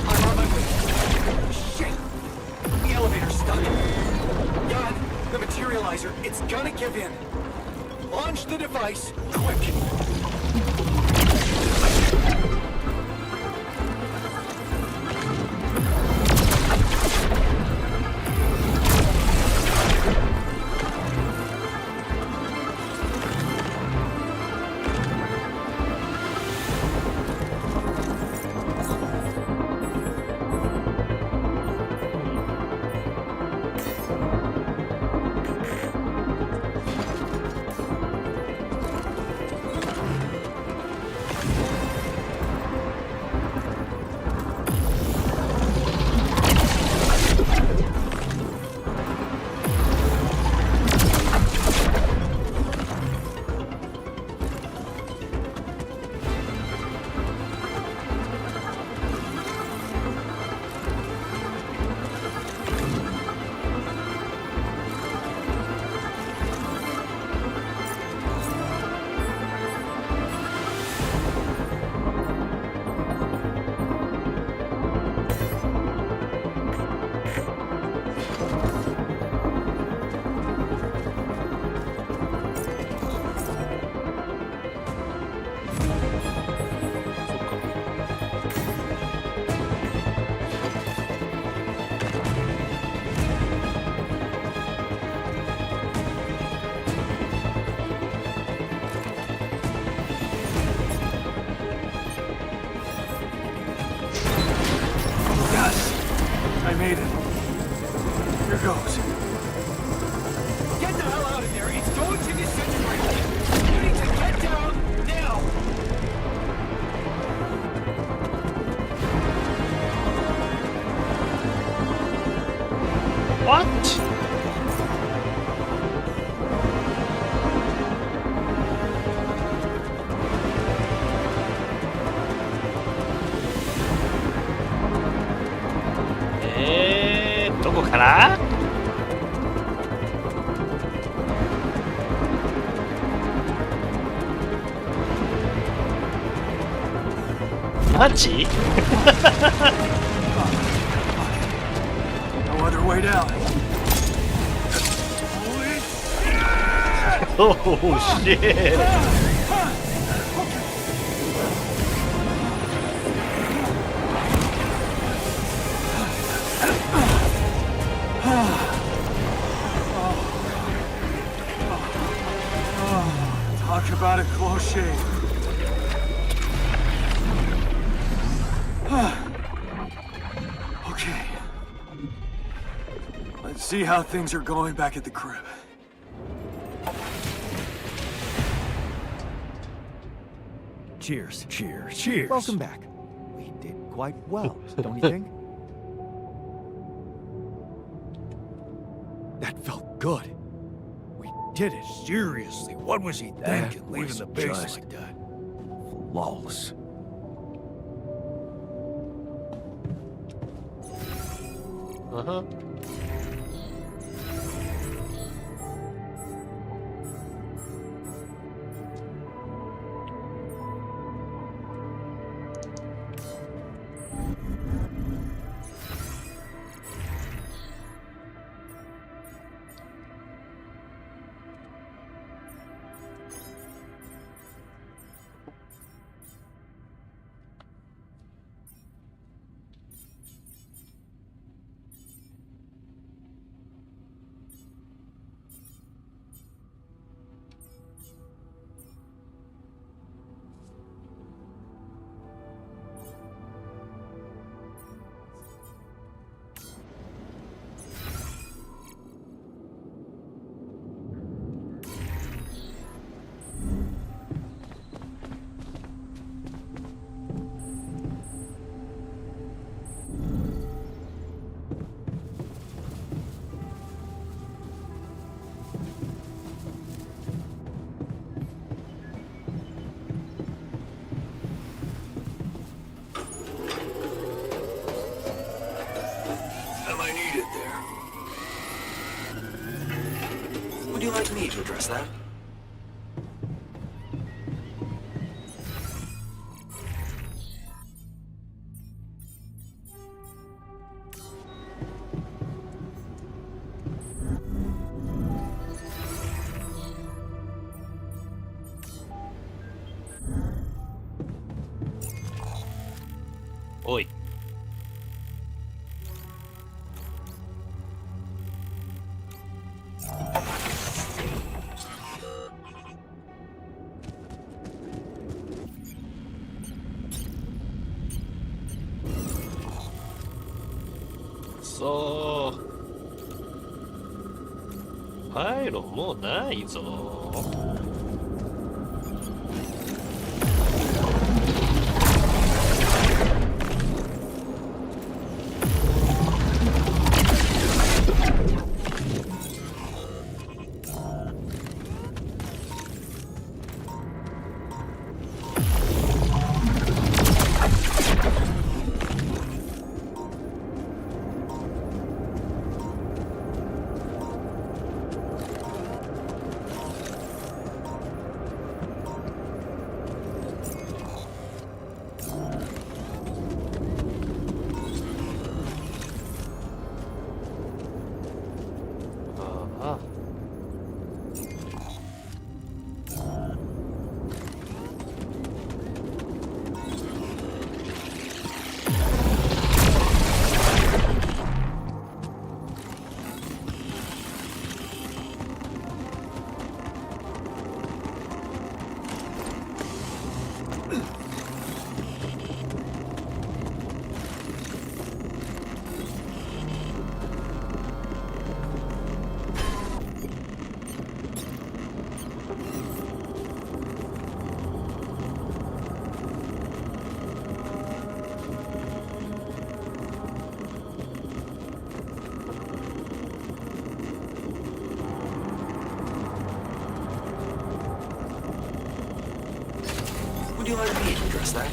I'm on my way. Shit! The elevator's stuck. Jan, the materializer, it's gonna give in. Launch the device, quick! マジ No other way down. Oh shit! Talk about a close shave. Okay. Let's see how things are going back at the crib. Cheers. Cheers. Cheers. Welcome back. We did quite well, don't you think? That felt good. We did it. Seriously, what was he thinking, leaving the base just like that? Flawless. Uh-huh. Am I needed there? Would you like me to address that? Oi. So パイロンもうないぞ。Would you like me to address that?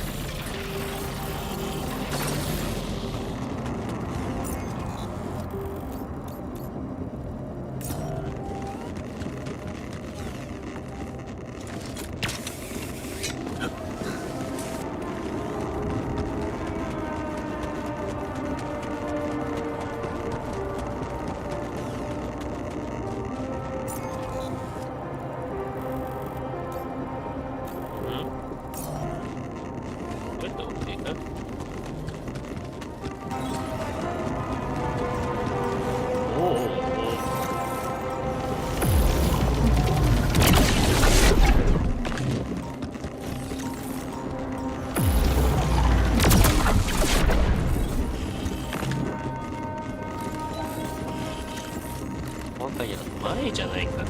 まだやる前じゃないか。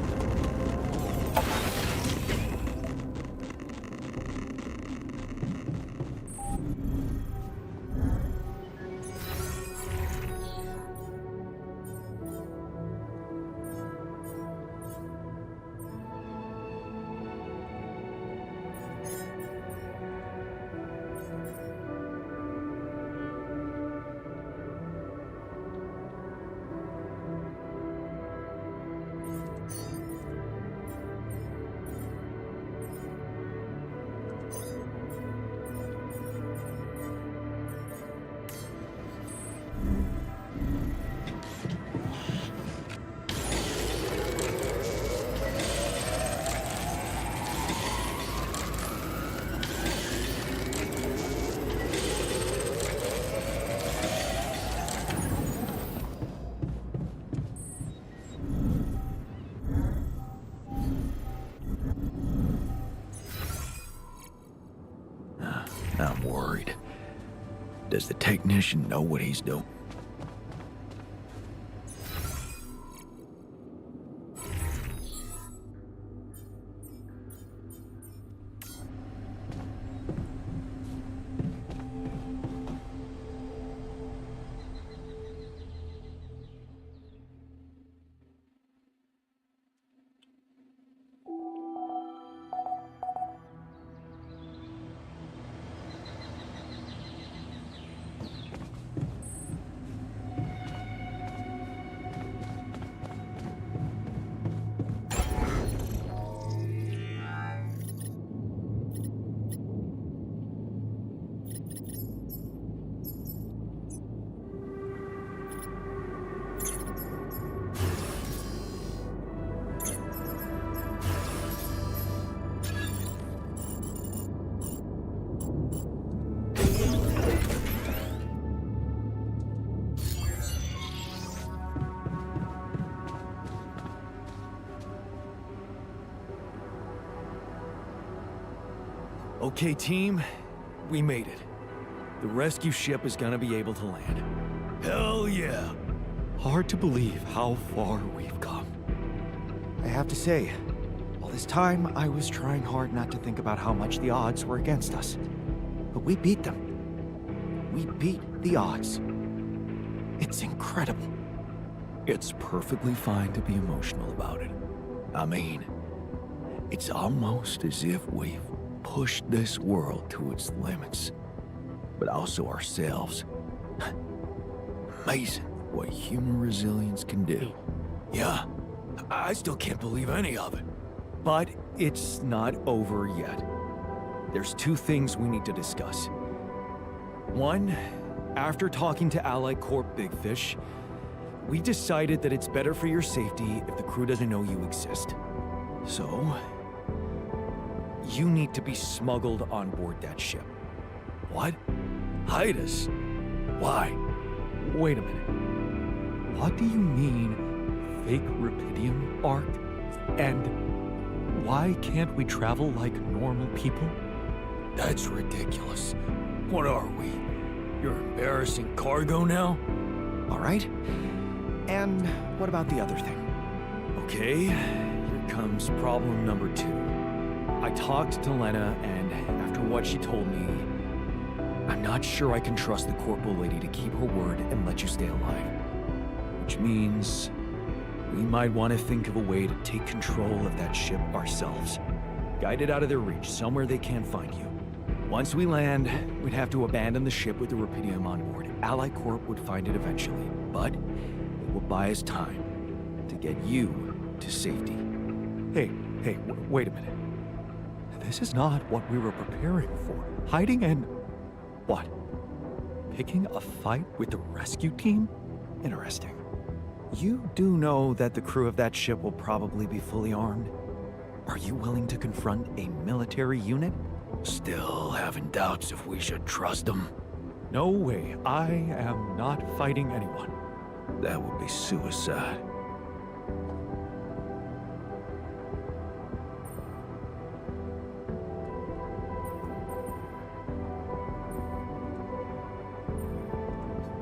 I'm worried. Does the technician know what he's doing? Okay, team, we made it. The rescue ship is gonna be able to land. Hell yeah! Hard to believe how far we've come. I have to say, all this time I was trying hard not to think about how much the odds were against us. But we beat them. We beat the odds. It's incredible. It's perfectly fine to be emotional about it. I mean, it's almost as if we've pushed this world to its limits, but also ourselves. Amazing what human resilience can do. Yeah, I still can't believe any of it. But it's not over yet. There's two things we need to discuss. One, after talking to Allied Corp Big Fish, we decided that it's better for your safety if the crew doesn't know you exist. So, you need to be smuggled on board that ship. What? Hide us? Why? Wait a minute. What do you mean, fake Rapidium arc? And why can't we travel like normal people? That's ridiculous. What are we? Your embarrassing cargo now? All right. And what about the other thing? Okay, here comes problem number 2. I talked to Lena, and after what she told me, I'm not sure I can trust the corporal lady to keep her word and let you stay alive. Which means we might want to think of a way to take control of that ship ourselves. Guide it out of their reach, somewhere they can't find you. Once we land, we'd have to abandon the ship with the Rapidium on board. Allied Corp would find it eventually, but it will buy us time to get you to safety. Hey, wait a minute. This is not what we were preparing for. Hiding and... what? Picking a fight with the rescue team? Interesting. You do know that the crew of that ship will probably be fully armed? Are you willing to confront a military unit? Still having doubts if we should trust them. No way. I am not fighting anyone. That would be suicide.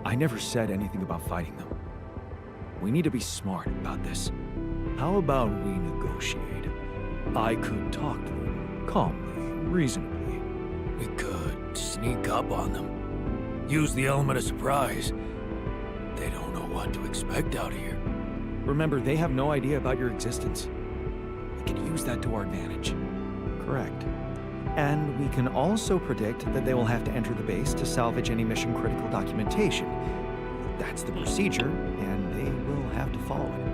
I never said anything about fighting them. We need to be smart about this. How about we negotiate? I could talk to them calmly, reasonably. We could sneak up on them. Use the element of surprise. They don't know what to expect out here. Remember, they have no idea about your existence. We could use that to our advantage. Correct. And we can also predict that they will have to enter the base to salvage any mission-critical documentation. That's the procedure, and they will have to follow it.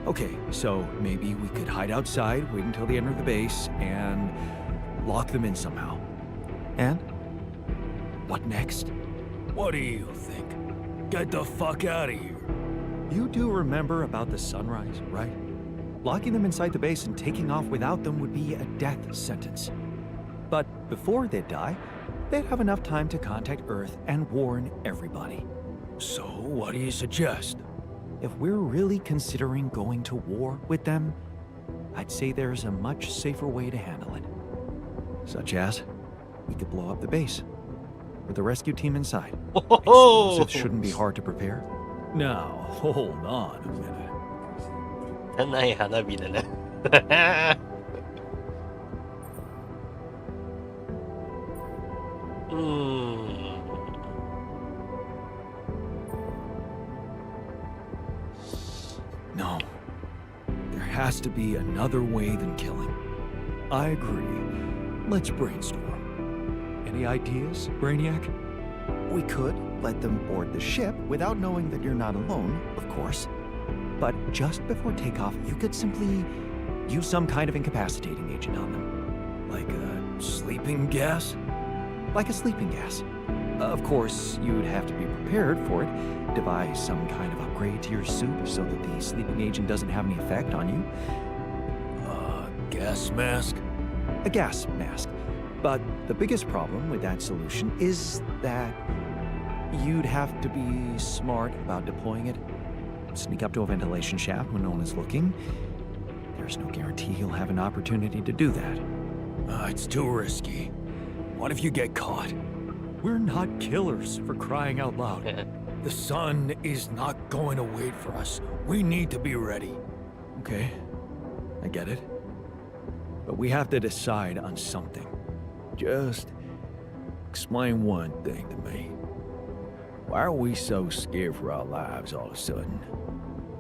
Okay, so maybe we could hide outside, wait until they enter the base, and lock them in somehow. And? What next? What do you think? Get the fuck out of here. You do remember about the sunrise, right? Locking them inside the base and taking off without them would be a death sentence. But before they die, they'd have enough time to contact Earth and warn everybody. So, what do you suggest? If we're really considering going to war with them, I'd say there's a much safer way to handle it. Such as? We could blow up the base, with the rescue team inside. Oh, Explosives shouldn't be hard to prepare. Now, hold on a minute. ない花火だね。No. There has to be another way than killing. I agree. Let's brainstorm. Any ideas, Brainiac? We could let them board the ship without knowing that you're not alone, of course. But just before takeoff, you could simply use some kind of incapacitating agent on them. Like a sleeping gas? Like a sleeping gas. Of course, you'd have to be prepared for it. Devise some kind of upgrade to your suit so that the sleeping agent doesn't have any effect on you. Gas mask? A gas mask. But the biggest problem with that solution is that you'd have to be smart about deploying it. Sneak up to a ventilation shaft when no one is looking. There's no guarantee you'll have an opportunity to do that. It's too risky. What if you get caught? We're not killers, for crying out loud. The sun is not going to wait for us. We need to be ready. Okay, I get it. But we have to decide on something. Just explain one thing to me. Why are we so scared for our lives all of a sudden?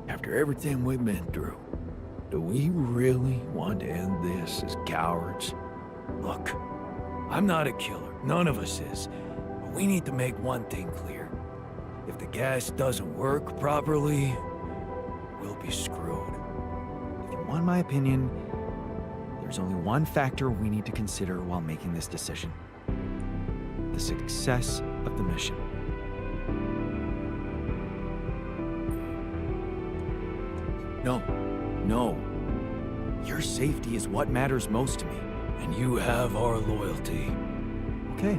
After everything we've been through, do we really want to end this as cowards? Look, I'm not a killer. None of us is. But we need to make one thing clear. If the gas doesn't work properly, we'll be screwed. If you want my opinion, there's only one factor we need to consider while making this decision. The success of the mission. No. Your safety is what matters most to me. And you have our loyalty. Okay.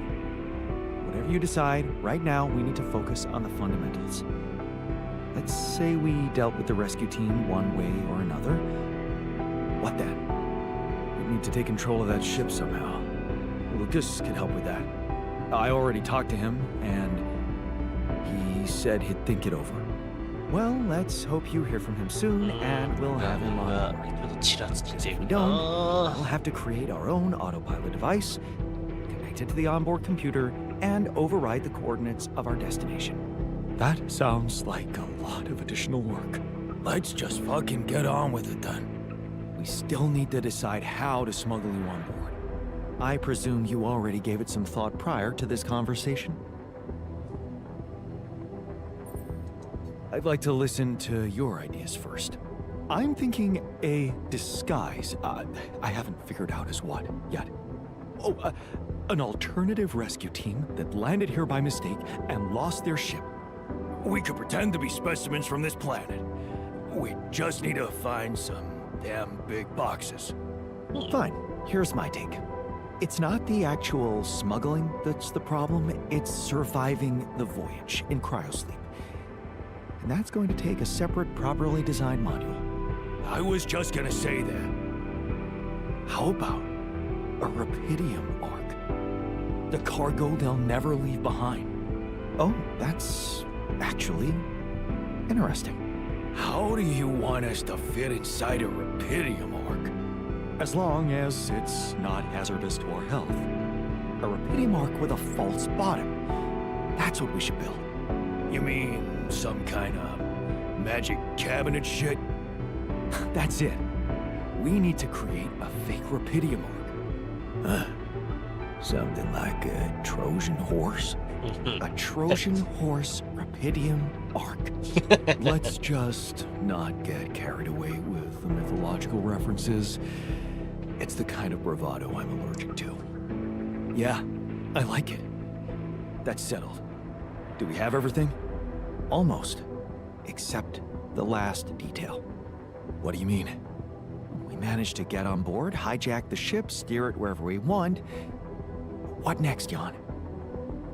Whatever you decide, right now we need to focus on the fundamentals. Let's say we dealt with the rescue team one way or another. What then? We need to take control of that ship somehow. Lucas could help with that. I already talked to him, and he said he'd think it over. Well, let's hope you hear from him soon, and we'll have him on board. If we don't, we'll have to create our own autopilot device, connect it to the onboard computer, and override the coordinates of our destination. That sounds like a lot of additional work. Let's just fucking get on with it then. We still need to decide how to smuggle you on board. I presume you already gave it some thought prior to this conversation? I'd like to listen to your ideas first. I'm thinking a disguise. I haven't figured out as what yet. Oh, an alternative rescue team that landed here by mistake and lost their ship. We could pretend to be specimens from this planet. We just need to find some damn big boxes. Fine. Here's my take. It's not the actual smuggling that's the problem, it's surviving the voyage in cryosleep. And that's going to take a separate, properly designed module. I was just gonna say that. How about a Rapidium arc? The cargo they'll never leave behind. Oh, that's actually interesting. How do you want us to fit inside a Rapidium arc? As long as it's not hazardous to our health. A Rapidium arc with a false bottom. That's what we should build. You mean some kind of magic cabinet shit? That's it. We need to create a fake Rapidium arc. Something like a Trojan horse? A Trojan horse Rapidium arc. Let's just not get carried away with the mythological references. It's the kind of bravado I'm allergic to. Yeah, I like it. That's settled. Do we have everything? Almost. Except the last detail. What do you mean? We managed to get on board, hijack the ship, steer it wherever we want. What next, Jan?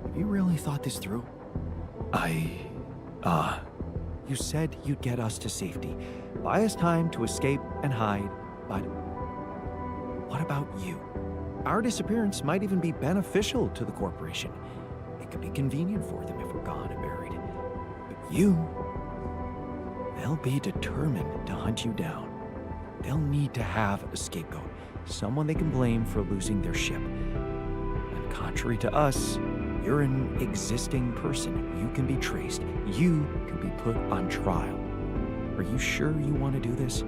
Have you really thought this through? You said you'd get us to safety, buy us time to escape and hide, but what about you? Our disappearance might even be beneficial to the corporation. It could be convenient for them if we're gone and buried. But you... they'll be determined to hunt you down. They'll need to have a scapegoat, someone they can blame for losing their ship. And contrary to us, you're an existing person. You can be traced. You can be put on trial. Are you sure you want to do this?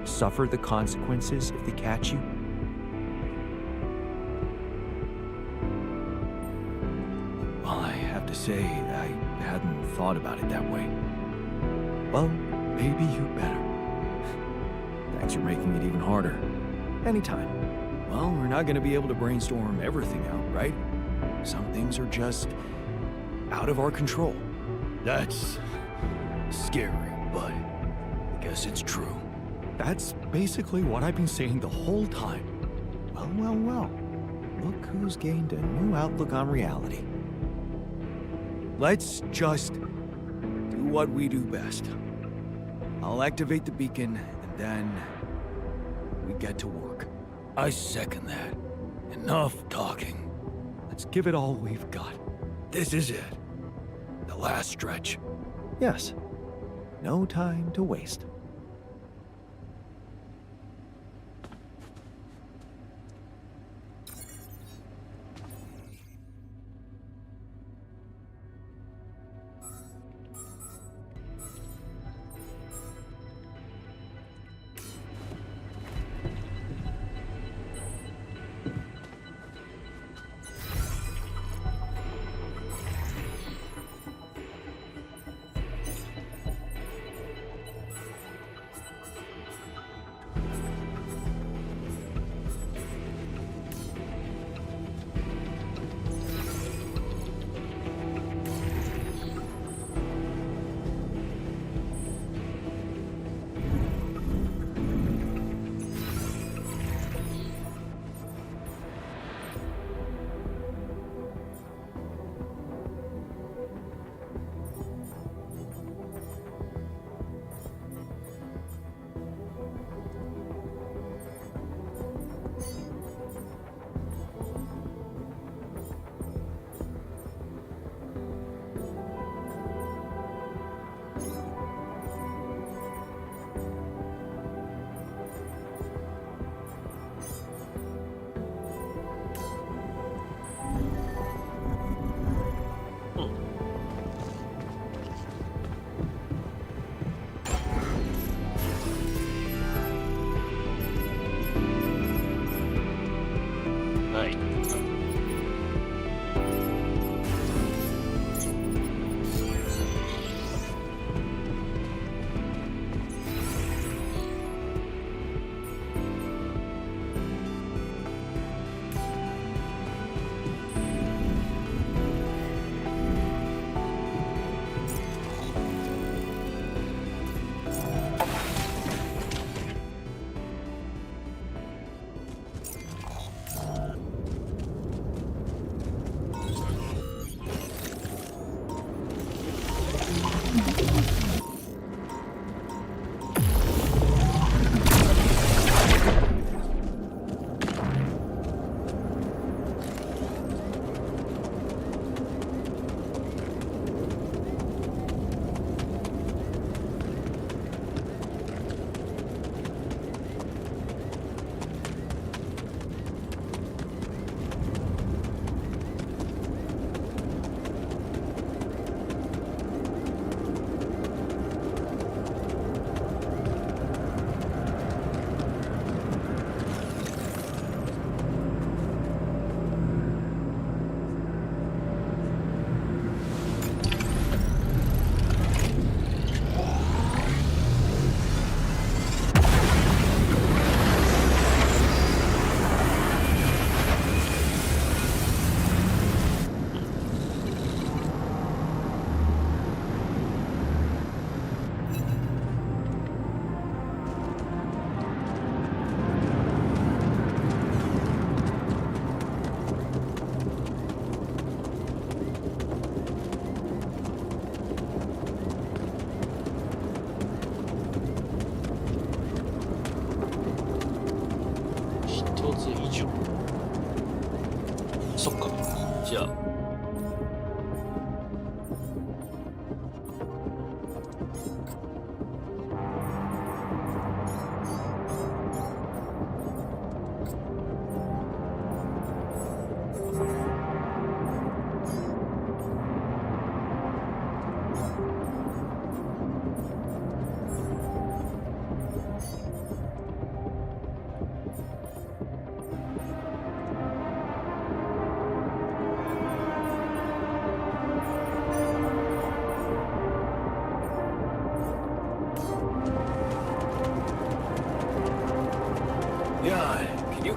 Suffer the consequences if they catch you? Well, I have to say, I hadn't thought about it that way. Well, maybe you better. Thanks for making it even harder. Anytime. Well, we're not gonna be able to brainstorm everything out, right? Some things are just out of our control. That's scary, but I guess it's true. That's basically what I've been saying the whole time. Well, well, well. Look who's gained a new outlook on reality. Let's just do what we do best. I'll activate the beacon, and then we get to work. I second that. Enough talking. Let's give it all we've got. This is it. The last stretch. Yes. No time to waste.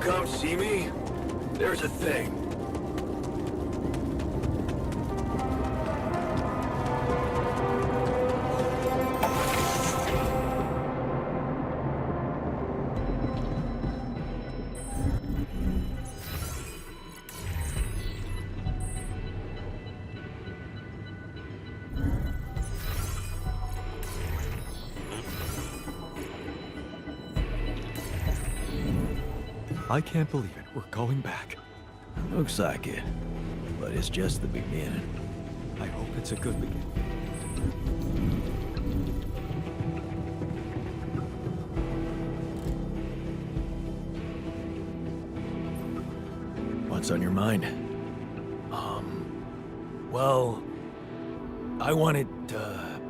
come see me? There's a thing. I can't believe it. We're going back. Looks like it. But it's just the beginning. I hope it's a good beginning. What's on your mind? Well, I wanted to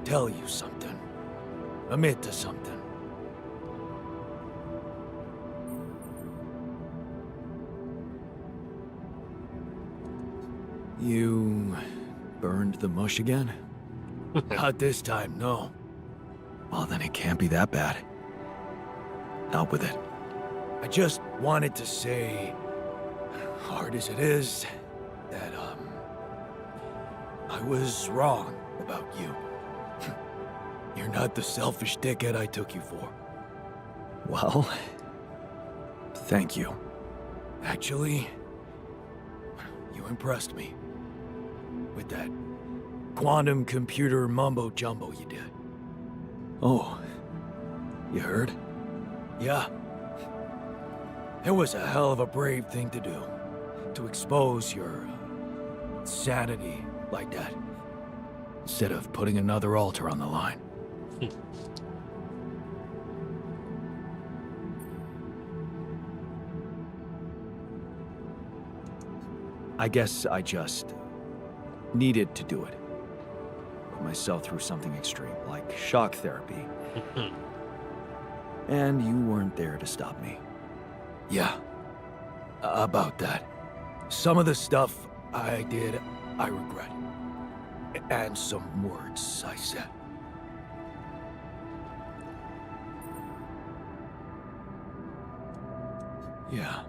tell you something. Admit to something. You burned the mush again? Not this time, no. Well, then it can't be that bad. Out with it. I just wanted to say, hard as it is, that, I was wrong about you. You're not the selfish dickhead I took you for. Well, thank you. Actually, you impressed me. With that quantum computer mumbo-jumbo you did. Oh, you heard? Yeah. It was a hell of a brave thing to do. To expose your sanity like that. Instead of putting another altar on the line. I guess I just needed to do it. Put myself through something extreme, like shock therapy. And you weren't there to stop me. Yeah. About that. Some of the stuff I did, I regret. And some words I said. Yeah.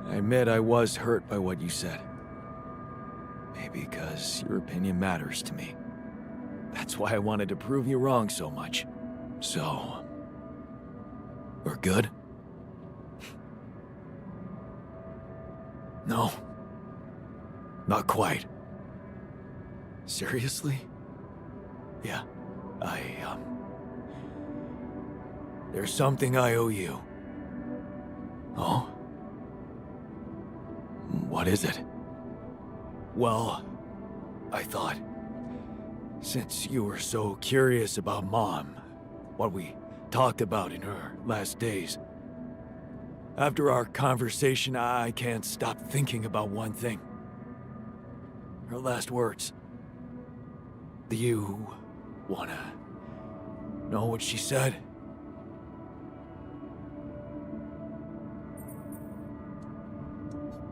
I admit I was hurt by what you said. Maybe because your opinion matters to me. That's why I wanted to prove you wrong so much. So... we're good? No. Not quite. Seriously? Yeah. There's something I owe you. Oh? What is it? Well, I thought, since you were so curious about Mom, what we talked about in her last days, after our conversation, I can't stop thinking about one thing. Her last words. Do you wanna know what she said?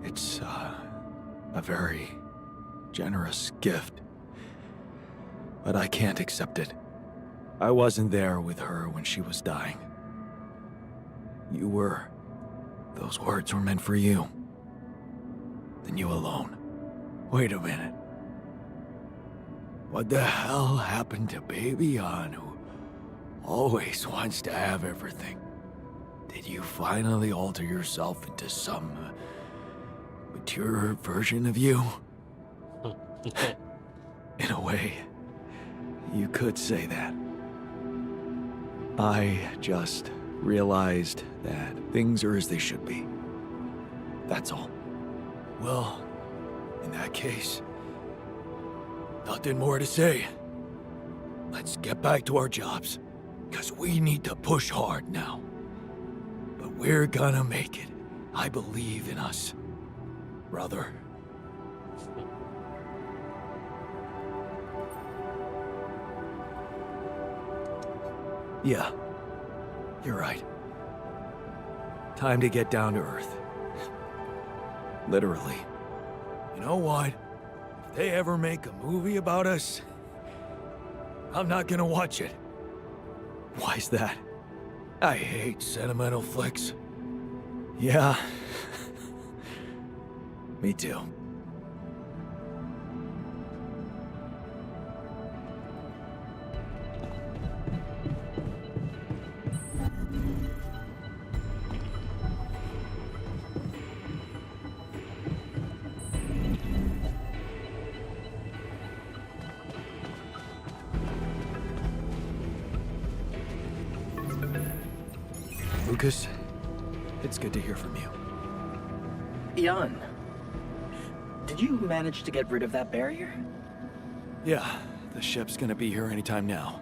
It's, a very generous gift. But I can't accept it. I wasn't there with her when she was dying. You were. Those words were meant for you. And you alone. Wait a minute. What the hell happened to Baby An, who always wants to have everything? Did you finally alter yourself into some mature version of you? In a way, you could say that. I just realized that things are as they should be. That's all. Well, in that case, nothing more to say. Let's get back to our jobs, because we need to push hard now. But we're gonna make it. I believe in us, brother. Yeah, you're right. Time to get down to earth. Literally. You know what? If they ever make a movie about us, I'm not gonna watch it. Why's that? I hate sentimental flicks. Yeah. Me too. Lucas, it's good to hear from you. Jan, did you manage to get rid of that barrier? Yeah, the ship's gonna be here anytime now.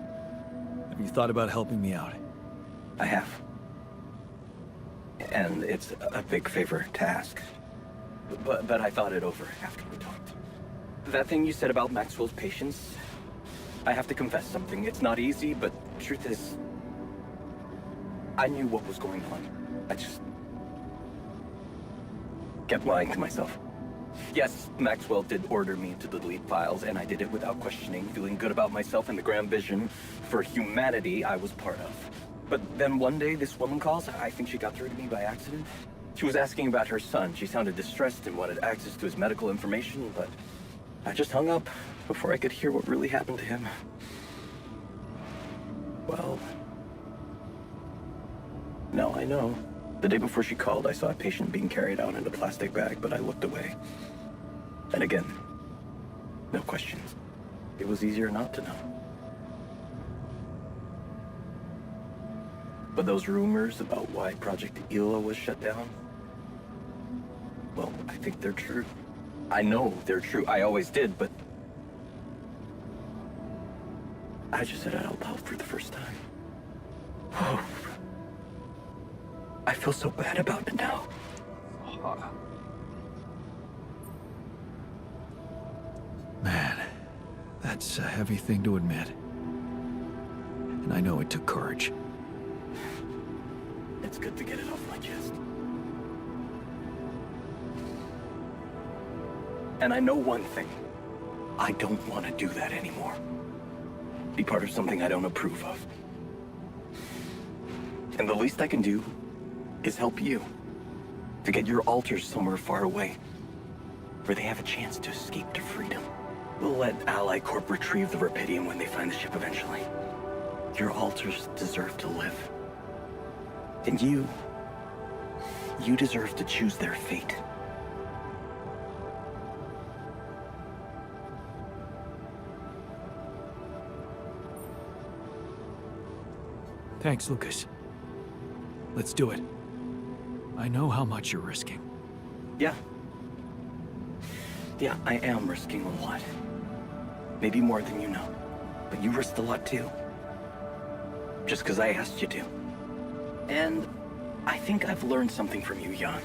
Have you thought about helping me out? I have. And it's a big favor to ask. But I thought it over after we talked. That thing you said about Maxwell's patience, I have to confess something. It's not easy, but truth is, I knew what was going on. I just kept lying to myself. Yes, Maxwell did order me to delete files, and I did it without questioning, feeling good about myself and the grand vision for humanity I was part of. But then one day, this woman calls. I think she got through to me by accident. She was asking about her son. She sounded distressed and wanted access to his medical information, but I just hung up before I could hear what really happened to him. Well, now I know. The day before she called, I saw a patient being carried out in a plastic bag, but I looked away. And again, no questions. It was easier not to know. But those rumors about why Project Ila was shut down, well, I think they're true. I know they're true. I always did, but I just said it out loud for the first time. Oh. I feel so bad about it now. Man, that's a heavy thing to admit. And I know it took courage. It's good to get it off my chest. And I know one thing. I don't want to do that anymore. Be part of something I don't approve of. And the least I can do is help you to get your alters somewhere far away, where they have a chance to escape to freedom. We'll let Ally Corp retrieve the Rapidium when they find the ship eventually. Your alters deserve to live. And you deserve to choose their fate. Thanks, Lucas. Let's do it. I know how much you're risking. Yeah. Yeah, I am risking a lot. Maybe more than you know. But you risked a lot too. Just because I asked you to. And I think I've learned something from you, Jan.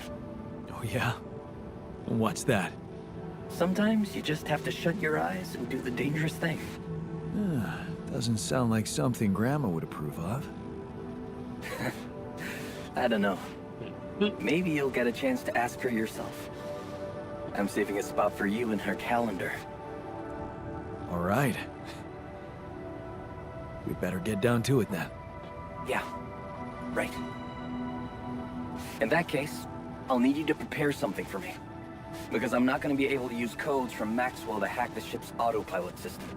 Oh yeah? What's that? Sometimes you just have to shut your eyes and do the dangerous thing. Doesn't sound like something Grandma would approve of. I don't know. Maybe you'll get a chance to ask her yourself. I'm saving a spot for you in her calendar. All right. We better get down to it then. Yeah. Right. In that case, I'll need you to prepare something for me. Because I'm not going to be able to use codes from Maxwell to hack the ship's autopilot system.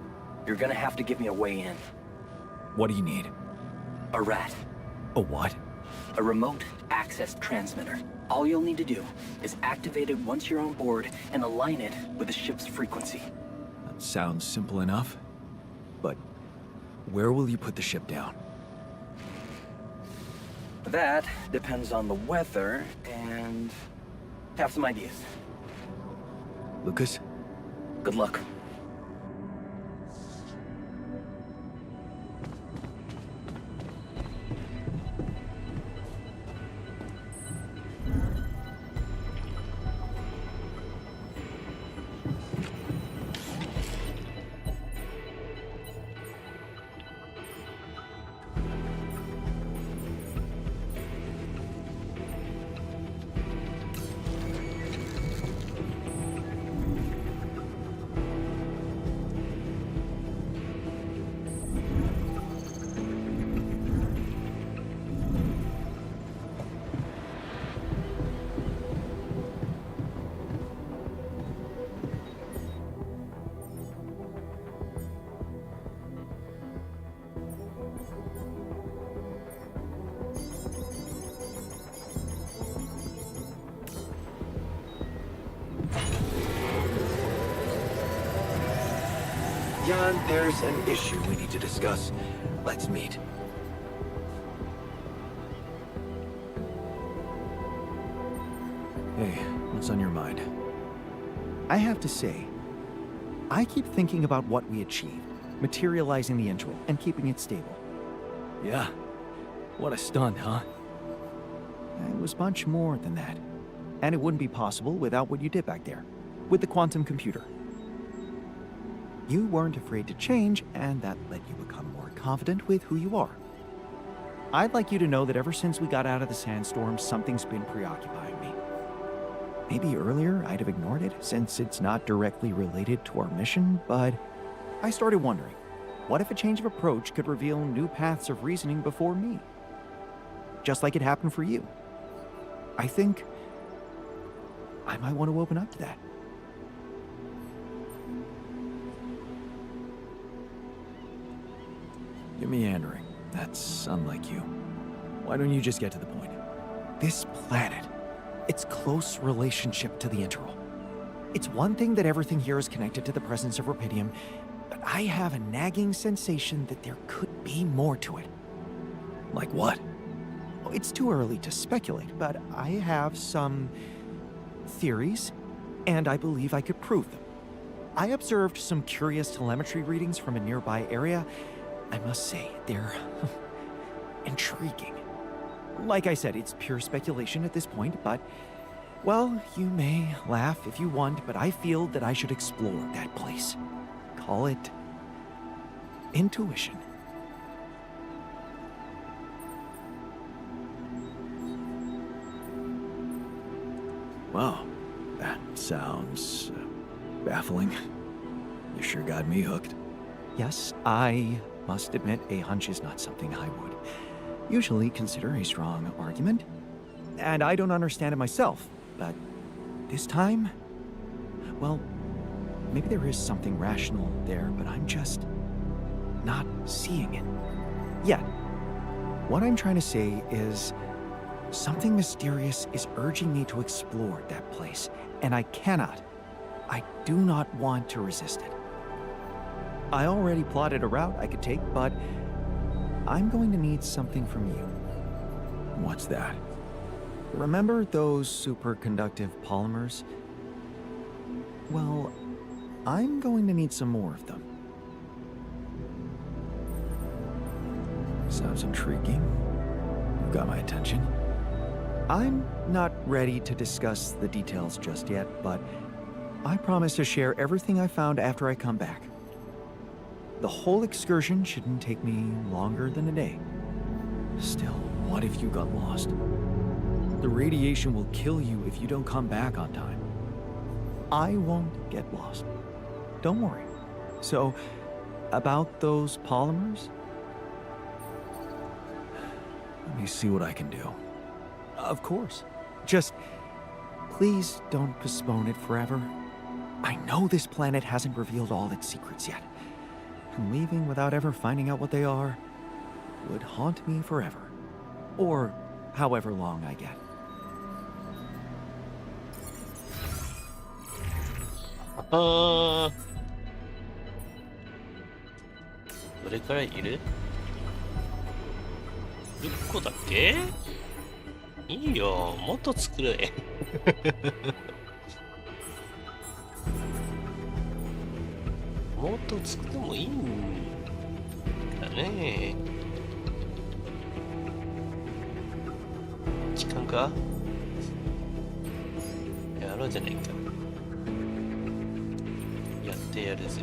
You're going to have to give me a way in. What do you need? A rat. A what? A remote access transmitter. All you'll need to do is activate it once you're on board and align it with the ship's frequency. That sounds simple enough. But where will you put the ship down? That depends on the weather and have some ideas. Lucas? Good luck. and there's an issue we need to discuss. Let's meet. Hey, what's on your mind? I have to say, I keep thinking about what we achieved, materializing the intro and keeping it stable. Yeah. What a stunt, huh? It was much more than that. And it wouldn't be possible without what you did back there, with the quantum computer. You weren't afraid to change, and that let you become more confident with who you are. I'd like you to know that ever since we got out of the sandstorm, something's been preoccupying me. Maybe earlier I'd have ignored it, since it's not directly related to our mission, but I started wondering, what if a change of approach could reveal new paths of reasoning before me? Just like it happened for you. I think I might want to open up to that. You're meandering. That's unlike you. Why don't you just get to the point? This planet, its close relationship to the Interral. It's one thing that everything here is connected to the presence of Rapidium, but I have a nagging sensation that there could be more to it. Like what? It's too early to speculate, but I have some theories, and I believe I could prove them. I observed some curious telemetry readings from a nearby area. I must say, they're intriguing. Like I said, it's pure speculation at this point, but, well, you may laugh if you want, but I feel that I should explore that place. Call it intuition. Wow, that sounds baffling. You sure got me hooked. Yes, I must admit a hunch is not something I would usually consider a strong argument. And I don't understand it myself, but this time, well, maybe there is something rational there, but I'm just not seeing it yet. What I'm trying to say is something mysterious is urging me to explore that place, and I do not want to resist it. I already plotted a route I could take, but I'm going to need something from you. What's that? Remember those superconductive polymers? Well, I'm going to need some more of them. Sounds intriguing. You've got my attention. I'm not ready to discuss the details just yet, but I promise to share everything I found after I come back. The whole excursion shouldn't take me longer than a day. Still, what if you got lost? The radiation will kill you if you don't come back on time. I won't get lost. Don't worry. So, about those polymers? Let me see what I can do. Of course. Just, please don't postpone it forever. I know this planet hasn't revealed all its secrets yet. And leaving without ever finding out what they are would haunt me forever. Or however long I get. どれからいる ?1 個だけいいよ、もっと作れ。もっと作ってもいいんだね。時間かやろうじゃないか。やってやるぜ。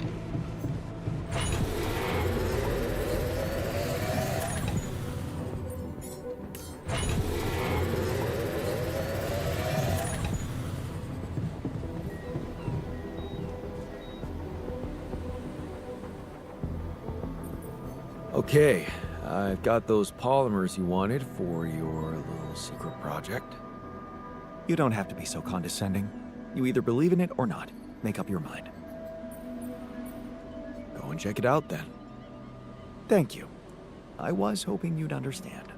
Okay, I've got those polymers you wanted for your little secret project. You don't have to be so condescending. You either believe in it or not. Make up your mind. Go and check it out then. Thank you. I was hoping you'd understand.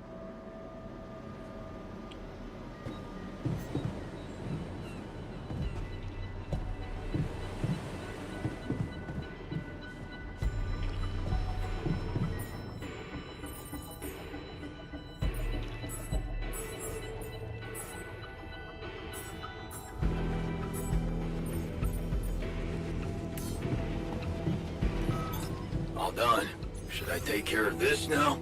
All done. Should I take care of this now?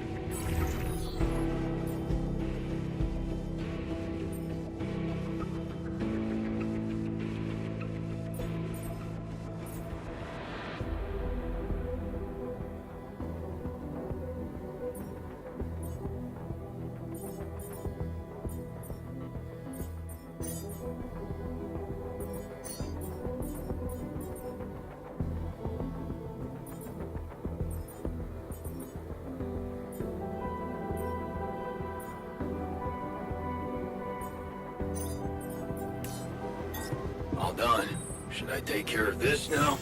All done. Should I take care of this now?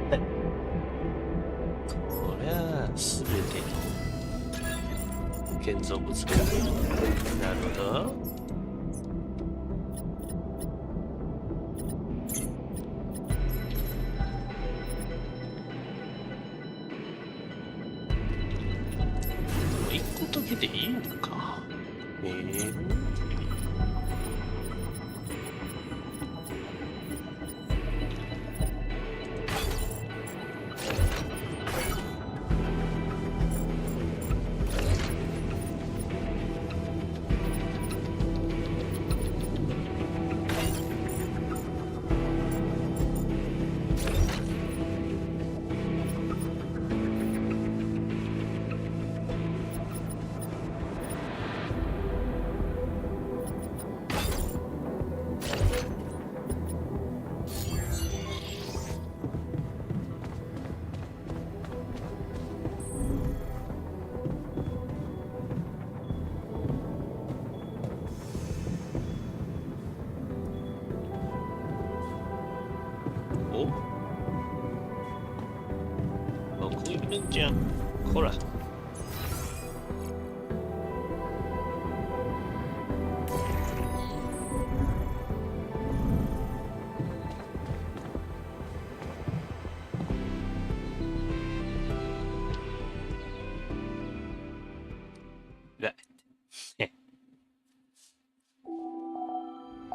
これは全て建造物か。なるほど。一個だけでいいのか。お、ここいるんじゃん。ほら。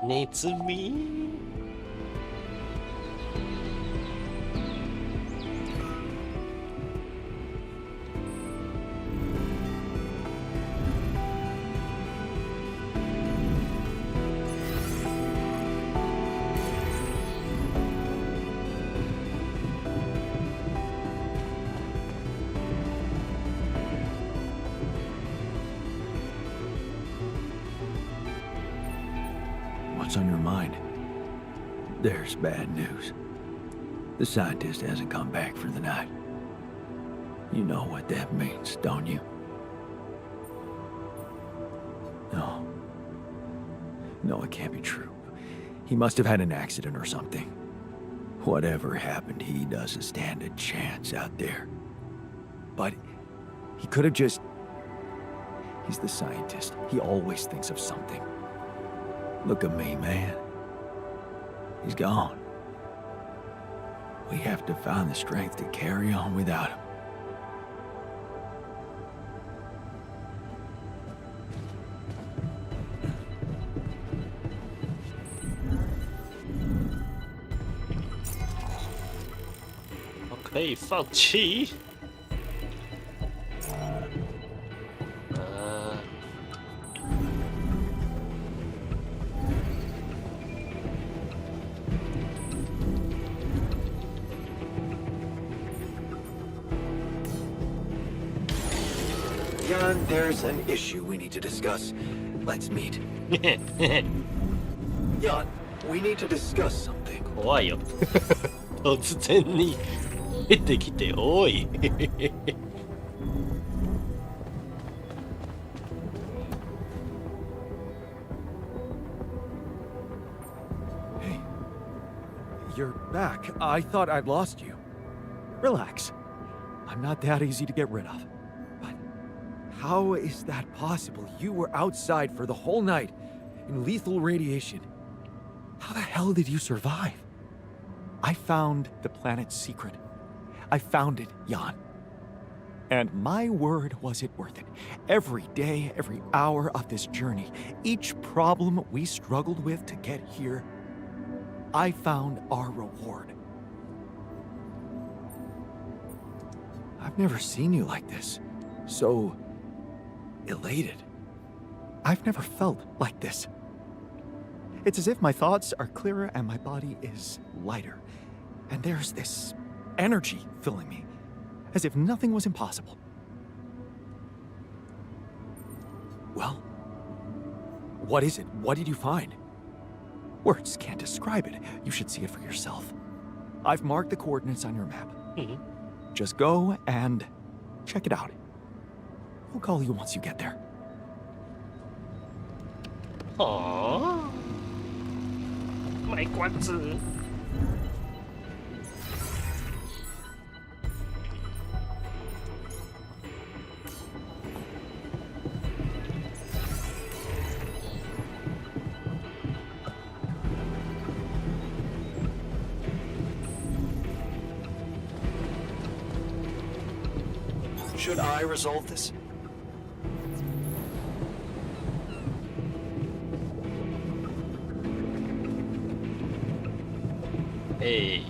ネズミ。What's on your mind? There's bad news. The scientist hasn't come back for the night. You know what that means, don't you? No. No, it can't be true. He must have had an accident or something. Whatever happened, he doesn't stand a chance out there. But he could have just... He's the scientist. He always thinks of something. Look at me, man. He's gone. We have to find the strength to carry on without him. Okay, 放弃。Jan, there's an issue we need to discuss. Let's meet. Jan, we need to discuss something. 怖いよ。突然に出てきて、おい。Hey, you're back. I thought I'd lost you. Relax. I'm not that easy to get rid of. But how is that possible? You were outside for the whole night in lethal radiation. How the hell did you survive? I found the planet's secret. I found it, Jan. And my word, was it worth it. Every day, every hour of this journey, each problem we struggled with to get here, I found our reward. I've never seen you like this. So elated. I've never felt like this. It's as if my thoughts are clearer and my body is lighter. And there's this energy filling me, as if nothing was impossible. Well, what is it? What did you find? Words can't describe it. You should see it for yourself. I've marked the coordinates on your map. Just go and check it out. I'll call you once you get there. Aww. 卖关子。Should I resolve this? Hey.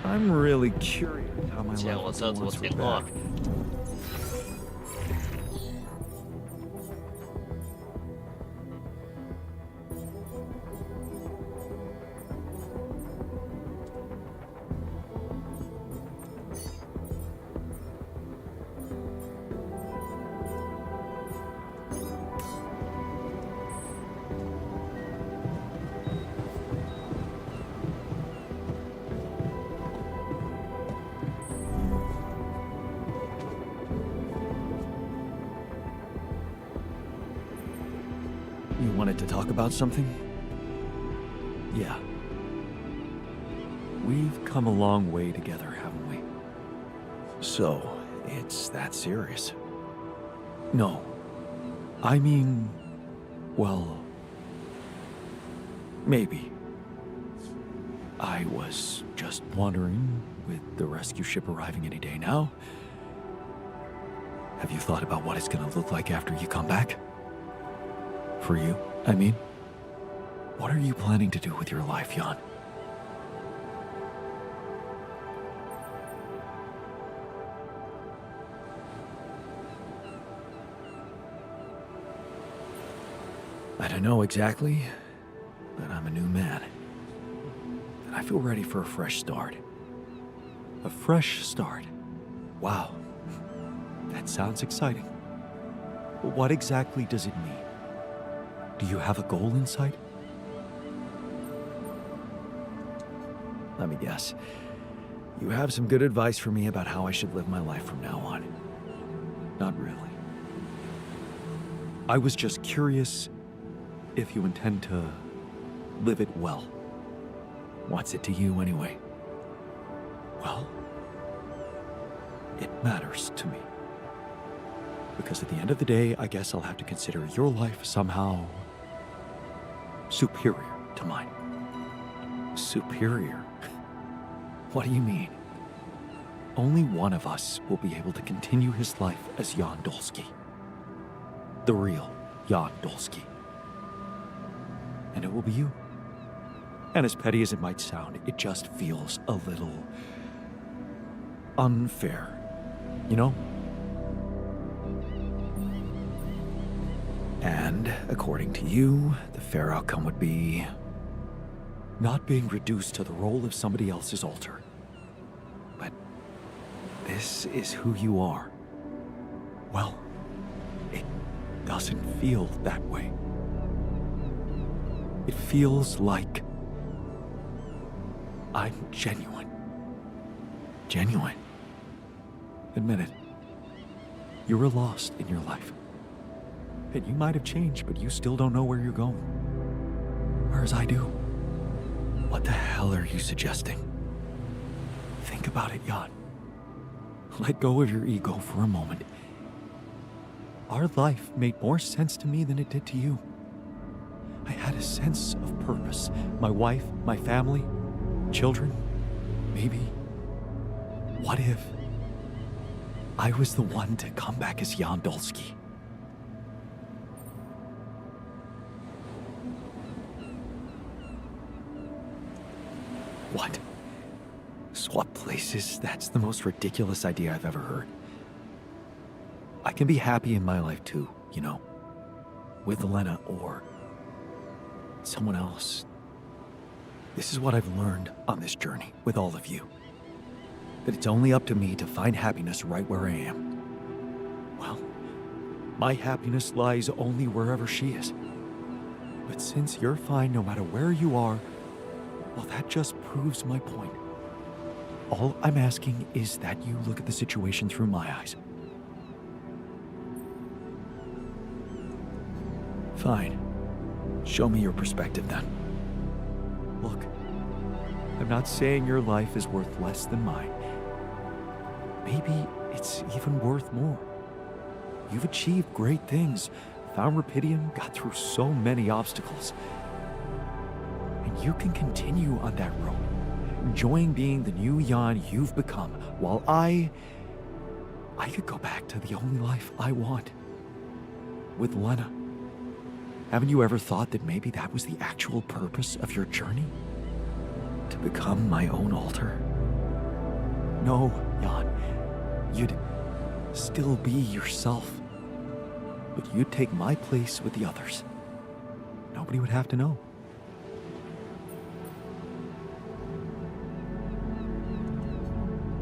I'm really curious how my 既然我 loved 知道怎么 ones 点 were 话 back.。You wanted to talk about something? Yeah. We've come a long way together, haven't we? So, it's that serious? No. I mean, well, maybe. I was just wondering, with the rescue ship arriving any day now, have you thought about what it's gonna look like after you come back? For you, I mean? What are you planning to do with your life, Jan? I don't know exactly, but I'm a new man. And I feel ready for a fresh start. A fresh start. Wow. That sounds exciting. But what exactly does it mean? Do you have a goal in sight? Let me guess. You have some good advice for me about how I should live my life from now on. Not really. I was just curious if you intend to live it well. What's it to you anyway? Well, it matters to me. Because at the end of the day, I guess I'll have to consider your life somehow superior to mine. Superior? What do you mean? Only one of us will be able to continue his life as Jan Dolsky. The real Jan Dolsky. And it will be you. And as petty as it might sound, it just feels a little unfair, you know? And, according to you, the fair outcome would be not being reduced to the role of somebody else's altar. But this is who you are. Well, doesn't feel that way. It feels like I'm genuine. Genuine. Admit it. You were lost in your life. And you might have changed, but you still don't know where you're going. Whereas I do. What the hell are you suggesting? Think about it, Jan. Let go of your ego for a moment. Our life made more sense to me than it did to you. I had a sense of purpose. My wife, my family, children, maybe. What if I was the one to come back as Jan Dolsky? What? Swap places? That's the most ridiculous idea I've ever heard. I can be happy in my life too, you know, with Elena or someone else. This is what I've learned on this journey with all of you. That it's only up to me to find happiness right where I am. Well, my happiness lies only wherever she is. But since you're fine no matter where you are, well, that just proves my point. All I'm asking is that you look at the situation through my eyes. Fine. Show me your perspective then. Look, I'm not saying your life is worth less than mine. Maybe it's even worth more. You've achieved great things, found Rapidium, got through so many obstacles. And you can continue on that road, enjoying being the new Jan you've become, while I could go back to the only life I want. With Lena. Haven't you ever thought that maybe that was the actual purpose of your journey? To become my own altar? No, Jan. You'd still be yourself. But you'd take my place with the others. Nobody would have to know.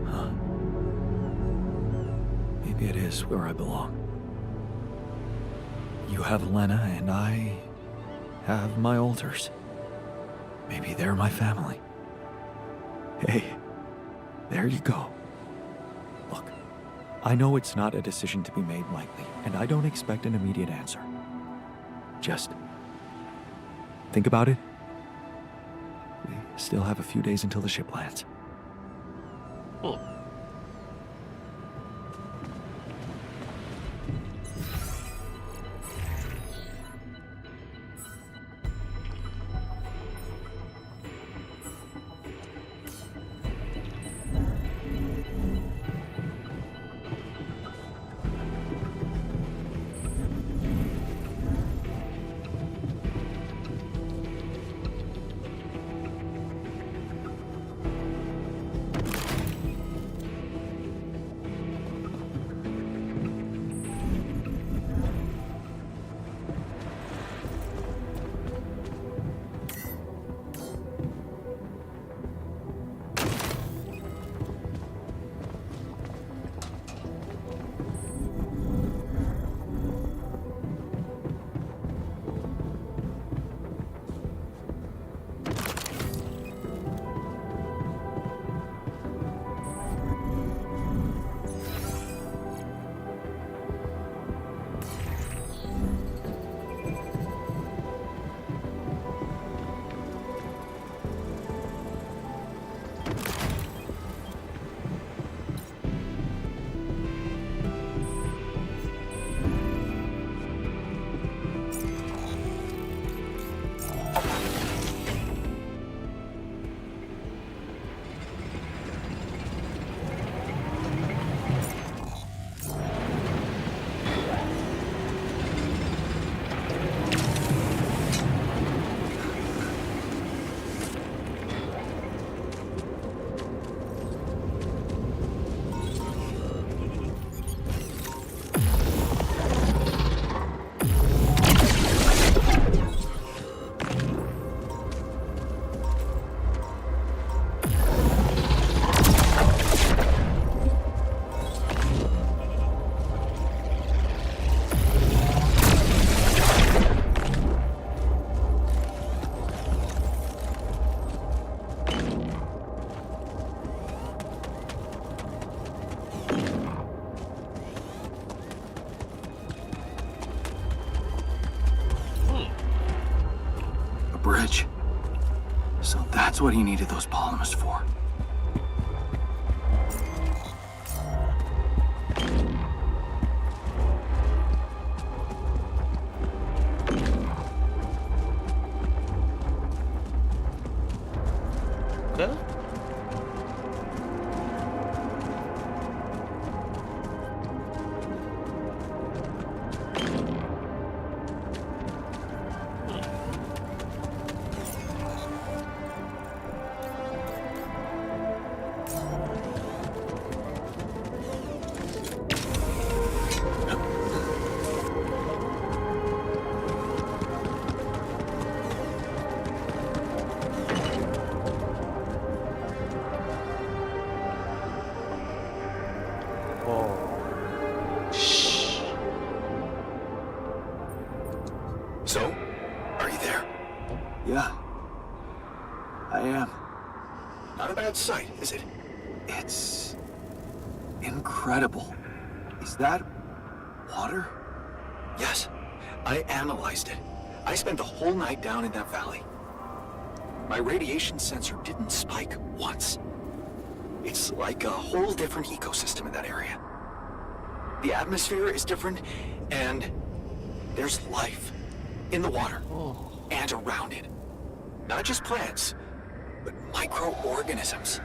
Huh. Maybe it is where I belong. You have Lena and I have my altars. Maybe they're my family. Hey, there you go. Look, I know it's not a decision to be made lightly, and I don't expect an immediate answer. Just think about it. We still have a few days until the ship lands. That's what he needed those polymers for. Okay. So, are you there? Yeah, I am. Not a bad sight, is it? It's incredible. Is that water? Yes, I analyzed it. I spent the whole night down in that valley. My radiation sensor didn't spike once. It's like a whole different ecosystem in that area. The atmosphere is different, and there's life in the water and around it. Not just plants, but microorganisms.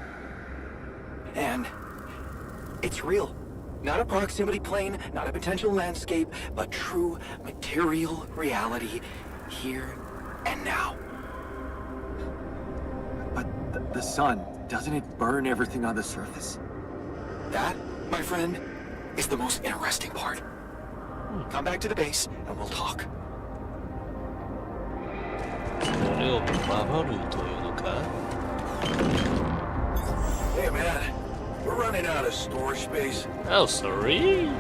And it's real. Not a proximity plane, not a potential landscape, but true material reality here and now. But the sun, doesn't it burn everything on the surface? That, my friend, is the most interesting part. Come back to the base and we'll talk. これを守るというのか? Hey man, we're running out of storage space. Oh, sorry.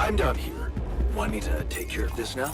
I'm done here. Want me to take care of this now?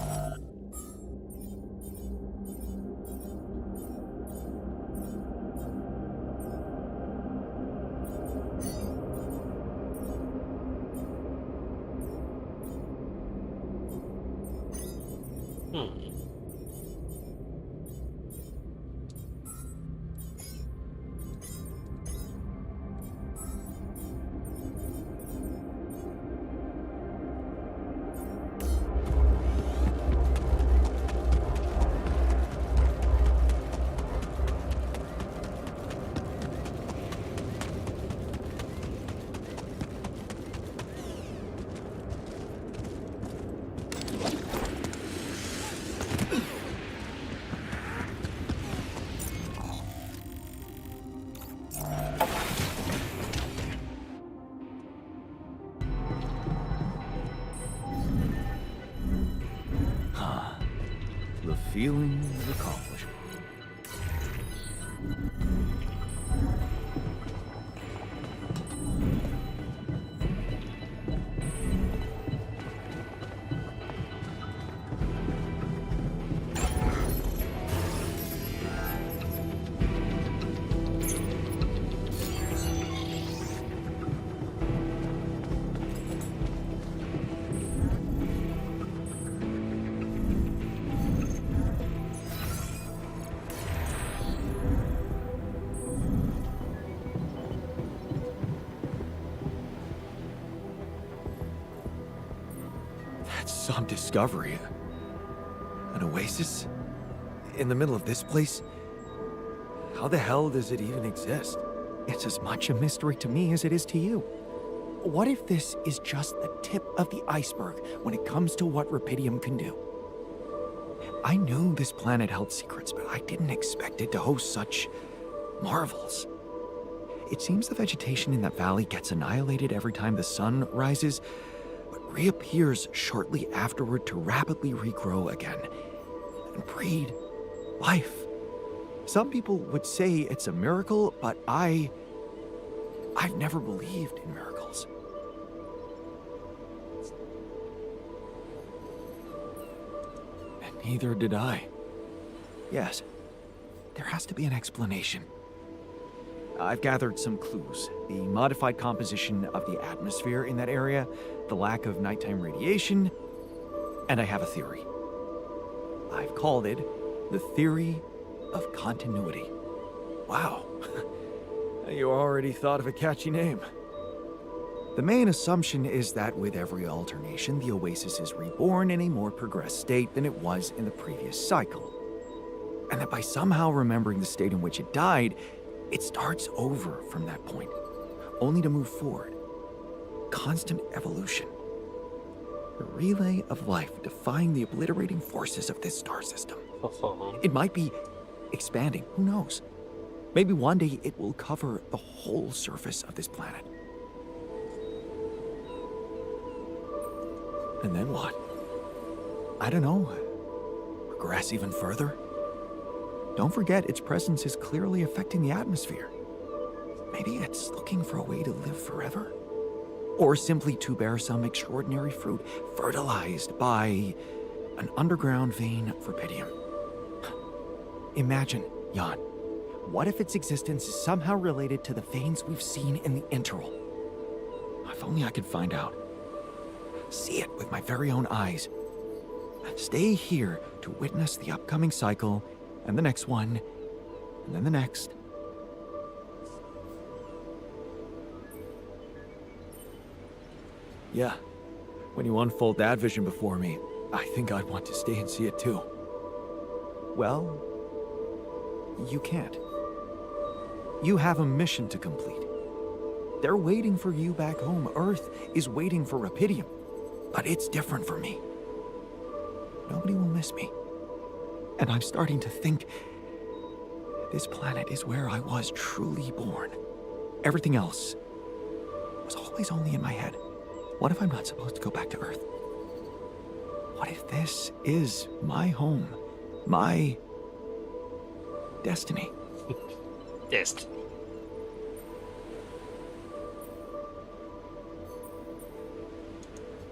The feeling of accomplishment. Some discovery. oasis? In the middle of this place? How the hell does it even exist? It's as much a mystery to me as it is to you. What if this is just the tip of the iceberg when it comes to what Rapidium can do? I knew this planet held secrets, but I didn't expect it to host such marvels. It seems the vegetation in that valley gets annihilated every time the sun rises, but reappears shortly afterward to rapidly regrow again and breed life. Some people would say it's a miracle, but I've never believed in miracles. And neither did I. Yes, there has to be an explanation. I've gathered some clues. The modified composition of the atmosphere in that area, the lack of nighttime radiation, and I have a theory. I've called it the theory of continuity. Wow. You already thought of a catchy name. The main assumption is that with every alternation, the oasis is reborn in a more progressed state than it was in the previous cycle. And that by somehow remembering the state in which it died, it starts over from that point, only to move forward. Constant evolution. The relay of life defying the obliterating forces of this star system. It might be expanding, who knows? Maybe one day it will cover the whole surface of this planet. And then what? I don't know. Progress even further? Don't forget, its presence is clearly affecting the atmosphere. Maybe it's looking for a way to live forever? Or simply to bear some extraordinary fruit, fertilized by an underground vein of Rapidium. Imagine, Jan, what if its existence is somehow related to the veins we've seen in the interval? If only I could find out. See it with my very own eyes. Stay here to witness the upcoming cycle, and the next one, and then the next. Yeah. When you unfold that vision before me, I think I'd want to stay and see it too. Well, you can't. You have a mission to complete. They're waiting for you back home. Earth is waiting for Rapidium. But it's different for me. Nobody will miss me. And I'm starting to think this planet is where I was truly born. Everything else was always only in my head. What if I'm not supposed to go back to Earth? What if this is my home? My destiny? Destiny.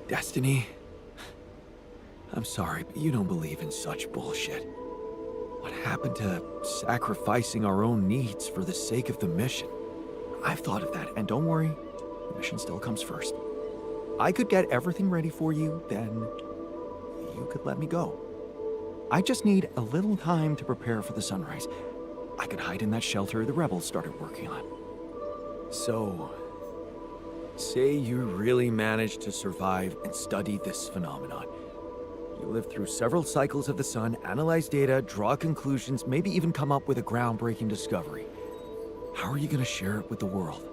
Destiny? I'm sorry, but you don't believe in such bullshit. What happened to sacrificing our own needs for the sake of the mission? I've thought of that, and don't worry, the mission still comes first. I could get everything ready for you, then you could let me go. I just need a little time to prepare for the sunrise. I could hide in that shelter the rebels started working on. So, say you really managed to survive and study this phenomenon. You lived through several cycles of the sun, analyze data, draw conclusions, maybe even come up with a groundbreaking discovery. How are you going to share it with the world?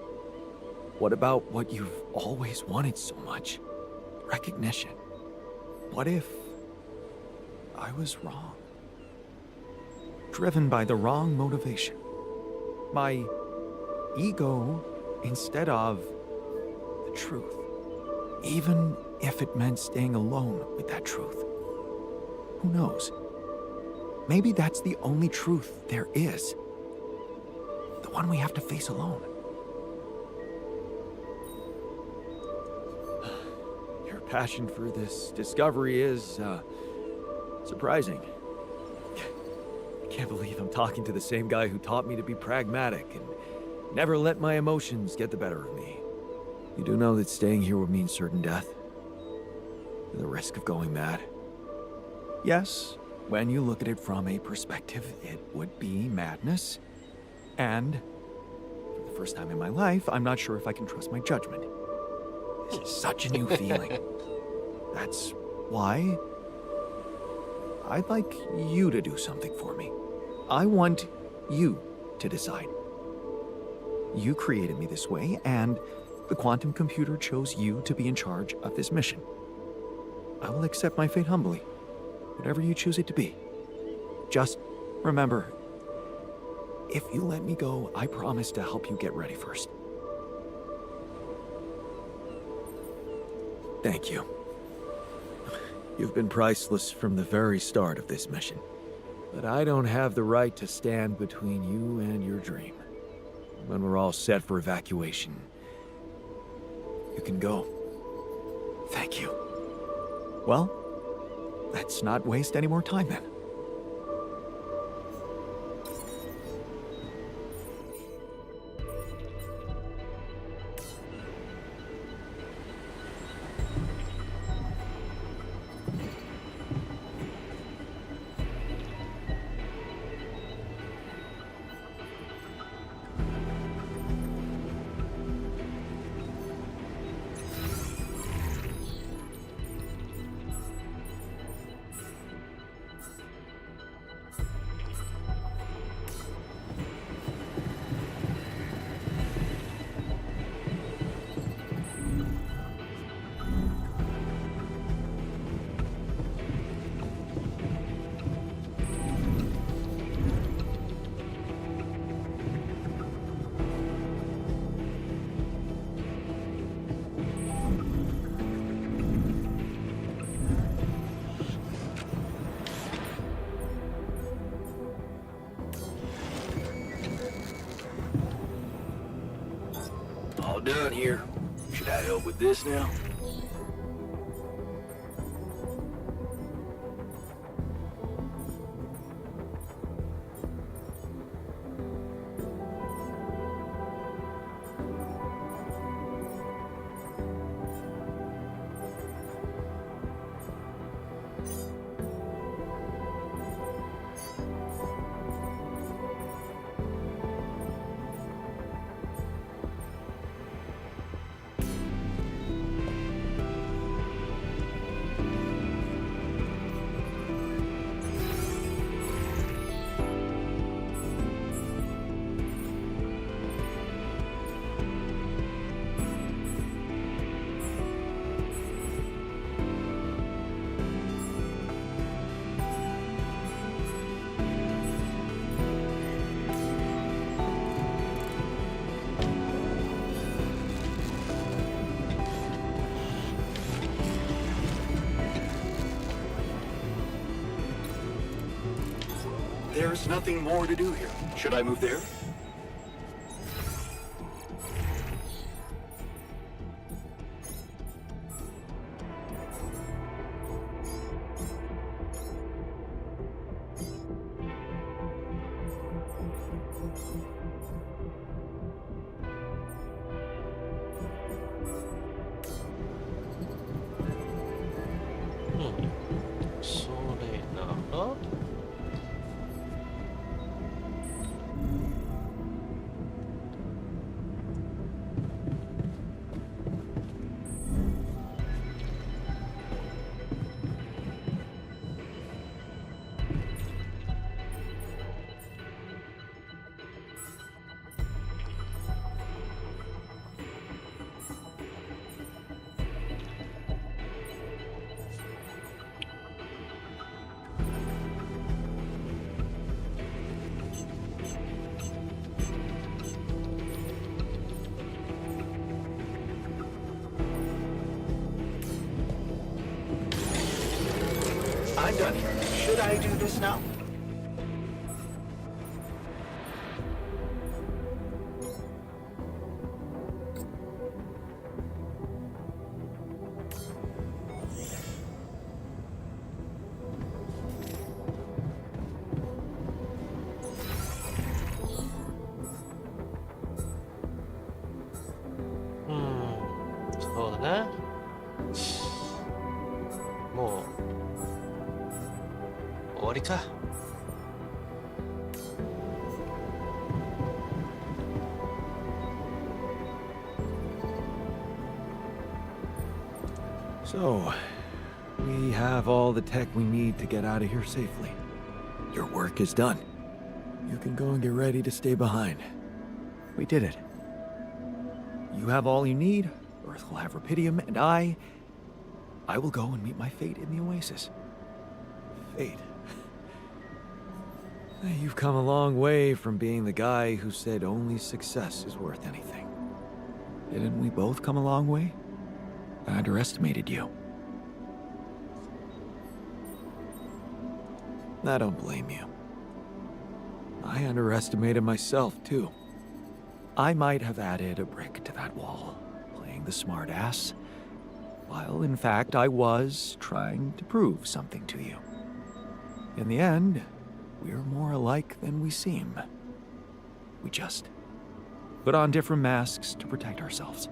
What about what you've always wanted so much? Recognition. What if I was wrong? Driven by the wrong motivation. My ego instead of the truth. Even if it meant staying alone with that truth. Who knows? Maybe that's the only truth there is. The one we have to face alone. Your passion for this discovery is, surprising. I can't believe I'm talking to the same guy who taught me to be pragmatic and never let my emotions get the better of me. You do know that staying here would mean certain death? The risk of going mad? Yes, when you look at it from a perspective, it would be madness. And for the first time in my life, I'm not sure if I can trust my judgment. This is such a new feeling. That's why I'd like you to do something for me. I want you to decide. You created me this way, and the quantum computer chose you to be in charge of this mission. I will accept my fate humbly, whatever you choose it to be. Just remember, if you let me go, I promise to help you get ready first. Thank you. You've been priceless from the very start of this mission. But I don't have the right to stand between you and your dream. When we're all set for evacuation, you can go. Thank you. Well, let's not waste any more time then. All done here. Should I help with this now? There's nothing more to do here. Should I move there? I'm done here. Should I do this now?そうだね。もう終わりか。So, We have all the tech we need to get out of here safely. Your work is done. You can go and get ready to stay behind. We did it. You have all you need, Earth will have Rapidium, and I will go and meet my fate in the Oasis. Fate. You've come a long way from being the guy who said only success is worth anything. Didn't we both come a long way? I underestimated you. I don't blame you. I underestimated myself, too. I might have added a brick to that wall, playing the smart ass, while in fact I was trying to prove something to you. In the end, we're more alike than we seem. We just put on different masks to protect ourselves.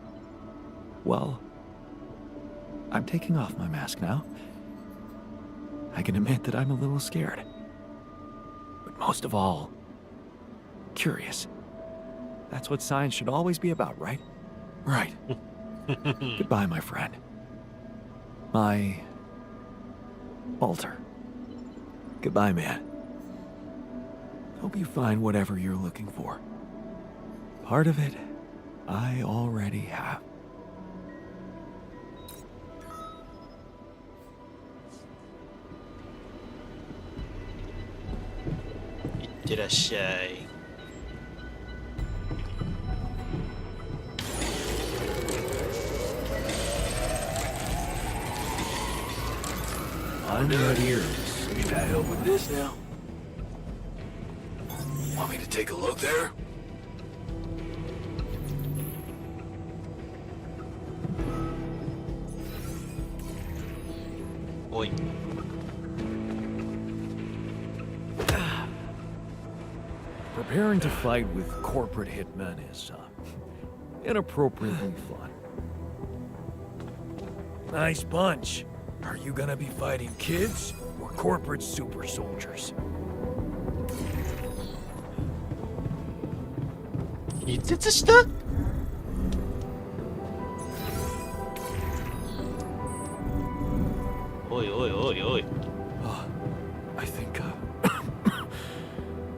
Well, I'm taking off my mask now. I can admit that I'm a little scared. But most of all, curious. That's what science should always be about, right? Right. Goodbye, my friend. My alter. Goodbye, man. Hope you find whatever you're looking for. Part of it, I already have. I'm right here. Can I help with this now? Want me to take a look there? Oi. Preparing to fight with corporate hitmen is, inappropriately fun. Nice bunch. Are you gonna be fighting kids or corporate super soldiers? 気絶した？おいおいおいおい。I think,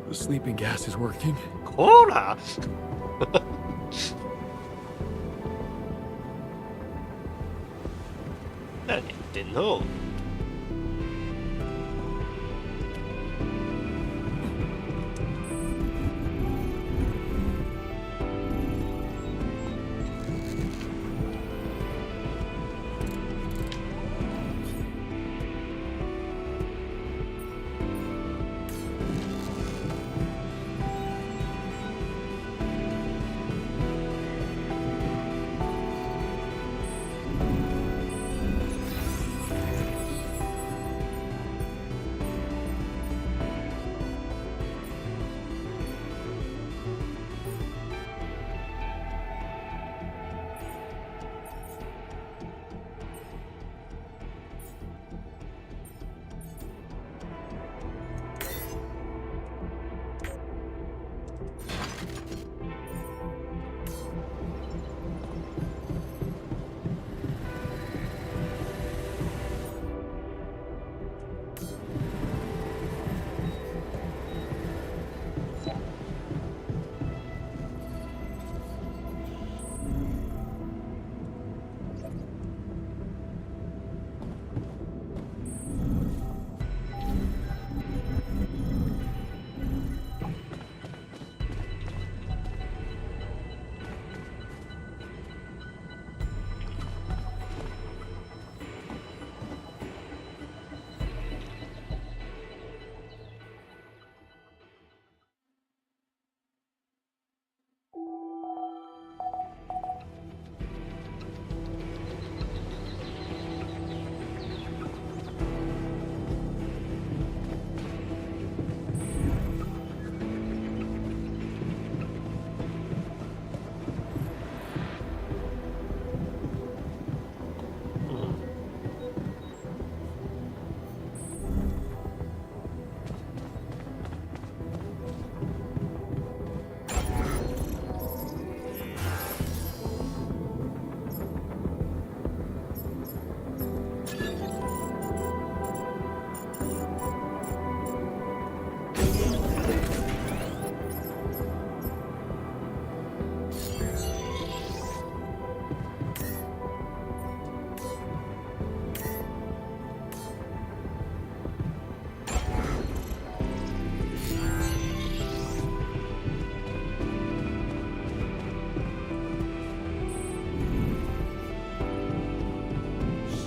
the sleeping gas is working. こら何言ってんの？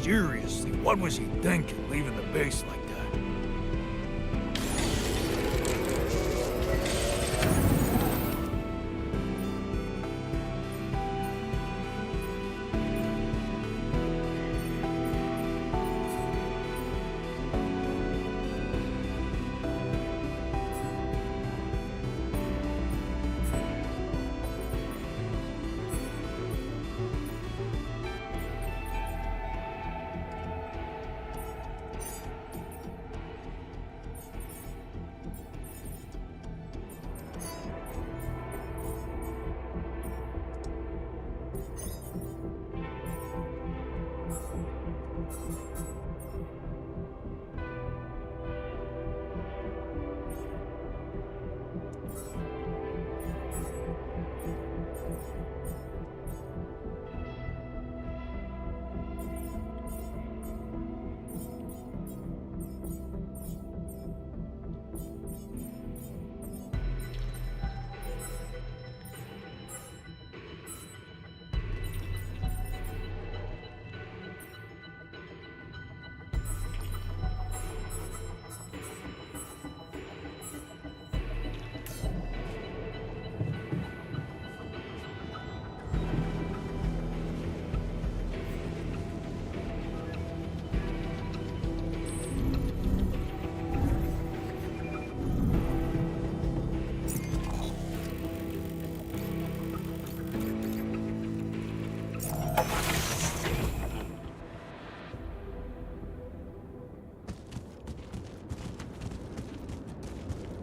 Seriously, what was he thinking, leaving the base like that?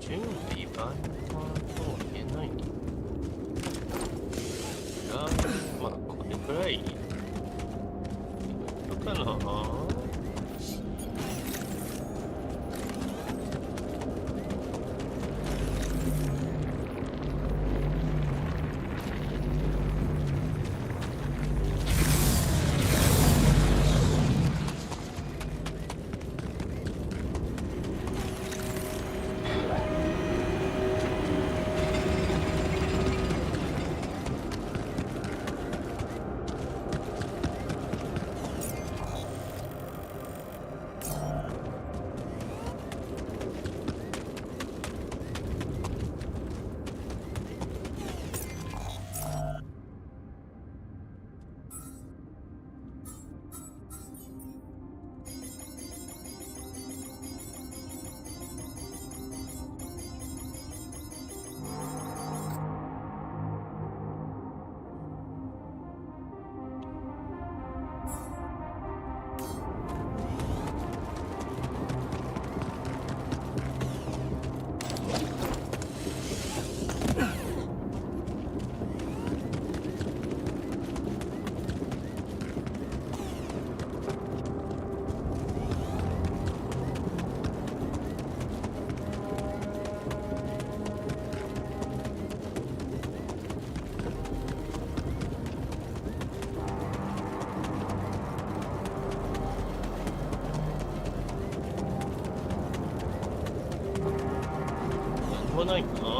準備万端とは言えない。まあこれくらいいるかな。ないかな。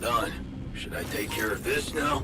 Done. Should I take care of this now?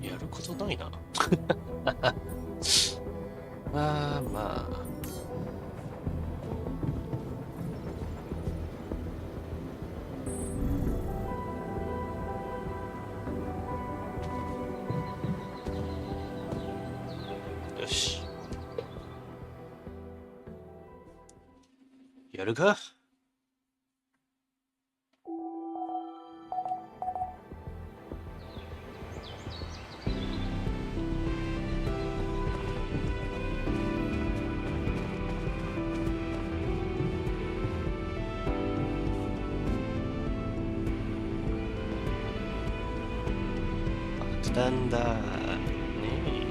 やることないな。まあまあ。よし。やるか？爆弾だねえ。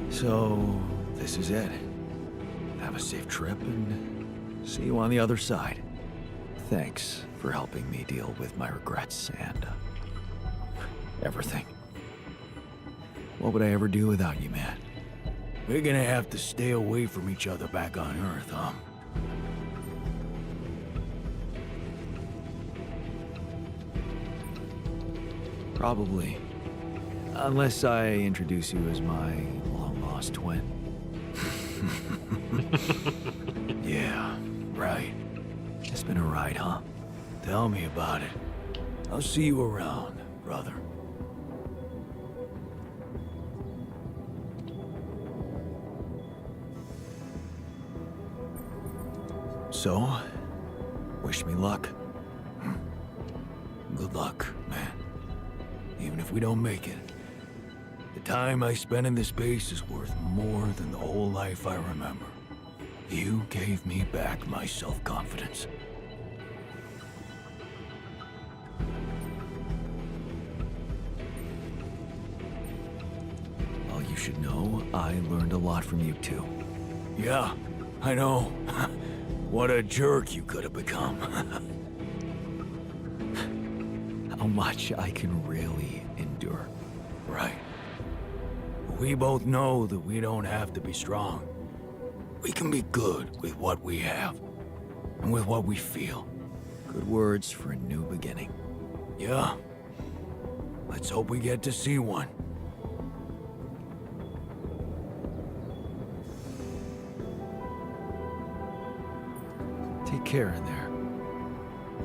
So, this is it. Have a safe trip and see you on the other side. Thanks for helping me deal with my regrets and everything. What would I ever do without you, man? We're gonna have to stay away from each other back on Earth, huh? Probably. Unless I introduce you as my long-lost twin. Yeah, right. It's been a ride, huh? Tell me about it. I'll see you around, brother. So, wish me luck. Good luck, man. Even if we don't make it, the time I spent in this base is worth more than the whole life I remember. You gave me back my self-confidence. Well, you should know, I learned a lot from you too. Yeah, I know. What a jerk you could have become. How much I can really endure. Right. We both know that we don't have to be strong. We can be good with what we have, and with what we feel. Good words for a new beginning. Yeah. Let's hope we get to see one. Take care in there.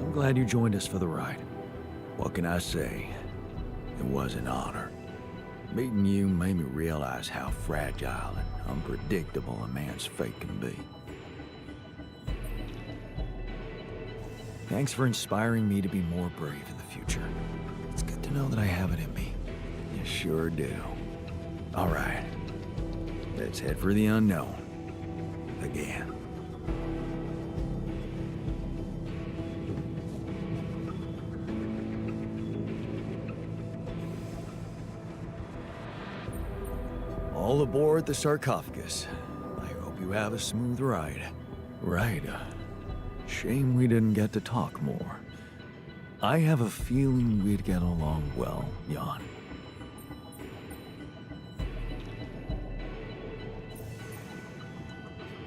I'm glad you joined us for the ride. What can I say? It was an honor. Meeting you made me realize how fragile and unpredictable a man's fate can be. Thanks for inspiring me to be more brave in the future. It's good to know that I have it in me. You sure do. All right. Let's head for the unknown. Again. All aboard the sarcophagus. I hope you have a smooth ride. Right. Shame we didn't get to talk more. I have a feeling we'd get along well, Jan.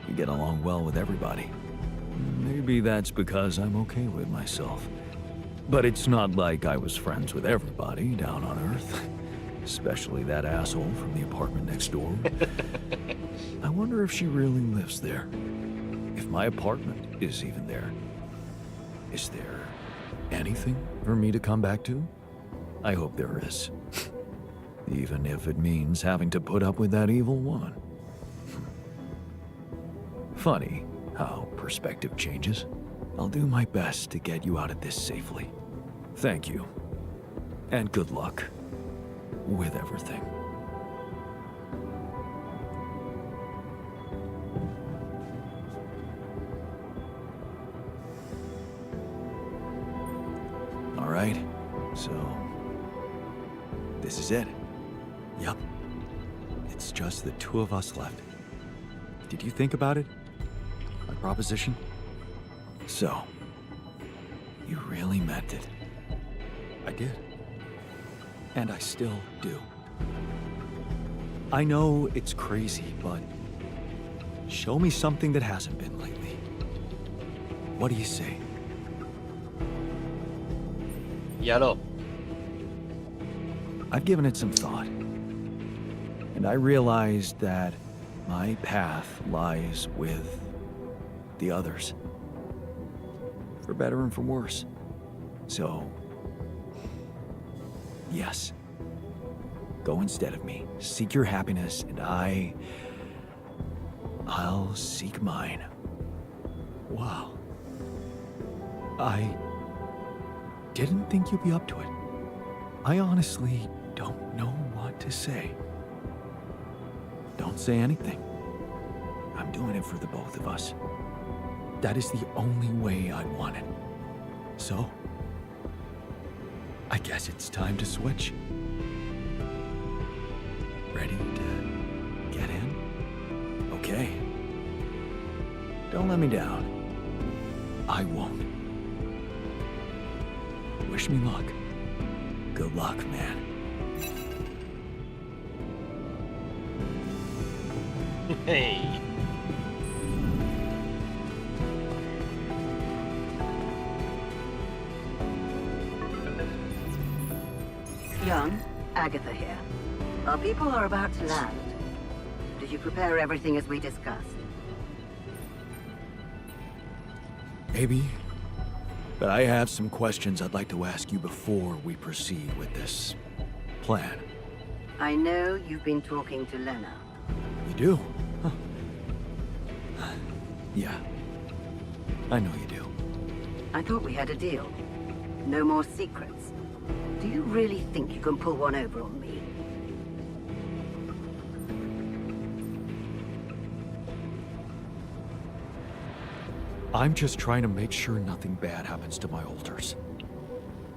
You get along well with everybody. Maybe that's because I'm okay with myself. But it's not like I was friends with everybody down on Earth. Especially that asshole from the apartment next door. I wonder if she really lives there. If my apartment is even there. Is there anything for me to come back to? I hope there is. Even if it means having to put up with that evil one. Funny how perspective changes. I'll do my best to get you out of this safely. Thank you. And good luck with everything. All right, so this is it. Yup. It's just the two of us left. Did you think about it? My proposition? So, you really meant it. I did. And I still do. I know it's crazy, but show me something that hasn't been lately. What do you say? Yellow. I've given it some thought. And I realized that my path lies with the others. For better and for worse. So, yes. Go instead of me. Seek your happiness, and I'll seek mine. Wow. I didn't think you'd be up to it. I honestly don't know what to say. Don't say anything. I'm doing it for the both of us. That is the only way I'd want it. So, I guess it's time to switch. Ready to get in? Okay. Don't let me down. I won't. Wish me luck. Good luck, man. Hey. Jan, Agatha here. Our people are about to land. Did you prepare everything as we discussed? Maybe. But I have some questions I'd like to ask you before we proceed with this plan. I know you've been talking to Lena. You do? Huh. Yeah. I know you do. I thought we had a deal. No more secrets. Do you really think you can pull one over on me? I'm just trying to make sure nothing bad happens to my alters.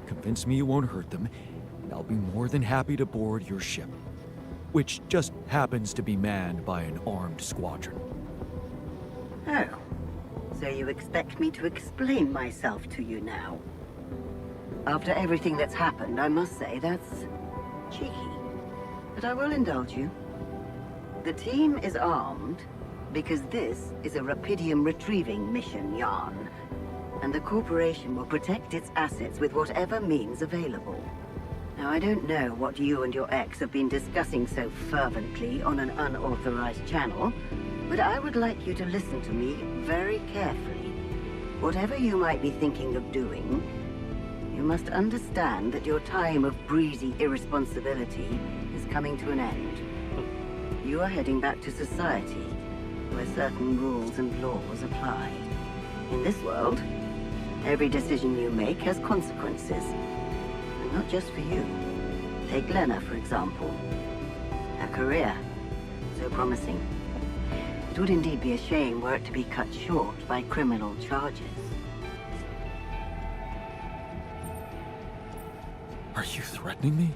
Convince me you won't hurt them, and I'll be more than happy to board your ship, which just happens to be manned by an armed squadron. Oh. So you expect me to explain myself to you now? After everything that's happened, I must say that's cheeky. But I will indulge you. The team is armed because this is a Rapidium retrieving mission, Jan. And the corporation will protect its assets with whatever means available. Now, I don't know what you and your ex have been discussing so fervently on an unauthorized channel, but I would like you to listen to me very carefully. Whatever you might be thinking of doing, you must understand that your time of breezy irresponsibility is coming to an end. You are heading back to society, where certain rules and laws apply. In this world, every decision you make has consequences. And not just for you. Take Lena, for example. Her career, so promising. It would indeed be a shame were it to be cut short by criminal charges. Are you threatening me?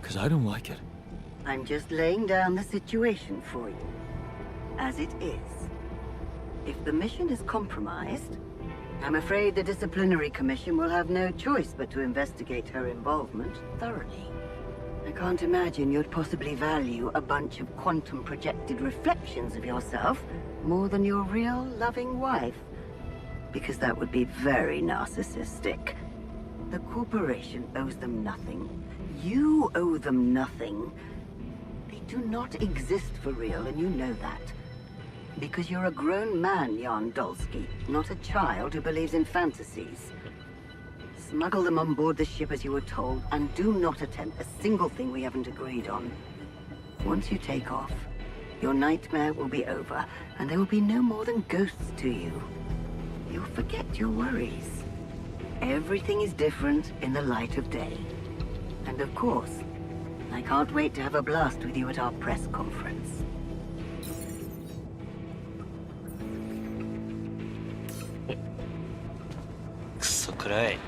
Because I don't like it. I'm just laying down the situation for you. As it is. If the mission is compromised, I'm afraid the Disciplinary Commission will have no choice but to investigate her involvement thoroughly. I can't imagine you'd possibly value a bunch of quantum-projected reflections of yourself more than your real loving wife, because that would be very narcissistic. The corporation owes them nothing. You owe them nothing. They do not exist for real, and you know that. Because you're a grown man, Jan Dolsky, not a child who believes in fantasies. Smuggle them on board the ship as you were told, and do not attempt a single thing we haven't agreed on. Once you take off, your nightmare will be over, and there will be no more than ghosts to you. You'll forget your worries. Everything is different in the light of day. And of course, I can't wait to have a blast with you at our press conference. くそ暗い。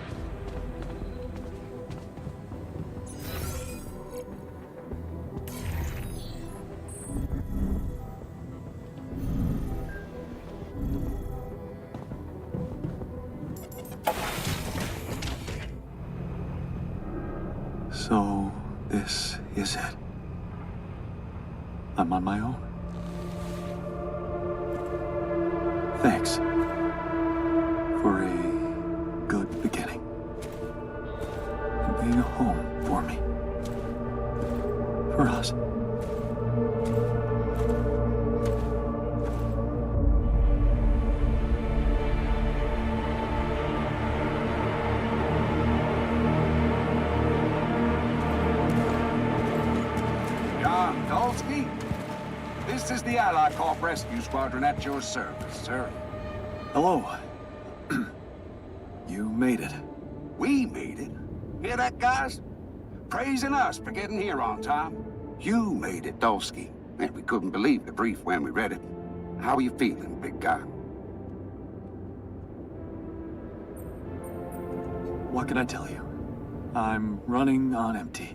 So, this is it. I'm on my own. Thanks for a good beginning and being a home for me. For us. This is the Allied Corp Rescue Squadron at your service, sir. Hello. You made it. We made it. Hear that, guys? Praising us for getting here on time. You made it, Dolsky. And we couldn't believe the brief when we read it. How are you feeling, big guy? What can I tell you? I'm running on empty.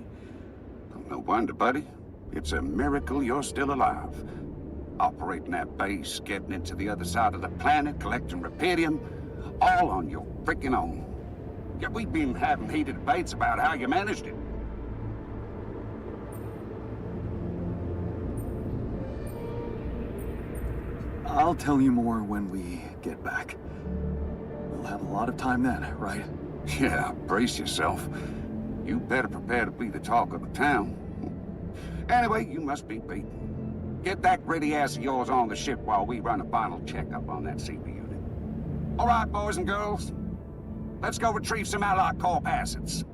No wonder, buddy. It's a miracle you're still alive. Operating that base, getting it to the other side of the planet, collecting Repedium, all on your freaking own. Yet we've been having heated debates about how you managed it. I'll tell you more when we get back. We'll have a lot of time then, right? Yeah, brace yourself. You better prepare to be the talk of the town. Anyway, you must be beaten. Get that gritty ass of yours on the ship while we run a final checkup on that CB unit. All right, boys and girls. Let's go retrieve some Allied Corp assets.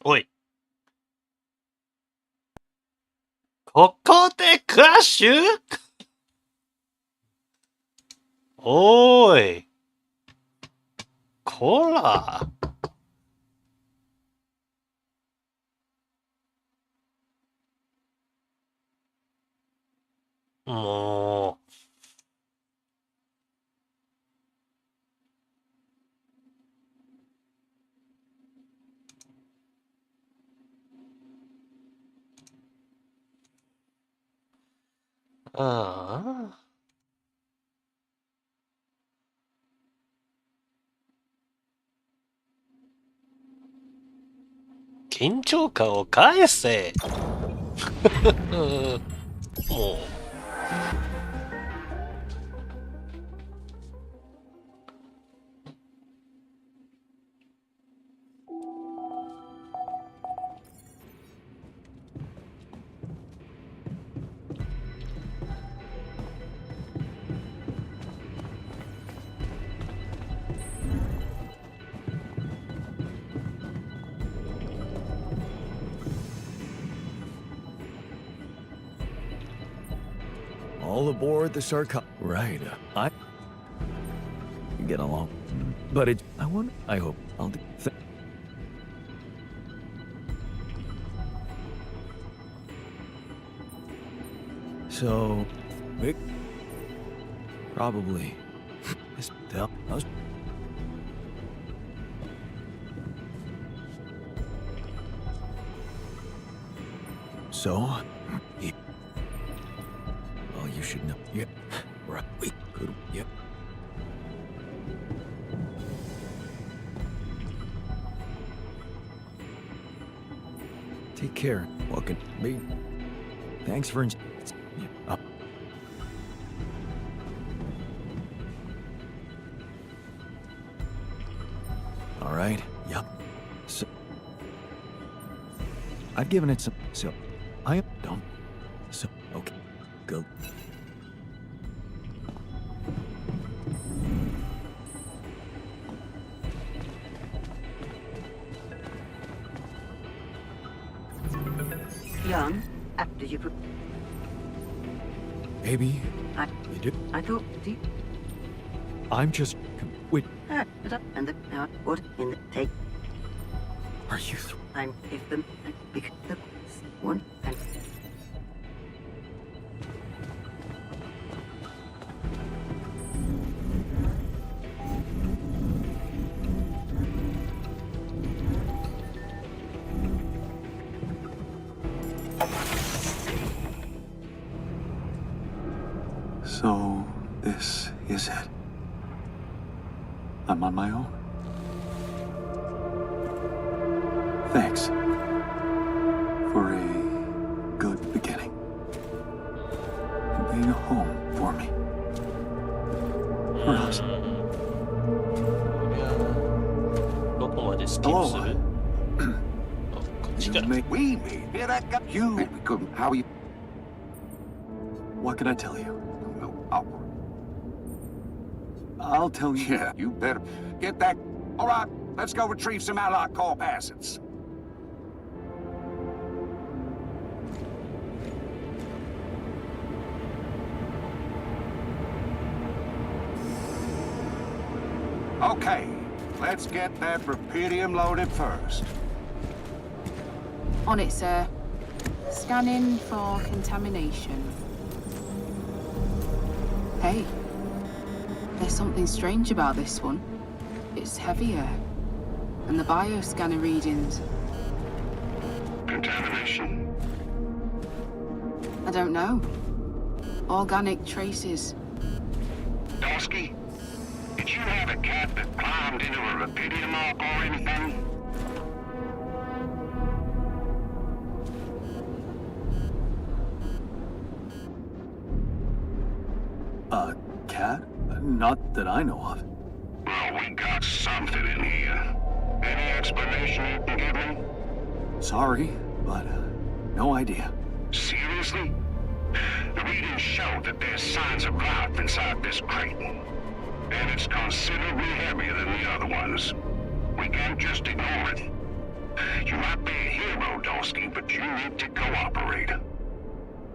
Oi. ここでクラッシュ？おーい。こら。もう。ああ。緊張感を返せ。もう。All aboard the Sarcop. Right. You get along. But it. I hope. I'll do. So. Vic. Probably. So. You should know. Yep. Right. We could. Yep. Take care. Welcome. Me. Thanks for. All right. Yep. So. I've given it some. So. I don't. So. Okay. Go. Jan, did you put... Maybe you do. I thought, I'm just... Wait, and the what in the take? are you... I'm if the because the one and So, this is it. I'm on my own. Thanks for a good beginning and being a home for me. For us. どこまでスキップする？あ、こっちから。 We made it. I got you. We couldn't. How you? What can I tell you? No, I'll. I'll tell you. Yeah, you better get that. All right, let's go retrieve some allied call passings. Okay, let's get that rupidium loaded first. On it, sir. Scanning for contamination. Hey, there's something strange about this one. It's heavier. And the bioscanner readings. Contamination? I don't know. Organic traces. Dosky, did you have a cat that climbed into a rupidium mark or anything? A cat? Not that I know of. Well, we got something in here. Any explanation you can give me? Sorry, but no idea. Seriously? The readings show that there's signs of life inside this crate. And it's considerably heavier than the other ones. We can't just ignore it. You might be a hero, Dosky, but you need to cooperate.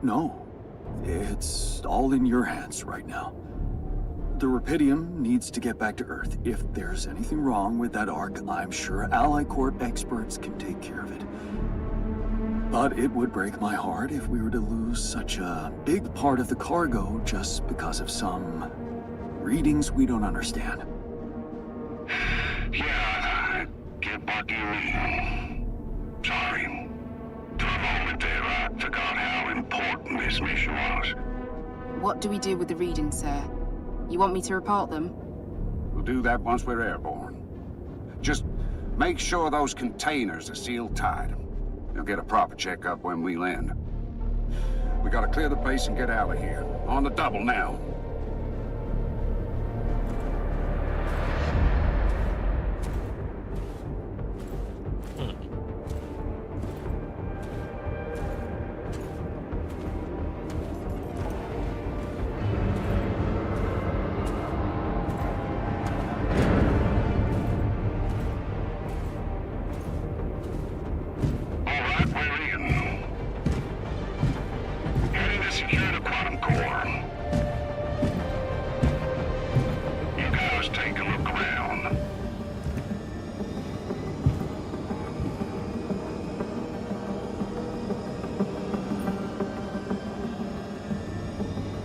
No. It's all in your hands right now. The Rupidium needs to get back to Earth. If there's anything wrong with that Ark, I'm sure Ally Corp experts can take care of it. But it would break my heart if we were to lose such a big part of the cargo just because of some readings we don't understand. Yeah, I get what you mean. Sorry. For a moment there, I forgot how important this mission was. What do we do with the readings, sir? You want me to report them? We'll do that once we're airborne. Just make sure those containers are sealed tight. You'll get a proper checkup when we land. We gotta clear the base and get out of here. On the double now.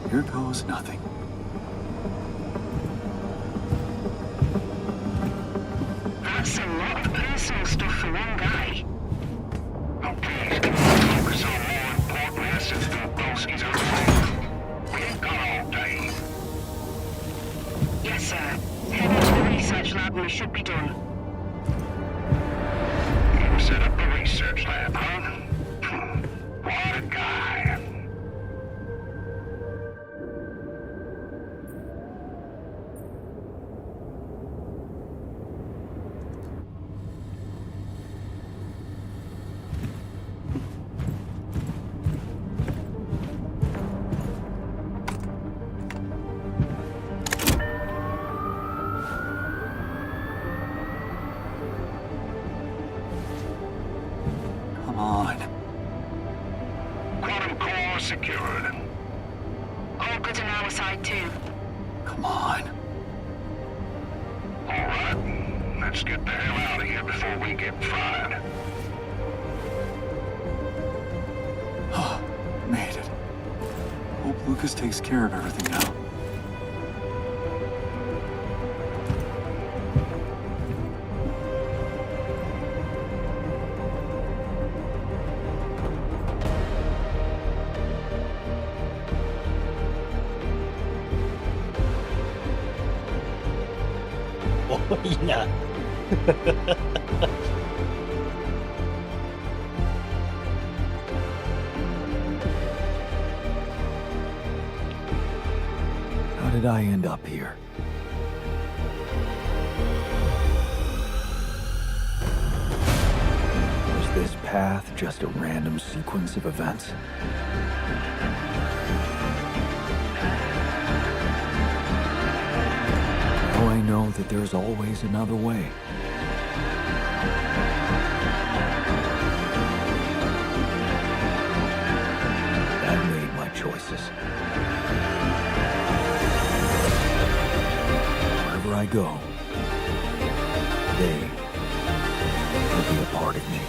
Here goes nothing. That's a lot of personal stuff for one guy. Oh, please, can you focus on more important assets than Bolski's own? We ain't got all day. Yes, sir. Head into the research lab and we should be done. You set up a research lab, huh? What a guy. your side too. Come on. All right, let's get the hell out of here before we get fried. Made it. Hope Lucas takes care of everything now. Oh, いいな。How did I end up here? Was this path just a random sequence of events? Now I know that there's always another way. I've made my choices. Wherever I go, they will be a part of me.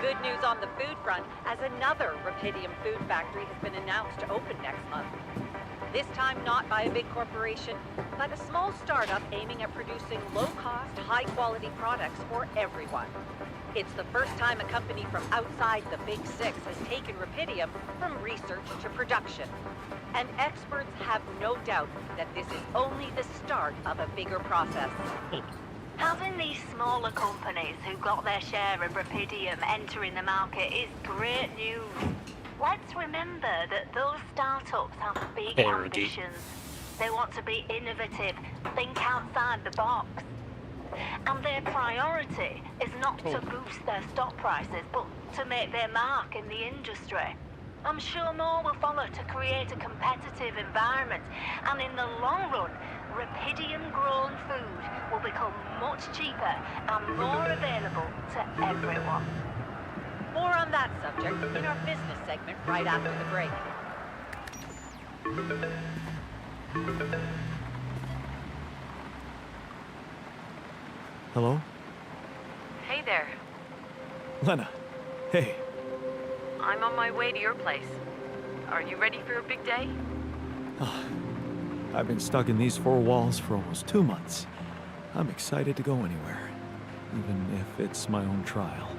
Good news on the food front, as another Rapidium food factory has been announced to open next month. This time not by a big corporation, but a small startup aiming at producing low-cost, high-quality products for everyone. It's the first time a company from outside the Big Six has taken Rapidium from research to production. And experts have no doubt that this is only the start of a bigger process. Having these smaller companies who got their share of Rapidium entering the market is great news. Let's remember that those startups have big ambitions. They want to be innovative, think outside the box. And their priority is not to boost their stock prices, but to make their mark in the industry. I'm sure more will follow to create a competitive environment, and in the long run, Rapidium-grown food will become much cheaper and more available to everyone. More on that subject in our business segment right after the break. Hello? Hey there. Lena. Hey. I'm on my way to your place. Are you ready for a big day? I've been stuck in these four walls for almost 2 months. I'm excited to go anywhere, even if it's my own trial.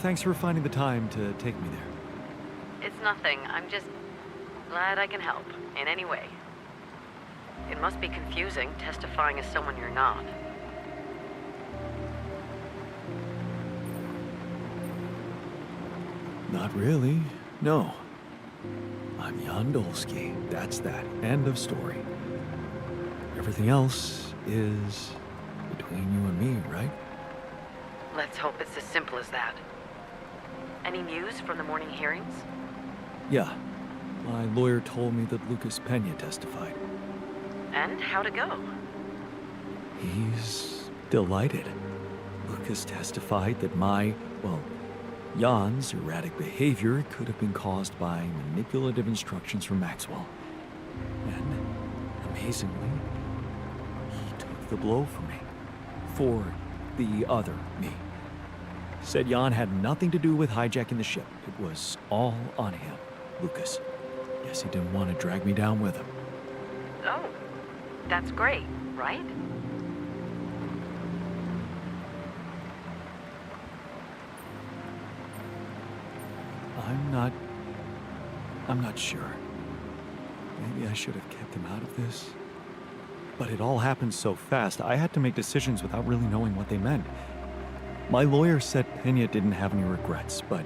Thanks for finding the time to take me there. It's nothing. I'm just glad I can help in any way. It must be confusing testifying as someone you're not. Not really, no. I'm Jan Dolsky. That's that. End of story. Everything else is between you and me, right? Let's hope it's as simple as that. Any news from the morning hearings? Yeah. My lawyer told me that Lucas Pena testified. And how'd it go? He's delighted. Lucas testified that Jan's erratic behavior could have been caused by manipulative instructions from Maxwell. And, amazingly, he took the blow for me. For the other me. Said Jan had nothing to do with hijacking the ship. It was all on him, Lucas. Guess he didn't want to drag me down with him. Oh, that's great, right? I'm not sure. Maybe I should have kept him out of this. But it all happened so fast, I had to make decisions without really knowing what they meant. My lawyer said Pena didn't have any regrets, but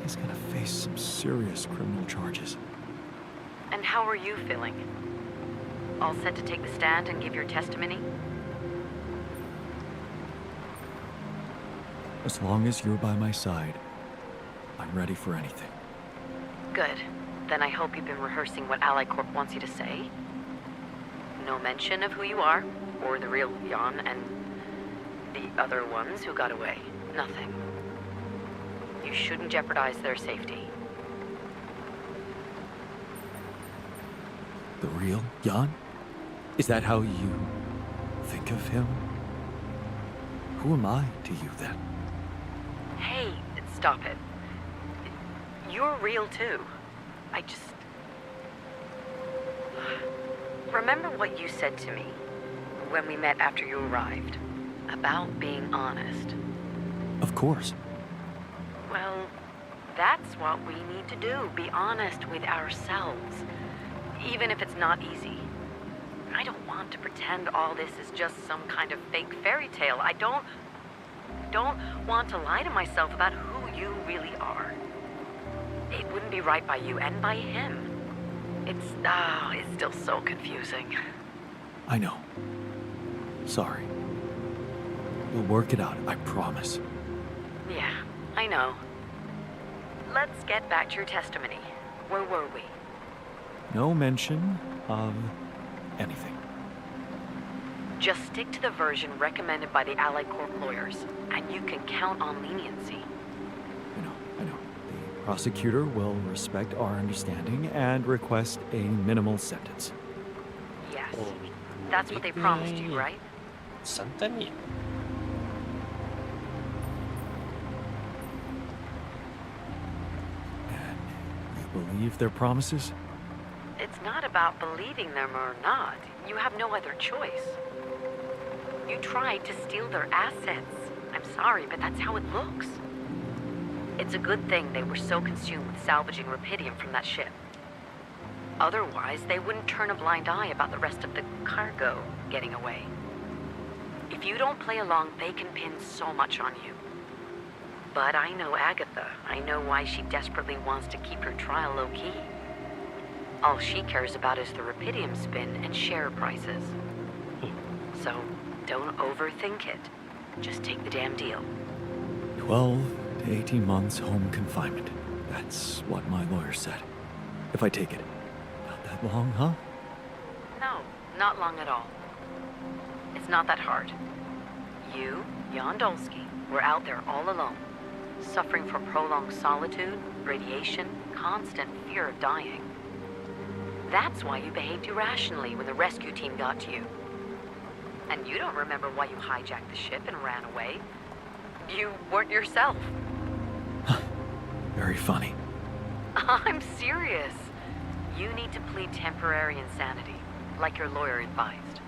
he's gonna face some serious criminal charges. And how are you feeling? All set to take the stand and give your testimony? As long as you're by my side, I'm ready for anything. Good. Then I hope you've been rehearsing what Ally Corp wants you to say. No mention of who you are, or the real Jan, and the other ones who got away. Nothing. You shouldn't jeopardize their safety. The real Jan? Is that how you think of him? Who am I to you then? Hey, stop it. You're real too. I just... Remember what you said to me when we met after you arrived? About being honest. Of course. Well, that's what we need to do. Be honest with ourselves. Even if it's not easy. I don't want to pretend all this is just some kind of fake fairy tale. I don't want to lie to myself about who you really are. It wouldn't be right by you and by him. It's still so confusing. I know. Sorry. We'll work it out, I promise. Yeah, I know. Let's get back to your testimony. Where were we? No mention of anything. Just stick to the version recommended by the Allied Corp lawyers, and you can count on leniency. I know. The prosecutor will respect our understanding and request a minimal sentence. Yes. That's what they promised you, right? Something. And you believe their promises? It's not about believing them or not. You have no other choice. You tried to steal their assets. I'm sorry, but that's how it looks. It's a good thing they were so consumed with salvaging Rapidium from that ship. Otherwise, they wouldn't turn a blind eye about the rest of the cargo getting away. If you don't play along, they can pin so much on you. But I know Agatha. I know why she desperately wants to keep her trial low-key. All she cares about is the Rapidium spin and share prices. So, don't overthink it. Just take the damn deal. 12 to 18 months home confinement. That's what my lawyer said. If I take it. Not that long, huh? No, not long at all. It's not that hard. You, Jan Dolsky, were out there all alone, suffering from prolonged solitude, radiation, constant fear of dying. That's why you behaved irrationally when the rescue team got to you. And you don't remember why you hijacked the ship and ran away. You weren't yourself. Very funny. I'm serious. You need to plead temporary insanity, like your lawyer advised.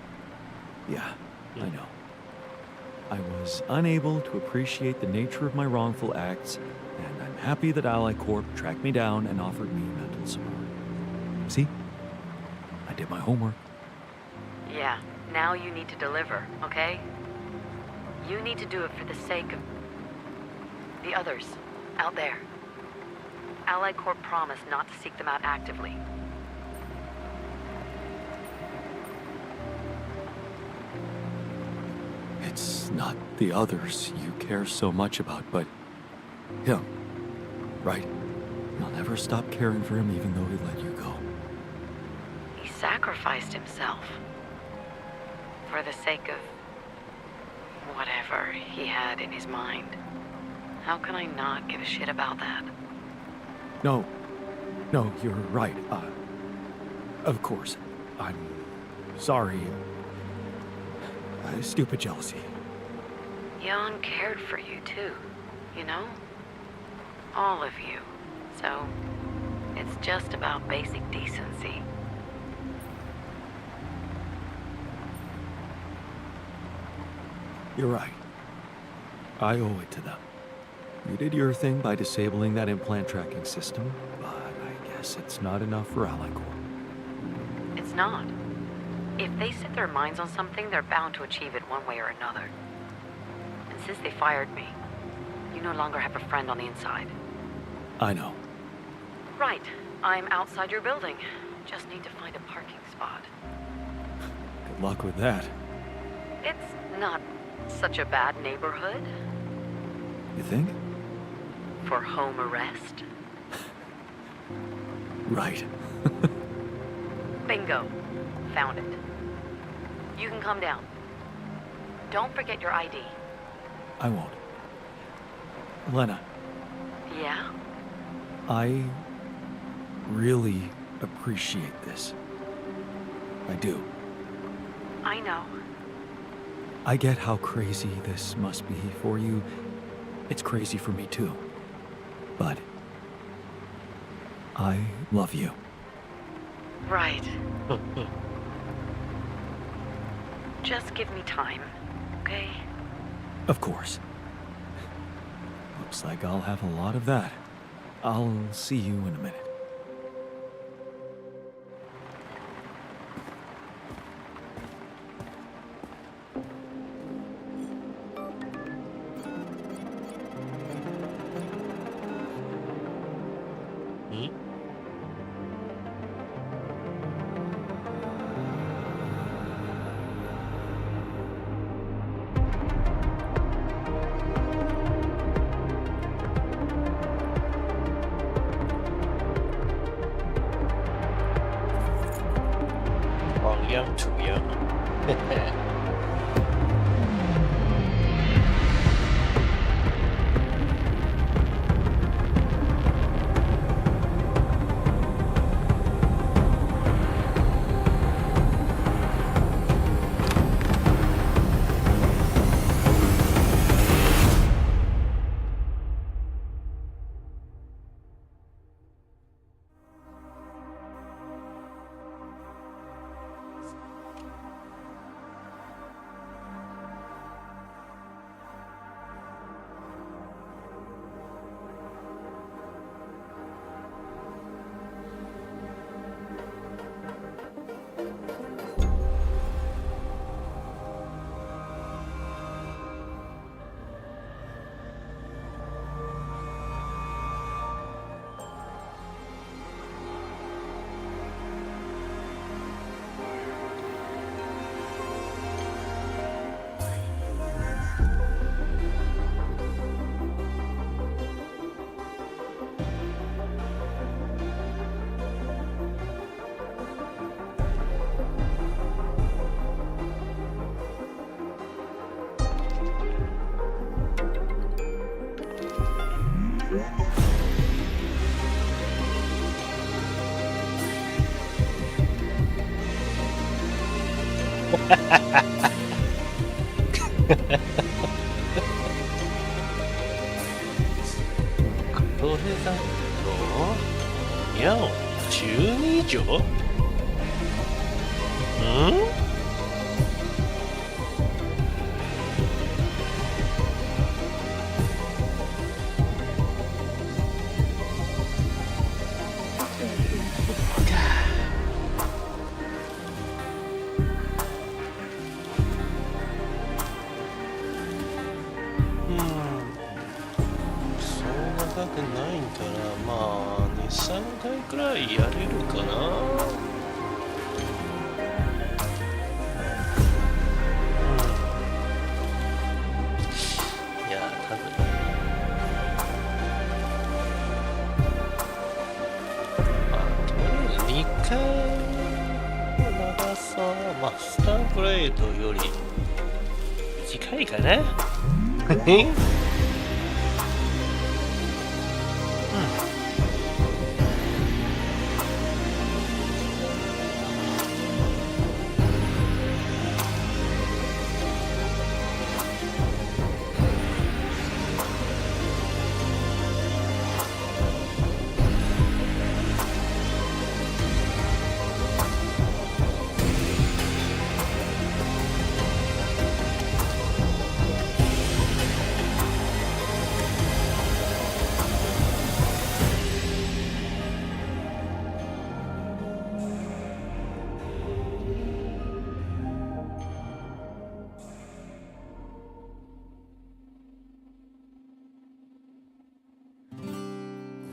Yeah, I know. I was unable to appreciate the nature of my wrongful acts, and I'm happy that Ally Corp tracked me down and offered me mental support. See? I did my homework. Yeah, now you need to deliver, okay? You need to do it for the sake of the others out there. Allied Corp promised not to seek them out actively. It's not the others you care so much about, but him, right? You'll never stop caring for him even though he let you go. He sacrificed himself for the sake of whatever he had in his mind. How can I not give a shit about that? No, you're right. Of course. I'm sorry. Stupid jealousy. Jan cared for you too, you know? All of you. So, it's just about basic decency. You're right. I owe it to them. You did your thing by disabling that implant tracking system, but I guess it's not enough for Ally Corp. It's not. If they set their minds on something, they're bound to achieve it one way or another. And since they fired me, you no longer have a friend on the inside. I know. Right. I'm outside your building. Just need to find a parking spot. Good luck with that. It's not such a bad neighborhood. You think? For home arrest? Right. Bingo. Found it. You can come down. Don't forget your ID. I won't. Lena. Yeah? I really appreciate this. I do. I know. I get how crazy this must be for you. It's crazy for me too. But I love you. Right. Just give me time, okay? Of course. Looks like I'll have a lot of that. I'll see you in a minute.これだと4、12以上？3回くらいやれるかな。いや多分とりあえず2回の長さはマスターグレードより短いかな。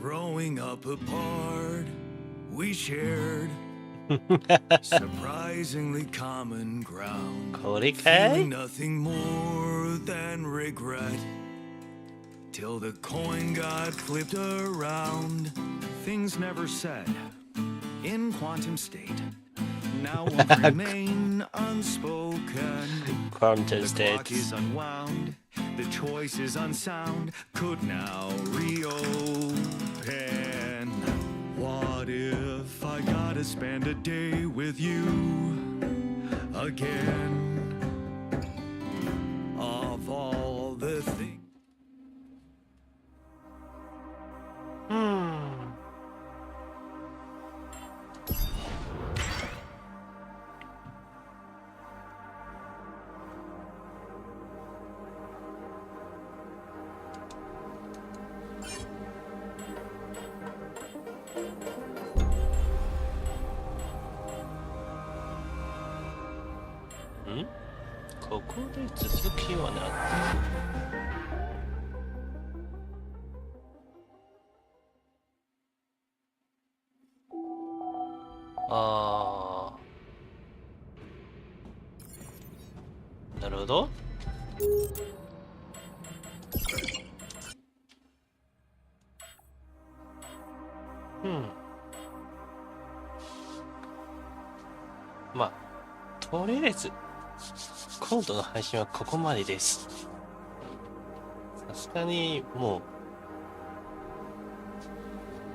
Growing up apart, we shared surprisingly common ground. Feeling nothing more than regret. till the coin got flipped around. Things never said in quantum state now will remain unspoken. Quantum The clock state. is unwound, the choice is unsound, could now reopen. What if I gotta spend a day with you again? Of all the things. ここで続きはな。なるほど。まあとりあえず今度の配信はここまでです。さすがにも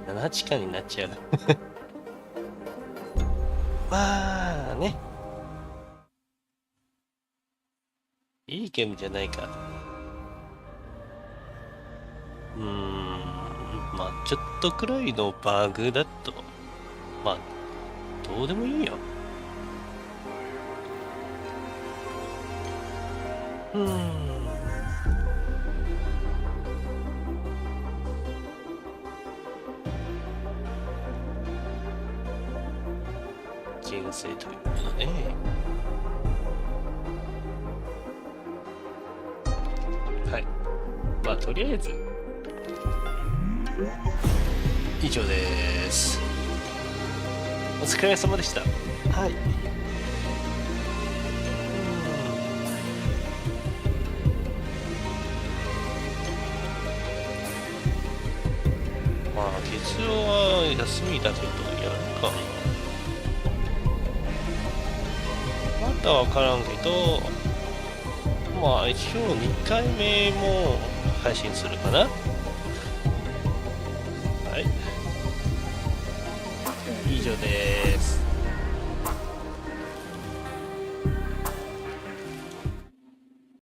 う7時間になっちゃう。まあね、いいゲームじゃないか。まあちょっとくらいのバグだとまあどうでもいいよ。人生ということね。はい。まあとりあえず以上です。お疲れ様でした。はい。まあ月曜は休みだけどやるかな。まだわからんけど、まあ一応2回目も配信するかな。はい。以上です。